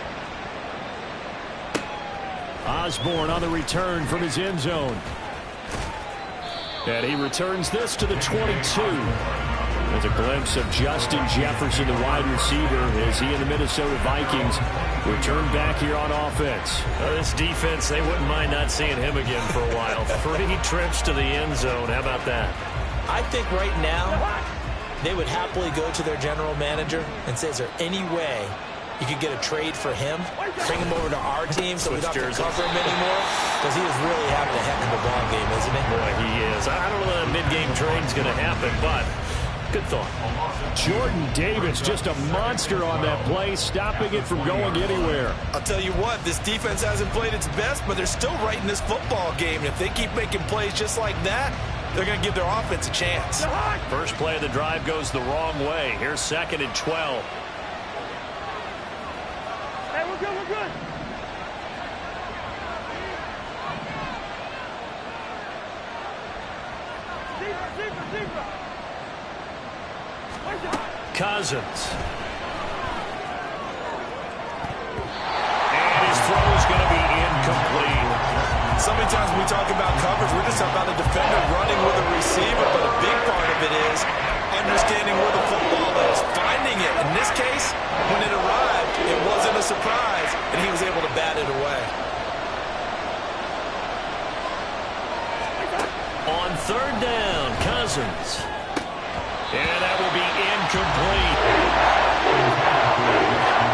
Osborne on the return from his end zone. And he returns this to the 22. There's a glimpse of Justin Jefferson, the wide receiver, as he and the Minnesota Vikings return back here on offense. This defense, they wouldn't mind not seeing him again for a while. 3 trips to the end zone. How about that? I think right now they would happily go to their general manager and say, is there any way you could get a trade for him, bring him over to our team so we don't have to cover him anymore? Because he is really having a heck of a ball game, isn't he? Boy, he is. I don't know that mid-game trade's going to happen, but good thought. Jordan Davis, just a monster on that play, stopping it from going anywhere. I'll tell you what, this defense hasn't played its best, but they're still right in this football game. And if they keep making plays just like that, they're going to give their offense a chance. First play of the drive goes the wrong way. Here's 2nd and 12. Hey, we're good, we're good. Deeper. Cousins. And his throw is going to be incomplete. So many times when we talk about coverage, we're just about a defender running with a receiver, but a big part of it is understanding where the football is, finding it. In this case, when it arrived, it wasn't a surprise, and and he was able to bat it away. On third down, Cousins. And that will be incomplete.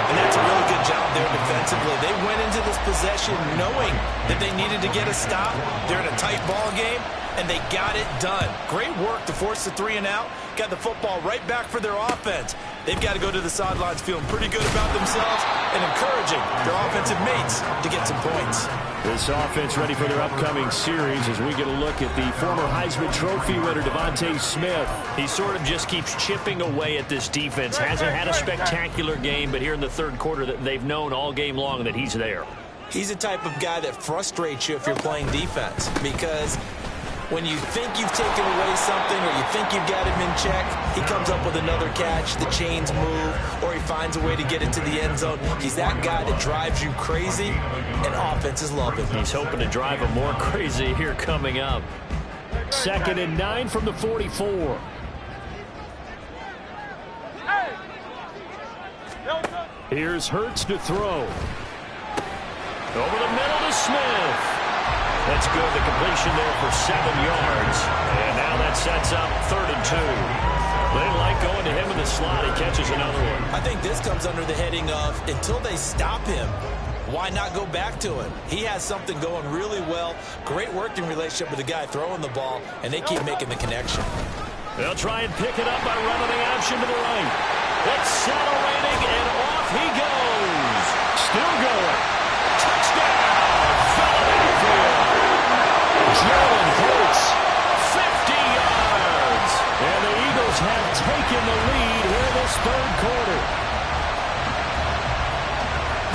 And that's a really good job there defensively. They went into this possession knowing that they needed to get a stop. They're in a tight ball game, and they got it done. Great work to force the 3 and out. Got the football right back for their offense. They've got to go to the sidelines feeling pretty good about themselves and encouraging their offensive mates to get some points. This offense ready for their upcoming series as we get a look at the former Heisman Trophy winner, DeVonta Smith. He sort of just keeps chipping away at this defense. Hasn't had a spectacular game, but here in the third quarter, they've known all game long that he's there. He's the type of guy that frustrates you if you're playing defense, because when you think you've taken away something or you think you've got him in check, he comes up with another catch, the chains move, or he finds a way to get into the end zone. He's that guy that drives you crazy, and offenses love him. He's hoping to drive him more crazy here coming up. 2nd and 9 from the 44. Here's Hurts to throw. Over the middle to Smith. That's good. The completion there for 7 yards. And now that sets up 3rd and 2. They like going to him in the slot. He catches another one. I think this comes under the heading of, until they stop him, why not go back to him? He has something going really well. Great working relationship with the guy throwing the ball, and they keep making the connection. They'll try and pick it up by running the option to the right. Accelerating, and off he goes. Still going. Touchdown, Philadelphia. Jalen Hurts. 50 yards. And the Eagles have taken the lead here this third quarter.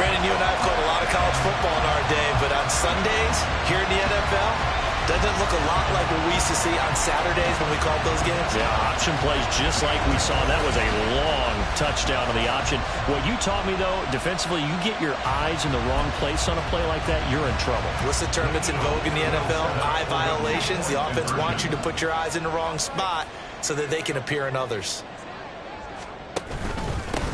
Brandon, you and I have caught a lot of college football in our day, but on Sundays here in the NFL, doesn't it look a lot like what we used to see on Saturdays when we called those games? Yeah, option plays just like we saw. That was a long touchdown on the option. What you taught me, though, defensively, you get your eyes in the wrong place on a play like that, you're in trouble. What's the term that's in vogue in the NFL? Eye violations. The offense wants you to put your eyes in the wrong spot so that they can appear in others.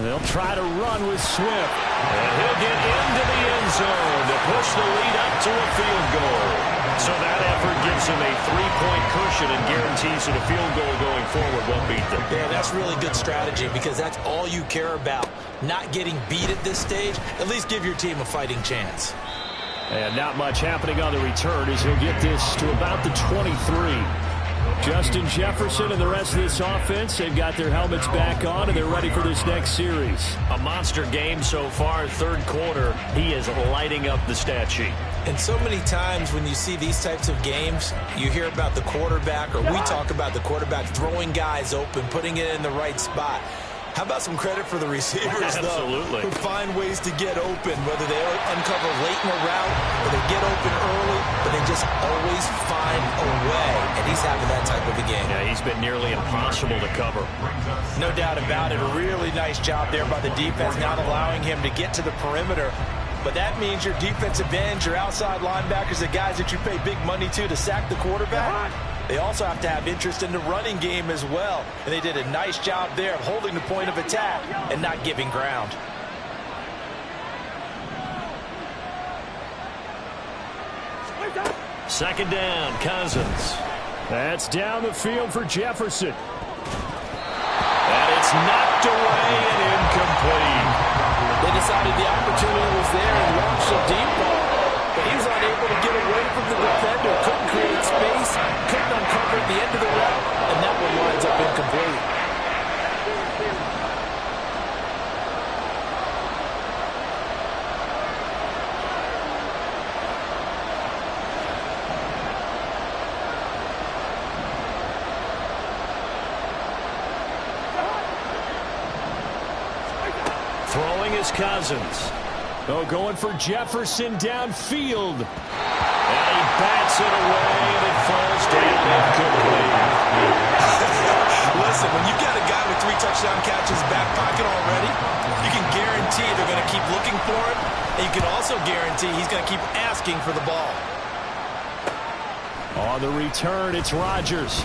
They'll try to run with Swift. And he'll get into the end zone to push the lead up to a field goal. So that effort gives him a 3-point cushion and guarantees that a field goal going forward won't beat them. Yeah, that's really good strategy because that's all you care about. Not getting beat at this stage. At least give your team a fighting chance. And not much happening on the return as he'll get this to about the 23. Justin Jefferson and the rest of this offense, they've got their helmets back on, and they're ready for this next series. A monster game so far, third quarter. He is lighting up the stat sheet. And so many times when you see these types of games, you hear about the quarterback, or we talk about the quarterback throwing guys open, putting it in the right spot. How about some credit for the receivers, Absolutely. though, who find ways to get open, whether they uncover late in a route or they get open early, but they just always find a way, and he's having that type of a game. Yeah, he's been nearly impossible to cover. No doubt about it. A really nice job there by the defense, not allowing him to get to the perimeter. But that means your defensive ends, your outside linebackers, the guys that you pay big money to sack the quarterback, they also have to have interest in the running game as well. And they did a nice job there of holding the point of attack and not giving ground. Second down, Cousins. That's down the field for Jefferson. And it's knocked away and incomplete. They decided the opportunity was there and launched a deep ball. But he was unable to get away from the defender. Couldn't create space. Couldn't uncover at the end of the route. And that one winds up incomplete. Throwing is Cousins. Oh, going for Jefferson downfield. And he bats it away, and it falls down incomplete. Listen, when you've got a guy with 3 touchdown catches back pocket already, you can guarantee they're going to keep looking for it, and you can also guarantee he's going to keep asking for the ball. On the return, it's Rodgers.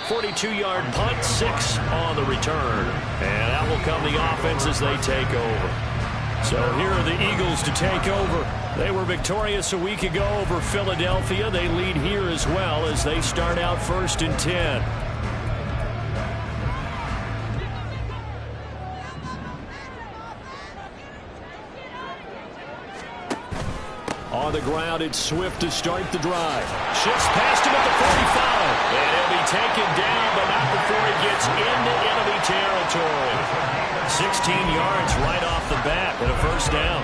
42-yard punt, 6 on the return. And that will come the offense as they take over. So here are the Eagles to take over. They were victorious a week ago over Philadelphia. They lead here as well as they start out 1st and 10. On the ground, it's Swift to start the drive. Shifts past him at the 45. And he'll be taken down, but not before he gets into enemy territory. 16 yards right off the bat and a first down.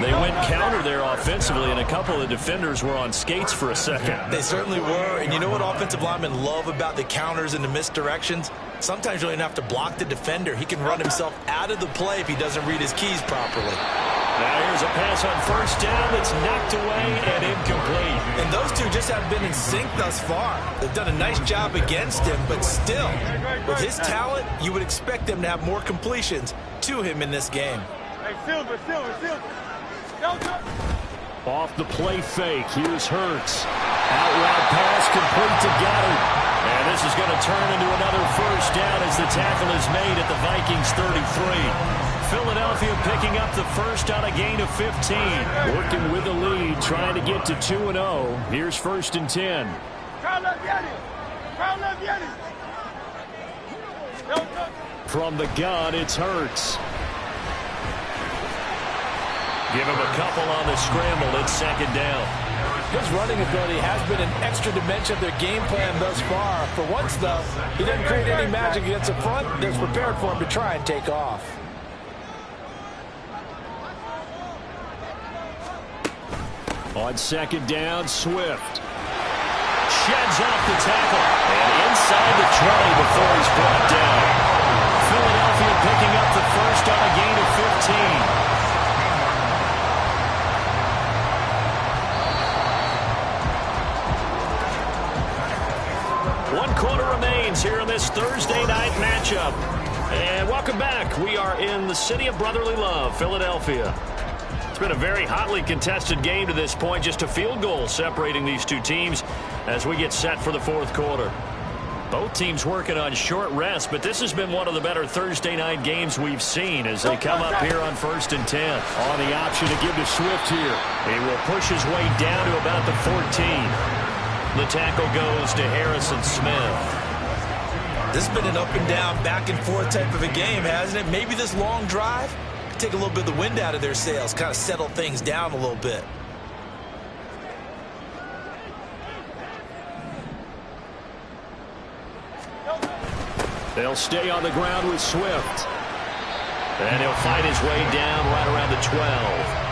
They went counter there offensively, and a couple of the defenders were on skates for a second. They certainly were, and you know what offensive linemen love about the counters and the misdirections? Sometimes you don't even have to block the defender. He can run himself out of the play if he doesn't read his keys properly. Now here's a pass on first down that's knocked away and incomplete. And those two just haven't been in sync thus far. They've done a nice job against him, but still, with his talent, you would expect them to have more completions to him in this game. Hey, Silver. Off the play fake, here's Hurts. Out route pass complete to Goddard. And this is going to turn into another first down as the tackle is made at the Vikings 33. Philadelphia picking up the first on a gain of 15. Working with the lead, trying to get to 2-0. Here's 1st and 10. From the gun, it's Hurts. Give him a couple on the scramble. It's 2nd down. His running ability has been an extra dimension of their game plan thus far. For once, though, he doesn't create any magic against the front that's prepared for him to try and take off. On 2nd down, Swift. Sheds off the tackle. And inside the 20 before he's brought down. Philadelphia picking up the first on a gain of 15. One quarter remains here in this Thursday night matchup. And welcome back. We are in the city of brotherly love, Philadelphia. It's been a very hotly contested game to this point. Just a field goal separating these two teams as we get set for the 4th quarter. Both teams working on short rest, but this has been one of the better Thursday night games we've seen as they come up here on 1st and 10. On the option to give to Swift here. He will push his way down to about the 14. The tackle goes to Harrison Smith. This has been an up and down, back and forth type of a game, hasn't it? Maybe this long drive could take a little bit of the wind out of their sails, kind of settle things down a little bit. They'll stay on the ground with Swift. And he'll fight his way down right around the 12.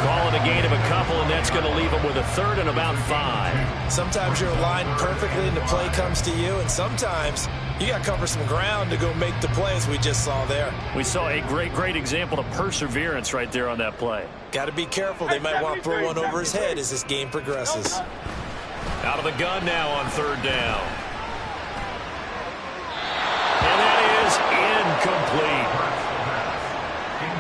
Call it a gain of a couple, and that's going to leave him with a 3rd and about 5. Sometimes you're aligned perfectly and the play comes to you, and sometimes you got to cover some ground to go make the plays we just saw there. We saw a great example of perseverance right there on that play. Got to be careful. They might want to throw one over his head as this game progresses. Out of the gun now on 3rd down. And that is incomplete.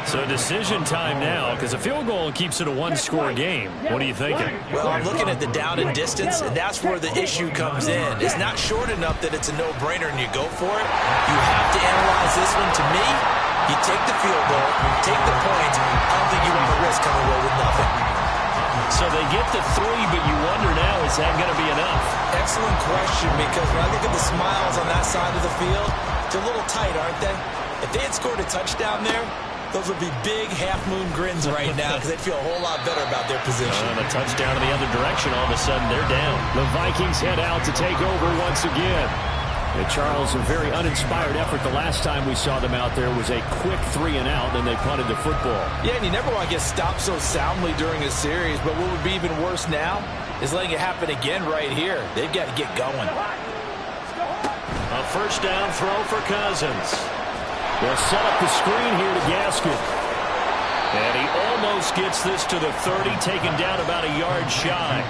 So decision time now, because a field goal keeps it a one-score game. What are you thinking? Well, I'm looking at the down and distance, and that's where the issue comes in. It's not short enough that it's a no-brainer and you go for it. You have to analyze this one. To me, you take the field goal, take the points. I don't think you want to risk coming away with nothing. So they get the 3, but you wonder now, is that going to be enough? Excellent question, because when I look at the smiles on that side of the field, they're a little tight, aren't they? If they had scored a touchdown there, those would be big half-moon grins right now because they'd feel a whole lot better about their position. And a touchdown in the other direction, all of a sudden they're down. The Vikings head out to take over once again. And Charles, a very uninspired effort. The last time we saw them out there was a quick 3-and-out, then they punted the football. Yeah, and you never want to get stopped so soundly during a series, but what would be even worse now is letting it happen again right here. They've got to get going. A first down throw for Cousins. They'll set up the screen here to Gaskin. And he almost gets this to the 30, taken down about a yard shy.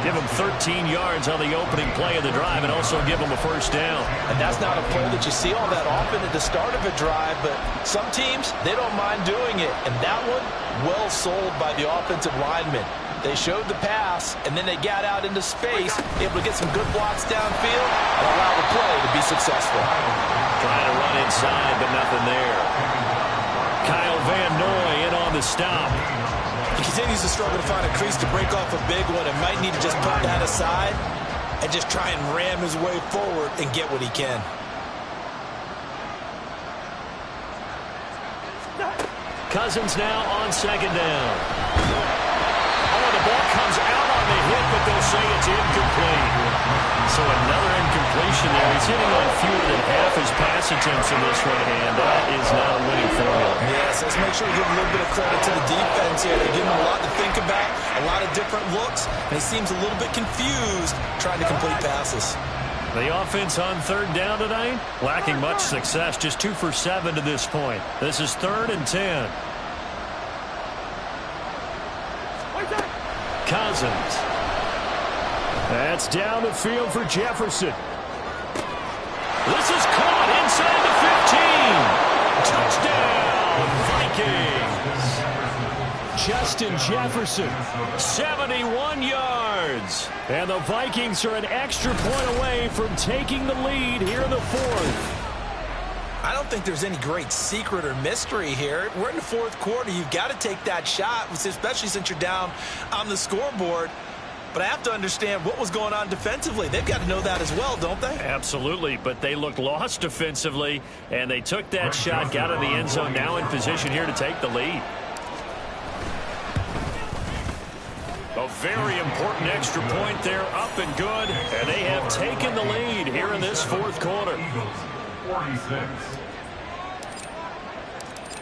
Give him 13 yards on the opening play of the drive and also give him a first down. And that's not a play that you see all that often at the start of a drive, but some teams, they don't mind doing it. And that one, well sold by the offensive lineman. They showed the pass, and then they got out into space, able to get some good blocks downfield and allow the play to be successful. Trying to run inside, but nothing there. Kyle Van Noy in on the stop. He continues to struggle to find a crease to break off a big one and might need to just put that aside and just try and ram his way forward and get what he can. Cousins now on second down. Oh, the ball comes out on the hit, but they'll say it's incomplete. So another incompletion there. He's hitting on fewer than half his pass attempts in this one, and that is not a winning formula. Yes, let's make sure we give a little bit of credit to the defense here. They give him a lot to think about, a lot of different looks, and he seems a little bit confused trying to complete passes. The offense on third down tonight, lacking much success, just 2 for 7 to this point. This is 3rd and 10. Cousins. That's down the field for Jefferson. This is caught inside the 15. Touchdown, Vikings. Justin Jefferson, 71 yards. And the Vikings are an extra point away from taking the lead here in the 4th. I don't think there's any great secret or mystery here. We're in the 4th quarter. You've got to take that shot, especially since you're down on the scoreboard. But I have to understand what was going on defensively. They've got to know that as well, don't they? Absolutely, but they looked lost defensively, and they took that shot, got in the end zone, now in position here to take the lead. A very important extra point there, up and good, and they have taken the lead here in this 4th quarter. 46.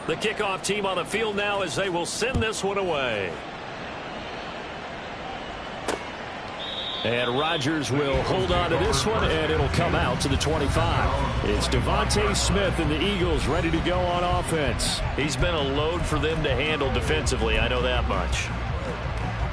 The kickoff team on the field now as they will send this one away. And Rodgers will hold on to this one, and it'll come out to the 25. It's Devontae Smith and the Eagles ready to go on offense. He's been a load for them to handle defensively, I know that much.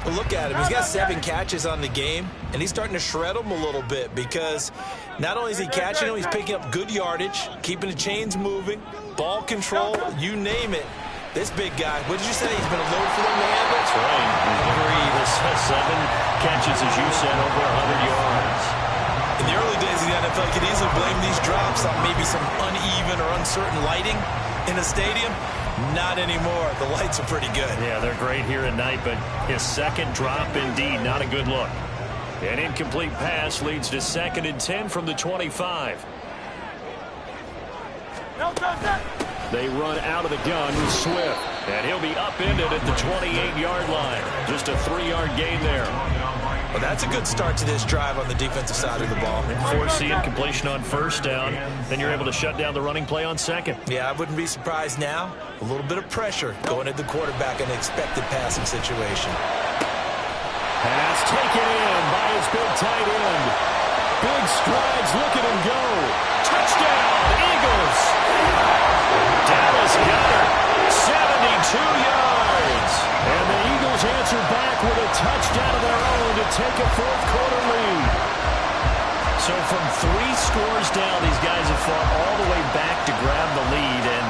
But look at him. He's got 7 catches on the game, and he's starting to shred them a little bit because not only is he catching them, he's picking up good yardage, keeping the chains moving, ball control, you name it. This big guy, what did you say? He's been a load for them to handle? That's right. This 7 catches, as you said, over 100 yards. In the early days of the NFL, you could easily blame these drops on maybe some uneven or uncertain lighting in the stadium. Not anymore. The lights are pretty good. Yeah, they're great here at night, but his second drop, indeed, not a good look. An incomplete pass leads to 2nd and 10 from the 25. They run out of the gun with Swift, and he'll be upended at the 28-yard line. Just a 3-yard gain there. Well, that's a good start to this drive on the defensive side of the ball. Force the incompletion on 1st down, then you're able to shut down the running play on 2nd. Yeah, I wouldn't be surprised now. A little bit of pressure going at the quarterback in an expected passing situation. Pass taken in by his big tight end. Big strides, look at him go. Touchdown, Eagles. Dallas Goedert, 72 yards. And the Eagles answer back with a touchdown of their own to take a 4th quarter lead. So from 3 scores down, these guys have fought all the way back to grab the lead. And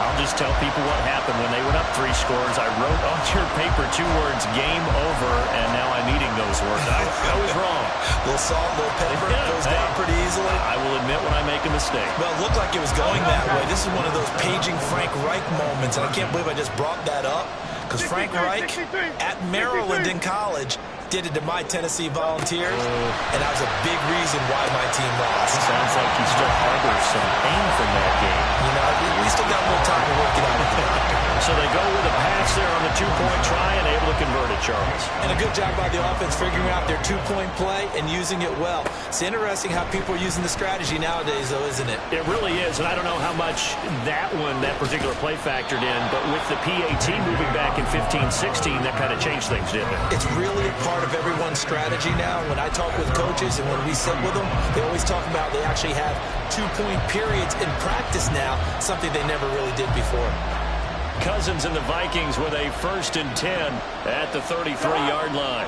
I'll just tell people what happened when they went up 3 scores. I wrote on your paper 2 words, game over, and now I'm eating those words. I was wrong. A little salt, a little pepper, goes down pretty easily. I will admit when I make a mistake. Well, it looked like it was going that way. This is one of those paging Frank Reich moments, and I can't believe I just brought that up. Because Frank Reich at Maryland in college did it to my Tennessee Volunteers, and that was a big reason why my team lost. Sounds like he still harbors some pain from that game. You know, we still got a little time to work it out. So they go with a pass there on the 2-point try and able to convert it, Charles. And a good job by the offense figuring out their 2-point play and using it well. It's interesting how people are using the strategy nowadays, though, isn't it? It really is, and I don't know how much that particular play factored in, but with the PAT moving back in 15-16, that kind of changed things, didn't it? It's really a part of everyone's strategy now. When I talk with coaches and when we sit with them, they always talk about they actually have 2-point periods in practice now, something they never really did before. Cousins and the Vikings with a 1st and 10 at the 33-yard line.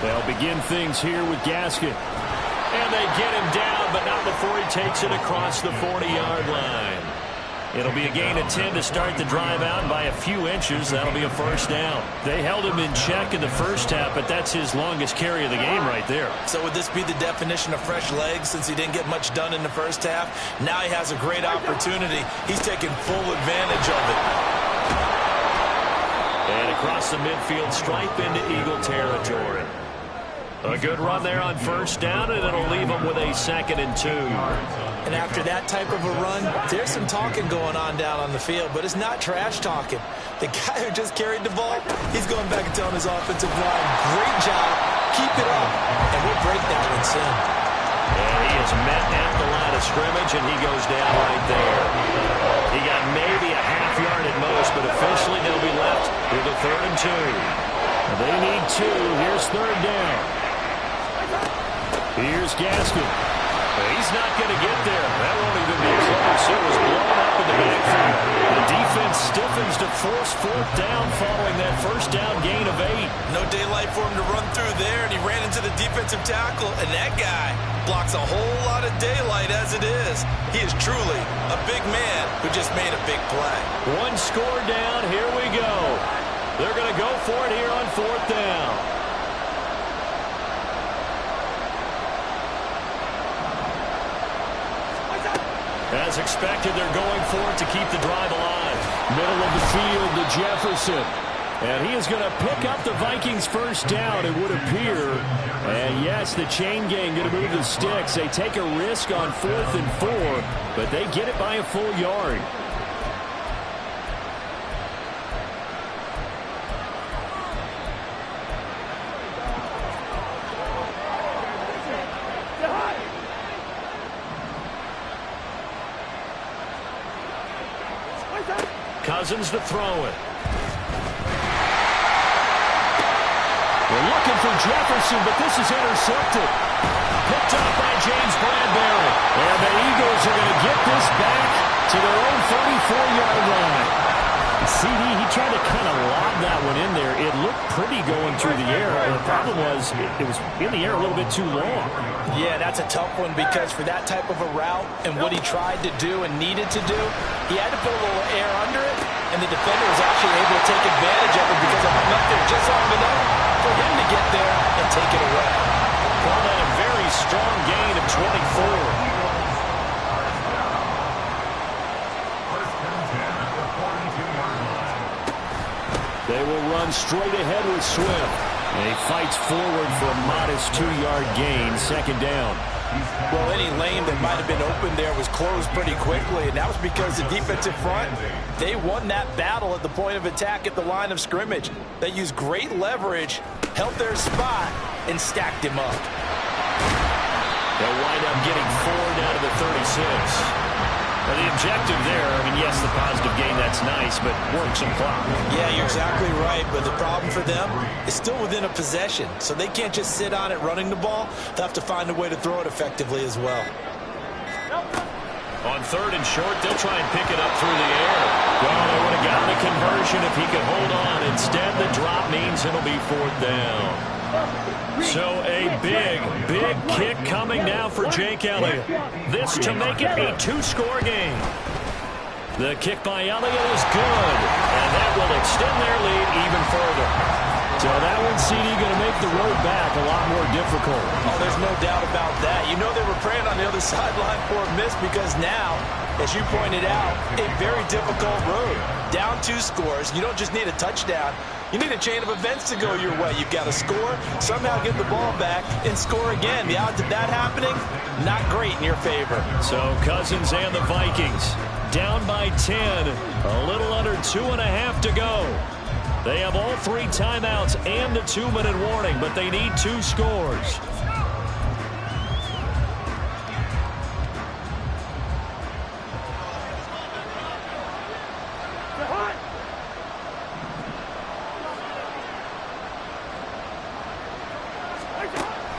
They'll begin things here with Gaskin. And they get him down, but not before he takes it across the 40-yard line. It'll be a gain of 10 to start the drive out, and by a few inches, that'll be a first down. They held him in check in the first half, but that's his longest carry of the game right there. So would this be the definition of fresh legs since he didn't get much done in the first half? Now he has a great opportunity. He's taking full advantage of it. And across the midfield stripe into Eagle territory. A good run there on first down, and it'll leave him with a 2nd and 2. And after that type of a run, there's some talking going on down on the field, but it's not trash talking. The guy who just carried the ball, he's going back and telling his offensive line, great job, keep it up, and we'll break that one soon. And he is met at the line of scrimmage, and he goes down right there. He got maybe a half yard at most, but officially they'll be left with a 3rd and 2. They need 2. Here's 3rd down. Here's Gaskin. He's not going to get there. That won't even be close. It was blown up in the backfield. The defense stiffens to force 4th down following that first down gain of 8. No daylight for him to run through there, and he ran into the defensive tackle, and that guy blocks a whole lot of daylight as it is. He is truly a big man who just made a big play. 1 score down. Here we go. They're going to go for it here on 4th down. As expected, they're going for it to keep the drive alive. Middle of the field to Jefferson. And he is going to pick up the Vikings' first down, it would appear. And yes, the chain gang going to move the sticks. They take a risk on 4th and 4, but they get it by a full yard. Cousins to throw it. They're looking for Jefferson, but this is intercepted. Picked up by James Bradbury. And the Eagles are going to get this back to their own 34-yard line. CD, he tried to kind of lob that one in there. It looked pretty going through the air. And the problem was it was in the air a little bit too long. Yeah, that's a tough one because for that type of a route and what he tried to do and needed to do, he had to put a little air under it, and the defender was actually able to take advantage of it because it hung up there just long enough for him to get there and take it away. Call that a very strong gain of 24. They will run straight ahead with Swift. And he fights forward for a modest 2-yard gain, 2nd down. Well, any lane that might have been open there was closed pretty quickly, and that was because the defensive front, they won that battle at the point of attack at the line of scrimmage. They used great leverage, held their spot, and stacked him up. They'll wind up getting 4 down to the 36. Well, the objective there, I mean, yes, the positive gain, that's nice, but work some clock. Yeah, you're exactly right, but the problem for them is still within a possession, so they can't just sit on it running the ball. They'll have to find a way to throw it effectively as well. On 3rd and short, they'll try and pick it up through the air. Well, they would have gotten a conversion if he could hold on. Instead, the drop means it'll be 4th down. So a big kick coming now for Jake Elliott. This to make it a 2-score game. The kick by Elliott is good, and that will extend their lead even further. So that one, CD, going to make the road back a lot more difficult. Oh, there's no doubt about that. You know they were praying on the other sideline for a miss because now, as you pointed out, a very difficult road. Down 2 scores. You don't just need a touchdown. You need a chain of events to go your way. You've got to score, somehow get the ball back, and score again. The odds of that happening, not great in your favor. So Cousins and the Vikings down by 10. A little under 2.5 to go. They have all 3 timeouts and the 2-minute warning, but they need 2 scores.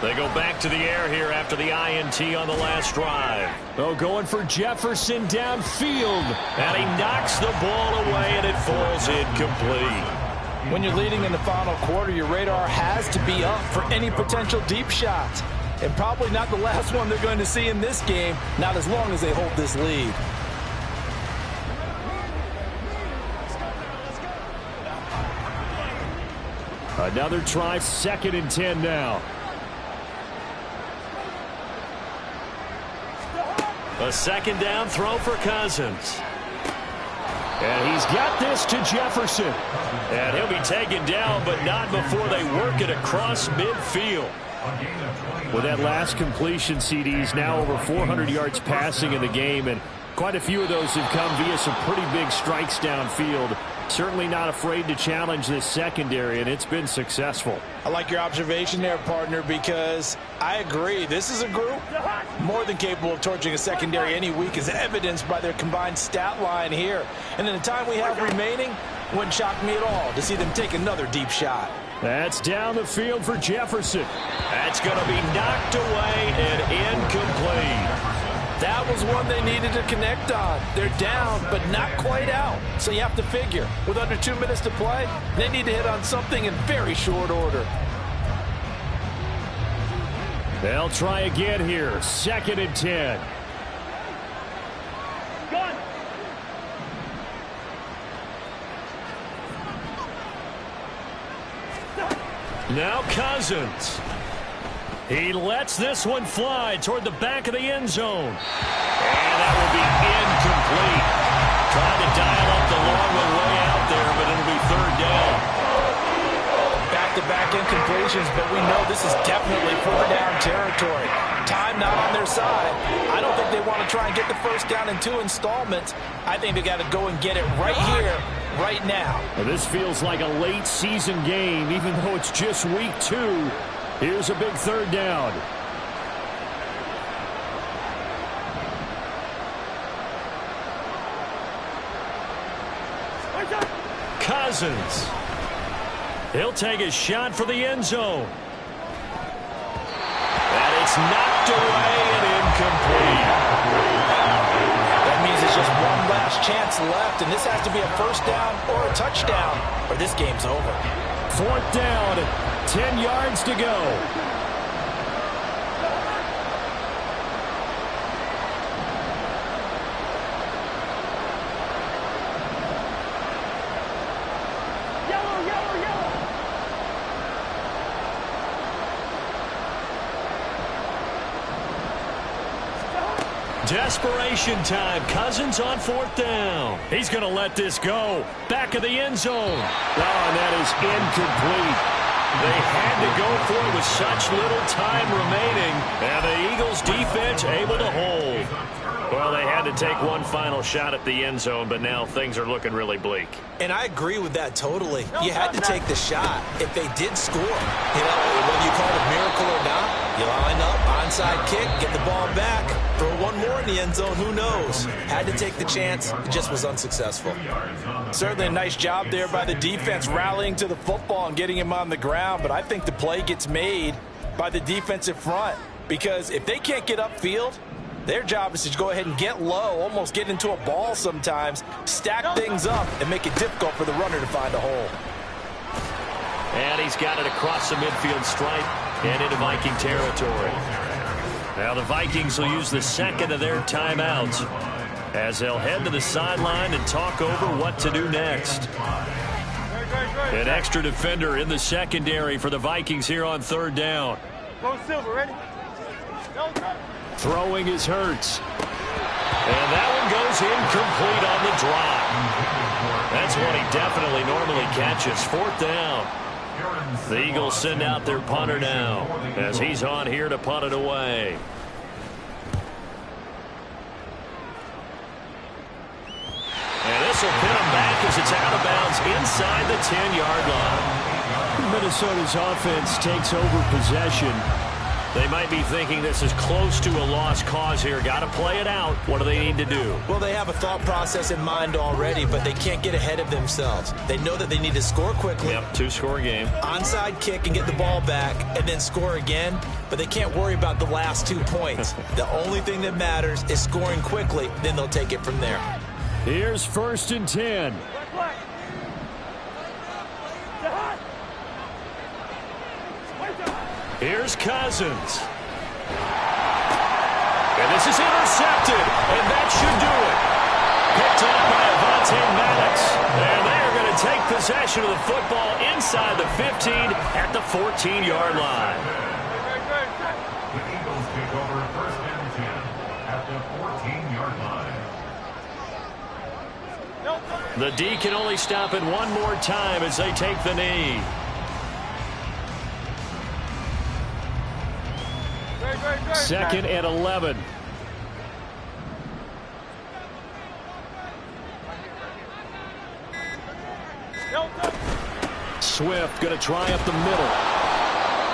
They go back to the air here after the INT on the last drive. Oh, going for Jefferson downfield. And he knocks the ball away, and it falls incomplete. When you're leading in the final quarter, your radar has to be up for any potential deep shots. And probably not the last one they're going to see in this game, not as long as they hold this lead. Another try, 2nd and 10 now. A 2nd down throw for Cousins. And he's got this to Jefferson. And he'll be taken down, but not before they work it across midfield. With that last completion, CD's now over 400 yards passing in the game, and quite a few of those have come via some pretty big strikes downfield. Certainly not afraid to challenge this secondary, and it's been successful. I like your observation there, partner, because I agree. This is a group more than capable of torching a secondary any week, as evidenced by their combined stat line here. And in the time we have remaining, wouldn't shock me at all to see them take another deep shot. That's down the field for Jefferson. That's going to be knocked away and incomplete. That was one they needed to connect on. They're down, but not quite out. So you have to figure, with under 2 minutes to play, they need to hit on something in very short order. They'll try again here. 2nd and 10. Gun. Now Cousins. He lets this one fly toward the back of the end zone. And that will be incomplete. Trying to dial up the long one way out there, but it'll be 3rd down. Back-to-back incompletions, but we know this is definitely 4th down territory. Time not on their side. I don't think they want to try and get the 1st down in 2 installments. I think they got to go and get it right here, right now. Well, this feels like a late season game, even though it's just week 2. Here's a big 3rd down. Cousins. He'll take a shot for the end zone. And it's knocked away and incomplete. That means it's just one last chance left, and this has to be a 1st down or a touchdown, or this game's over. 4th down, 10 yards to go. Desperation time. Cousins on 4th down. He's going to let this go. Back of the end zone. Oh, and that is incomplete. They had to go for it with such little time remaining. And the Eagles defense able to hold. Well, they had to take one final shot at the end zone, but now things are looking really bleak. And I agree with that totally. You had to take the shot if they did score. You know, whether you call it a miracle or not, you line up, onside kick, get the ball back, throw one more in the end zone, who knows? Had to take the chance, it just was unsuccessful. Certainly a nice job there by the defense rallying to the football and getting him on the ground, but I think the play gets made by the defensive front, because if they can't get upfield, their job is to go ahead and get low, almost get into a ball sometimes, stack things up, and make it difficult for the runner to find a hole. And he's got it across the midfield stripe and into Viking territory. Now the Vikings will use the 2nd of their timeouts as they'll head to the sideline and talk over what to do next. An extra defender in the secondary for the Vikings here on 3rd down. Go Silver, ready? Throwing is Hurts. And that one goes incomplete on the drop. That's what he definitely normally catches. 4th down. The Eagles send out their punter now as he's on here to punt it away. And this will pin him back as it's out of bounds inside the 10-yard line. Minnesota's offense takes over possession. They might be thinking this is close to a lost cause here. Got to play it out. What do they need to do? Well, they have a thought process in mind already, but they can't get ahead of themselves. They know that they need to score quickly. Yep, 2-score game. Onside kick and get the ball back and then score again, but they can't worry about the last 2 points. The only thing that matters is scoring quickly, then they'll take it from there. Here's 1st and 10. Here's Cousins. And this is intercepted, and that should do it. Picked up by Avonte Maddox. And they are going to take possession of the football inside the 15 at the 14-yard line. The Eagles take over first and 10 at the 14-yard line. The D can only stop it one more time as they take the knee. Second and 11. Swift going to try up the middle.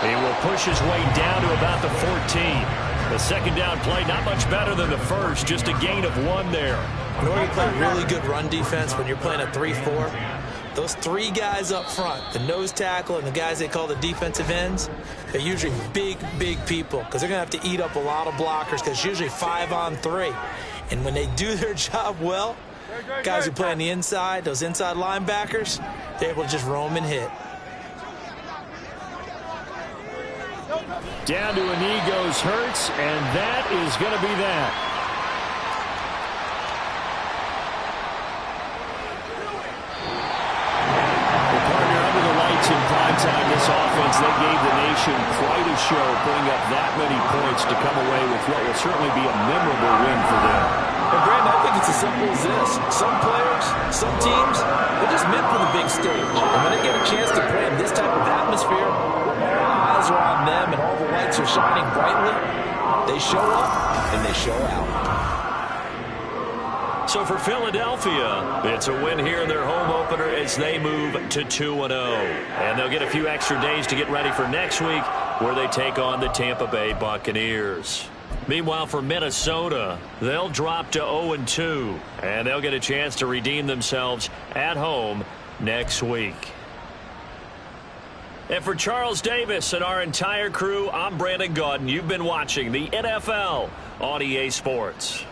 He will push his way down to about the 14. The second down play, not much better than the first, just a gain of 1 there. In order to play really good run defense when you're playing a 3-4, those 3 guys up front, the nose tackle and the guys they call the defensive ends, they're usually big, big people because they're going to have to eat up a lot of blockers because it's usually 5-on-3. And when they do their job well, guys who play on the inside, those inside linebackers, they're able to just roam and hit. Down to a knee goes Hurts, and that is going to be that. The partner under the lights in primetime, this offense, they gave the nation quite a show, putting up that many points to come away with what will certainly be a memorable win for them. And Brandon, I think it's as simple as this. Some players, some teams, they're just meant for the big stage. And when they get a chance to play in this type of atmosphere, all eyes are on them and all the lights are shining brightly, they show up and they show out. So for Philadelphia, it's a win here in their home opener as they move to 2-0. And they'll get a few extra days to get ready for next week where they take on the Tampa Bay Buccaneers. Meanwhile, for Minnesota, they'll drop to 0-2, and they'll get a chance to redeem themselves at home next week. And for Charles Davis and our entire crew, I'm Brandon Gaudin. You've been watching the NFL on EA Sports.